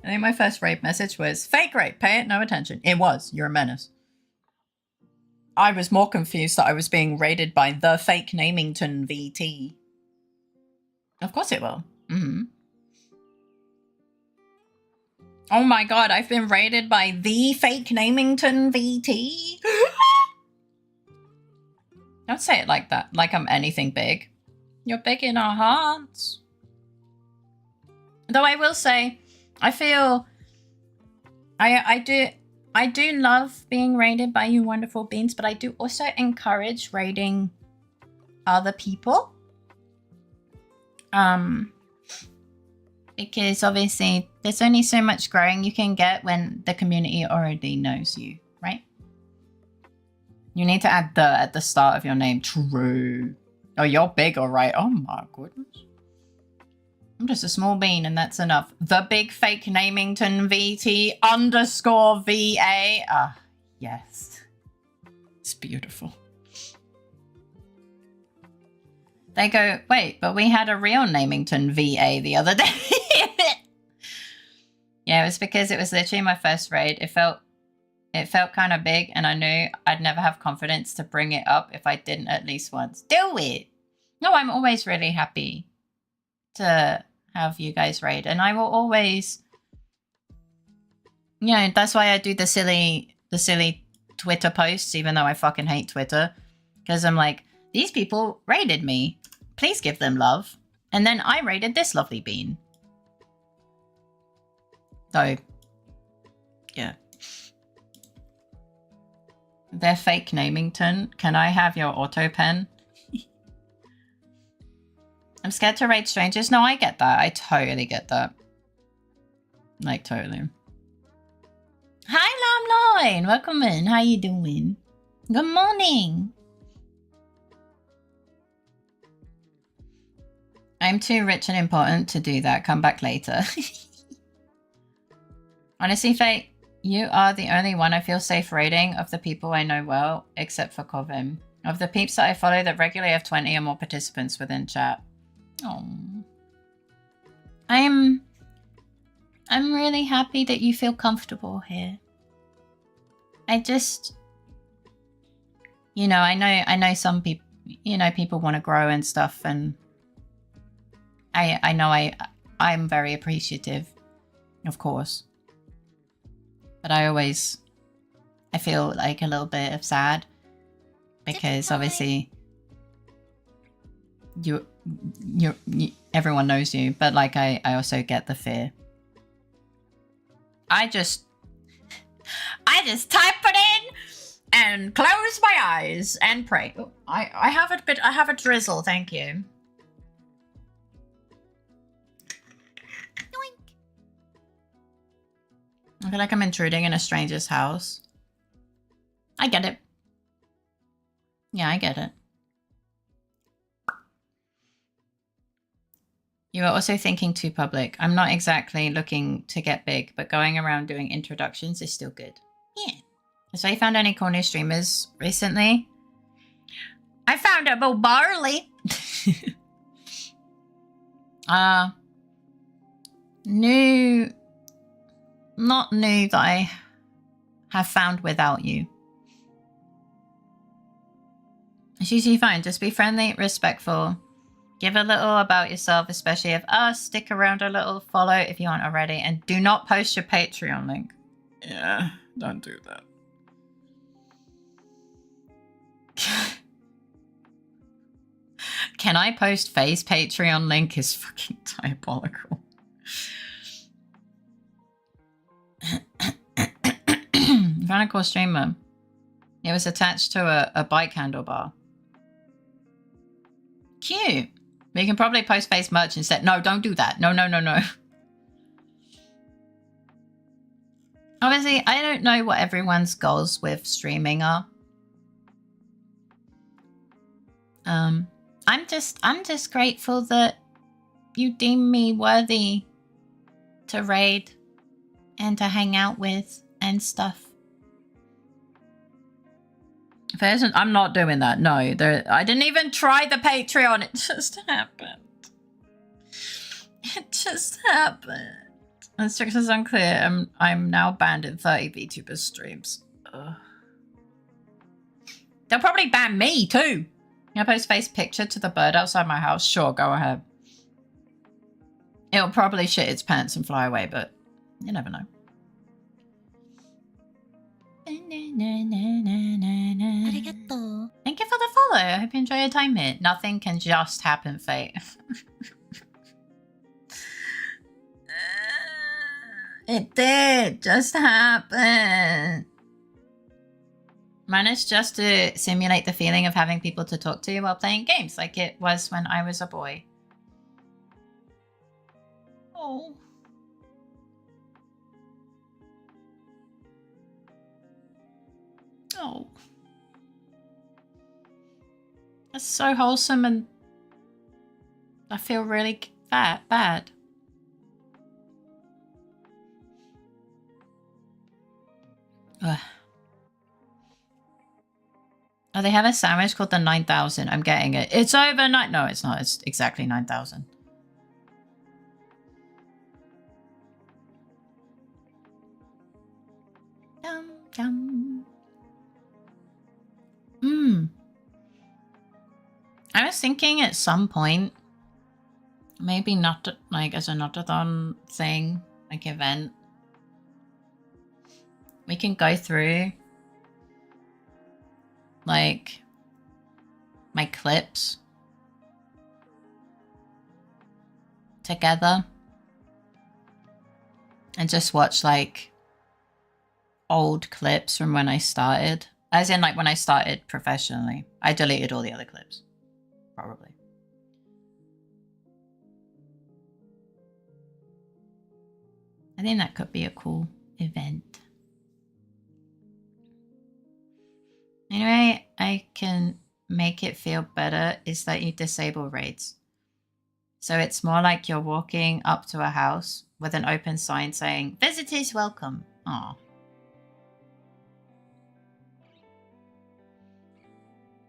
think my first raid message was, fake raid, pay it no attention. It was, you're a menace. I was more confused that I was being raided by the fake Namington VT. Of course it will. Mm-hmm. Oh my god, I've been raided by the fake Namington VT. Don't say it like that, like I'm anything big. You're big in our hearts. Though I will say, I feel I do love being raided by you wonderful beings, but I do also encourage raiding other people. Because obviously there's only so much growing you can get when the community already knows you, right? You need to add the at the start of your name. True. Oh, you're big, all right. Oh my goodness. I'm just a small bean and that's enough. The big fake Namington VT _ VA. Ah, yes. It's beautiful. They go, wait, but we had a real Namington VA the other day. Yeah, it was because it was literally my first raid. It felt kind of big and I knew I'd never have confidence to bring it up if I didn't at least once. Do it! No, I'm always really happy to have you guys raid. And I will always... You know, that's why I do the silly Twitter posts, even though I fucking hate Twitter. Because I'm like, these people raided me. Please give them love. And then I raided this lovely bean. So, yeah. They're fake Namington. Can I have your auto pen? I'm scared to raid strangers. No, I get that. I totally get that. Like, totally. Hi, Lamloin. Welcome in. How you doing? Good morning. I'm too rich and important to do that. Come back later. Honestly, Faye, you are the only one I feel safe raiding of the people I know well, except for Covim. Of the peeps that I follow that regularly have 20 or more participants within chat. Oh, I'm really happy that you feel comfortable here. I just, you know, I know some people, you know, people want to grow and stuff, and I know I'm very appreciative, of course. But I feel like a little bit of sad because obviously you everyone knows you, but like I also get the fear. I just type it in and close my eyes and pray. Oh, I have a drizzle, thank you. Yoink. I feel like I'm intruding in a stranger's house. I get it. Yeah, I get it. You are also thinking too public. I'm not exactly looking to get big, but going around doing introductions is still good. Yeah. So you found any cool new streamers recently? I found a Bo Barley. New. Not new that I have found without you. It's usually fine. Just be friendly, respectful. Give a little about yourself, especially of us. Stick around a little, follow if you aren't already, and do not post your Patreon link. Yeah, don't do that. Can I post Faye's Patreon link? Is fucking diabolical. Found a cool streamer. It was attached to a bike handlebar. Cute. We can probably post face merch instead. No, don't do that. No, no, no, no. Obviously, I don't know what everyone's goals with streaming are. I'm just grateful that you deem me worthy to raid and to hang out with and stuff. If it isn't, I'm not doing that. No, I didn't even try the Patreon. It just happened. It just happened. The strict is unclear. I'm now banned in 30 VTuber streams. Ugh. They'll probably ban me too. Can I post face picture to the bird outside my house? Sure, go ahead. It'll probably shit its pants and fly away, but you never know. Arigato. Thank you for the follow. I hope you enjoy your time here. Nothing can just happen, Fate. It did just happen. Managed just to simulate the feeling of having people to talk to while playing games, like it was when I was a boy. Oh. Oh. That's so wholesome, and I feel really bad. Ugh. Oh, they have a sandwich called the 9000. I'm getting it. It's overnight. No, it's not. It's exactly 9000. Dum dum. I was thinking at some point, maybe not like as a not-a-thon thing, like event, we can go through like my clips together and just watch like old clips from when I started. As in, like, when I started professionally. I deleted all the other clips. Probably. I think that could be a cool event. Anyway, I can make it feel better is that you disable raids. So it's more like you're walking up to a house with an open sign saying, "Visitors welcome." Aw.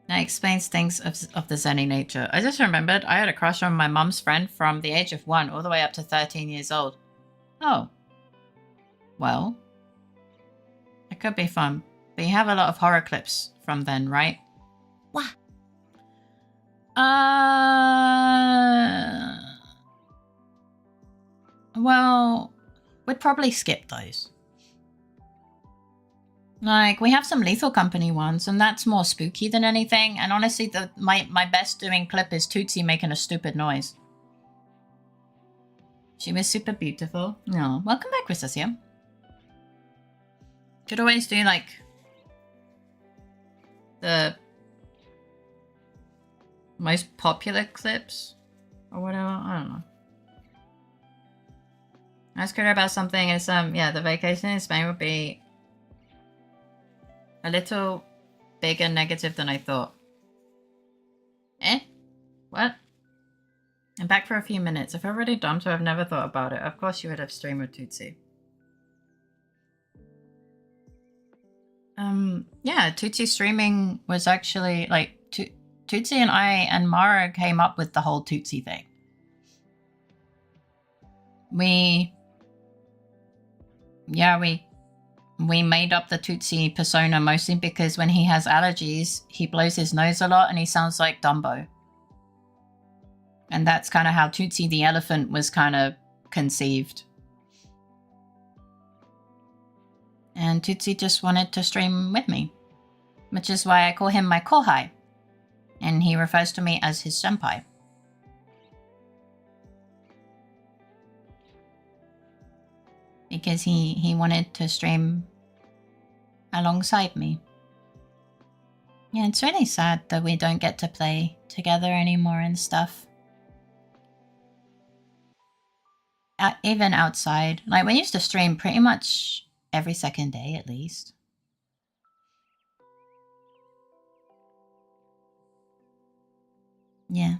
That explains things of the Zenny nature. I just remembered I had a crush on my mum's friend from the age of 1 all the way up to 13 years old. Oh. Well. It could be fun. But you have a lot of horror clips from then, right? Wah. Well, we'd probably skip those. Like, we have some Lethal Company ones, and that's more spooky than anything. And honestly, my best doing clip is Tootsie making a stupid noise. She was super beautiful. No, welcome back, Christasia. Could always do, like, the most popular clips or whatever. I don't know. I was curious about something. Is yeah, the vacation in Spain would be a little bigger negative than I thought. Eh? What? I'm back for a few minutes. I feel really dumb to have never thought about it. Of course you would have streamed with Tootsie. Yeah, Tootsie streaming was actually, like, Tootsie and I and Mara came up with the whole Tootsie thing. We made up the Tootsie persona mostly because when he has allergies, he blows his nose a lot and he sounds like Dumbo. And that's kind of how Tootsie the elephant was kind of conceived. And Tootsie just wanted to stream with me, which is why I call him my kohai. And he refers to me as his senpai. Because he wanted to stream alongside me. Yeah, it's really sad that we don't get to play together anymore and stuff. Even outside. Like, we used to stream pretty much every second day at least. Yeah.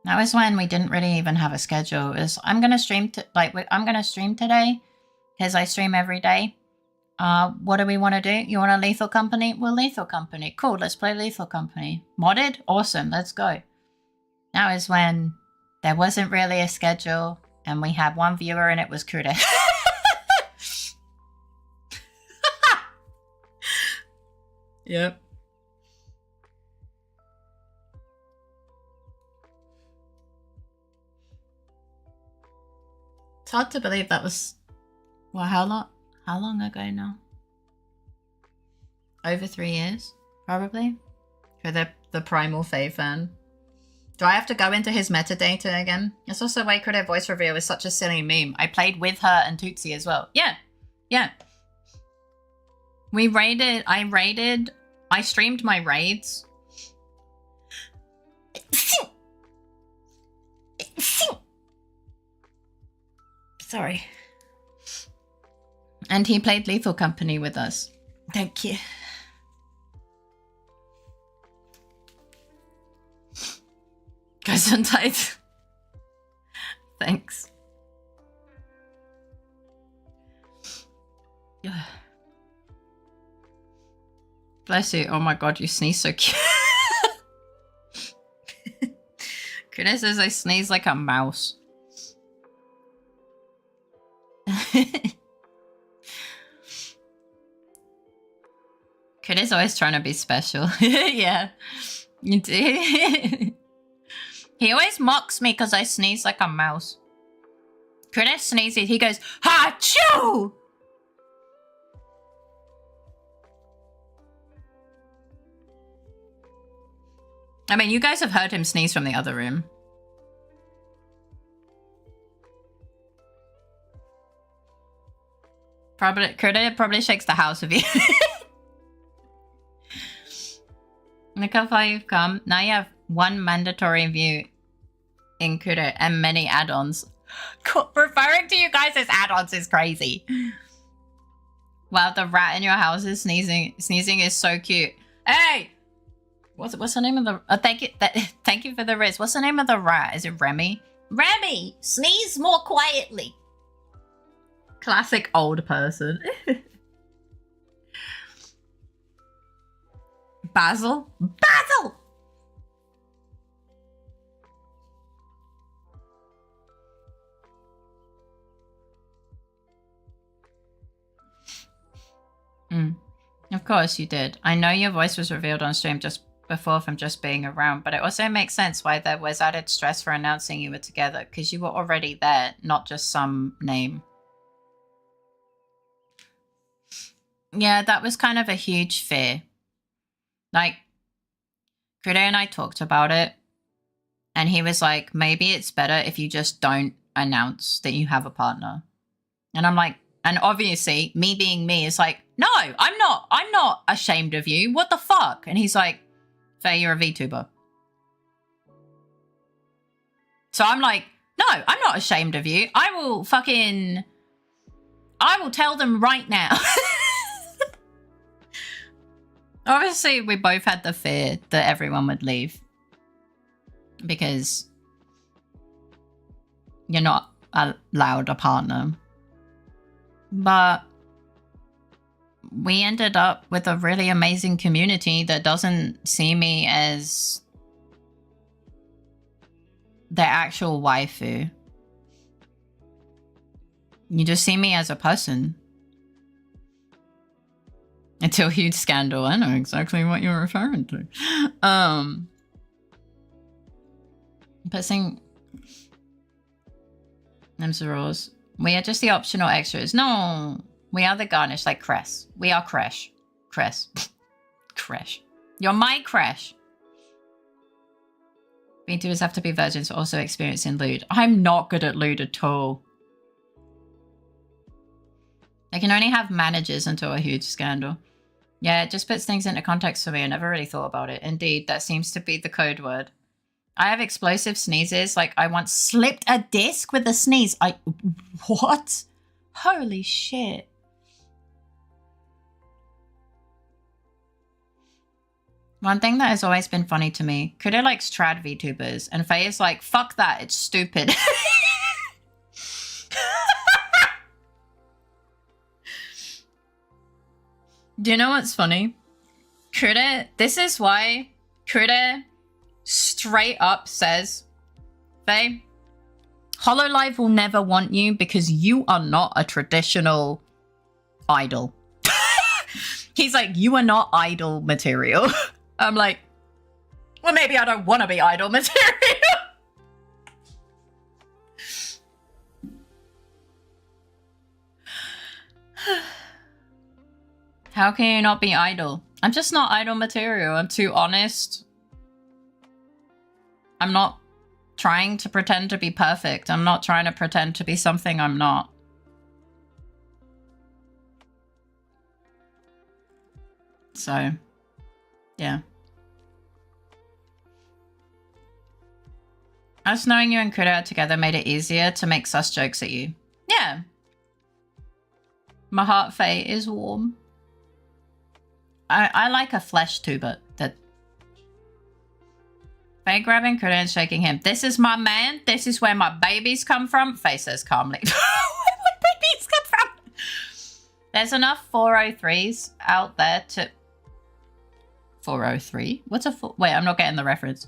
That was when we didn't really even have a schedule. It was, I'm gonna stream I'm gonna stream today because I stream every day. What do we want to do? You want a Lethal Company? Well, Lethal Company. Cool, let's play Lethal Company. Modded? Awesome, let's go. That was when there wasn't really a schedule and we had one viewer and it was Kude. Yep. It's hard to believe that was, well, how long ago now? Over 3 years, probably, for the Primal Fae fan. Do I have to go into his metadata again? It's also why Credit Voice Reveal is such a silly meme. I played with her and Tootsie as well. Yeah, yeah. I streamed my raids. Sorry. And he played Lethal Company with us. Thank you. Guys untied. Thanks. Bless you. Oh my god, you sneeze so cute. Kude says I sneeze like a mouse. Kude's always trying to be special. Yeah. You do. He always mocks me because I sneeze like a mouse. Kude sneezes, he goes, ha-choo! I mean, you guys have heard him sneeze from the other room. Kude probably shakes the house with you. Look how far you've come. Now you have one mandatory view in Kude and many add-ons. Referring to you guys as add-ons is crazy. Wow, the rat in your house is sneezing. Sneezing is so cute. Hey! What's the name of the... thank you for the riz. What's the name of the rat? Is it Remy? Remy! Sneeze more quietly. Classic old person. Basil? Basil! Of course you did. I know your voice was revealed on stream just before from just being around, but it also makes sense why there was added stress for announcing you were together, because you were already there, not just some name. Yeah, that was kind of a huge fear. Like, Kude and I talked about it, and he was like, maybe it's better if you just don't announce that you have a partner. And I'm like, and obviously, me being me is like, no, I'm not ashamed of you. What the fuck? And he's like, Faye, you're a VTuber. So I'm like, no, I'm not ashamed of you. I will tell them right now. Obviously, we both had the fear that everyone would leave. Because you're not allowed a partner. But we ended up with a really amazing community that doesn't see me as the actual waifu. You just see me as a person. Until huge scandal. I know exactly what you're referring to. Pissing names the rules. We are just the optional extras. No, we are the garnish, like Cress. We are Crash. Cress. Crash. You're my Crash. VTubers have to be virgins for also experiencing lewd. I'm not good at lewd at all. I can only have managers until a huge scandal. Yeah, it just puts things into context for me. I never really thought about it. Indeed, that seems to be the code word. I have explosive sneezes. Like, I once slipped a disc with a sneeze. What? Holy shit. One thing that has always been funny to me, Kuda likes trad VTubers, and Faye is like, fuck that, it's stupid. Do you know what's funny? Kuda, this is why Kuda straight up says, Faye, HoloLive will never want you because you are not a traditional idol. He's like, you are not idol material. I'm like, well, maybe I don't want to be idol material. How can you not be idol? I'm just not idol material. I'm too honest. I'm not trying to pretend to be perfect. I'm not trying to pretend to be something I'm not. So, yeah. Us knowing you and Kuda together made it easier to make sus jokes at you. Yeah. My heart, Faye, is warm. I like a flesh too, but that... Faye grabbing Kuda and shaking him. This is my man. This is where my babies come from. Faye says calmly. Where would babies come from? There's enough 403s out there to... 403? What's a... Wait, I'm not getting the reference.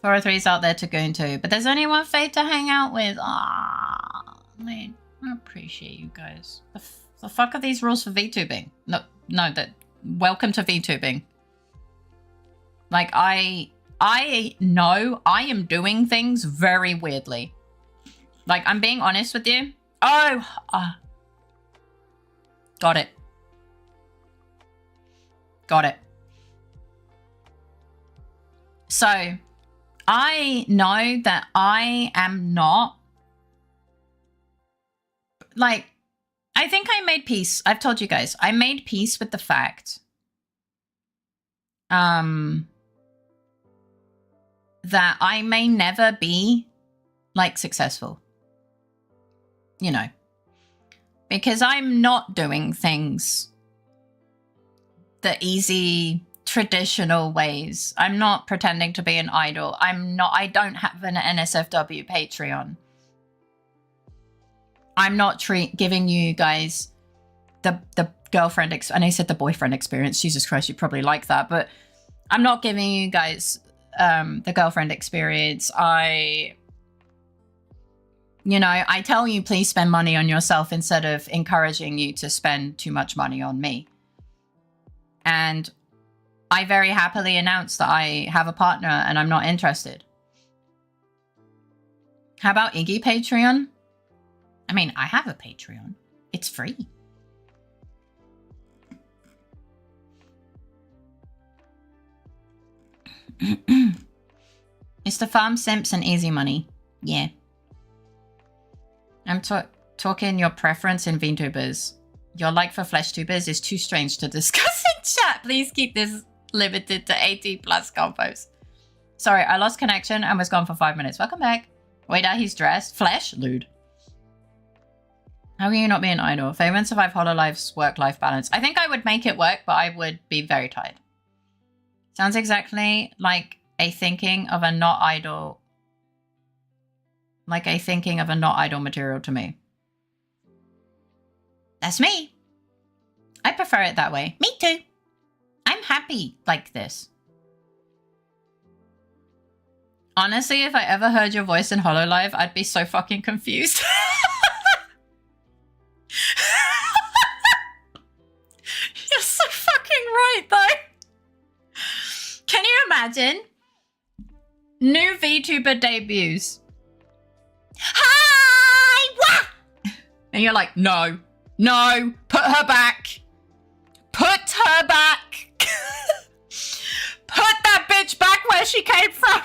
403s out there to go into. But there's only one Faye to hang out with. Ah, man. I appreciate you guys. The fuck are these rules for VTubing? No, that... Welcome to VTubing. Like, I know I am doing things very weirdly. Like, I'm being honest with you. Oh! Got it. Got it. So, I know that I am not... Like, I think I made peace. I've told you guys. I made peace with the fact... that I may never be, like, successful. You know. Because I'm not doing things the easy, traditional ways. I'm not pretending to be an idol. I don't have an NSFW Patreon. I'm not giving you guys the girlfriend, and I said the boyfriend experience. Jesus Christ, you probably like that. But I'm not giving you guys the girlfriend experience. I tell you, please spend money on yourself instead of encouraging you to spend too much money on me. And I very happily announce that I have a partner and I'm not interested. How about Iggy Patreon? I mean, I have a Patreon. It's free. It's the farm simps and easy money. Yeah. I'm talking your preference in VTubers. Your like for flesh tubers is too strange to discuss in chat. Please keep this limited to 80+ combos. Sorry, I lost connection and was gone for 5 minutes. Welcome back. Wait, he's dressed. Flesh? Lewd. How can you not be an idol? If I wouldn't survive HoloLife's work-life balance. I think I would make it work, but I would be very tired. Sounds exactly like a thinking of a not idol. Like a thinking of a not idol material to me. That's me. I prefer it that way. Me too. I'm happy like this. Honestly, if I ever heard your voice in HoloLive, I'd be so fucking confused. You're so fucking right, though. Can you imagine? New VTuber debuts. Hi! Wah! And you're like, no. No, put her back. Put her back. Put that bitch back where she came from.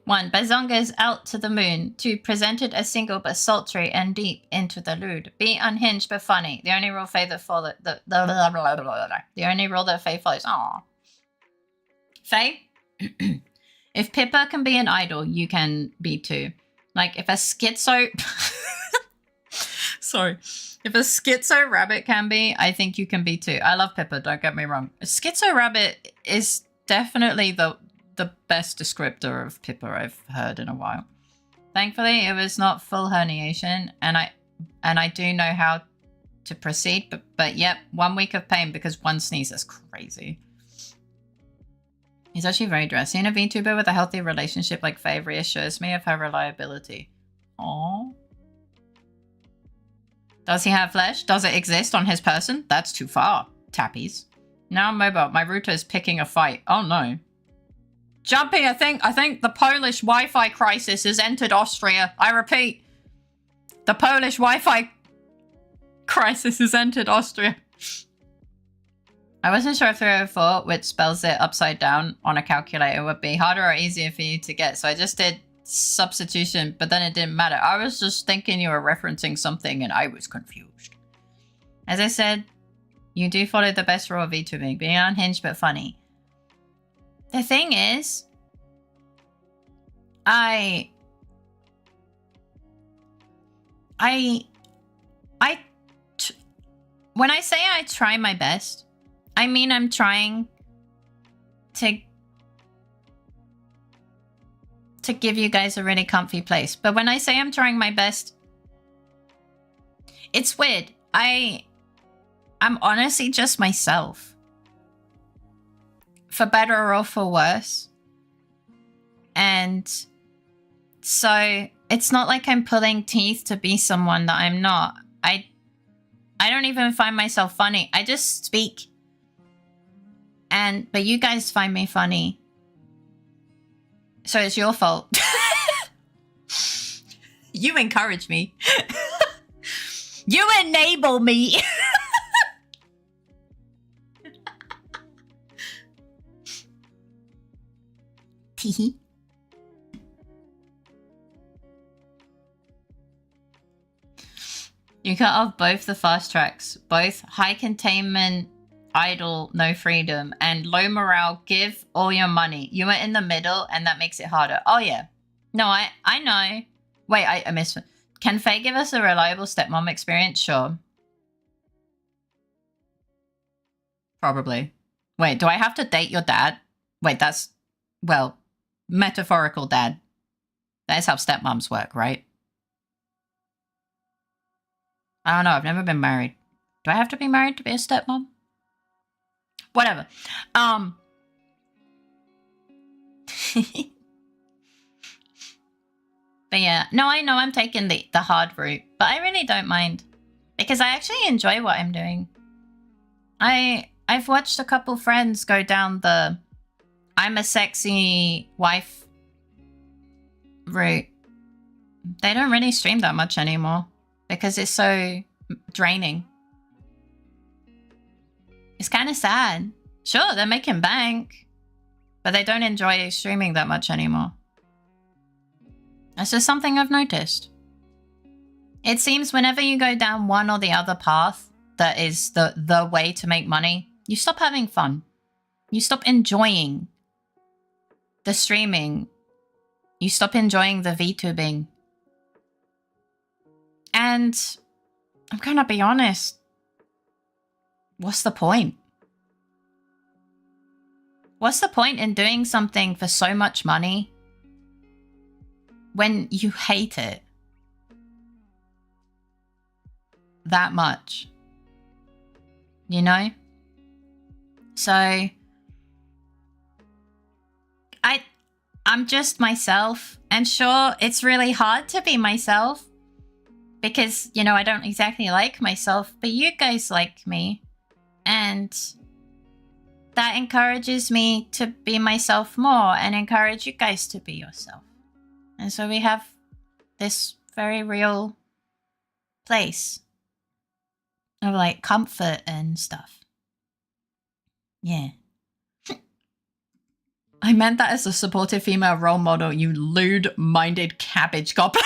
1. Bazongas out to the moon. 2. Presented as single but sultry and deep into the lewd. Be unhinged but funny. The only rule Faye that follows. The only rule that Faye follows. Aww. Faye, if Pippa can be an idol, you can be too. Like if a schizo. Sorry. If a schizo rabbit can be, I think you can be too. I love Pippa, don't get me wrong. A schizo rabbit is definitely the best descriptor of Pippa I've heard in a while. Thankfully, it was not full herniation, and I do know how to proceed, but yep, 1 week of pain because one sneeze is crazy. He's actually very dressy, and a VTuber with a healthy relationship like Faye reassures me of her reliability. Aww. Does he have flesh? Does it exist on his person? That's too far. Tappies. Now I'm mobile. My router is picking a fight. Oh no. Jumpy, I think the Polish Wi-Fi crisis has entered Austria. I repeat, the Polish Wi-Fi crisis has entered Austria. I wasn't sure if 304, which spells it upside down on a calculator, would be harder or easier for you to get. So I just did substitution, but then it didn't matter. I was just thinking you were referencing something and I was confused. As I said, you do follow the best rule of VTubing, being unhinged but funny. The thing is, when I say I try my best, I mean I'm trying to give you guys a really comfy place. But when I say I'm trying my best, it's weird. I'm honestly just myself. For better or for worse. And so it's not like I'm pulling teeth to be someone that I'm not. I don't even find myself funny. I just speak. But you guys find me funny. So it's your fault. You encourage me. You enable me. Teehee. You cut off both the fast tracks. Both high containment, idle, no freedom, and low morale, give all your money. You are in the middle, and that makes it harder. Oh, yeah. No, I know. Wait, I missed one. Can Faye give us a reliable stepmom experience? Sure. Probably. Wait, do I have to date your dad? Wait, that's... Well, metaphorical dad. That is how stepmoms work, right? I don't know. I've never been married. Do I have to be married to be a stepmom? Whatever. But yeah, no, I know I'm taking the hard route, but I really don't mind because I actually enjoy what I'm doing. I've watched a couple friends go down the I'm a sexy wife route. They don't really stream that much anymore because it's so draining. It's kind of sad. Sure, they're making bank, but they don't enjoy streaming that much anymore. That's just something I've noticed. It seems whenever you go down one or the other path that is the way to make money, you stop having fun. You stop enjoying the streaming. You stop enjoying the VTubing. And I'm gonna be honest. What's the point? What's the point in doing something for so much money when you hate it that much? You know? So I'm just myself, and sure, it's really hard to be myself because, you know, I don't exactly like myself, but you guys like me, and that encourages me to be myself more and encourage you guys to be yourself. And so we have this very real place of like comfort and stuff. Yeah. I meant that as a supportive female role model, you lewd-minded cabbage goblin.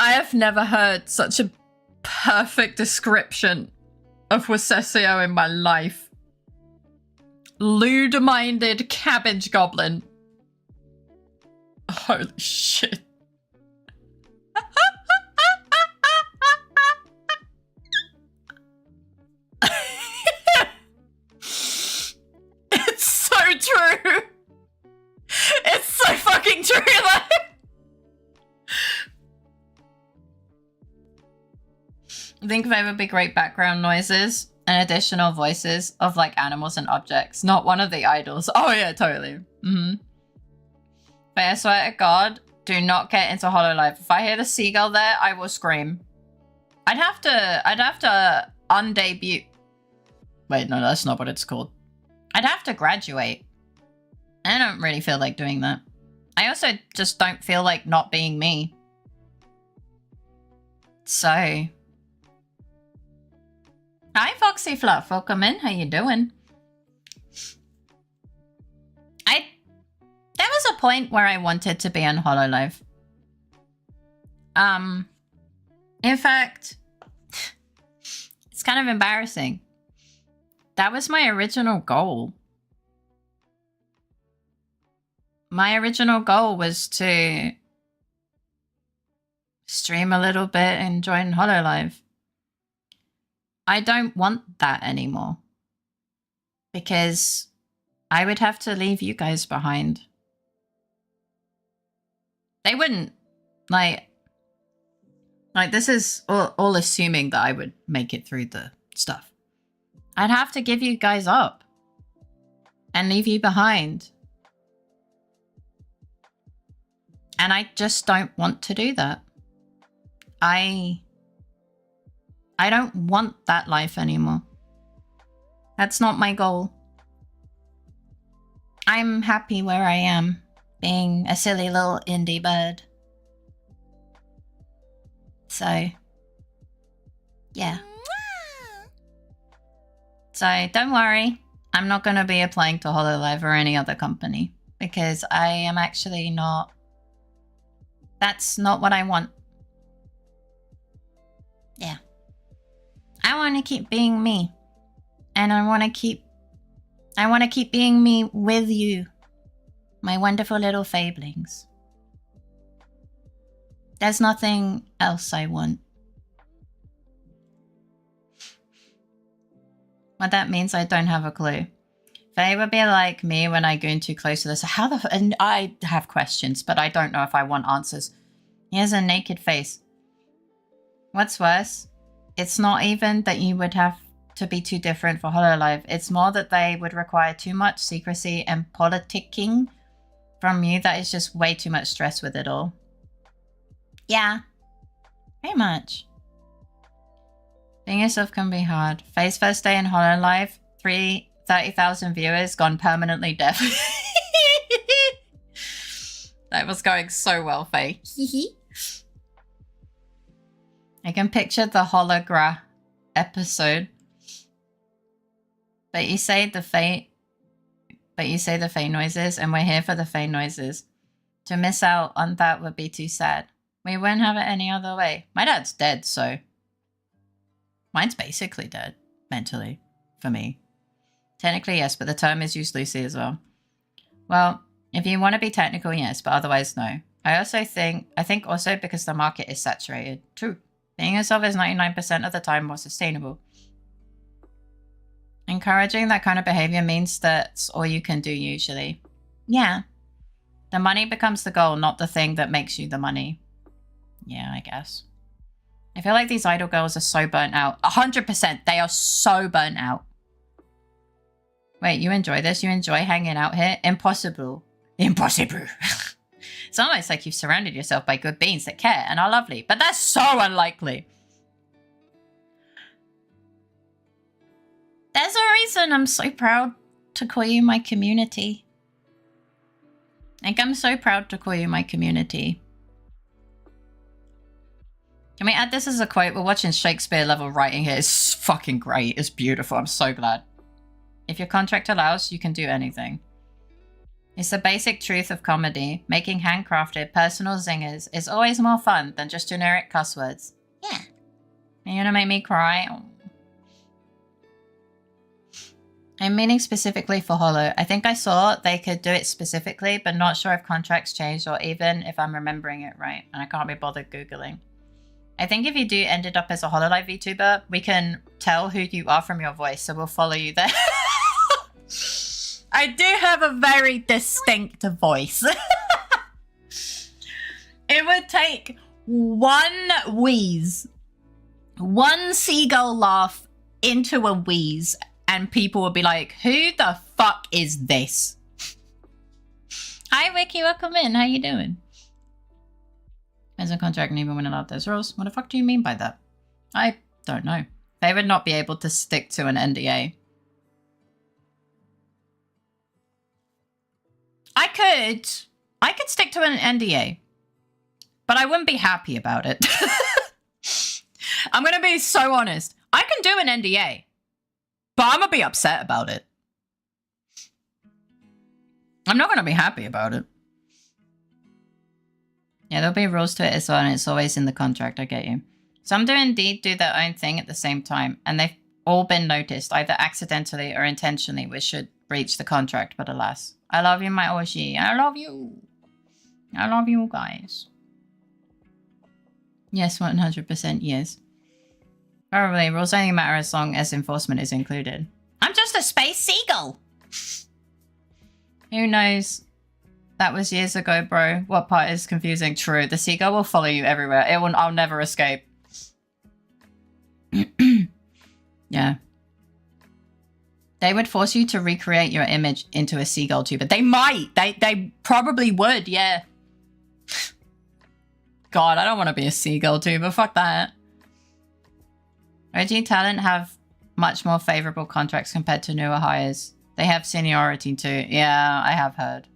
I have never heard such a perfect description of Wasesio in my life. Lewd-minded cabbage goblin. Holy shit. It's so true. It's so fucking true, though. I think they would be great background noises and additional voices of like animals and objects, not one of the idols. Oh yeah, totally. But I swear to God, do not get into Hololive. If I hear the seagull there, I will scream. I'd have to undebut. Wait, no, that's not what it's called. I'd have to graduate. I don't really feel like doing that. I also just don't feel like not being me. So... Hi, Foxy Fluff. Welcome in. How you doing? There was a point where I wanted to be on Hololive. In fact, it's kind of embarrassing. That was my original goal. My original goal was to stream a little bit and join Hololive. I don't want that anymore because I would have to leave you guys behind. They wouldn't, like this is all assuming that I would make it through the stuff. I'd have to give you guys up and leave you behind. And I just don't want to do that. I don't want that life anymore. That's not my goal. I'm happy where I am, being a silly little indie bird. So, yeah. So, don't worry. I'm not going to be applying to Hololive or any other company because I am actually not... That's not what I want. Yeah. I want to keep being me. And I want to keep being me with you, my wonderful little fablings. There's nothing else I want. What that means, I don't have a clue. They would be like me when I go too close to this. And I have questions, but I don't know if I want answers. He has a naked face. What's worse? It's not even that you would have to be too different for Hololive. It's more that they would require too much secrecy and politicking from you that is just way too much stress with it all. Yeah, very much. Being yourself can be hard. Faye's first day in Hololive, 30,000 viewers gone permanently deaf. That was going so well, Faye. I can picture the hologra episode. But you say the Faye noises, and we're here for the Faye noises. To miss out on that would be too sad. We wouldn't have it any other way. My dad's dead, so... Mine's basically dead, mentally, for me. Technically, yes, but the term is used loosely as well. Well, if you want to be technical, yes, but otherwise, no. I think also because the market is saturated. True. Being yourself is 99% of the time more sustainable. Encouraging that kind of behavior means that's all you can do usually. Yeah. The money becomes the goal, not the thing that makes you the money. Yeah, I guess. I feel like these idol girls are so burnt out. 100%. They are so burnt out. Wait, you enjoy this? You enjoy hanging out here? Impossible. Impossible. It's almost like you've surrounded yourself by good beings that care and are lovely. But that's so unlikely. There's a reason I'm so proud to call you my community. Like, I'm so proud to call you my community. Can we add this as a quote? We're watching Shakespeare level writing here. It's fucking great. It's beautiful. I'm so glad. If your contract allows, you can do anything. It's the basic truth of comedy. Making handcrafted personal zingers is always more fun than just generic cuss words. Yeah. You're gonna make me cry? Oh. I'm meaning specifically for Hollow. I think I saw they could do it specifically, but not sure if contracts changed or even if I'm remembering it right. And I can't be bothered Googling. I think if you do ended up as a HoloLive VTuber, we can tell who you are from your voice, so we'll follow you there. I do have a very distinct voice. It would take one wheeze, one seagull laugh into a wheeze, and people would be like, who the fuck is this? Hi, Wiki, welcome in. How you doing? As a contract, and even when allowed those rules. What the fuck do you mean by that? I don't know. They would not be able to stick to an NDA. I could stick to an NDA, but I wouldn't be happy about it. I'm gonna be so honest. I can do an NDA, but I'm gonna be upset about it. I'm not gonna be happy about it. Yeah, there'll be rules to it as well, and it's always in the contract, I get you. Some do indeed do their own thing at the same time, and they've all been noticed, either accidentally or intentionally, which should breach the contract, but alas. I love you, my Oshi. I love you. I love you guys. Yes, 100% yes. Probably, rules only matter as long as enforcement is included. I'm just a space seagull! Who knows? That was years ago, bro. What part is confusing? True. The seagull will follow you everywhere. I'll never escape. Yeah. They would force you to recreate your image into a seagull tuber. They might. They probably would, yeah. God, I don't want to be a seagull tuber. Fuck that. OG talent have much more favorable contracts compared to newer hires. They have seniority too. Yeah, I have heard.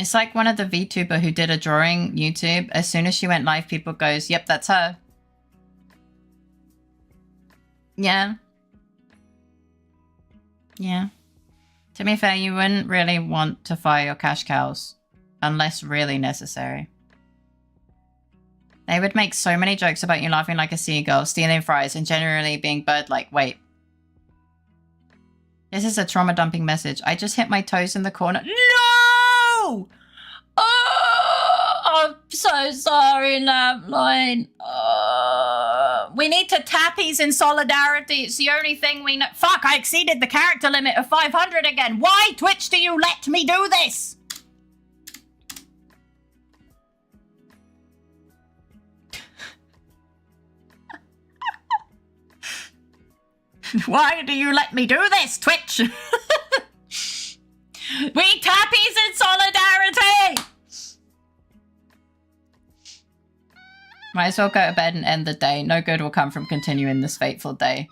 It's like one of the VTuber who did a drawing YouTube. As soon as she went live, people goes, yep, that's her. Yeah. Yeah. To be fair, you wouldn't really want to fire your cash cows unless really necessary. They would make so many jokes about you laughing like a seagull, stealing fries, and generally being bird-like. Wait. This is a trauma dumping message. I just hit my toes in the corner. No! Oh, I'm so sorry, Lapline. We need to tappies in solidarity. It's the only thing we know. Fuck, I exceeded the character limit of 500 again. Why, Twitch, do you let me do this? Why do you let me do this, Twitch? We tappies in solidarity! Might as well go to bed and end the day. No good will come from continuing this fateful day.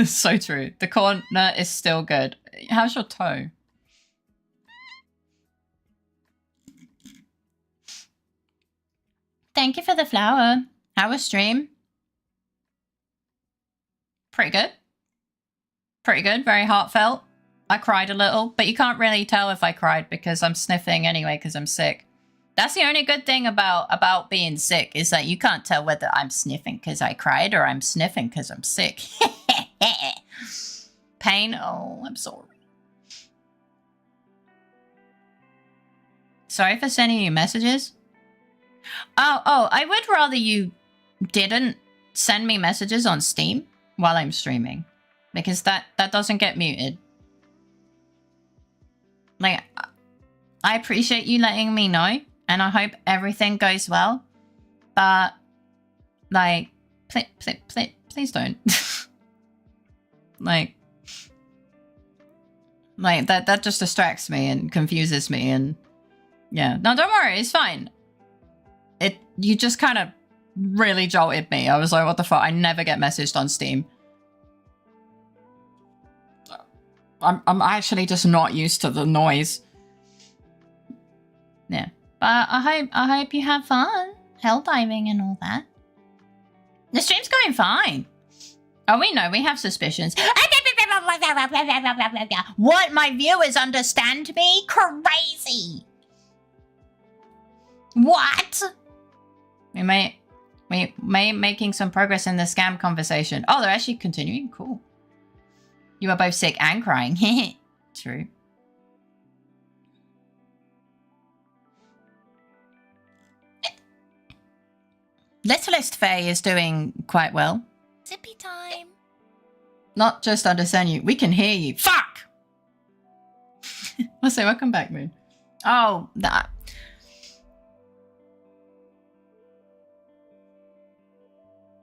So true. The corner is still good. How's your toe? Thank you for the flower. How was stream? Pretty good. Pretty good. Very heartfelt. I cried a little, but you can't really tell if I cried because I'm sniffing anyway because I'm sick. That's the only good thing about being sick is that you can't tell whether I'm sniffing because I cried or I'm sniffing because I'm sick. Pain? Oh, I'm sorry. Sorry for sending you messages. Oh, I would rather you didn't send me messages on Steam while I'm streaming because that doesn't get muted. Like, I appreciate you letting me know, and I hope everything goes well. But, like, please don't. like that just distracts me and confuses me, and yeah. No, don't worry, it's fine. You just kind of really jolted me. I was like, what the fuck? I never get messaged on Steam. I'm actually just not used to the noise. Yeah. But I hope you have fun. Hell diving and all that. The stream's going fine. Oh, we know. We have suspicions. What? My viewers understand me? Crazy. What? We may making some progress in the scam conversation. Oh, they're actually continuing? Cool. You are both sick and crying. True. LittleFaerii is doing quite well. Zippy time. Not just understand you. We can hear you. Fuck! I'll say welcome back, Moon. Oh, that.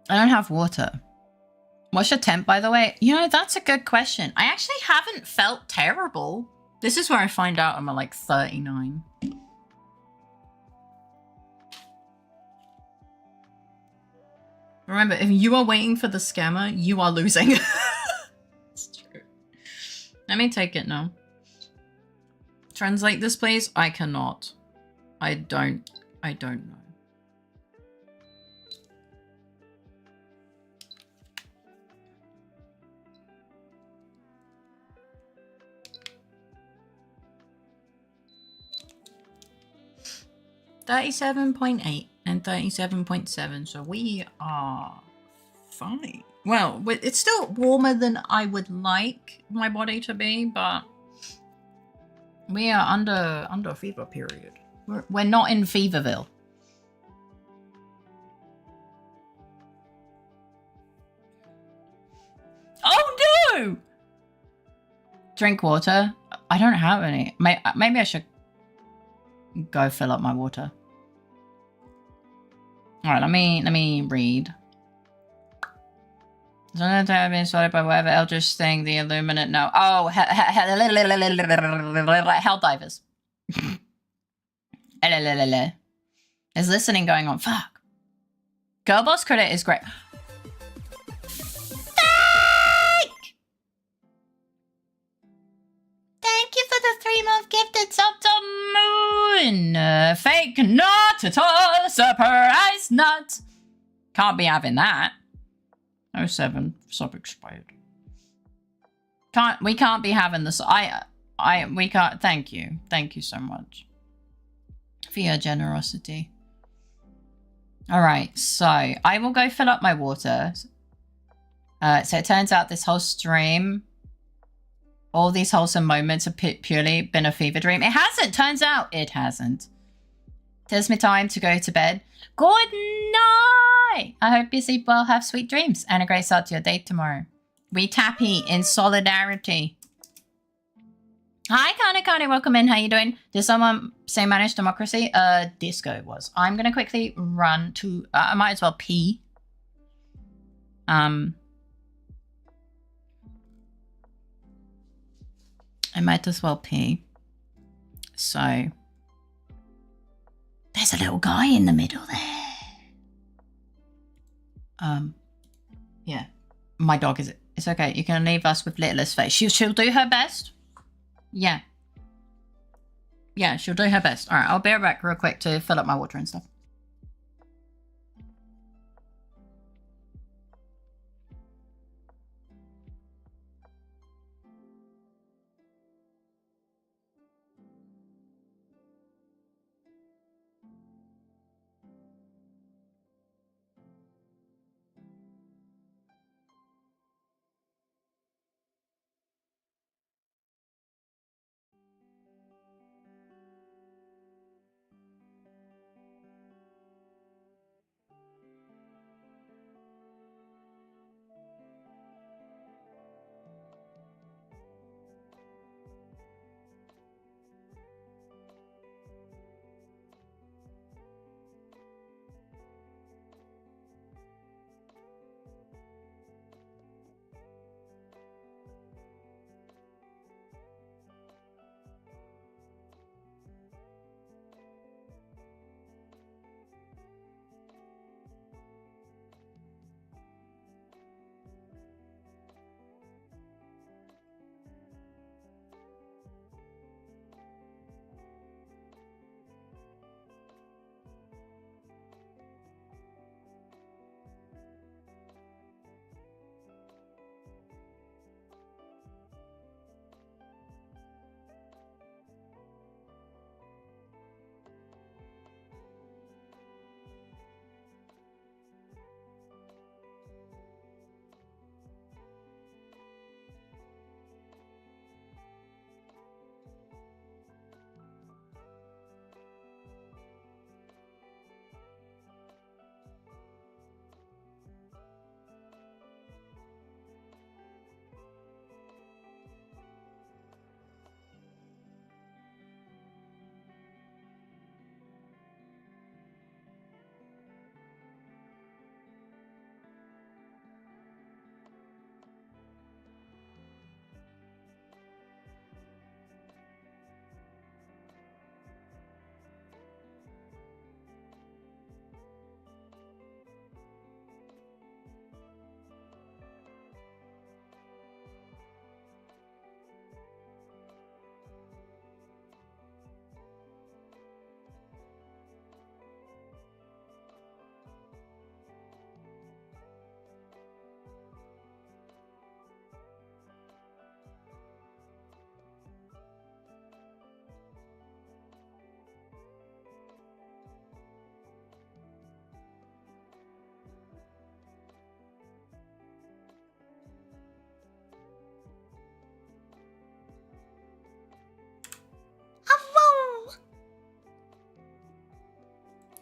I don't have water. What's your temp, by the way? You know, that's a good question. I actually haven't felt terrible. This is where I find out I'm at like 39. Remember, if you are waiting for the scammer, you are losing. It's true. Let me take it now. Translate this, please. I cannot. I don't know. $37.8 and 37.7, so we are fine. Well, it's still warmer than I would like my body to be, but we are under fever period. We're not in Feverville. Oh no! Drink water. I don't have any. Maybe I should go fill up my water. All right, let me read. I've been swallowed by whatever eldritch thing the Illuminate know. Oh, hell divers. There's listening going on. Fuck. Girl Boss credit is great. Thank you for the 3-month gifted sub to Moon. Fake not at all. Surprise not. Can't be having that. 07 sub expired. We can't be having this. We can't. Thank you. Thank you so much for your generosity. All right, so I will go fill up my water. So it turns out this whole stream, all these wholesome moments have purely been a fever dream. It hasn't. Turns out it hasn't. Tis me time to go to bed. Good night. I hope you sleep well, have sweet dreams, and a great start to your day tomorrow. We tappy in solidarity. Hi, Connie, welcome in. How you doing? Did someone say manage democracy? Disco was. I'm gonna quickly run to. I might as well pee. I might as well pee. So there's a little guy in the middle there. Yeah, my dog is. It's okay. You can leave us with LittleFaerii. She'll do her best. Yeah. Yeah, she'll do her best. All right, I'll be right back real quick to fill up my water and stuff.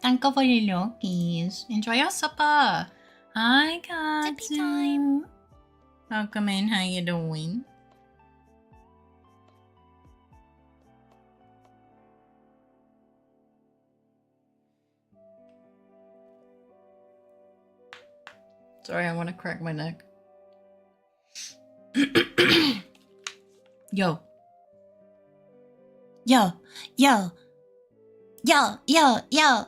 Thank you for the Lokis. Enjoy your supper. Hi, Katsu. Time. Welcome in. How you doing? Sorry, I want to crack my neck. Yo. Yo. Yo. Yo. Yo. Yo.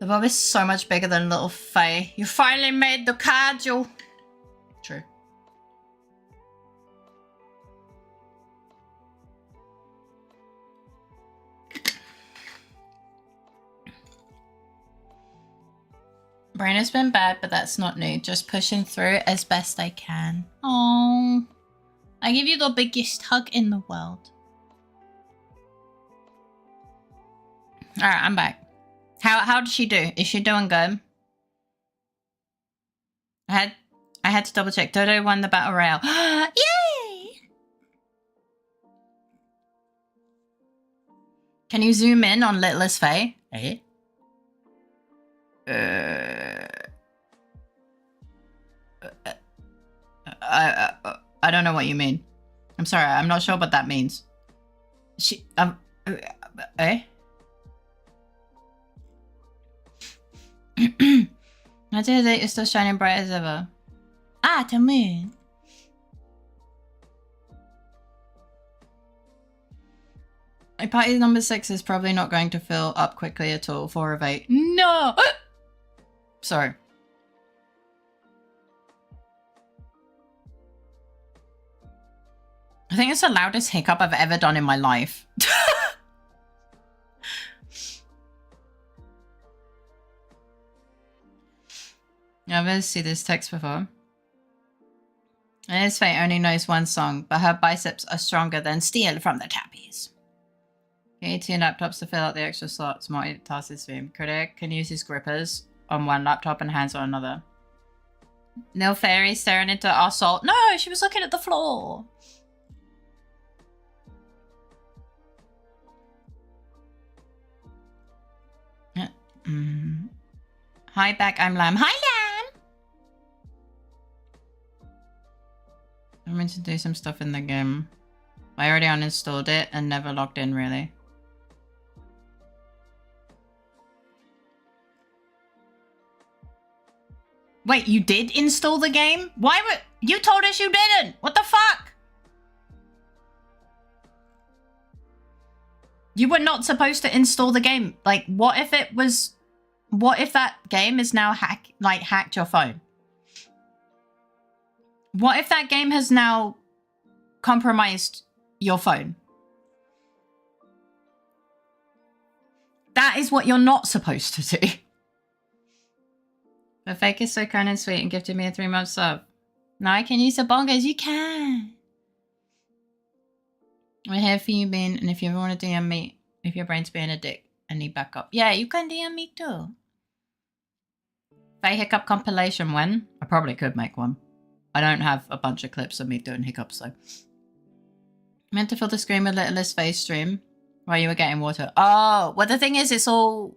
The Bob is so much bigger than LittleFaerii. You finally made the cardinal. True. Brain has been bad, but that's not new. Just pushing through as best I can. Oh, I give you the biggest hug in the world. All right, I'm back. How did she do? Is she doing good? I had to double check. Dodo won the battle royale. Yay! Can you zoom in on LittleFaerii? Eh? I don't know what you mean. I'm sorry. I'm not sure what that means. She eh? I did it. It's still shining bright as ever. Ah, the moon. My party number 6 is probably not going to fill up quickly at all. 4 of 8. No! Sorry. I think it's the loudest hiccup I've ever done in my life. I've never seen this text before. LittleFaerii only knows one song, but her biceps are stronger than steel from the tappies. You need 2 laptops to fill out the extra slots. Multitask this stream. Critic can use his grippers on one laptop and hands on another. LittleFaerii staring into our soul. No, she was looking at the floor. Hi, back. I'm Lamb. Hi, Lamb. I'm meant to do some stuff in the game. I already uninstalled it and never logged in, really. Wait, you did install the game? Why would you told us you didn't? What the fuck? You were not supposed to install the game. Like, what if it was? What if that game is now hacked your phone? What if that game has now compromised your phone? That is what you're not supposed to do. The fake is so kind and sweet and gifted me a 3-month sub. Now I can use the bongos. You can. We're here for you, Bean. And if you ever want to DM me, if your brain's being a dick and need backup, yeah, you can DM me too. Fae hiccup compilation when? I probably could make one. I don't have a bunch of clips of me doing hiccups though. Meant to fill the screen with LittleFaerii stream while you were getting water. Oh, well the thing is it's all...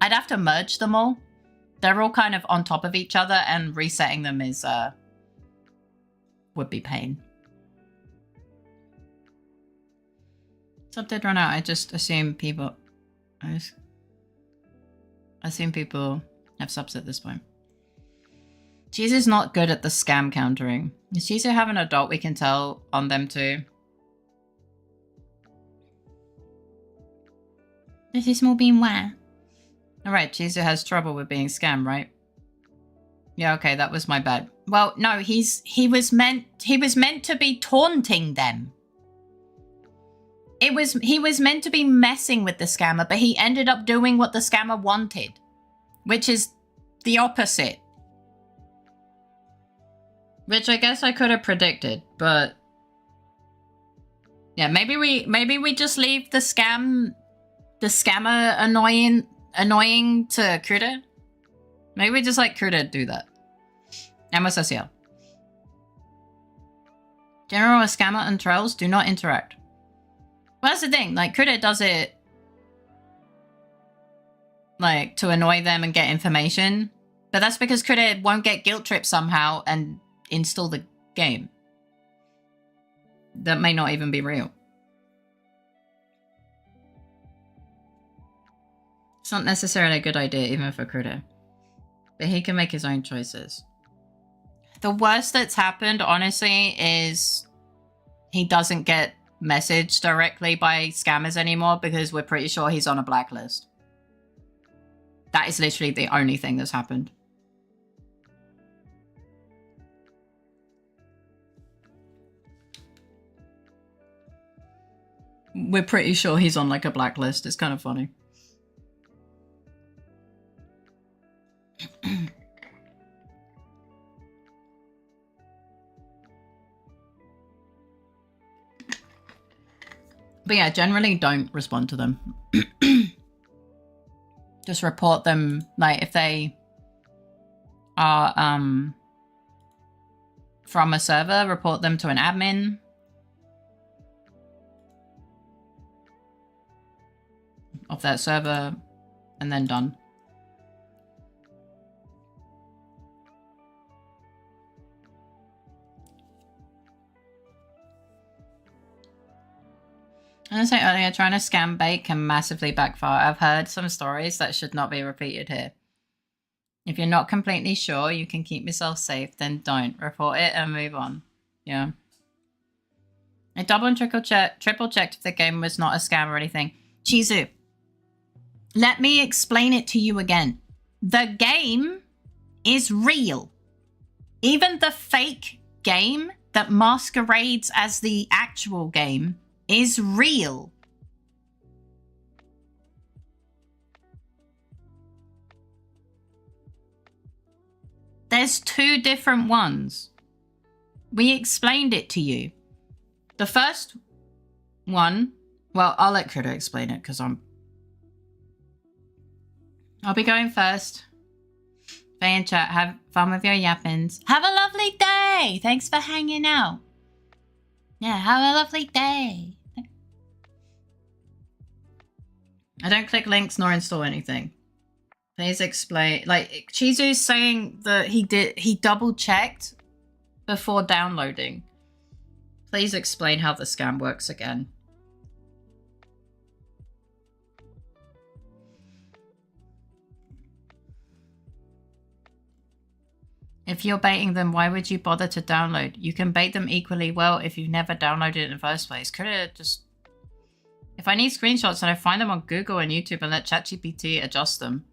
I'd have to merge them all. They're all kind of on top of each other and resetting them is would be pain. Sub did run out. I just assume people... I assume people have subs at this point. Cheese is not good at the scam countering. Does Cheese have an adult we can tell on them too? This is small bean where? Alright, Chizu has trouble with being scammed, right? Yeah, okay, that was my bad. Well, no, he was meant to be taunting them. He was meant to be messing with the scammer, but he ended up doing what the scammer wanted, which is the opposite. Which I guess I could have predicted, but yeah, maybe we just leave the scammer annoying to Kruda. Maybe we just let Kruda do that. Emma Social. General, a scammer and trolls do not interact. Well, that's the thing. Like Kruda does it. like, to annoy them and get information. But that's because Critter won't get guilt tripped somehow and install the game. That may not even be real. It's not necessarily a good idea even for Critter. But he can make his own choices. The worst that's happened, honestly, is he doesn't get messaged directly by scammers anymore because we're pretty sure he's on a blacklist. That is literally the only thing that's happened. We're pretty sure he's on like a blacklist. It's kind of funny. But yeah, generally don't respond to them. Just report them, like, if they are from a server, report them to an admin. Of that server, and then done. As I said earlier, trying to scam bait can massively backfire. I've heard some stories that should not be repeated here. If you're not completely sure you can keep yourself safe, then don't. Report it and move on. Yeah. I double and triple checked if the game was not a scam or anything. Chizu, let me explain it to you again. The game is real. Even the fake game that masquerades as the actual game is real. There's two different ones. We explained it to you. The first one, well, I'll let Critter explain it because I'll be going first. Stay in chat. Have fun with your yappins. Have a lovely day. Thanks for hanging out. Yeah, have a lovely day. I don't click links nor install anything. Please explain. Like, Chizu's saying that he double checked before downloading. Please explain how the scam works again. If you're baiting them, why would you bother to download? You can bait them equally well if you've never downloaded it in the first place. Could it just... If I need screenshots, then I find them on Google and YouTube and let ChatGPT adjust them.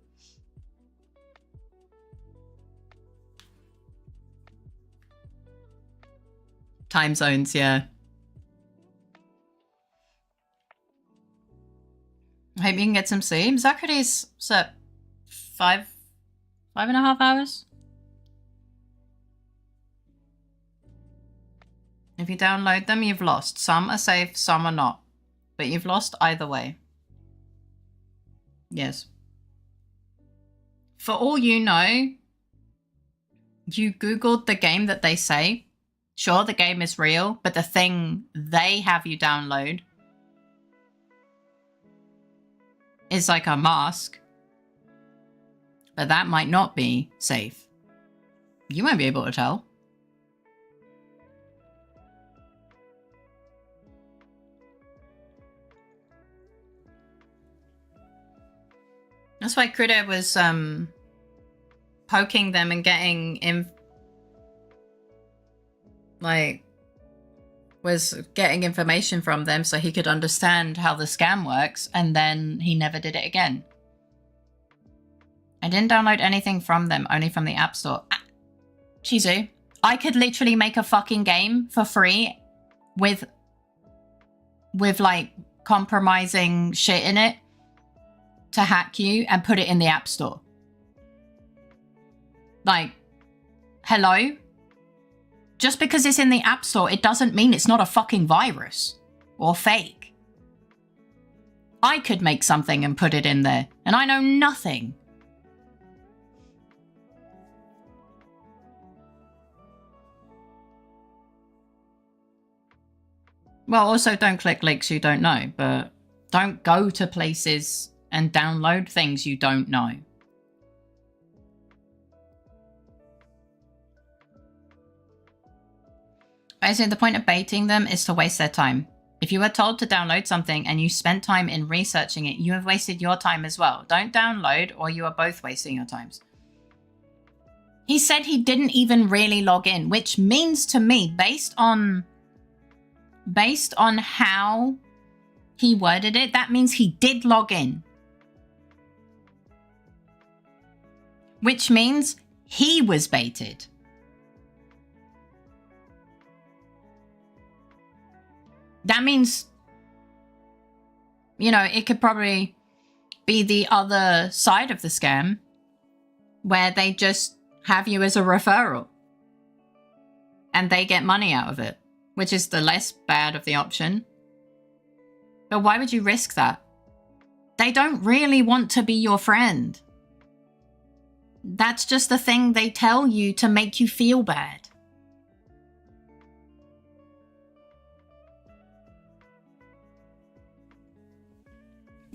Time zones, yeah. I hope you can get some sleep. Zachary's slept 5.5 hours. If you download them, you've lost. Some are safe, some are not. But you've lost either way. Yes. For all you know, you Googled the game that they say. Sure, the game is real, but the thing they have you download is like a mask. But that might not be safe. You won't be able to tell. That's why Critter was poking them and getting was getting information from them so he could understand how the scam works, and then he never did it again. I didn't download anything from them, only from the App Store. Chizu, I could literally make a fucking game for free with like compromising shit in it to hack you and put it in the App Store. Like, hello? Just because it's in the App Store, it doesn't mean it's not a fucking virus or fake. I could make something and put it in there, and I know nothing. Well, also don't click links you don't know, but don't go to places and download things you don't know. Basically, the point of baiting them is to waste their time. If you were told to download something and you spent time in researching it, you have wasted your time as well. Don't download or you are both wasting your times. He said he didn't even really log in, which means to me, based on how he worded it, that means he did log in. Which means he was baited. That means, you know, it could probably be the other side of the scam where they just have you as a referral and they get money out of it, which is the less bad of the option. But why would you risk that? They don't really want to be your friend. That's just the thing they tell you to make you feel bad.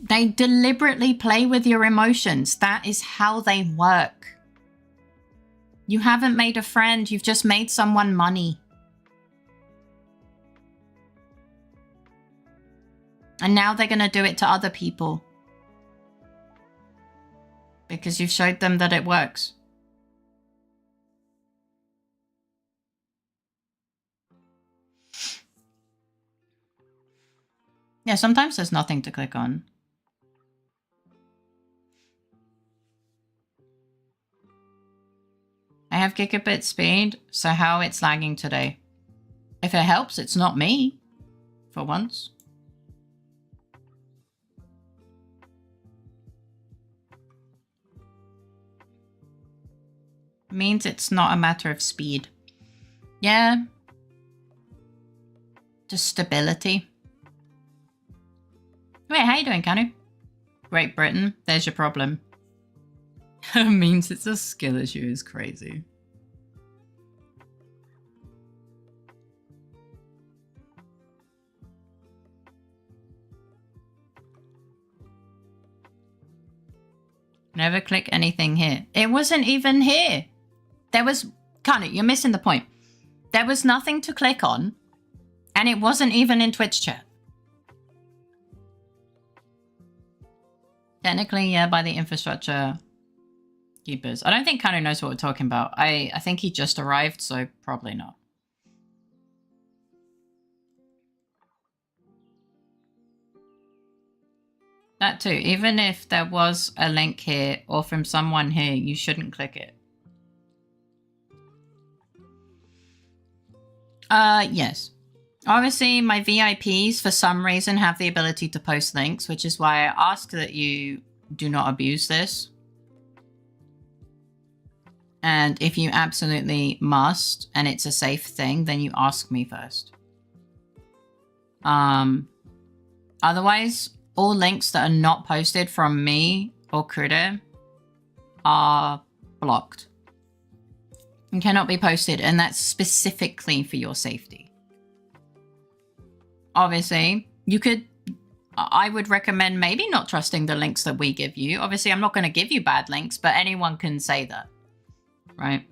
They deliberately play with your emotions. That is how they work. You haven't made a friend, you've just made someone money. And now they're going to do it to other people. Because you've showed them that it works. Yeah, sometimes there's nothing to click on. I have gigabit speed, so how it's lagging today. If it helps, it's not me. For once. Means it's not a matter of speed. Yeah. Just stability. Wait, how you doing, Canu? Great Britain, there's your problem. Means it's a skill issue is crazy. Never click anything here. It wasn't even here. There was... Kanu, you're missing the point. There was nothing to click on. And it wasn't even in Twitch chat. Technically, yeah, by the infrastructure keepers. I don't think Kanu knows what we're talking about. I think he just arrived, so probably not. That too. Even if there was a link here or from someone here, you shouldn't click it. Yes. Obviously, my VIPs, for some reason, have the ability to post links, which is why I ask that you do not abuse this. And if you absolutely must, and it's a safe thing, then you ask me first. Otherwise, all links that are not posted from me or Kruder are blocked and cannot be posted, and that's specifically for your safety. Obviously, you could... I would recommend maybe not trusting the links that we give you. Obviously, I'm not going to give you bad links, but anyone can say that. Right?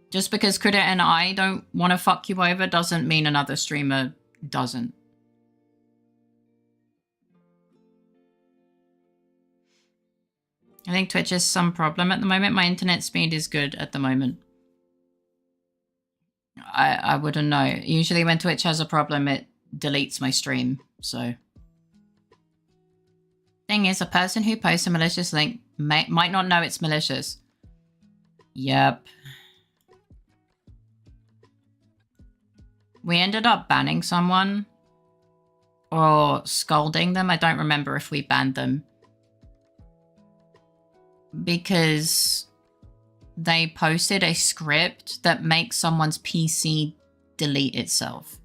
Just because Kruder and I don't want to fuck you over doesn't mean another streamer doesn't. I think Twitch has some problem at the moment. My internet speed is good at the moment. I wouldn't know. Usually when Twitch has a problem, it deletes my stream, so. Thing is, a person who posts a malicious link might not know it's malicious. Yep. We ended up banning someone. Or scolding them. I don't remember if we banned them. Because they posted a script that makes someone's PC delete itself.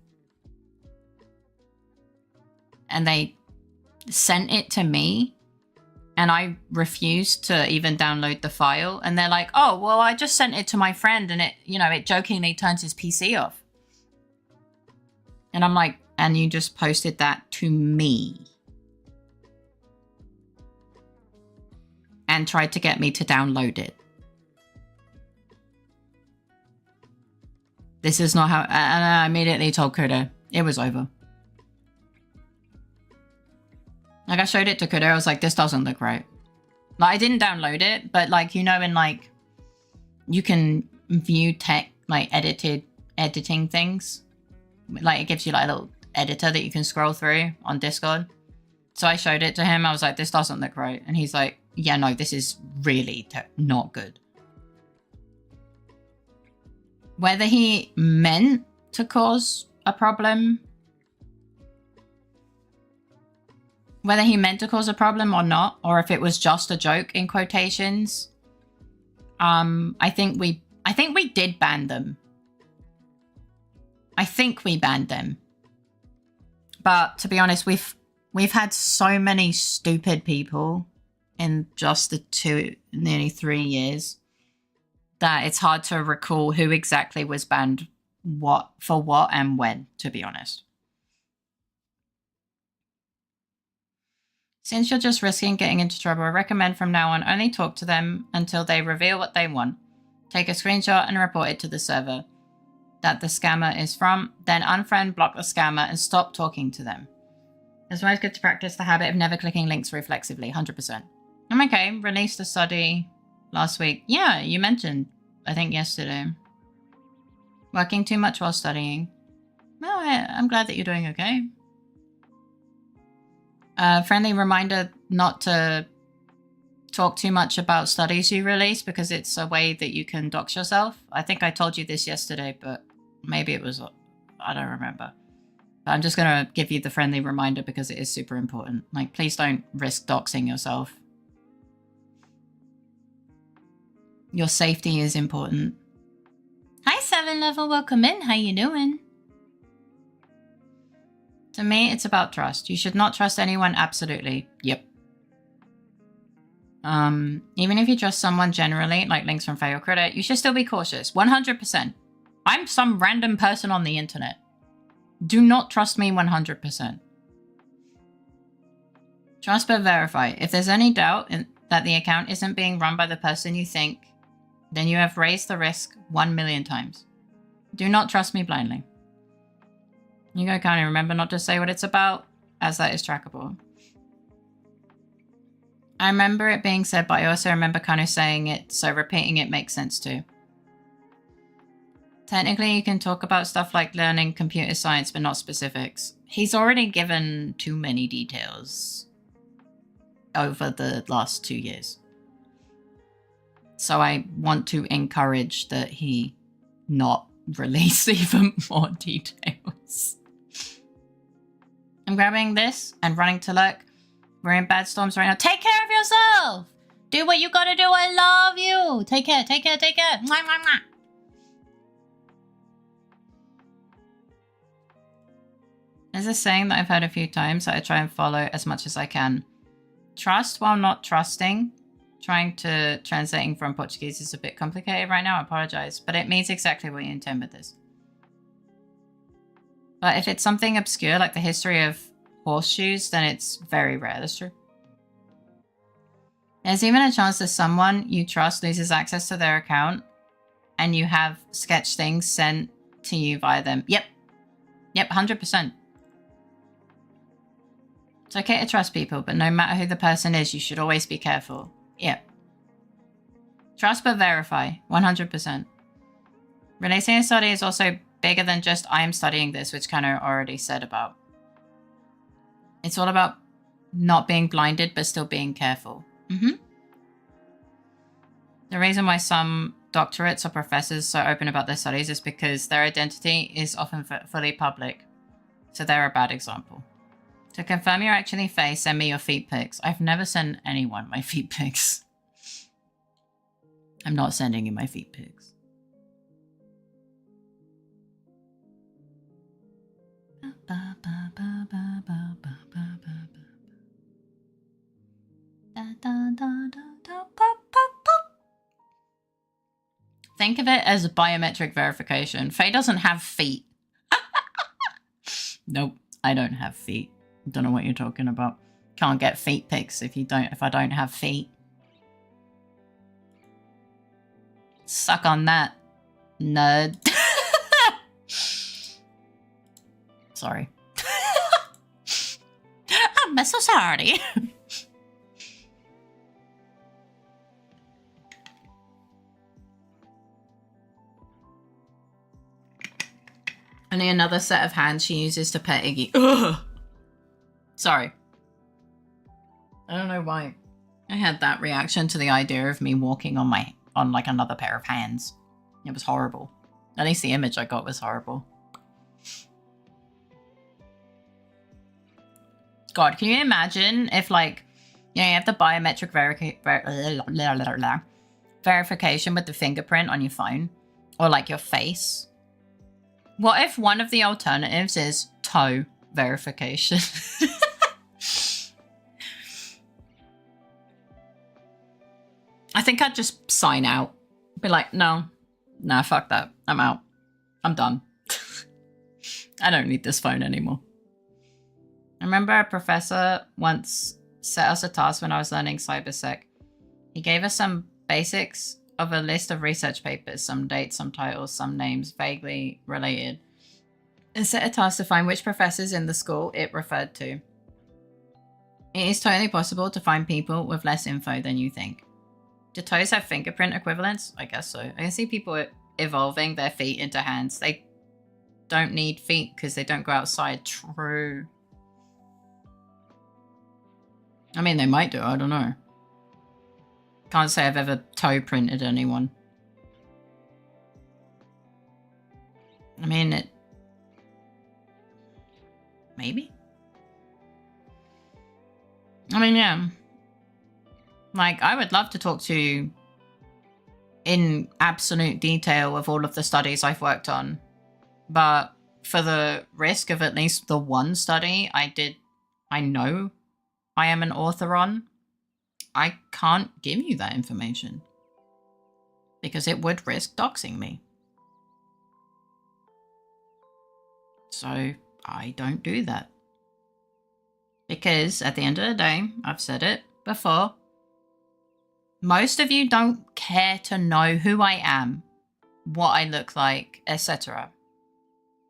And they sent it to me, and I refused to even download the file. And they're like, oh, well, I just sent it to my friend, and it, you know, it jokingly turns his PC off. And I'm like, and you just posted that to me and tried to get me to download it. This is not how... And I immediately told Kudo. It was over. Like, I showed it to Kudo. I was like, this doesn't look right. Like, I didn't download it, but, like, you know, in, like, you can view tech, like, editing things. Like, it gives you, like, a little editor that you can scroll through on Discord. So I showed it to him. I was like, this doesn't look right. And he's like, yeah, no, this is really not good. Whether he meant to cause a problem... Whether he meant to cause a problem or not, or if it was just a joke in quotations, I think we did ban them. I think we banned them. But to be honest, we've had so many stupid people in just the nearly 3 years that it's hard to recall who exactly was banned for what and when, to be honest. Since you're just risking getting into trouble, I recommend from now on only talk to them until they reveal what they want. Take a screenshot and report it to the server that the scammer is from, then unfriend, block the scammer, and stop talking to them. It's always good to practice the habit of never clicking links reflexively, 100%. I'm okay, released a study last week. Yeah, you mentioned, I think yesterday. Working too much while studying. Well, I'm glad that you're doing okay. Friendly reminder not to talk too much about studies you release because it's a way that you can dox yourself. I think I told you this yesterday, but maybe it was, I don't remember. But I'm just going to give you the friendly reminder because it is super important. Like, please don't risk doxing yourself. Your safety is important. Hi, 7 level. Welcome in. How you doing? To me, it's about trust. You should not trust anyone absolutely. Yep. Even if you trust someone generally, like links from fail credit, you should still be cautious. 100%. I'm some random person on the internet. Do not trust me 100%. Trust but verify. If there's any doubt that the account isn't being run by the person you think, then you have raised the risk 1 million times. Do not trust me blindly. You go, kindly remember not to say what it's about, as that is trackable. I remember it being said, but I also remember kind of saying it, so repeating it makes sense too. Technically, you can talk about stuff like learning computer science, but not specifics. He's already given too many details over the last 2 years. So I want to encourage that he not release even more details. I'm grabbing this and running to look. We're in bad storms right now. Take care of yourself! Do what you gotta do. I love you! Take care, take care, take care. Mwah, mwah, mwah. There's a saying that I've heard a few times that I try and follow as much as I can. Trust while not trusting. Trying to translating from Portuguese is a bit complicated right now. I apologize. But it means exactly what you intend with this. But if it's something obscure like the history of horseshoes, then it's very rare. That's true. There's even a chance that someone you trust loses access to their account and you have sketch things sent to you via them. Yep. Yep, 100%. It's okay to trust people, but no matter who the person is, you should always be careful. Yep. Trust but verify. 100%. Releasing a study is also bigger than just I am studying this, which kind of already said about. It's all about not being blinded, but still being careful. The reason why some doctorates or professors are so open about their studies is because their identity is often fully public. So they're a bad example. To confirm you're actually Fae, send me your feet pics. I've never sent anyone my feet pics. I'm not sending you my feet pics. Think of it as a biometric verification. Faye doesn't have feet. Nope, I don't have feet. Don't know what you're talking about. Can't get feet pics if I don't have feet. Suck on that, nerd. Sorry. I'm so sorry. Only another set of hands she uses to pet Iggy. Ugh. Sorry. I don't know why I had that reaction to the idea of me walking on like another pair of hands. It was horrible. At least the image I got was horrible. God, can you imagine if, like, you know, you have the biometric verification with the fingerprint on your phone or like your face? What if one of the alternatives is toe verification? I think I'd just sign out. Be like, no, nah, fuck that. I'm out. I'm done. I don't need this phone anymore. I remember a professor once set us a task when I was learning cybersec. He gave us some basics of a list of research papers, some dates, some titles, some names vaguely related, and set a task to find which professors in the school it referred to. It is totally possible to find people with less info than you think. Do toes have fingerprint equivalents? I guess so. I can see people evolving their feet into hands. They don't need feet because they don't go outside. True. I mean, they might do. I don't know. Can't say I've ever toe printed anyone. I mean, it... maybe? I mean, yeah. Like, I would love to talk to you in absolute detail of all of the studies I've worked on. But for the risk of at least the one study I know I am an author on, I can't give you that information. Because it would risk doxing me. So I don't do that. Because at the end of the day, I've said it before, most of you don't care to know who I am, what I look like, etc.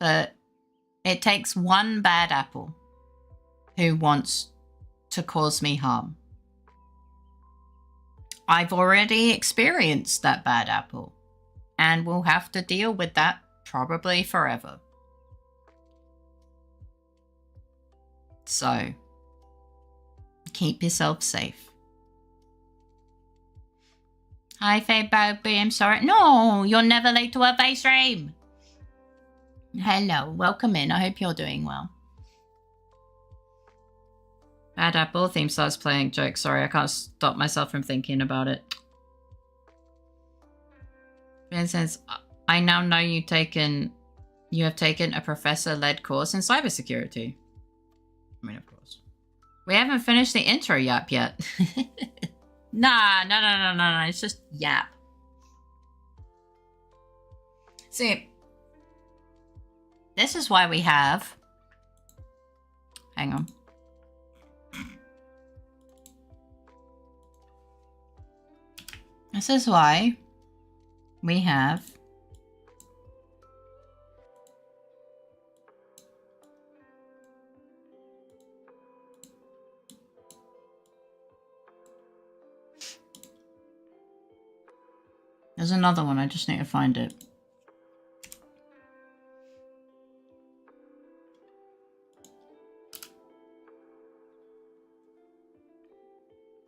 But it takes one bad apple who wants to cause me harm. I've already experienced that bad apple and will have to deal with that probably forever. So, keep yourself safe. Hi, Faye Bobby, I'm sorry. No, you're never late to a face stream. Hello, welcome in. I hope you're doing well. Bad Apple theme starts playing. Joke. Sorry, I can't stop myself from thinking about it. For instance, I now know you have taken a professor-led course in cybersecurity. I mean, of course. We haven't finished the intro YAP yet. Nah, no. It's just YAP. See, this is why we have... hang on. This is why we have there's another one, I just need to find it.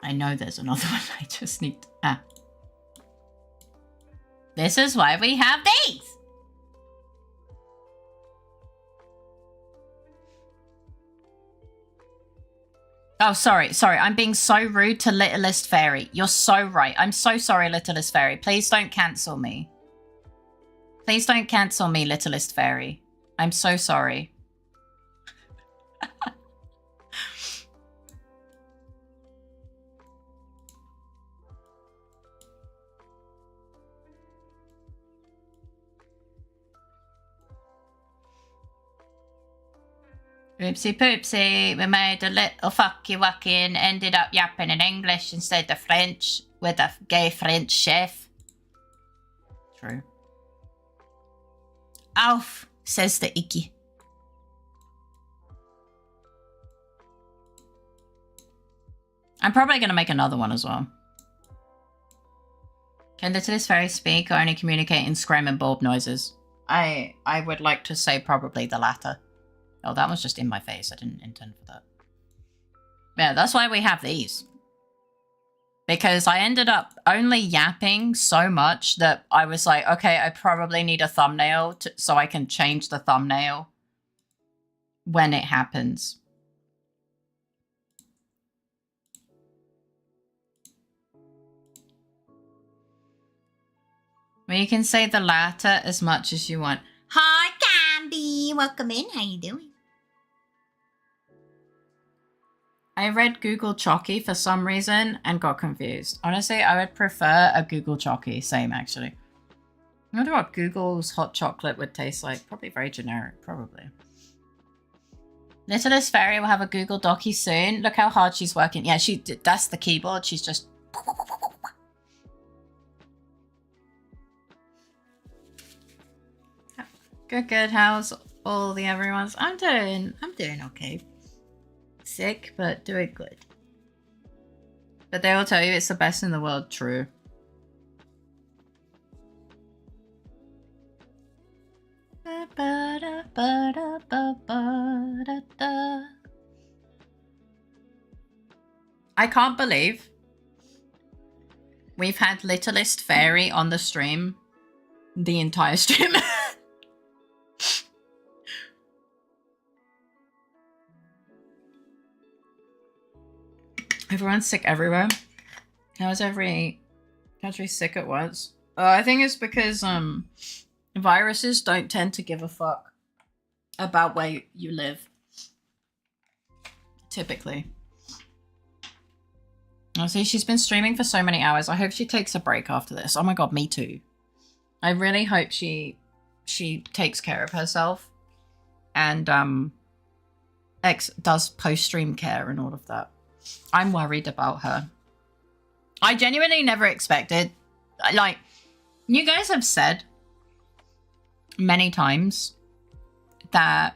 I know there's another one, I just need to, This is why we have these! Oh, sorry. I'm being so rude to LittleFaerii. You're so right. I'm so sorry, LittleFaerii. Please don't cancel me. Please don't cancel me, LittleFaerii. I'm so sorry. Oopsie poopsie, we made a little fucky wucky and ended up yapping in English instead of French with a gay French chef. True. Alf, says the icky. I'm probably going to make another one as well. Can LittleFaerii speak or only communicate in scream and bulb noises? I would like to say probably the latter. Oh, that was just in my face. I didn't intend for that. Yeah, that's why we have these. Because I ended up only yapping so much that I was like, okay, I probably need a thumbnail so I can change the thumbnail when it happens. Well, you can say the latter as much as you want. Hi, Candy. Welcome in. How you doing? I read Google Chalky for some reason and got confused. Honestly, I would prefer a Google Chalky. Same, actually. I wonder what Google's hot chocolate would taste like. Probably very generic, probably. LittleFaerii will have a Google Docky soon. Look how hard she's working. Yeah, that's the keyboard. She's just... Good. How's all the everyone's? I'm doing okay. Sick, but doing good. But they will tell you it's the best in the world. True. I can't believe we've had LittleFaerii on the stream the entire stream. Everyone's sick everywhere. How is every country sick at once? I think it's because viruses don't tend to give a fuck about where you live. Typically. Oh, see, she's been streaming for so many hours. I hope she takes a break after this. Oh my god, me too. I really hope she takes care of herself and does post-stream care and all of that. I'm worried about her. I genuinely never expected, like, you guys have said many times that,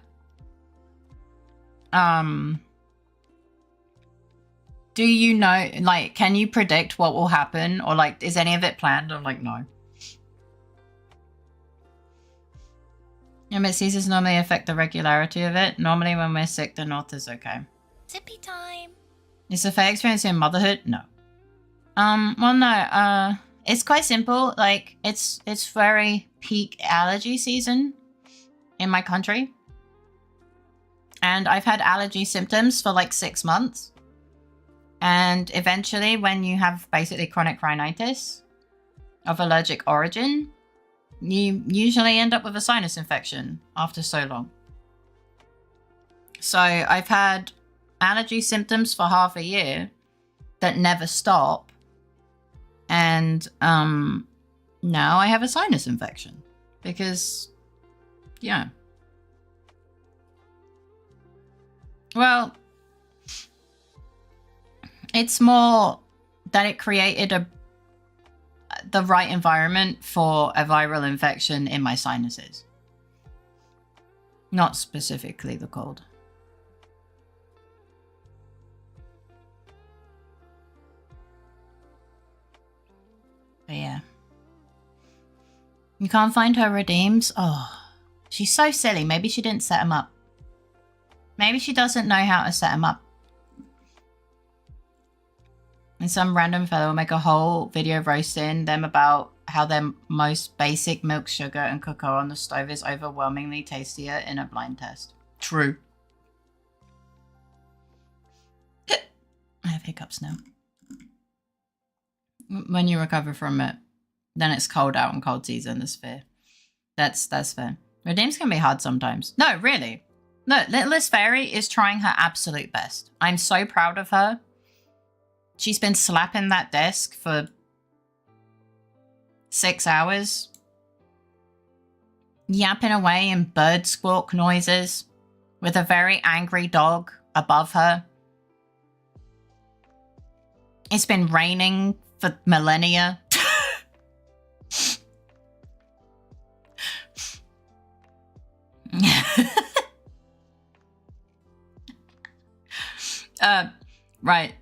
do you know, like, can you predict what will happen? Or, like, is any of it planned? I'm like, no. Seasons normally affect the regularity of it. Normally when we're sick, the north is okay. Zippy time. Is the fair experience in motherhood? No. Well, no. It's quite simple. Like, it's very peak allergy season in my country. And I've had allergy symptoms for like 6 months. And eventually, when you have basically chronic rhinitis of allergic origin, you usually end up with a sinus infection after so long. So I've had allergy symptoms for half a year that never stop. And now I have a sinus infection because, yeah. Well, it's more that it created the right environment for a viral infection in my sinuses. Not specifically the cold. But yeah. You can't find her redeems? Oh, she's so silly. Maybe she didn't set them up. Maybe she doesn't know how to set them up. And some random fellow will make a whole video roasting them about how their most basic milk, sugar, and cocoa on the stove is overwhelmingly tastier in a blind test. True. I have hiccups now. When you recover from it, then it's cold out and cold season, that's fair. That's fair. Redeems can be hard sometimes. No, really. No, LittleFaerii is trying her absolute best. I'm so proud of her. She's been slapping that desk for 6 hours. Yapping away in bird squawk noises. with a very angry dog above her. It's been raining for millennia. Right.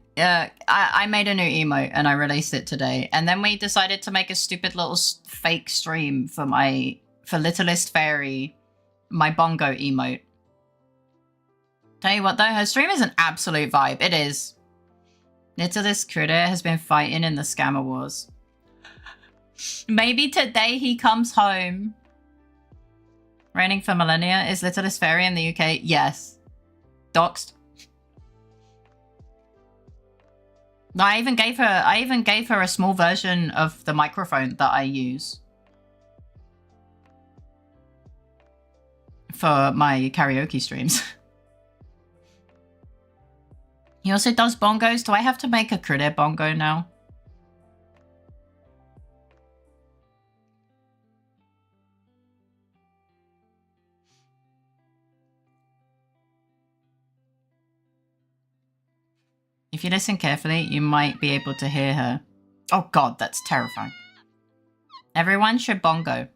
I made a new emote and I released it today. And then we decided to make a stupid little fake stream for LittleFaerii, my bongo emote. Tell you what though, her stream is an absolute vibe. It is. Littlest critter has been fighting in the scammer wars. Maybe today he comes home. Reigning for millennia. Is LittleFaerii in the UK? Yes. Doxed. I even gave her a small version of the microphone that I use for my karaoke streams. He also does bongos. Do I have to make a critter bongo now? If you listen carefully, you might be able to hear her. Oh god, that's terrifying. Everyone should bongo.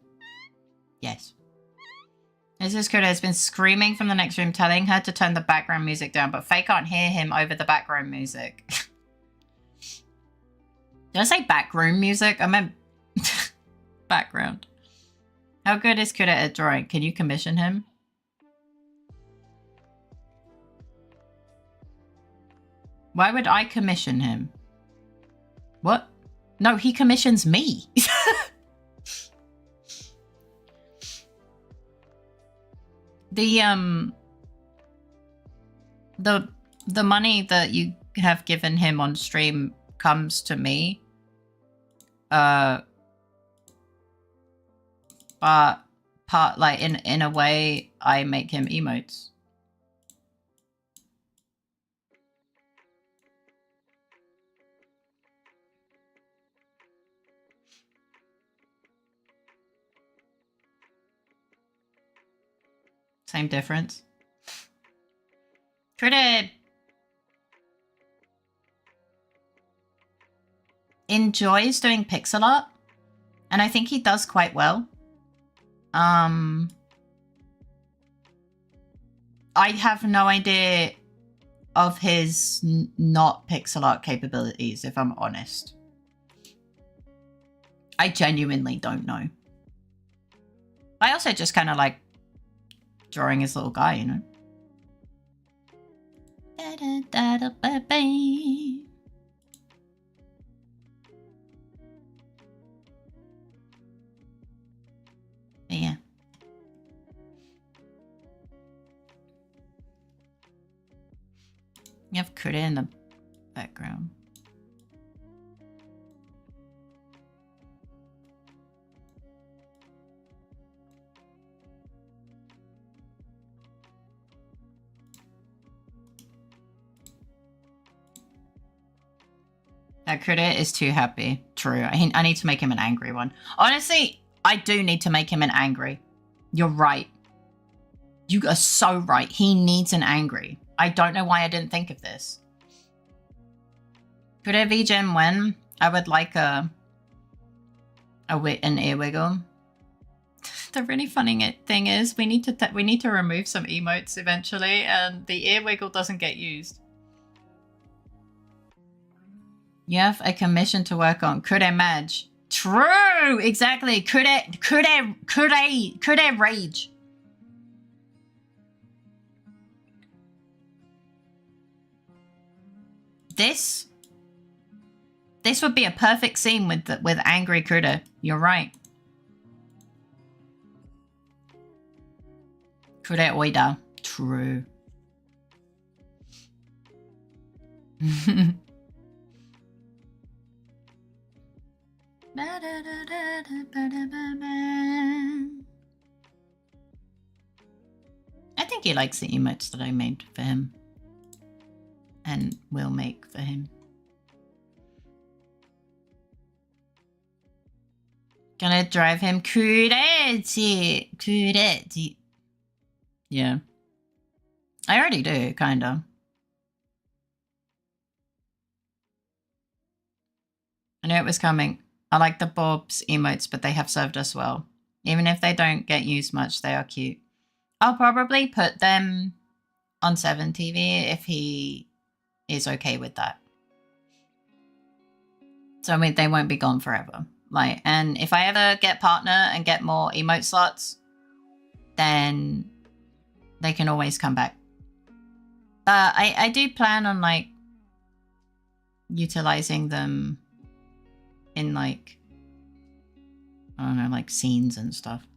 Yes. Mrs. Critter has been screaming from the next room, telling her to turn the background music down, but Faye can't hear him over the background music. Did I say backroom music? I meant background. How good is Critter at drawing? Can you commission him? Why would I commission him? What? No, he commissions me. The money that you have given him on stream comes to me. But like in a way I make him emotes. Same difference. Critter enjoys doing pixel art, and I think he does quite well. I have no idea of his not pixel art capabilities, if I'm honest. I genuinely don't know. I also just kind of like drawing his little guy, you know. Yeah. You have Critter in the background. That Critter is too happy. True. I need to make him an angry one. Honestly, I do need to make him an angry. You're right. You are so right. He needs an angry. I don't know why I didn't think of this. Critter VGen when? I would like an ear wiggle. The really funny thing is we need to remove some emotes eventually, and the ear wiggle doesn't get used. You have a commission to work on. Critter Madge. True! Exactly. Critter Rage. This would be a perfect scene with angry Critter. You're right. Critter Oida. True. I think he likes the emotes that I made for him and will make for him. Gonna drive him crazy. Yeah. I already do, kinda. I knew it was coming. I like the Bob's emotes, but they have served us well. Even if they don't get used much, they are cute. I'll probably put them on 7 TV if he is okay with that. So I mean, they won't be gone forever. Like, and if I ever get partner and get more emote slots, then they can always come back. I do plan on like utilizing them in like, I don't know, like scenes and stuff.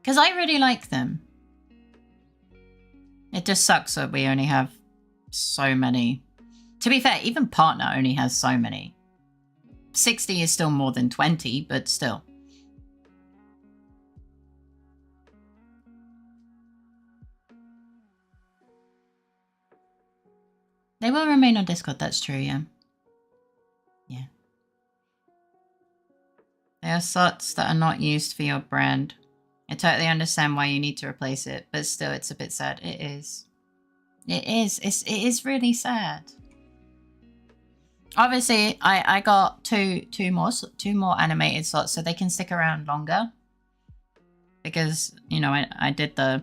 Because I really like them. It just sucks that we only have so many. To be fair, even partner only has so many. 60 is still more than 20, but still. They will remain on Discord, that's true, yeah. Yeah. There are slots that are not used for your brand. I totally understand why you need to replace it, but still it's a bit sad. It is. It is. It is really sad. Obviously, I got two more animated slots so they can stick around longer. Because, you know, I did the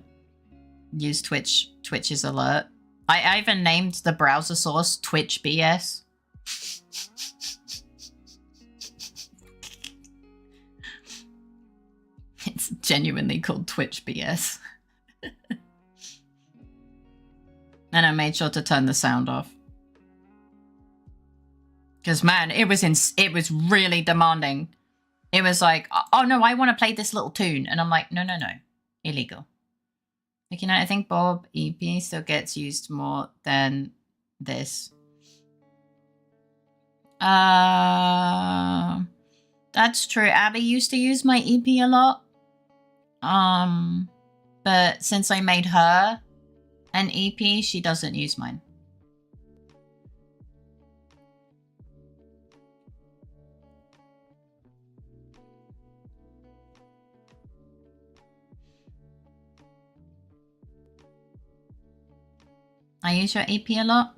use Twitch's alert. I even named the browser source Twitch BS. It's genuinely called Twitch BS. And I made sure to turn the sound off. Because man, it was really demanding. It was like, oh no, I want to play this little tune. And I'm like, no, illegal. Like, you know, I think Bob EP still gets used more than this. That's true. Abby used to use my EP a lot. But since I made her an EP, she doesn't use mine. I use your EP a lot.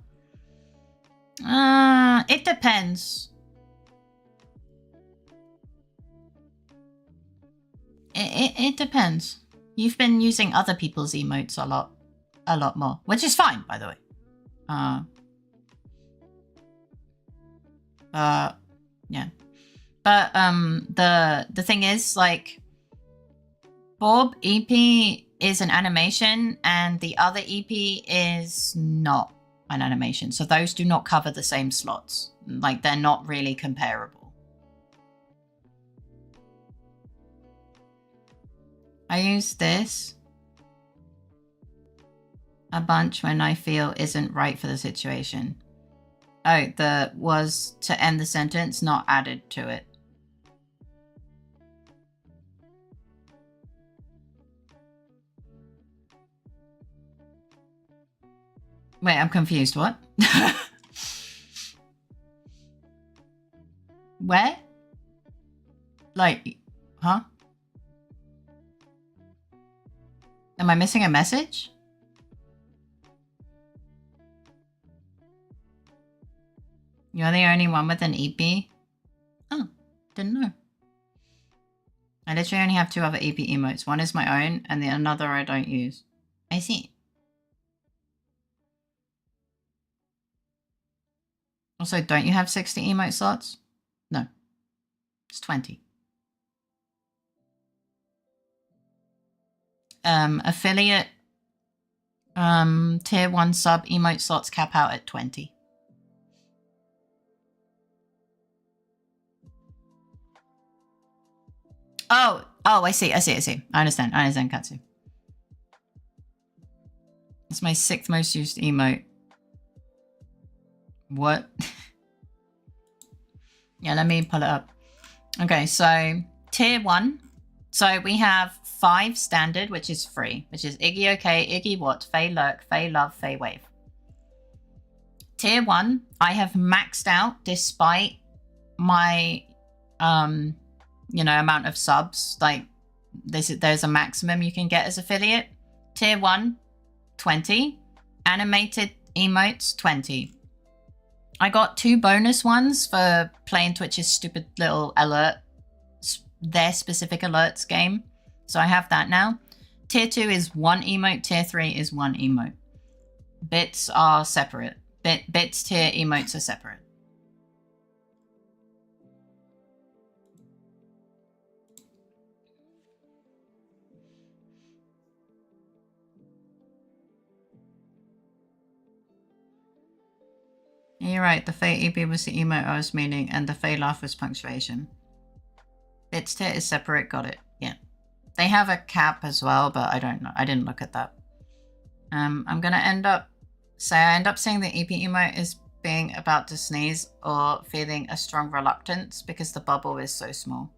It depends. It depends. You've been using other people's emotes a lot more, which is fine, by the way. Yeah. But the thing is, like, Bob EP is an animation and the other EP is not an animation. So those do not cover the same slots. Like, they're not really comparable. I use this a bunch when I feel isn't right for the situation. Oh, the was to end the sentence, not added to it. Wait, I'm confused. What? Where? Like, huh? Am I missing a message? You're the only one with an EP? Oh, didn't know. I literally only have 2 other EP emotes. One is my own and the another I don't use. I see. Also, don't you have 60 emote slots? No. It's 20. Affiliate tier 1 sub emote slots cap out at 20. Oh, I see. I understand, Katsu. It's my 6th most used emote. What? Yeah, let me pull it up. Okay, so tier 1. So we have 5 standard, which is free, which is Iggy OK, Iggy What, Faye Lurk, Faye Love, Faye Wave. Tier 1, I have maxed out despite my, you know, amount of subs. Like, there's a maximum you can get as affiliate. Tier 1, 20. Animated emotes, 20. I got 2 bonus ones for playing Twitch's stupid little alert, their specific alerts game. So I have that now. Tier 2 is 1 emote. Tier 3 is 1 emote. Bits are separate. Bits tier emotes are separate. You're right, the Fae EP was the emote I was meaning, and the Fae laugh was punctuation. Bits tier is separate, got it. Yeah. They have a cap as well, but I don't know. I didn't look at that. I'm gonna end up saying the EP emote is being about to sneeze or feeling a strong reluctance because the bubble is so small.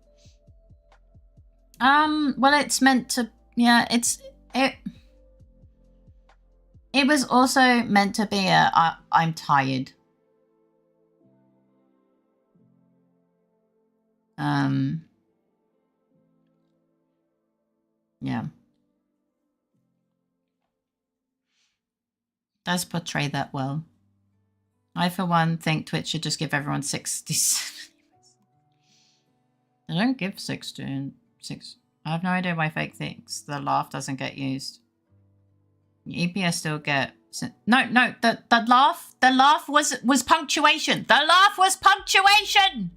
Well, it's meant to, yeah, it was also meant to be a I'm tired. Yeah. Does portray that well. I, for one, think Twitch should just give everyone 67. They don't give 6. I have no idea why Fake thinks the laugh doesn't get used. EPS still get... No, the laugh was punctuation. The laugh was punctuation!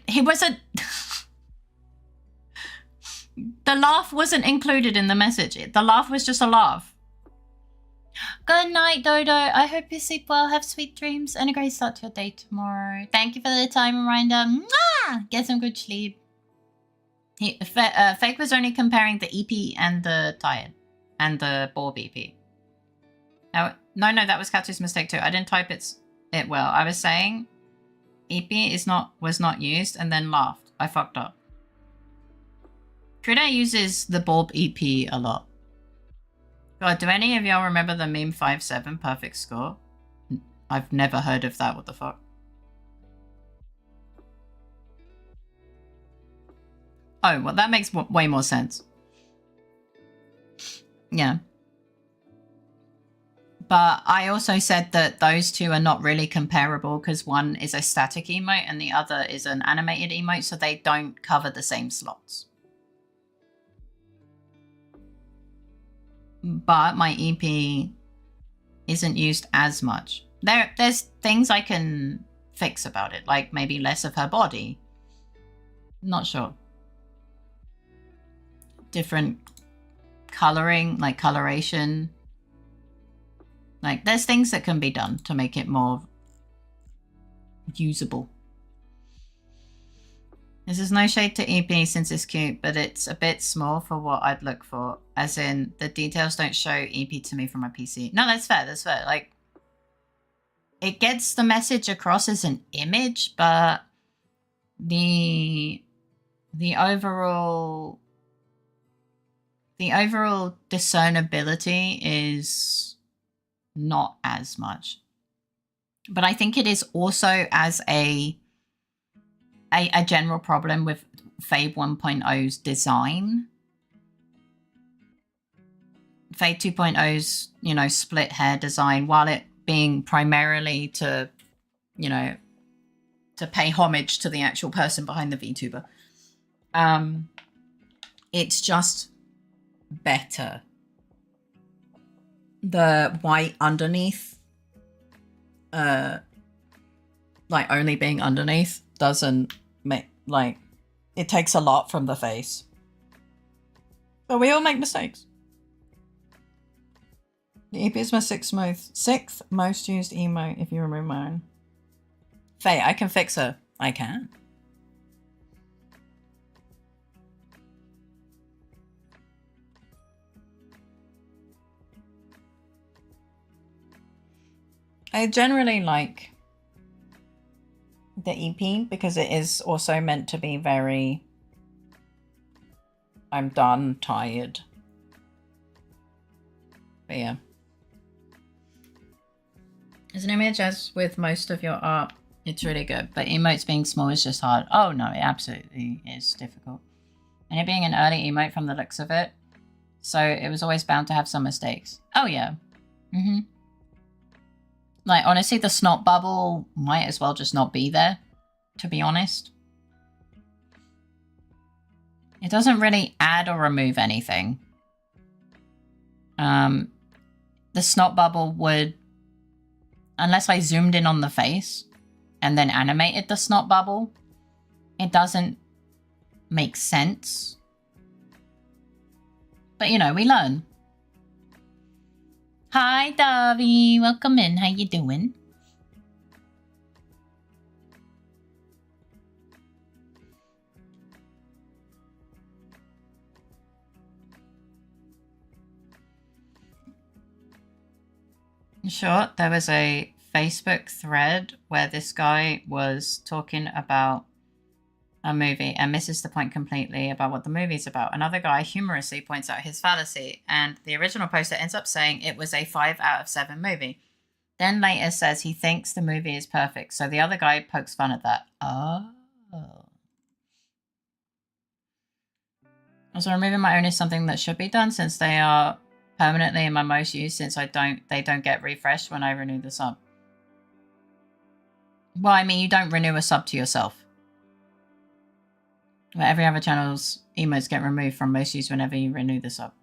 He wasn't... The laugh wasn't included in the message. The laugh was just a laugh. Good night, Dodo. I hope you sleep well, have sweet dreams, and a great start to your day tomorrow. Thank you for the time reminder. Mwah! Get some good sleep. Fake was only comparing the EP and the tired. And the Borb EP. No, that was Katsu's mistake too. I didn't type it well. I was saying EP was not used and then laughed. I fucked up. Kuda uses the Bulb EP a lot. God, do any of y'all remember the meme 5-7 perfect score? I've never heard of that. What the fuck? Oh, well, that makes way more sense. Yeah. But I also said that those two are not really comparable because one is a static emote and the other is an animated emote, so they don't cover the same slots. But my EP isn't used as much. There's things I can fix about it, like maybe less of her body. Not sure. Different coloring, like coloration. Like there's things that can be done to make it more usable. This is no shade to EP since it's cute, but it's a bit small for what I'd look for. As in, the details don't show EP to me from my PC. No, that's fair, that's fair. Like, it gets the message across as an image, but the overall discernibility is not as much. But I think it is also as a general problem with Fae 1.0's design. Fae 2.0's, you know, split hair design, while it being primarily to, you know, to pay homage to the actual person behind the VTuber. It's just better. The white underneath, like only being underneath, doesn't make, like, it takes a lot from the face. But we all make mistakes. The EP is my sixth most used emote if you remove mine. Faye, I can fix her. I can. I generally like the EP because it is also meant to be very I'm done, tired. But yeah. As an image, as with most of your art, It's really good, but emotes being small is just hard. Oh no, it absolutely is difficult. And it being an early emote from the looks of it, so it was always bound to have some mistakes. Oh yeah. Like honestly, the snot bubble might as well just not be there, to be honest. It doesn't really add or remove anything. The snot bubble would, unless I zoomed in on the face and then animated the snot bubble, it doesn't make sense. But you know, we learn. Hi, Davi. Welcome in. How you doing? In short, there was a Facebook thread where this guy was talking about a movie and misses the point completely about what the movie's about. Another guy humorously points out his fallacy, and the original poster ends up saying it was a 5 out of 7 movie. Then later says he thinks the movie is perfect, so the other guy pokes fun at that. Oh. Also, removing my own is something that should be done since they are permanently in my most used, since they don't get refreshed when I renew the sub. Well, I mean, you don't renew a sub to yourself. Where every other channel's emotes get removed from most use whenever you renew the sub.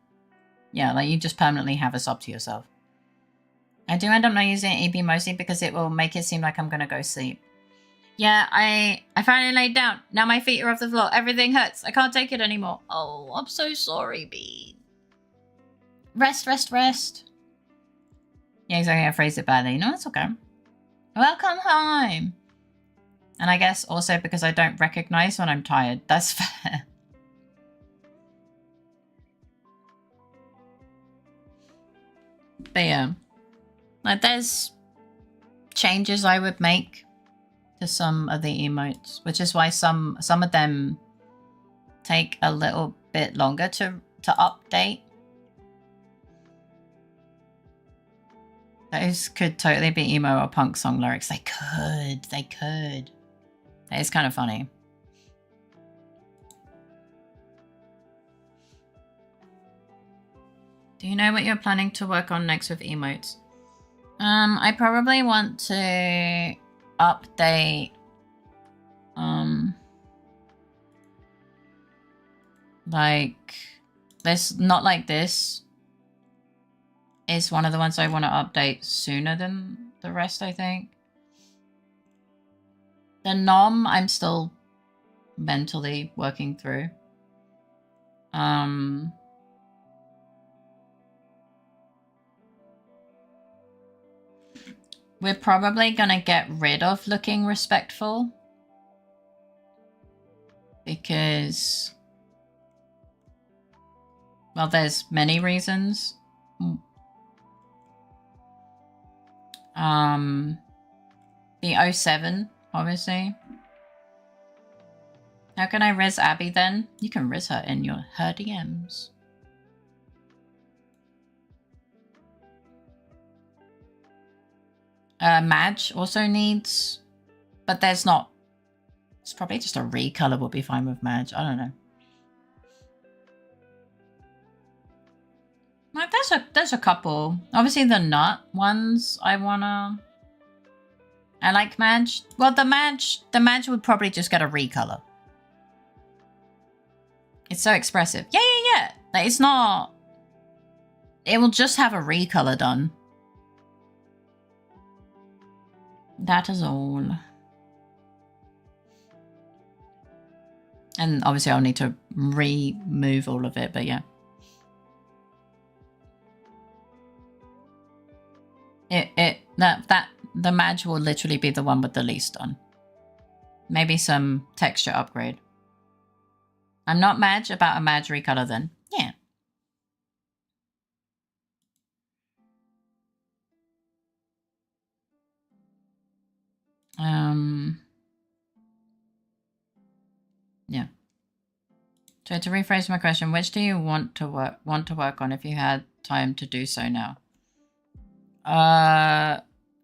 Yeah, like you just permanently have a sub to yourself. I do end up not using EB mostly because it will make it seem like I'm gonna go sleep. Yeah, I finally laid down. Now my feet are off the floor. Everything hurts. I can't take it anymore. Oh, I'm so sorry, Bean. Rest, rest, rest. Yeah, exactly. I phrased it badly. No, it's okay. Welcome home. And I guess also because I don't recognize when I'm tired. That's fair. But yeah. Like there's changes I would make to some of the emotes, which is why some of them take a little bit longer to update. Those could totally be emo or punk song lyrics. They could. That is kind of funny. Do you know what you're planning to work on next with emotes? I probably want to update like this, not like this is one of the ones I want to update sooner than the rest, I think. The nom I'm still mentally working through. We're probably gonna get rid of looking respectful because, well, there's many reasons. The 07, obviously. How can I res Abby then? You can res her in her DMs. Madge also needs, but there's not. It's probably just a recolor will be fine with Madge. I don't know. Like there's a couple. Obviously the nut ones I like Madge. Well, the Madge would probably just get a recolor. It's so expressive. Yeah. Like it's not. It will just have a recolor done. That is all. And obviously I'll need to remove all of it, but yeah. The Madge will literally be the one with the least done. Maybe some texture upgrade. I'm not Madge about a Madge recolor then. Yeah. Yeah. So to rephrase my question, which do you want to work on if you had time to do so now?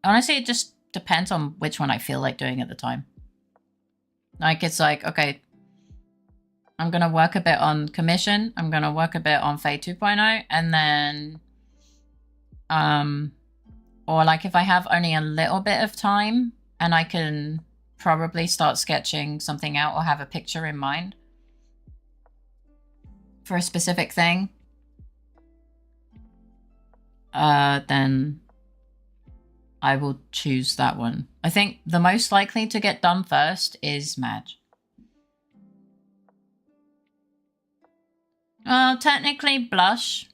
Honestly, it just depends on which one I feel like doing at the time. Like, it's like, okay, I'm going to work a bit on commission. I'm going to work a bit on Fae 2.0. And then, or like if I have only a little bit of time and I can probably start sketching something out or have a picture in mind for a specific thing, then I will choose that one. I think the most likely to get done first is Madge. Technically Blush.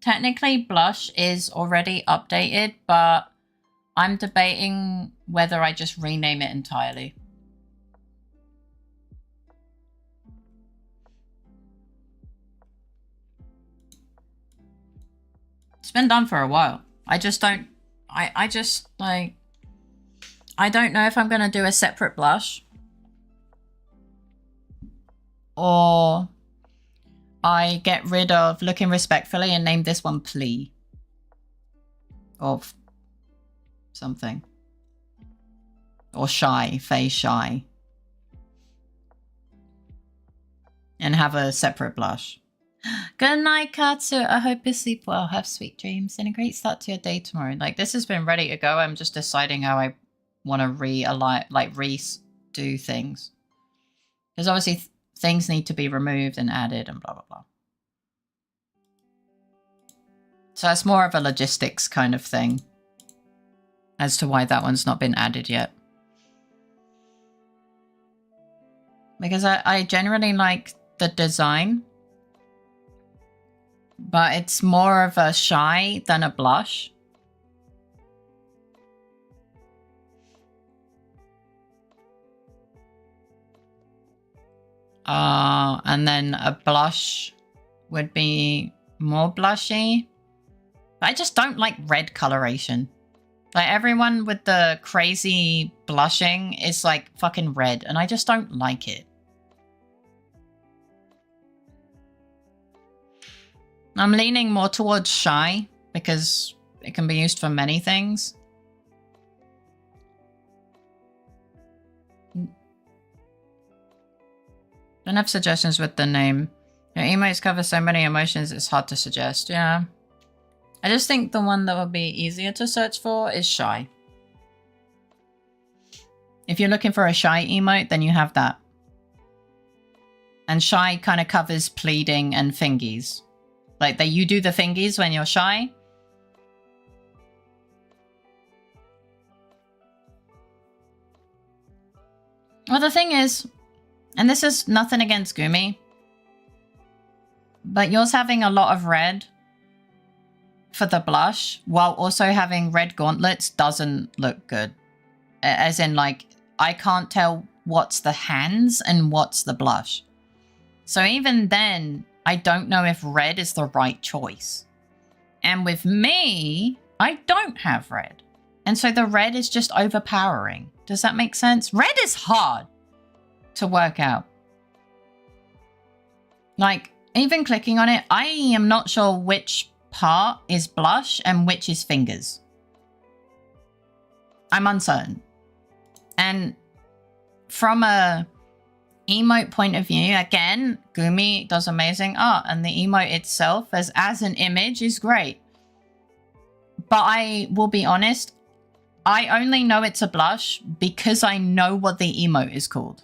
Technically Blush is already updated, but I'm debating whether I just rename it entirely. It's been done for a while. I just don't... I just, like... I don't know if I'm going to do a separate blush. Or I get rid of Looking Respectfully and name this one Plea. Or something. Or Shy. Faye Shy. And have a separate blush. Good night, Katsu. I hope you sleep well. Have sweet dreams and a great start to your day tomorrow. Like, this has been ready to go. I'm just deciding how I want to redo things. Because obviously things need to be removed and added and blah, blah, blah. So it's more of a logistics kind of thing as to why that one's not been added yet. Because I generally like the design, but it's more of a shy than a blush. And then a blush would be more blushy. But I just don't like red coloration. Like, everyone with the crazy blushing is like fucking red, and I just don't like it. I'm leaning more towards shy because it can be used for many things. Don't have suggestions with the name. Your emotes cover so many emotions, it's hard to suggest. Yeah. I just think the one that would be easier to search for is shy. If you're looking for a shy emote, then you have that. And shy kind of covers pleading and fingies. Like, that you do the fingies when you're shy. Well, the thing is, and this is nothing against Gumi, but yours having a lot of red for the blush while also having red gauntlets doesn't look good. As in, like, I can't tell what's the hands and what's the blush. So even then, I don't know if red is the right choice. And with me, I don't have red. And so the red is just overpowering. Does that make sense? Red is hard to work out. Like, even clicking on it, I am not sure which part is blush and which is fingers. I'm uncertain. And from a emote point of view, again, Gumi does amazing art, and the emote itself as an image is great. But I will be honest, I only know it's a blush because I know what the emote is called.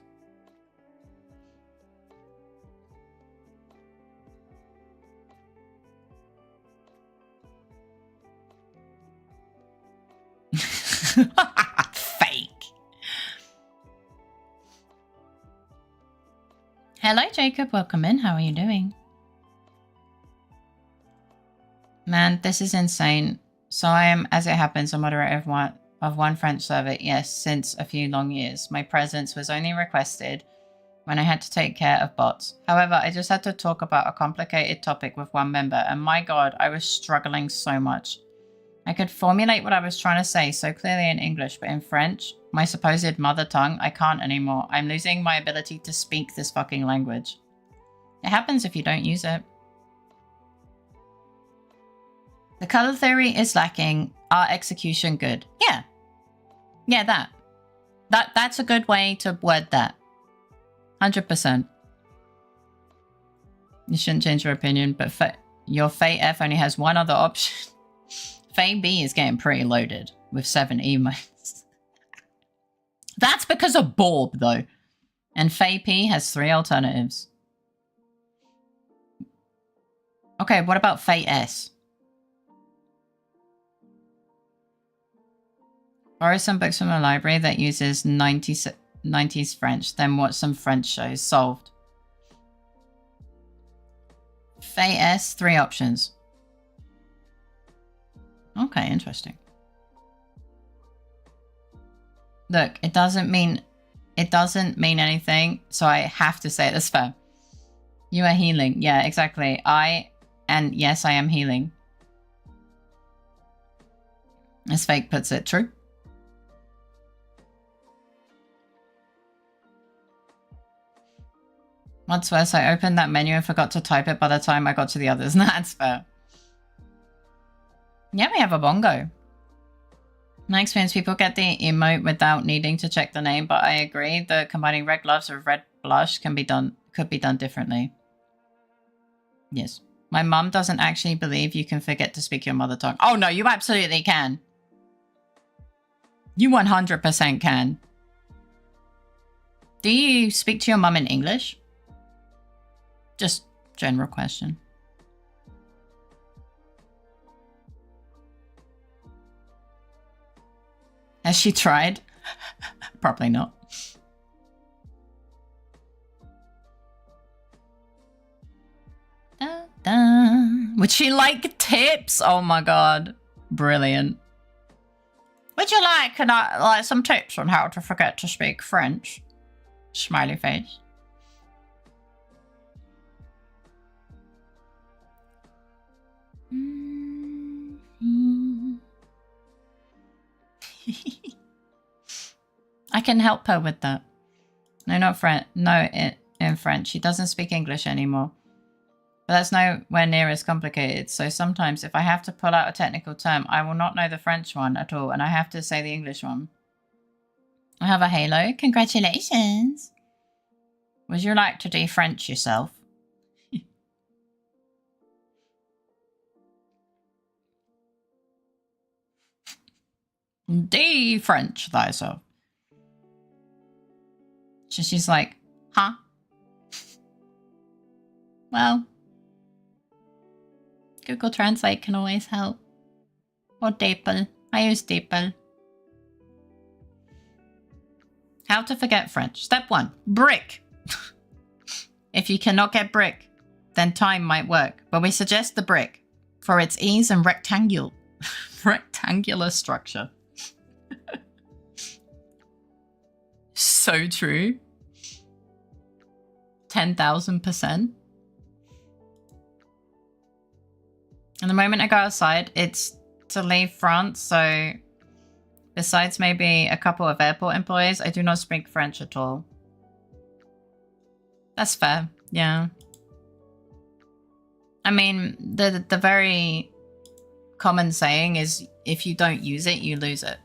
Fake. Hello, Jacob. Welcome in. How are you doing? Man, this is insane. So I am, as it happens, a moderator of one French server, yes, since a few long years. My presence was only requested when I had to take care of bots. However, I just had to talk about a complicated topic with one member, and my god, I was struggling so much. I could formulate what I was trying to say so clearly in English, but in French, my supposed mother tongue, I can't anymore. I'm losing my ability to speak this fucking language. It happens if you don't use it. The color theory is lacking. Art execution good. Yeah. Yeah, that's a good way to word that. 100%. You shouldn't change your opinion, but your Fae F only has one other option. Fae B is getting pretty loaded with 7 emotes. That's because of Borb, though. And Fae P has 3 alternatives. Okay, what about Fae S? Borrow some books from a library that uses 90s French, then watch some French shows. Solved. Fae S, 3 options. Okay, interesting. Look, it doesn't mean anything, so I have to say it. That's fair. You are healing. Yeah, exactly. And yes, I am healing. As Fake puts it, true. What's worse, I opened that menu and forgot to type it by the time I got to the others. That's fair. Yeah, we have a bongo. In my experience, people get the emote without needing to check the name, but I agree that combining red gloves with red blush could be done differently. Yes. My mum doesn't actually believe you can forget to speak your mother tongue. Oh no, you absolutely can. You 100% can. Do you speak to your mum in English? Just general question. Has she tried? Probably not. Da, da. Would she like tips? Oh my god. Brilliant. Would you like some tips on how to forget to speak French? Smiley face. I can help her with that. No, not French. No, in French. She doesn't speak English anymore. But that's nowhere near as complicated. So sometimes if I have to pull out a technical term, I will not know the French one at all, and I have to say the English one. I have a halo. Congratulations. Would you like to do French yourself? De French thyself. So she's like, huh? Well, Google Translate can always help. Or DeepL. I use DeepL. How to forget French. Step 1. Brick. If you cannot get brick, then time might work. But we suggest the brick for its ease and rectangular structure. So true. 10,000%. And the moment I go outside, it's to leave France. So besides maybe a couple of airport employees, I do not speak French at all. That's fair. Yeah. I mean, the very common saying is if you don't use it, you lose it.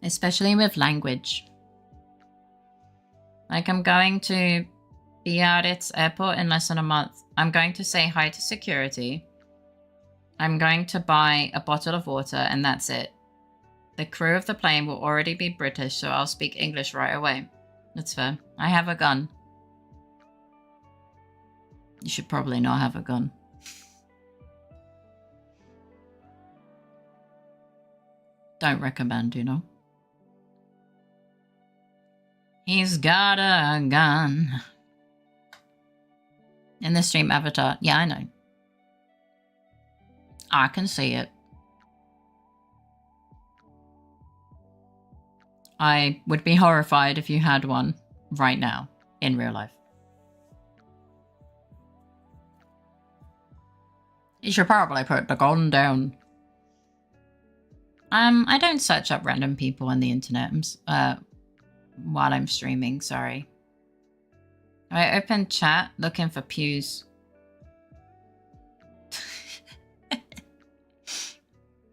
Especially with language. Like, I'm going to Biarritz airport in less than a month. I'm going to say hi to security. I'm going to buy a bottle of water, and that's it. The crew of the plane will already be British, so I'll speak English right away. That's fair. I have a gun. You should probably not have a gun. Don't recommend, you know. He's got a gun. In the stream avatar. Yeah, I know. I can see it. I would be horrified if you had one right now in real life. You should probably put the gun down. I don't search up random people on the internet while I'm streaming, sorry. I open chat looking for pews.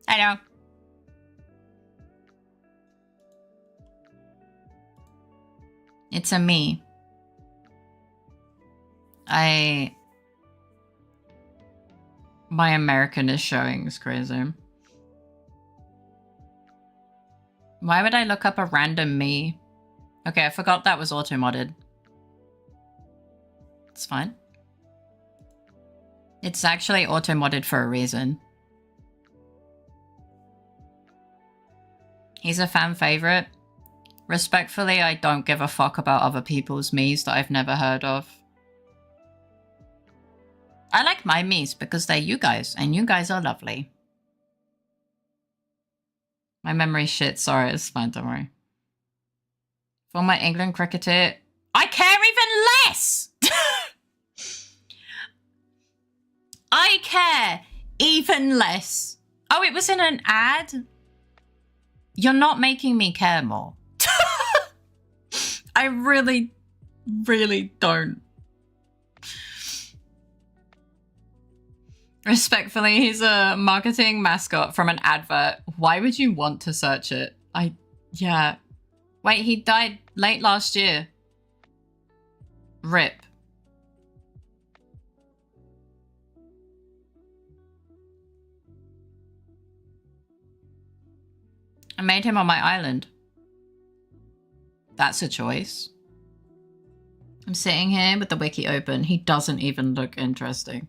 Hello. It's a me. My American is showing is crazy. Why would I look up a random me? Okay, I forgot that was auto-modded. It's fine. It's actually auto-modded for a reason. He's a fan favorite. Respectfully, I don't give a fuck about other people's me's that I've never heard of. I like my me's because they're you guys, and you guys are lovely. My memory's shit, sorry, it's fine, don't worry. For my England cricketer, I care even less! I care even less. Oh, it was in an ad? You're not making me care more. I really, really don't. Respectfully, he's a marketing mascot from an advert. Why would you want to search it? Yeah. Wait, he died late last year. RIP. I made him on my island. That's a choice. I'm sitting here with the wiki open. He doesn't even look interesting.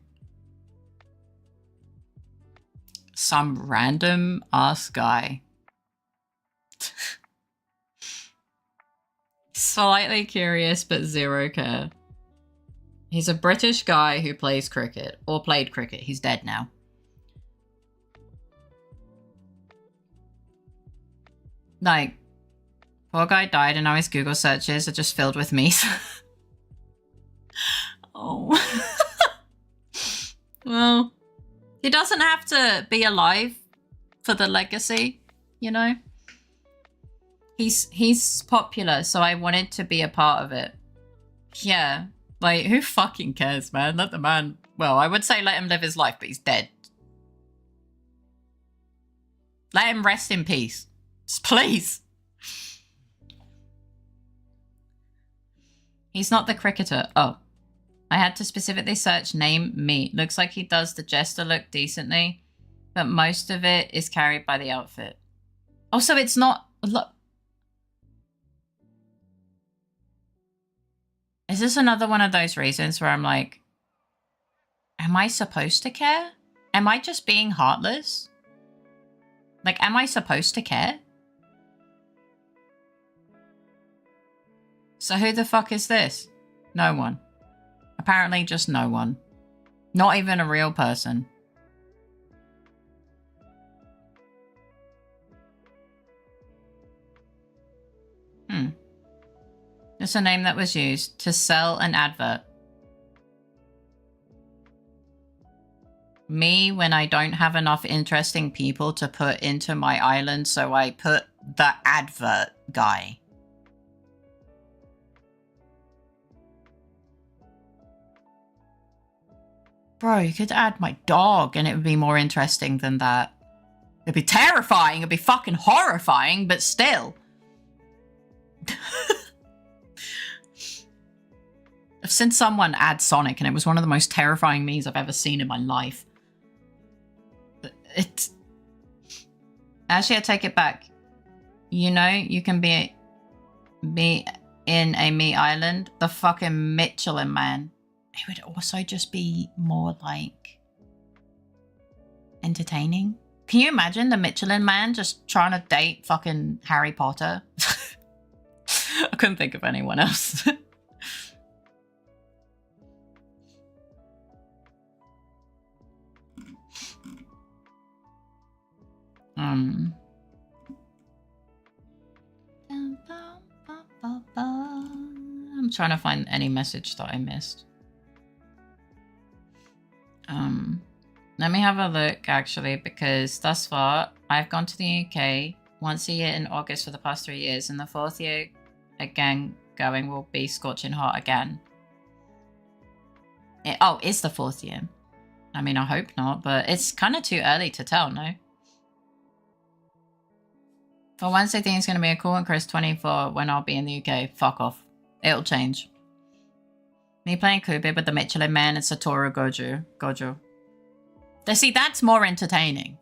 Some random ass guy. Slightly curious, but zero care. He's a British guy who plays cricket. Or played cricket. He's dead now. Like, poor guy died and now his Google searches are just filled with memes. Oh. Well, he doesn't have to be alive for the legacy, you know? He's popular, so I wanted to be a part of it. Yeah. Like, who fucking cares, man? Let the man... Well, I would say let him live his life, but he's dead. Let him rest in peace. Please. He's not the cricketer. Oh. I had to specifically search name me. Looks like he does the jester look decently, but most of it is carried by the outfit. Oh, so it's not... Look. Is this another one of those reasons where I'm like, am I supposed to care? Am I just being heartless? Like, am I supposed to care? So who the fuck is this? No one. Apparently just no one. Not even a real person. It's a name that was used to sell an advert. Me when I don't have enough interesting people to put into my island, so I put the advert guy. Bro, you could add my dog and it would be more interesting than that. It'd be terrifying, it'd be fucking horrifying, but still. I've seen someone add Sonic and it was one of the most terrifying memes I've ever seen in my life. It's... Actually, I take it back. You know, you can be in a me island. The fucking Michelin Man. It would also just be more, like, entertaining. Can you imagine the Michelin Man just trying to date fucking Harry Potter? I couldn't think of anyone else. I'm trying to find any message that I missed. Let me have a look, actually, because thus far, I've gone to the UK once a year in August for the past 3 years, and the 4th year, again, going will be scorching hot again. It's the 4th year. I mean, I hope not, but it's kind of too early to tell, no? For once, I think it's going to be a cool and crisp 24 when I'll be in the UK. Fuck off. It'll change. Me playing Kubid with the Michelin Man and Satoru Gojo. See, that's more entertaining.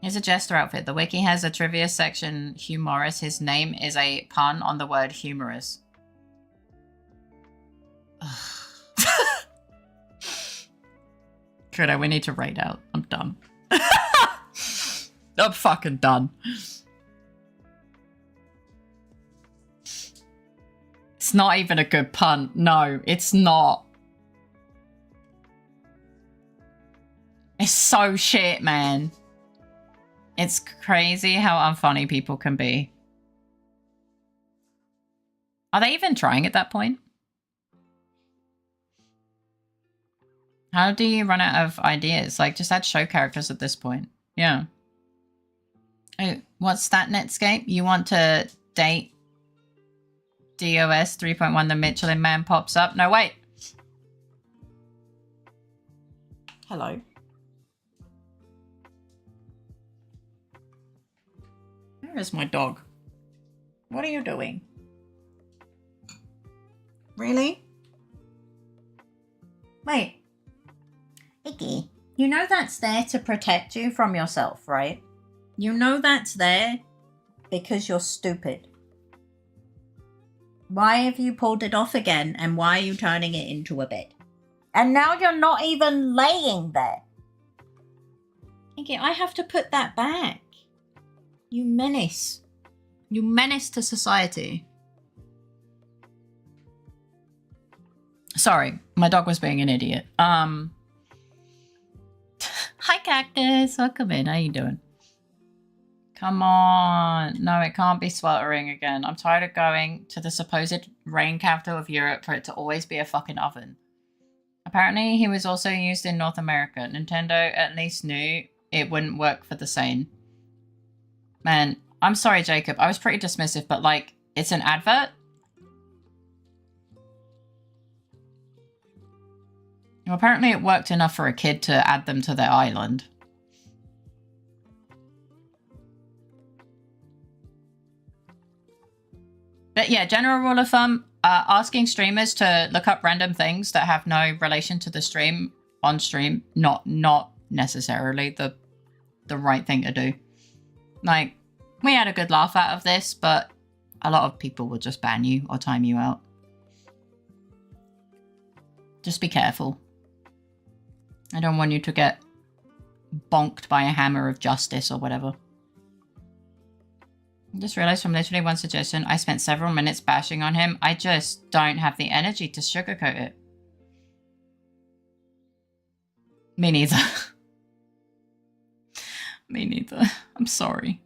Here's a jester outfit. The wiki has a trivia section, humorous. His name is a pun on the word humorous. Kudo, we need to raid out. I'm done. I'm fucking done. It's not even a good pun. No, it's not. It's so shit, man. It's crazy how unfunny people can be. Are they even trying at that point? How do you run out of ideas? Like, just add show characters at this point. Yeah. Oh, what's that, Netscape? You want to date DOS 3.1, the Michelin Man pops up? No, wait. Hello. Where is my dog? What are you doing? Really? Wait. Iggy, you know that's there to protect you from yourself, right? You know that's there because you're stupid. Why have you pulled it off again, and why are you turning it into a bed? And now you're not even laying there. Iggy, I have to put that back. You menace. You menace to society. Sorry, my dog was being an idiot. Hi, Cactus. Welcome in. How you doing? Come on. No, it can't be sweltering again. I'm tired of going to the supposed rain capital of Europe for it to always be a fucking oven. Apparently, he was also used in North America. Nintendo at least knew it wouldn't work for the same. Man, I'm sorry, Jacob. I was pretty dismissive, but, like, it's an advert? Well, apparently it worked enough for a kid to add them to their island. But yeah, general rule of thumb, asking streamers to look up random things that have no relation to the stream on stream, not necessarily the right thing to do. Like, we had a good laugh out of this, but a lot of people will just ban you or time you out. Just be careful. I don't want you to get bonked by a hammer of justice or whatever. I just realized from literally one suggestion, I spent several minutes bashing on him. I just don't have the energy to sugarcoat it. Me neither. Me neither. I'm sorry.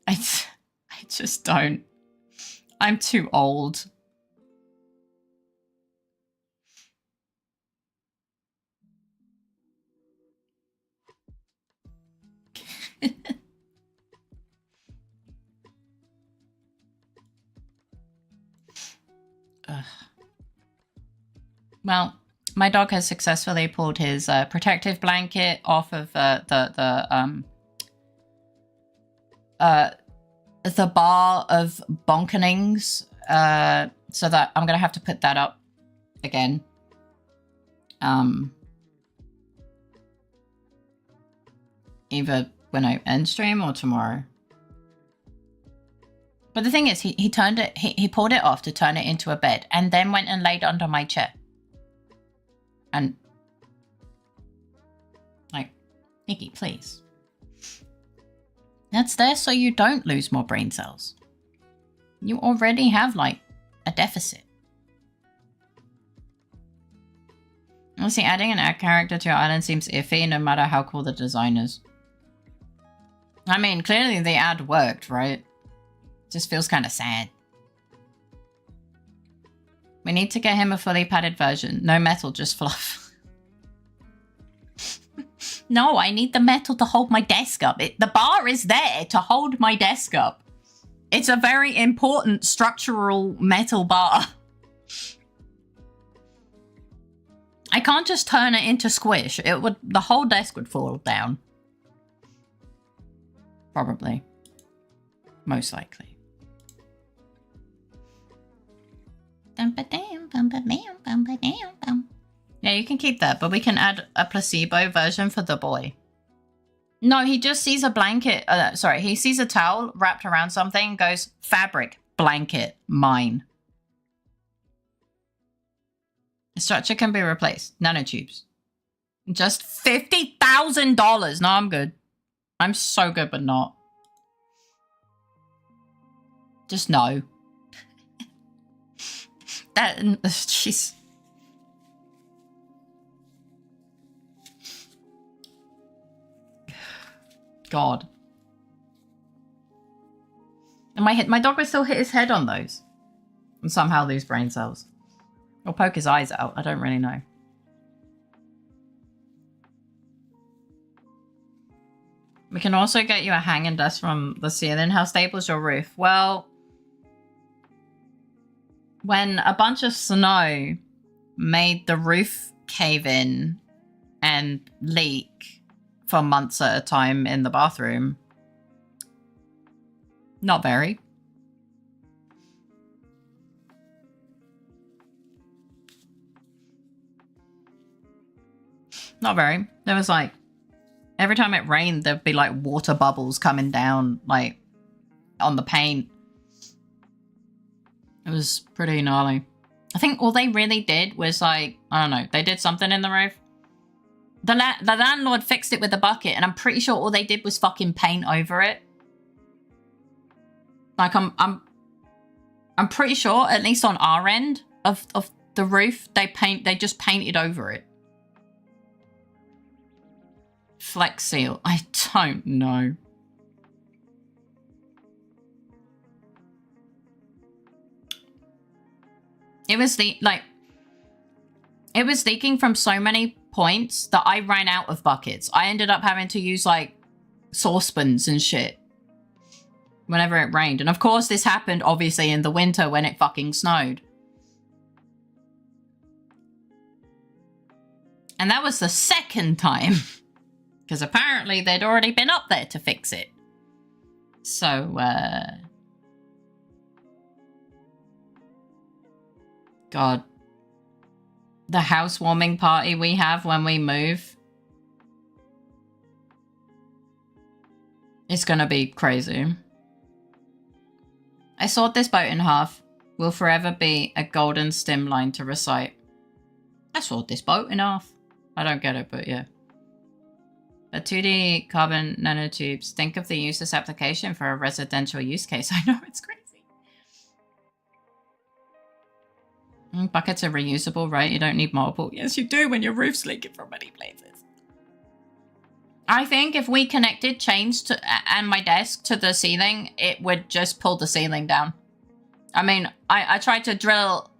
I just don't. I'm too old. Well, my dog has successfully pulled his protective blanket off of the bar of bonkenings, so that I'm gonna have to put that up again. Either when I end stream or tomorrow. But the thing is, he turned it, he pulled it off to turn it into a bed, and then went and laid under my chair. And, like, Nikki, please. That's there so you don't lose more brain cells. You already have, like, a deficit. Honestly, adding an ad character to your island seems iffy no matter how cool the design is. I mean, clearly the ad worked, right? Just feels kind of sad. We need to get him a fully padded version. No metal, just fluff. No, I need the metal to hold my desk up. The bar is there to hold my desk up. It's a very important structural metal bar. I can't just turn it into squish. The whole desk would fall down. Probably. Most likely. Yeah, you can keep that, but we can add a placebo version for the boy. No, he just sees a blanket. Sorry, he sees a towel wrapped around something, goes, fabric, blanket, mine. The structure can be replaced. Nanotubes. Just $50,000. No, I'm good. I'm so good, but not. Just no. That, jeez. God. And my dog would still hit his head on those. And somehow lose brain cells. Or poke his eyes out. I don't really know. We can also get you a hanging desk from the ceiling. How stable is your roof? Well, when a bunch of snow made the roof cave in and leak for months at a time in the bathroom, not very. Not very. There was like, every time it rained, there'd be like water bubbles coming down, like on the paint. It was pretty gnarly. I think all they really did was like, I don't know, they did something in the roof. The landlord fixed it with a bucket, and I'm pretty sure all they did was fucking paint over it. Like I'm pretty sure, at least on our end of the roof, they just painted over it. Flex seal. I don't know. It was it was leaking from so many points that I ran out of buckets. I ended up having to use like saucepans and shit whenever it rained. And of course this happened obviously in the winter when it fucking snowed. And that was the second time. Because apparently they'd already been up there to fix it. So, God. The housewarming party we have when we move. It's gonna be crazy. I sawed this boat in half. Will forever be a golden stem line to recite. I sawed this boat in half. I don't get it, but yeah. A 2D carbon nanotubes. Think of the useless application for a residential use case. I know, it's crazy. Buckets are reusable, right? You don't need multiple. Yes, you do when your roof's leaking from many places. I think if we connected chains to and my desk to the ceiling, it would just pull the ceiling down. I mean, I tried to drill...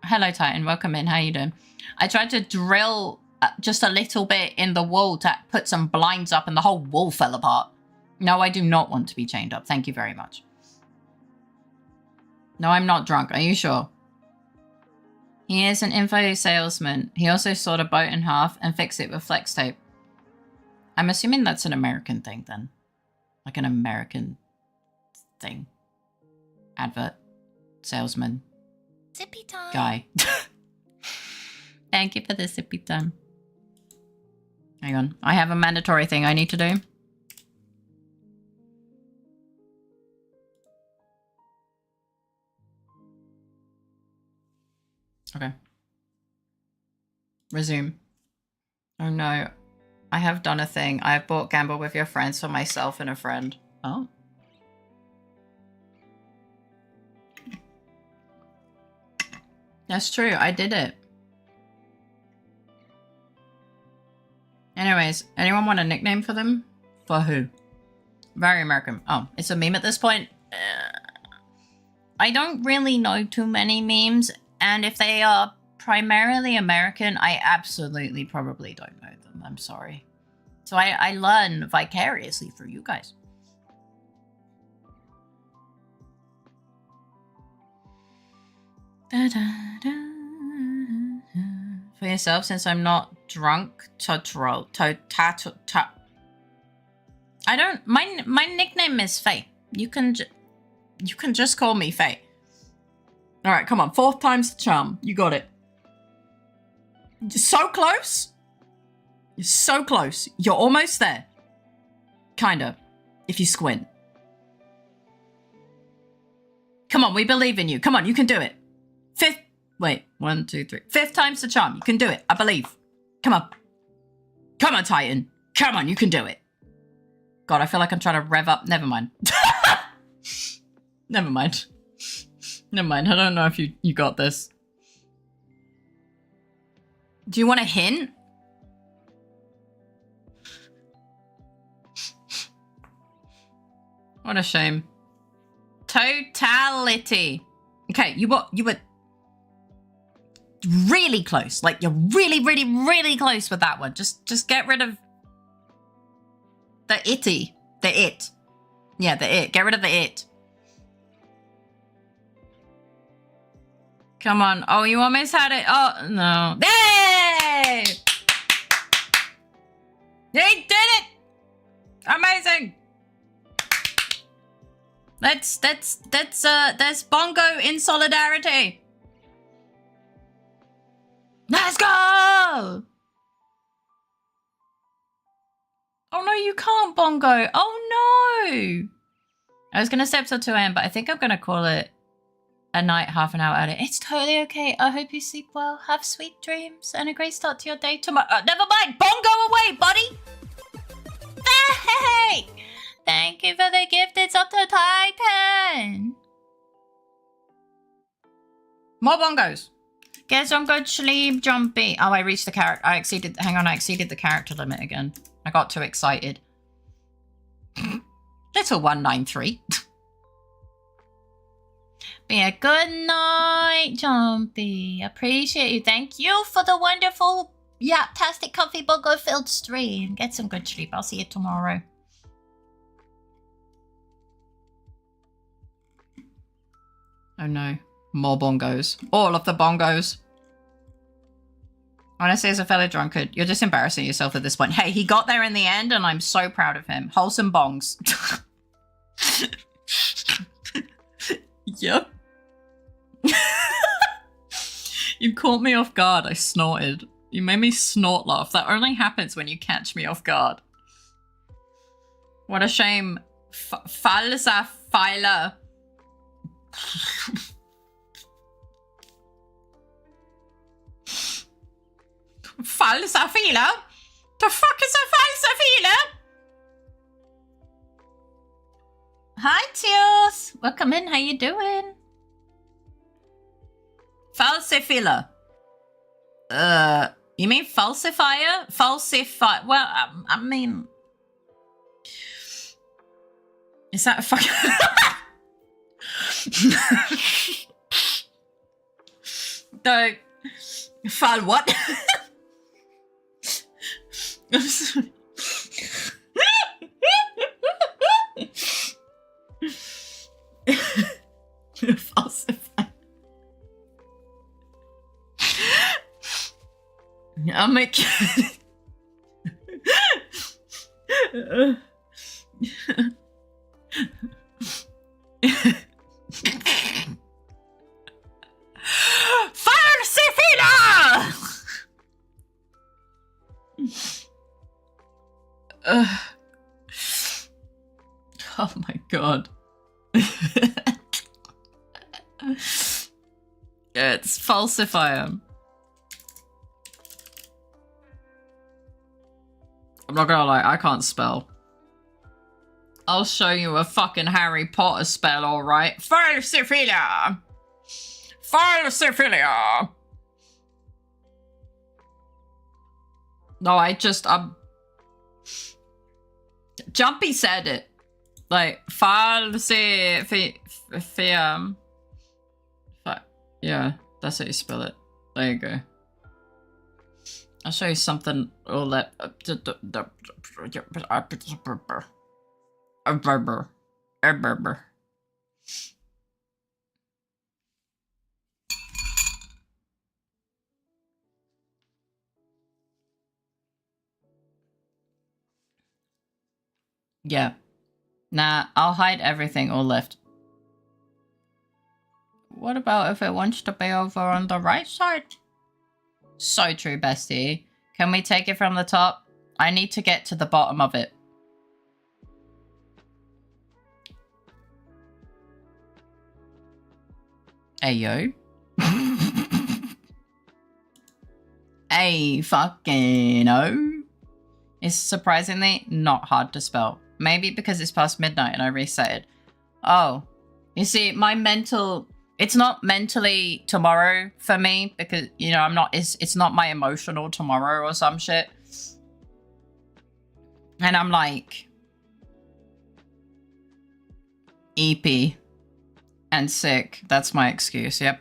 Hello, Titan. Welcome in. How you doing? I tried to drill... just a little bit in the wall to put some blinds up and the whole wall fell apart. No, I do not want to be chained up. Thank you very much. No, I'm not drunk. Are you sure? He is an info salesman. He also sawed a boat in half and fixed it with flex tape. I'm assuming that's an American thing then. Like an American thing. Advert. Salesman. Sippy time. Guy. Thank you for the sippy time. Hang on. I have a mandatory thing I need to do. Okay. Resume. Oh no. I have done a thing. I have bought Gamble with Your Friends for myself and a friend. Oh. That's true. I did it. Anyways, anyone want a nickname for them? For who? Very American. Oh, it's a meme at this point? I don't really know too many memes, and if they are primarily American, I absolutely probably don't know them. I'm sorry. So I learn vicariously through you guys. Da, da, da. For yourself, since I'm not drunk, I don't. My nickname is Faye. You can just call me Faye. All right, come on. 4th time's the charm. You got it. You're so close. You're so close. You're almost there. Kinda. If you squint. Come on, we believe in you. Come on, you can do it. 5th. Wait, 1, 2, 3. 5th time's the charm. You can do it. I believe. Come on. Come on, Titan. Come on, you can do it. God, I feel like I'm trying to rev up. Never mind. Never mind. Never mind. I don't know if you got this. Do you want a hint? What a shame. Totality. Okay, you were really close. Like, you're really, really, really close with that one. Just get rid of the itty. The it. Yeah, the it. Get rid of the it. Come on. Oh, you almost had it. Oh, no. Hey! He did it! Amazing! That's bongo in solidarity. Let's go! Oh no, you can't bongo. Oh no! I was gonna say episode 2 AM, but I think I'm gonna call it a night half an hour early. It's totally okay. I hope you sleep well. Have sweet dreams and a great start to your day tomorrow. Never mind. Bongo away, buddy. Hey! Thank you for the gift. It's up to Titan. More bongos. Get some good sleep, Jumpy. Oh, I reached the character. I exceeded the character limit again. I got too excited. Little 193. Be a good night, Jumpy. Appreciate you. Thank you for the wonderful, yap-tastic, comfy, bongo-filled stream. Get some good sleep. I'll see you tomorrow. Oh no. More bongos. All of the bongos. Honestly, as a fellow drunkard, you're just embarrassing yourself at this point. Hey, he got there in the end, and I'm so proud of him. Wholesome bongs. Yep. You caught me off guard. I snorted. You made me snort laugh. That only happens when you catch me off guard. What a shame. Falsa filer. Falsa filer? The fuck is a falsa filer? Hi, Tios. Welcome in. How you doing? Falsifier. You mean falsifier? Falsify. Well, I mean, is that a fucking? No. Fal what? I'm sorry. Falsify. I'll make Falsifila! Oh my god. It's falsifier. I'm not gonna lie, I can't spell. I'll show you a fucking Harry Potter spell, alright? Falsifilia! Falsifilia! No, Jumpy said it. Like, falsifium. Yeah, that's how you spell it. There you go. I'll show you something. All that. Yeah. Nah, I'll hide everything all left. What about if it wants to be over on the right side? So true, bestie. Can we take it from the top? I need to get to the bottom of it. Ayo. A fucking O. It's surprisingly not hard to spell. Maybe because it's past midnight and I reset it. Oh. You see, my mental... It's not mentally tomorrow for me because, you know, I'm not... It's not my emotional tomorrow or some shit. And I'm like... EP. And sick. That's my excuse, yep.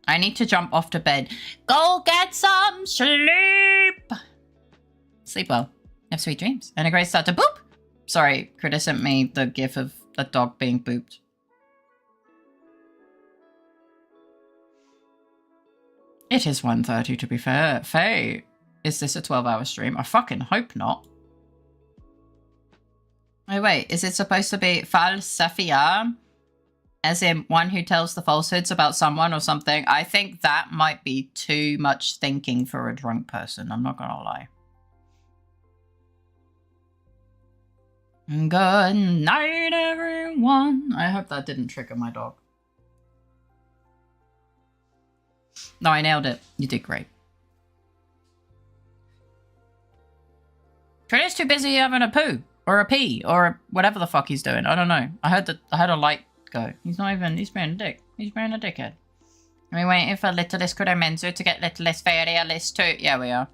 I need to jump off to bed. Go get some sleep! Sleep well. Have sweet dreams. And a great start to boop! Sorry, Critter sent me the gif of a dog being booped. It is 1:30 to be fair. Faye, is this a 12-hour stream? I fucking hope not. Oh wait, is it supposed to be falsafia? As in one who tells the falsehoods about someone or something? I think that might be too much thinking for a drunk person, I'm not gonna lie. Good night, everyone. I hope that didn't trigger my dog. No, I nailed it. You did great. Trina's too busy having a poo or a pee or whatever the fuck he's doing. I don't know. I heard a light go. He's not even. He's being a dick. He's being a dickhead. Are we waiting for Littlest Kudomenzu to get LittleFaerii a list too? Yeah, we are.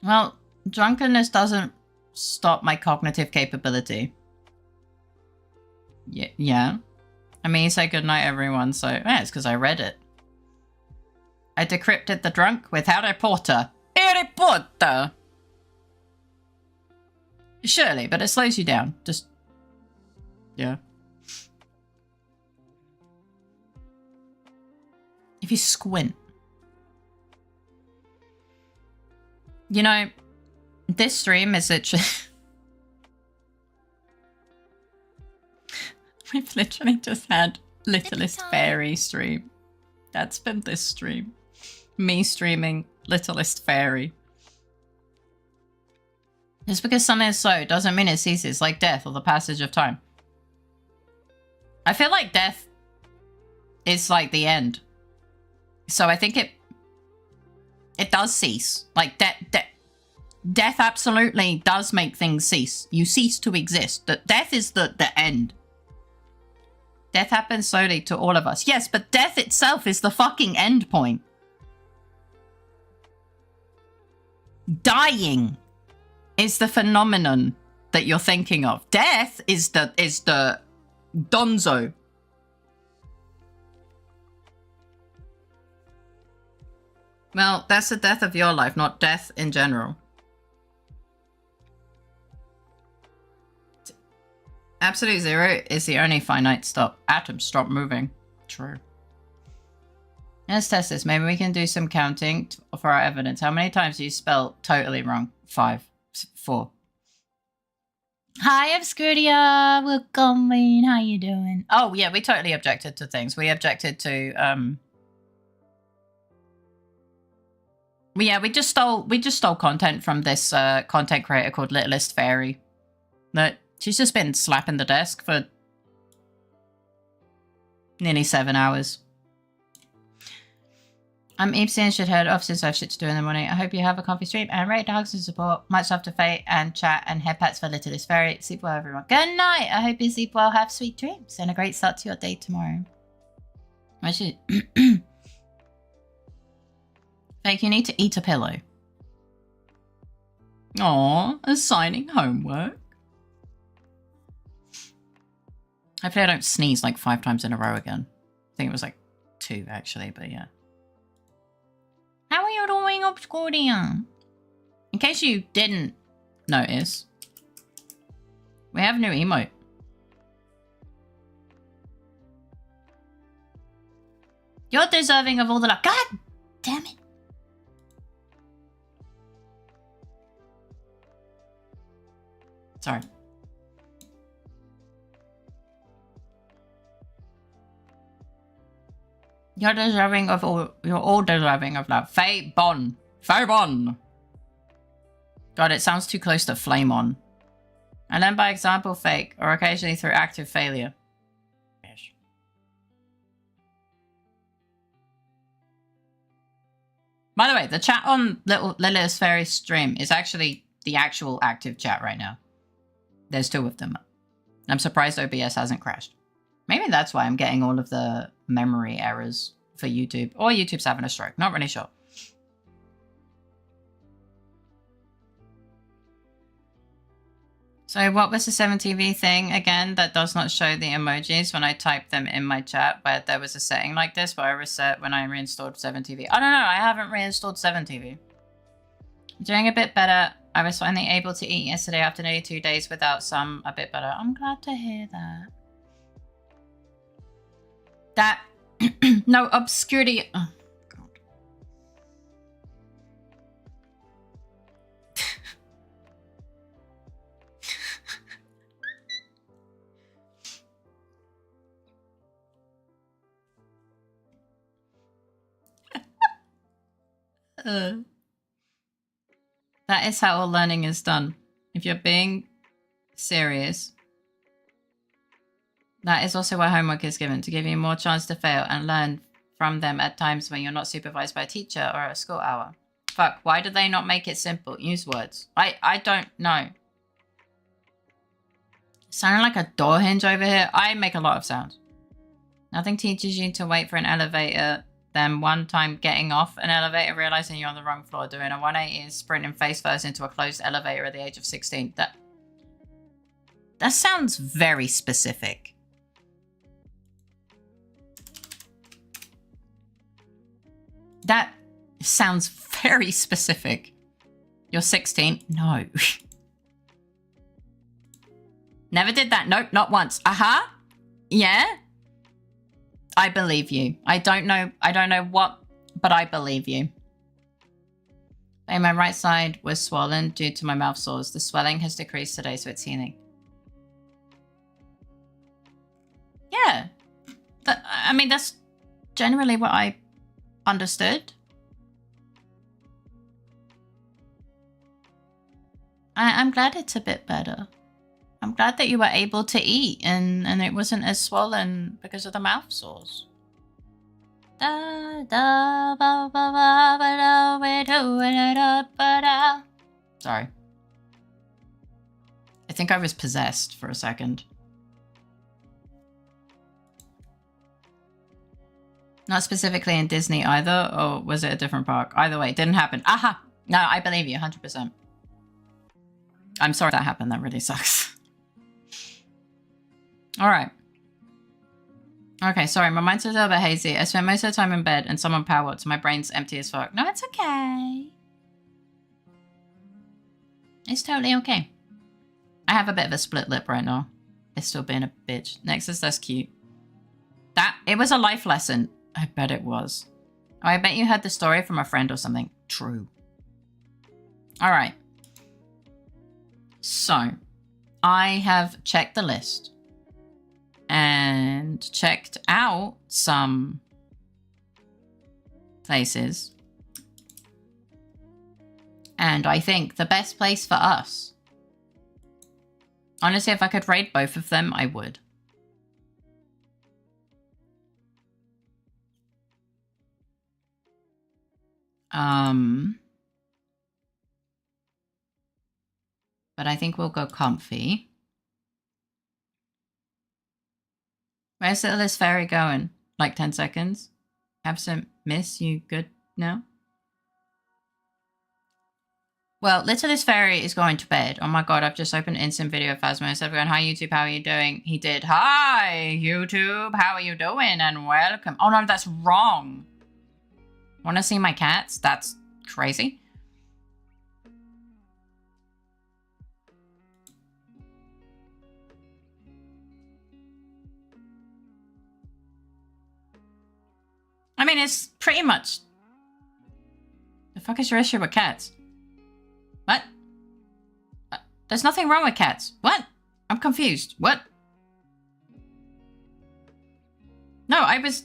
Well, drunkenness doesn't stop my cognitive capability. Yeah. I mean, you say goodnight, everyone, so yeah, it's because I read it. I decrypted the drunk with Harry Potter. Harry Potter! Surely, but it slows you down. Just... yeah. If you squint. You know, this stream is literally... We've literally just had LittleFaerii stream. That's been this stream. Me streaming LittleFaerii. Just because something is slow doesn't mean it ceases, like death or the passage of time. I feel like death is like the end. So I think it does cease. Like death absolutely does make things cease. You cease to exist. Death is the end. Death happens slowly to all of us. Yes, but death itself is the fucking end point. Dying is the phenomenon that you're thinking of. Death is the donzo. Well, that's the death of your life, not death in general. Absolute zero is the only finite stop. Atoms stop moving. True. Let's test this. Maybe we can do some counting for our evidence. How many times do you spell totally wrong? 5. 4. Hi, Obscuria. Welcome in. How you doing? Oh, yeah, we totally objected to things. We objected to, yeah, we just stole content from this content creator called LittleFaerii. That she's just been slapping the desk for nearly 7 hours. I'm Epstein should head off since I have shit to do in the morning. I hope you have a coffee stream and rate dogs and support. Much love to Faye and chat and head pats for LittleFaerii. Sleep well, everyone. Good night. I hope you sleep well, have sweet dreams, and a great start to your day tomorrow. I should. Like, you need to eat a pillow. Aww, assigning homework. Hopefully I don't sneeze like 5 times in a row again. I think it was like 2 actually, but yeah. How are you doing, Obscuria? In case you didn't notice, we have a new emote. You're deserving of all the luck. God damn it. Sorry. You're deserving of all. You're all deserving of love. Fae Bon. Fae Bon. God, it sounds too close to flame on. And then by example, fake, or occasionally through active failure. Yes. By the way, the chat on LittleFaerii stream is actually the actual active chat right now. There's 2 of them. I'm surprised OBS hasn't crashed. Maybe that's why I'm getting all of the memory errors for YouTube. Or YouTube's having a stroke. Not really sure. So what was the 7TV thing again that does not show the emojis when I typed them in my chat, where there was a setting like this where I reset when I reinstalled 7TV? I don't know. I haven't reinstalled 7TV. Doing a bit better. I was finally able to eat yesterday after nearly 2 days without some. A bit better. I'm glad to hear that. That no obscurity. Oh, God. That is how all learning is done. If you're being serious, that is also why homework is given, to give you more chance to fail and learn from them at times when you're not supervised by a teacher or a school hour. Fuck, why do they not make it simple? Use words. I don't know. Sounding like a door hinge over here. I make a lot of sounds. Nothing teaches you to wait for an elevator than one time getting off an elevator, realizing you're on the wrong floor, doing a 180 and sprinting face first into a closed elevator at the age of 16. That sounds very specific. That sounds very specific. You're 16? No. Never did that. Nope, not once. Uh-huh. Yeah. I believe you. I don't know what, but I believe you. And my right side was swollen due to my mouth sores. The swelling has decreased today, so it's healing. Yeah. I mean, that's generally what I understood. I'm glad it's a bit better. I'm glad that you were able to eat and it wasn't as swollen because of the mouth sores. Sorry. I think I was possessed for a second. Not specifically in Disney either, or was it a different park? Either way, it didn't happen. Aha! No, I believe you, 100%. I'm sorry that happened, that really sucks. Alright. Okay, sorry, my mind's a little bit hazy. I spent most of the time in bed and someone power walked, so my brain's empty as fuck. No, it's okay. It's totally okay. I have a bit of a split lip right now. It's still being a bitch. Nexus, that's cute. It was a life lesson. I bet it was. Oh, I bet you heard the story from a friend or something. True. Alright. So, I have checked the list. And checked out some places. And I think the best place for us. Honestly, if I could rate both of them, I would. But I think we'll go comfy. Where's LittleFaerii going? Like 10 seconds? Absent miss, you good now? Well, LittleFaerii is going to bed. Oh my god, I've just opened instant video of Phasma. Instead of going, hi YouTube, how are you doing? He did, hi YouTube, how are you doing? And welcome. Oh no, that's wrong. Want to see my cats? That's crazy. I mean, it's pretty much... The fuck is your issue with cats? What? There's nothing wrong with cats. What? I'm confused. What? No, I was...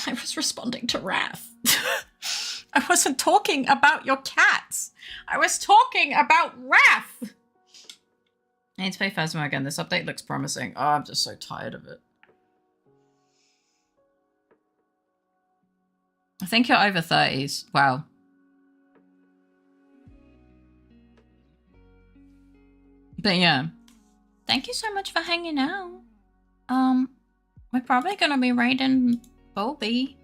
I was responding to Wrath. I wasn't talking about your cats. I was talking about Wrath. I need to play Phasmo again. This update looks promising. Oh, I'm just so tired of it. I think you're over 30s. Wow. But yeah. Thank you so much for hanging out. We're probably gonna be raiding Bobby.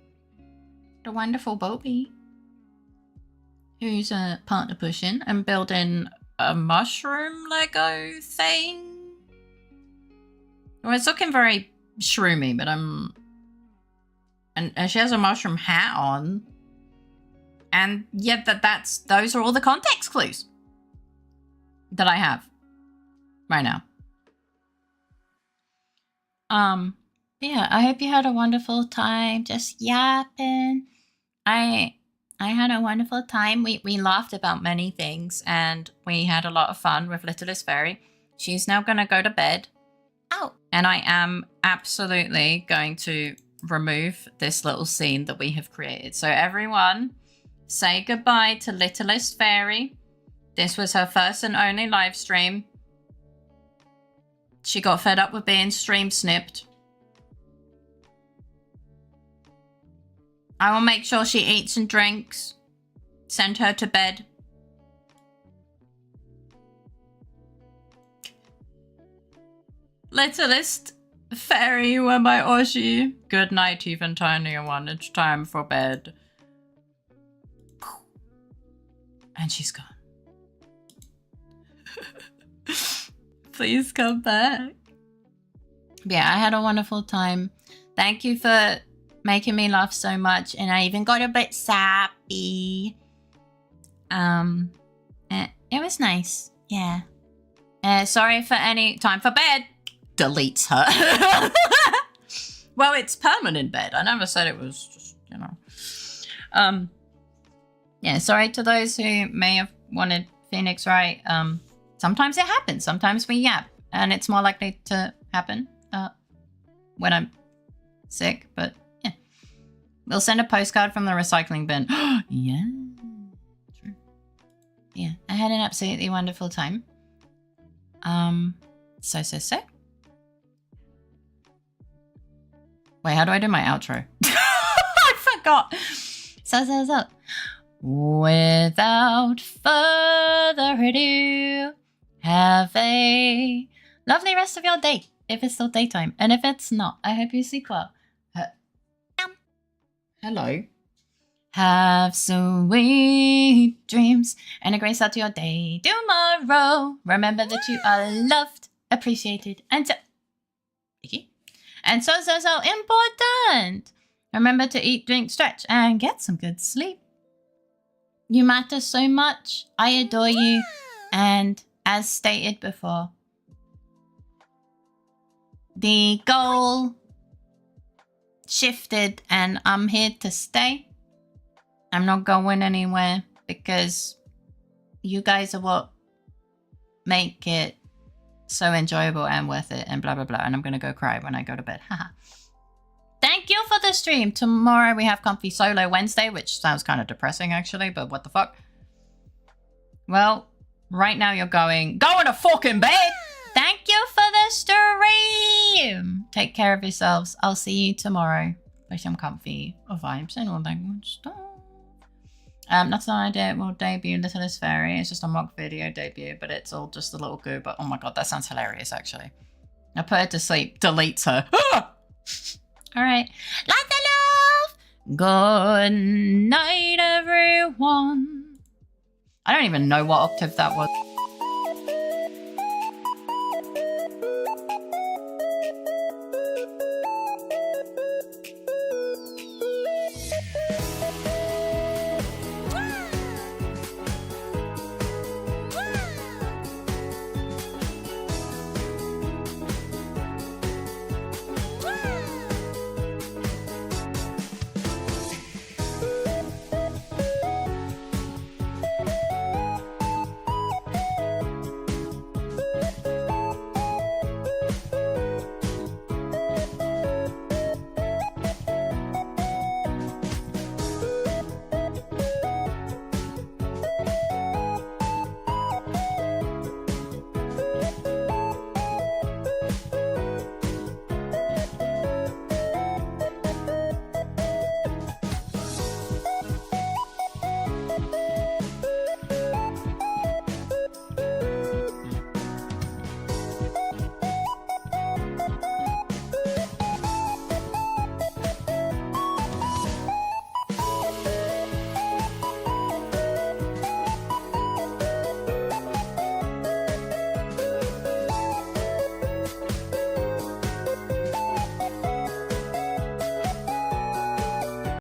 The wonderful Bobby. Who's a partner pushing and building a mushroom Lego thing. Well, it's looking very shroomy, but and she has a mushroom hat on. And yeah, those are all the context clues that I have right now. Yeah, I hope you had a wonderful time just yapping. I had a wonderful time. We laughed about many things and we had a lot of fun with LittleFaerii. She's now gonna go to bed. Oh, and I am absolutely going to remove this little scene that we have created. So everyone, say goodbye to LittleFaerii. This was her first and only live stream. She got fed up with being stream snipped. I will make sure she eats and drinks. Send her to bed. LittleFaerii, you are my Oshi. Good night, even tinier one. It's time for bed. And she's gone. Please come back. Yeah, I had a wonderful time. Thank you for making me laugh so much, and I even got a bit sappy. It was nice. Yeah. Sorry for any time for bed. Deletes her. Well, it's permanent bed. I never said it was just, you know. Yeah, sorry to those who may have wanted Phoenix right. Sometimes it happens. Sometimes we yap, and it's more likely to happen when I'm sick, but yeah. We'll send a postcard from the recycling bin. Yeah, true. Yeah, I had an absolutely wonderful time. So. Wait, how do I do my outro? I forgot. So. Without further ado, have a lovely rest of your day, if it's still daytime. And if it's not, I hope you sleep well. Hello. Have sweet dreams and a great start to your day tomorrow. Remember that you are loved, appreciated, and so important. Remember to eat, drink, stretch, and get some good sleep. You matter so much. I adore you. And as stated before, the goal shifted and I'm here to stay. I'm not going anywhere because you guys are what make it so enjoyable and worth it and blah, blah, blah. And I'm going to go cry when I go to bed. Haha. Thank you for the stream. Tomorrow we have Comfy Solo Wednesday, which sounds kind of depressing actually, but what the fuck? Well, right now you're going to fucking bed. Thank you for the stream. Take care of yourselves. I'll see you tomorrow for some comfy vibes and all that good stuff. That's an idea. We'll debut LittleFaerii. It's just a mock video debut, but it's all just a little goo. But oh my god, that sounds hilarious actually. I put her to sleep. Deletes her. All right. Lots of love. Good night, everyone. I don't even know what octave that was.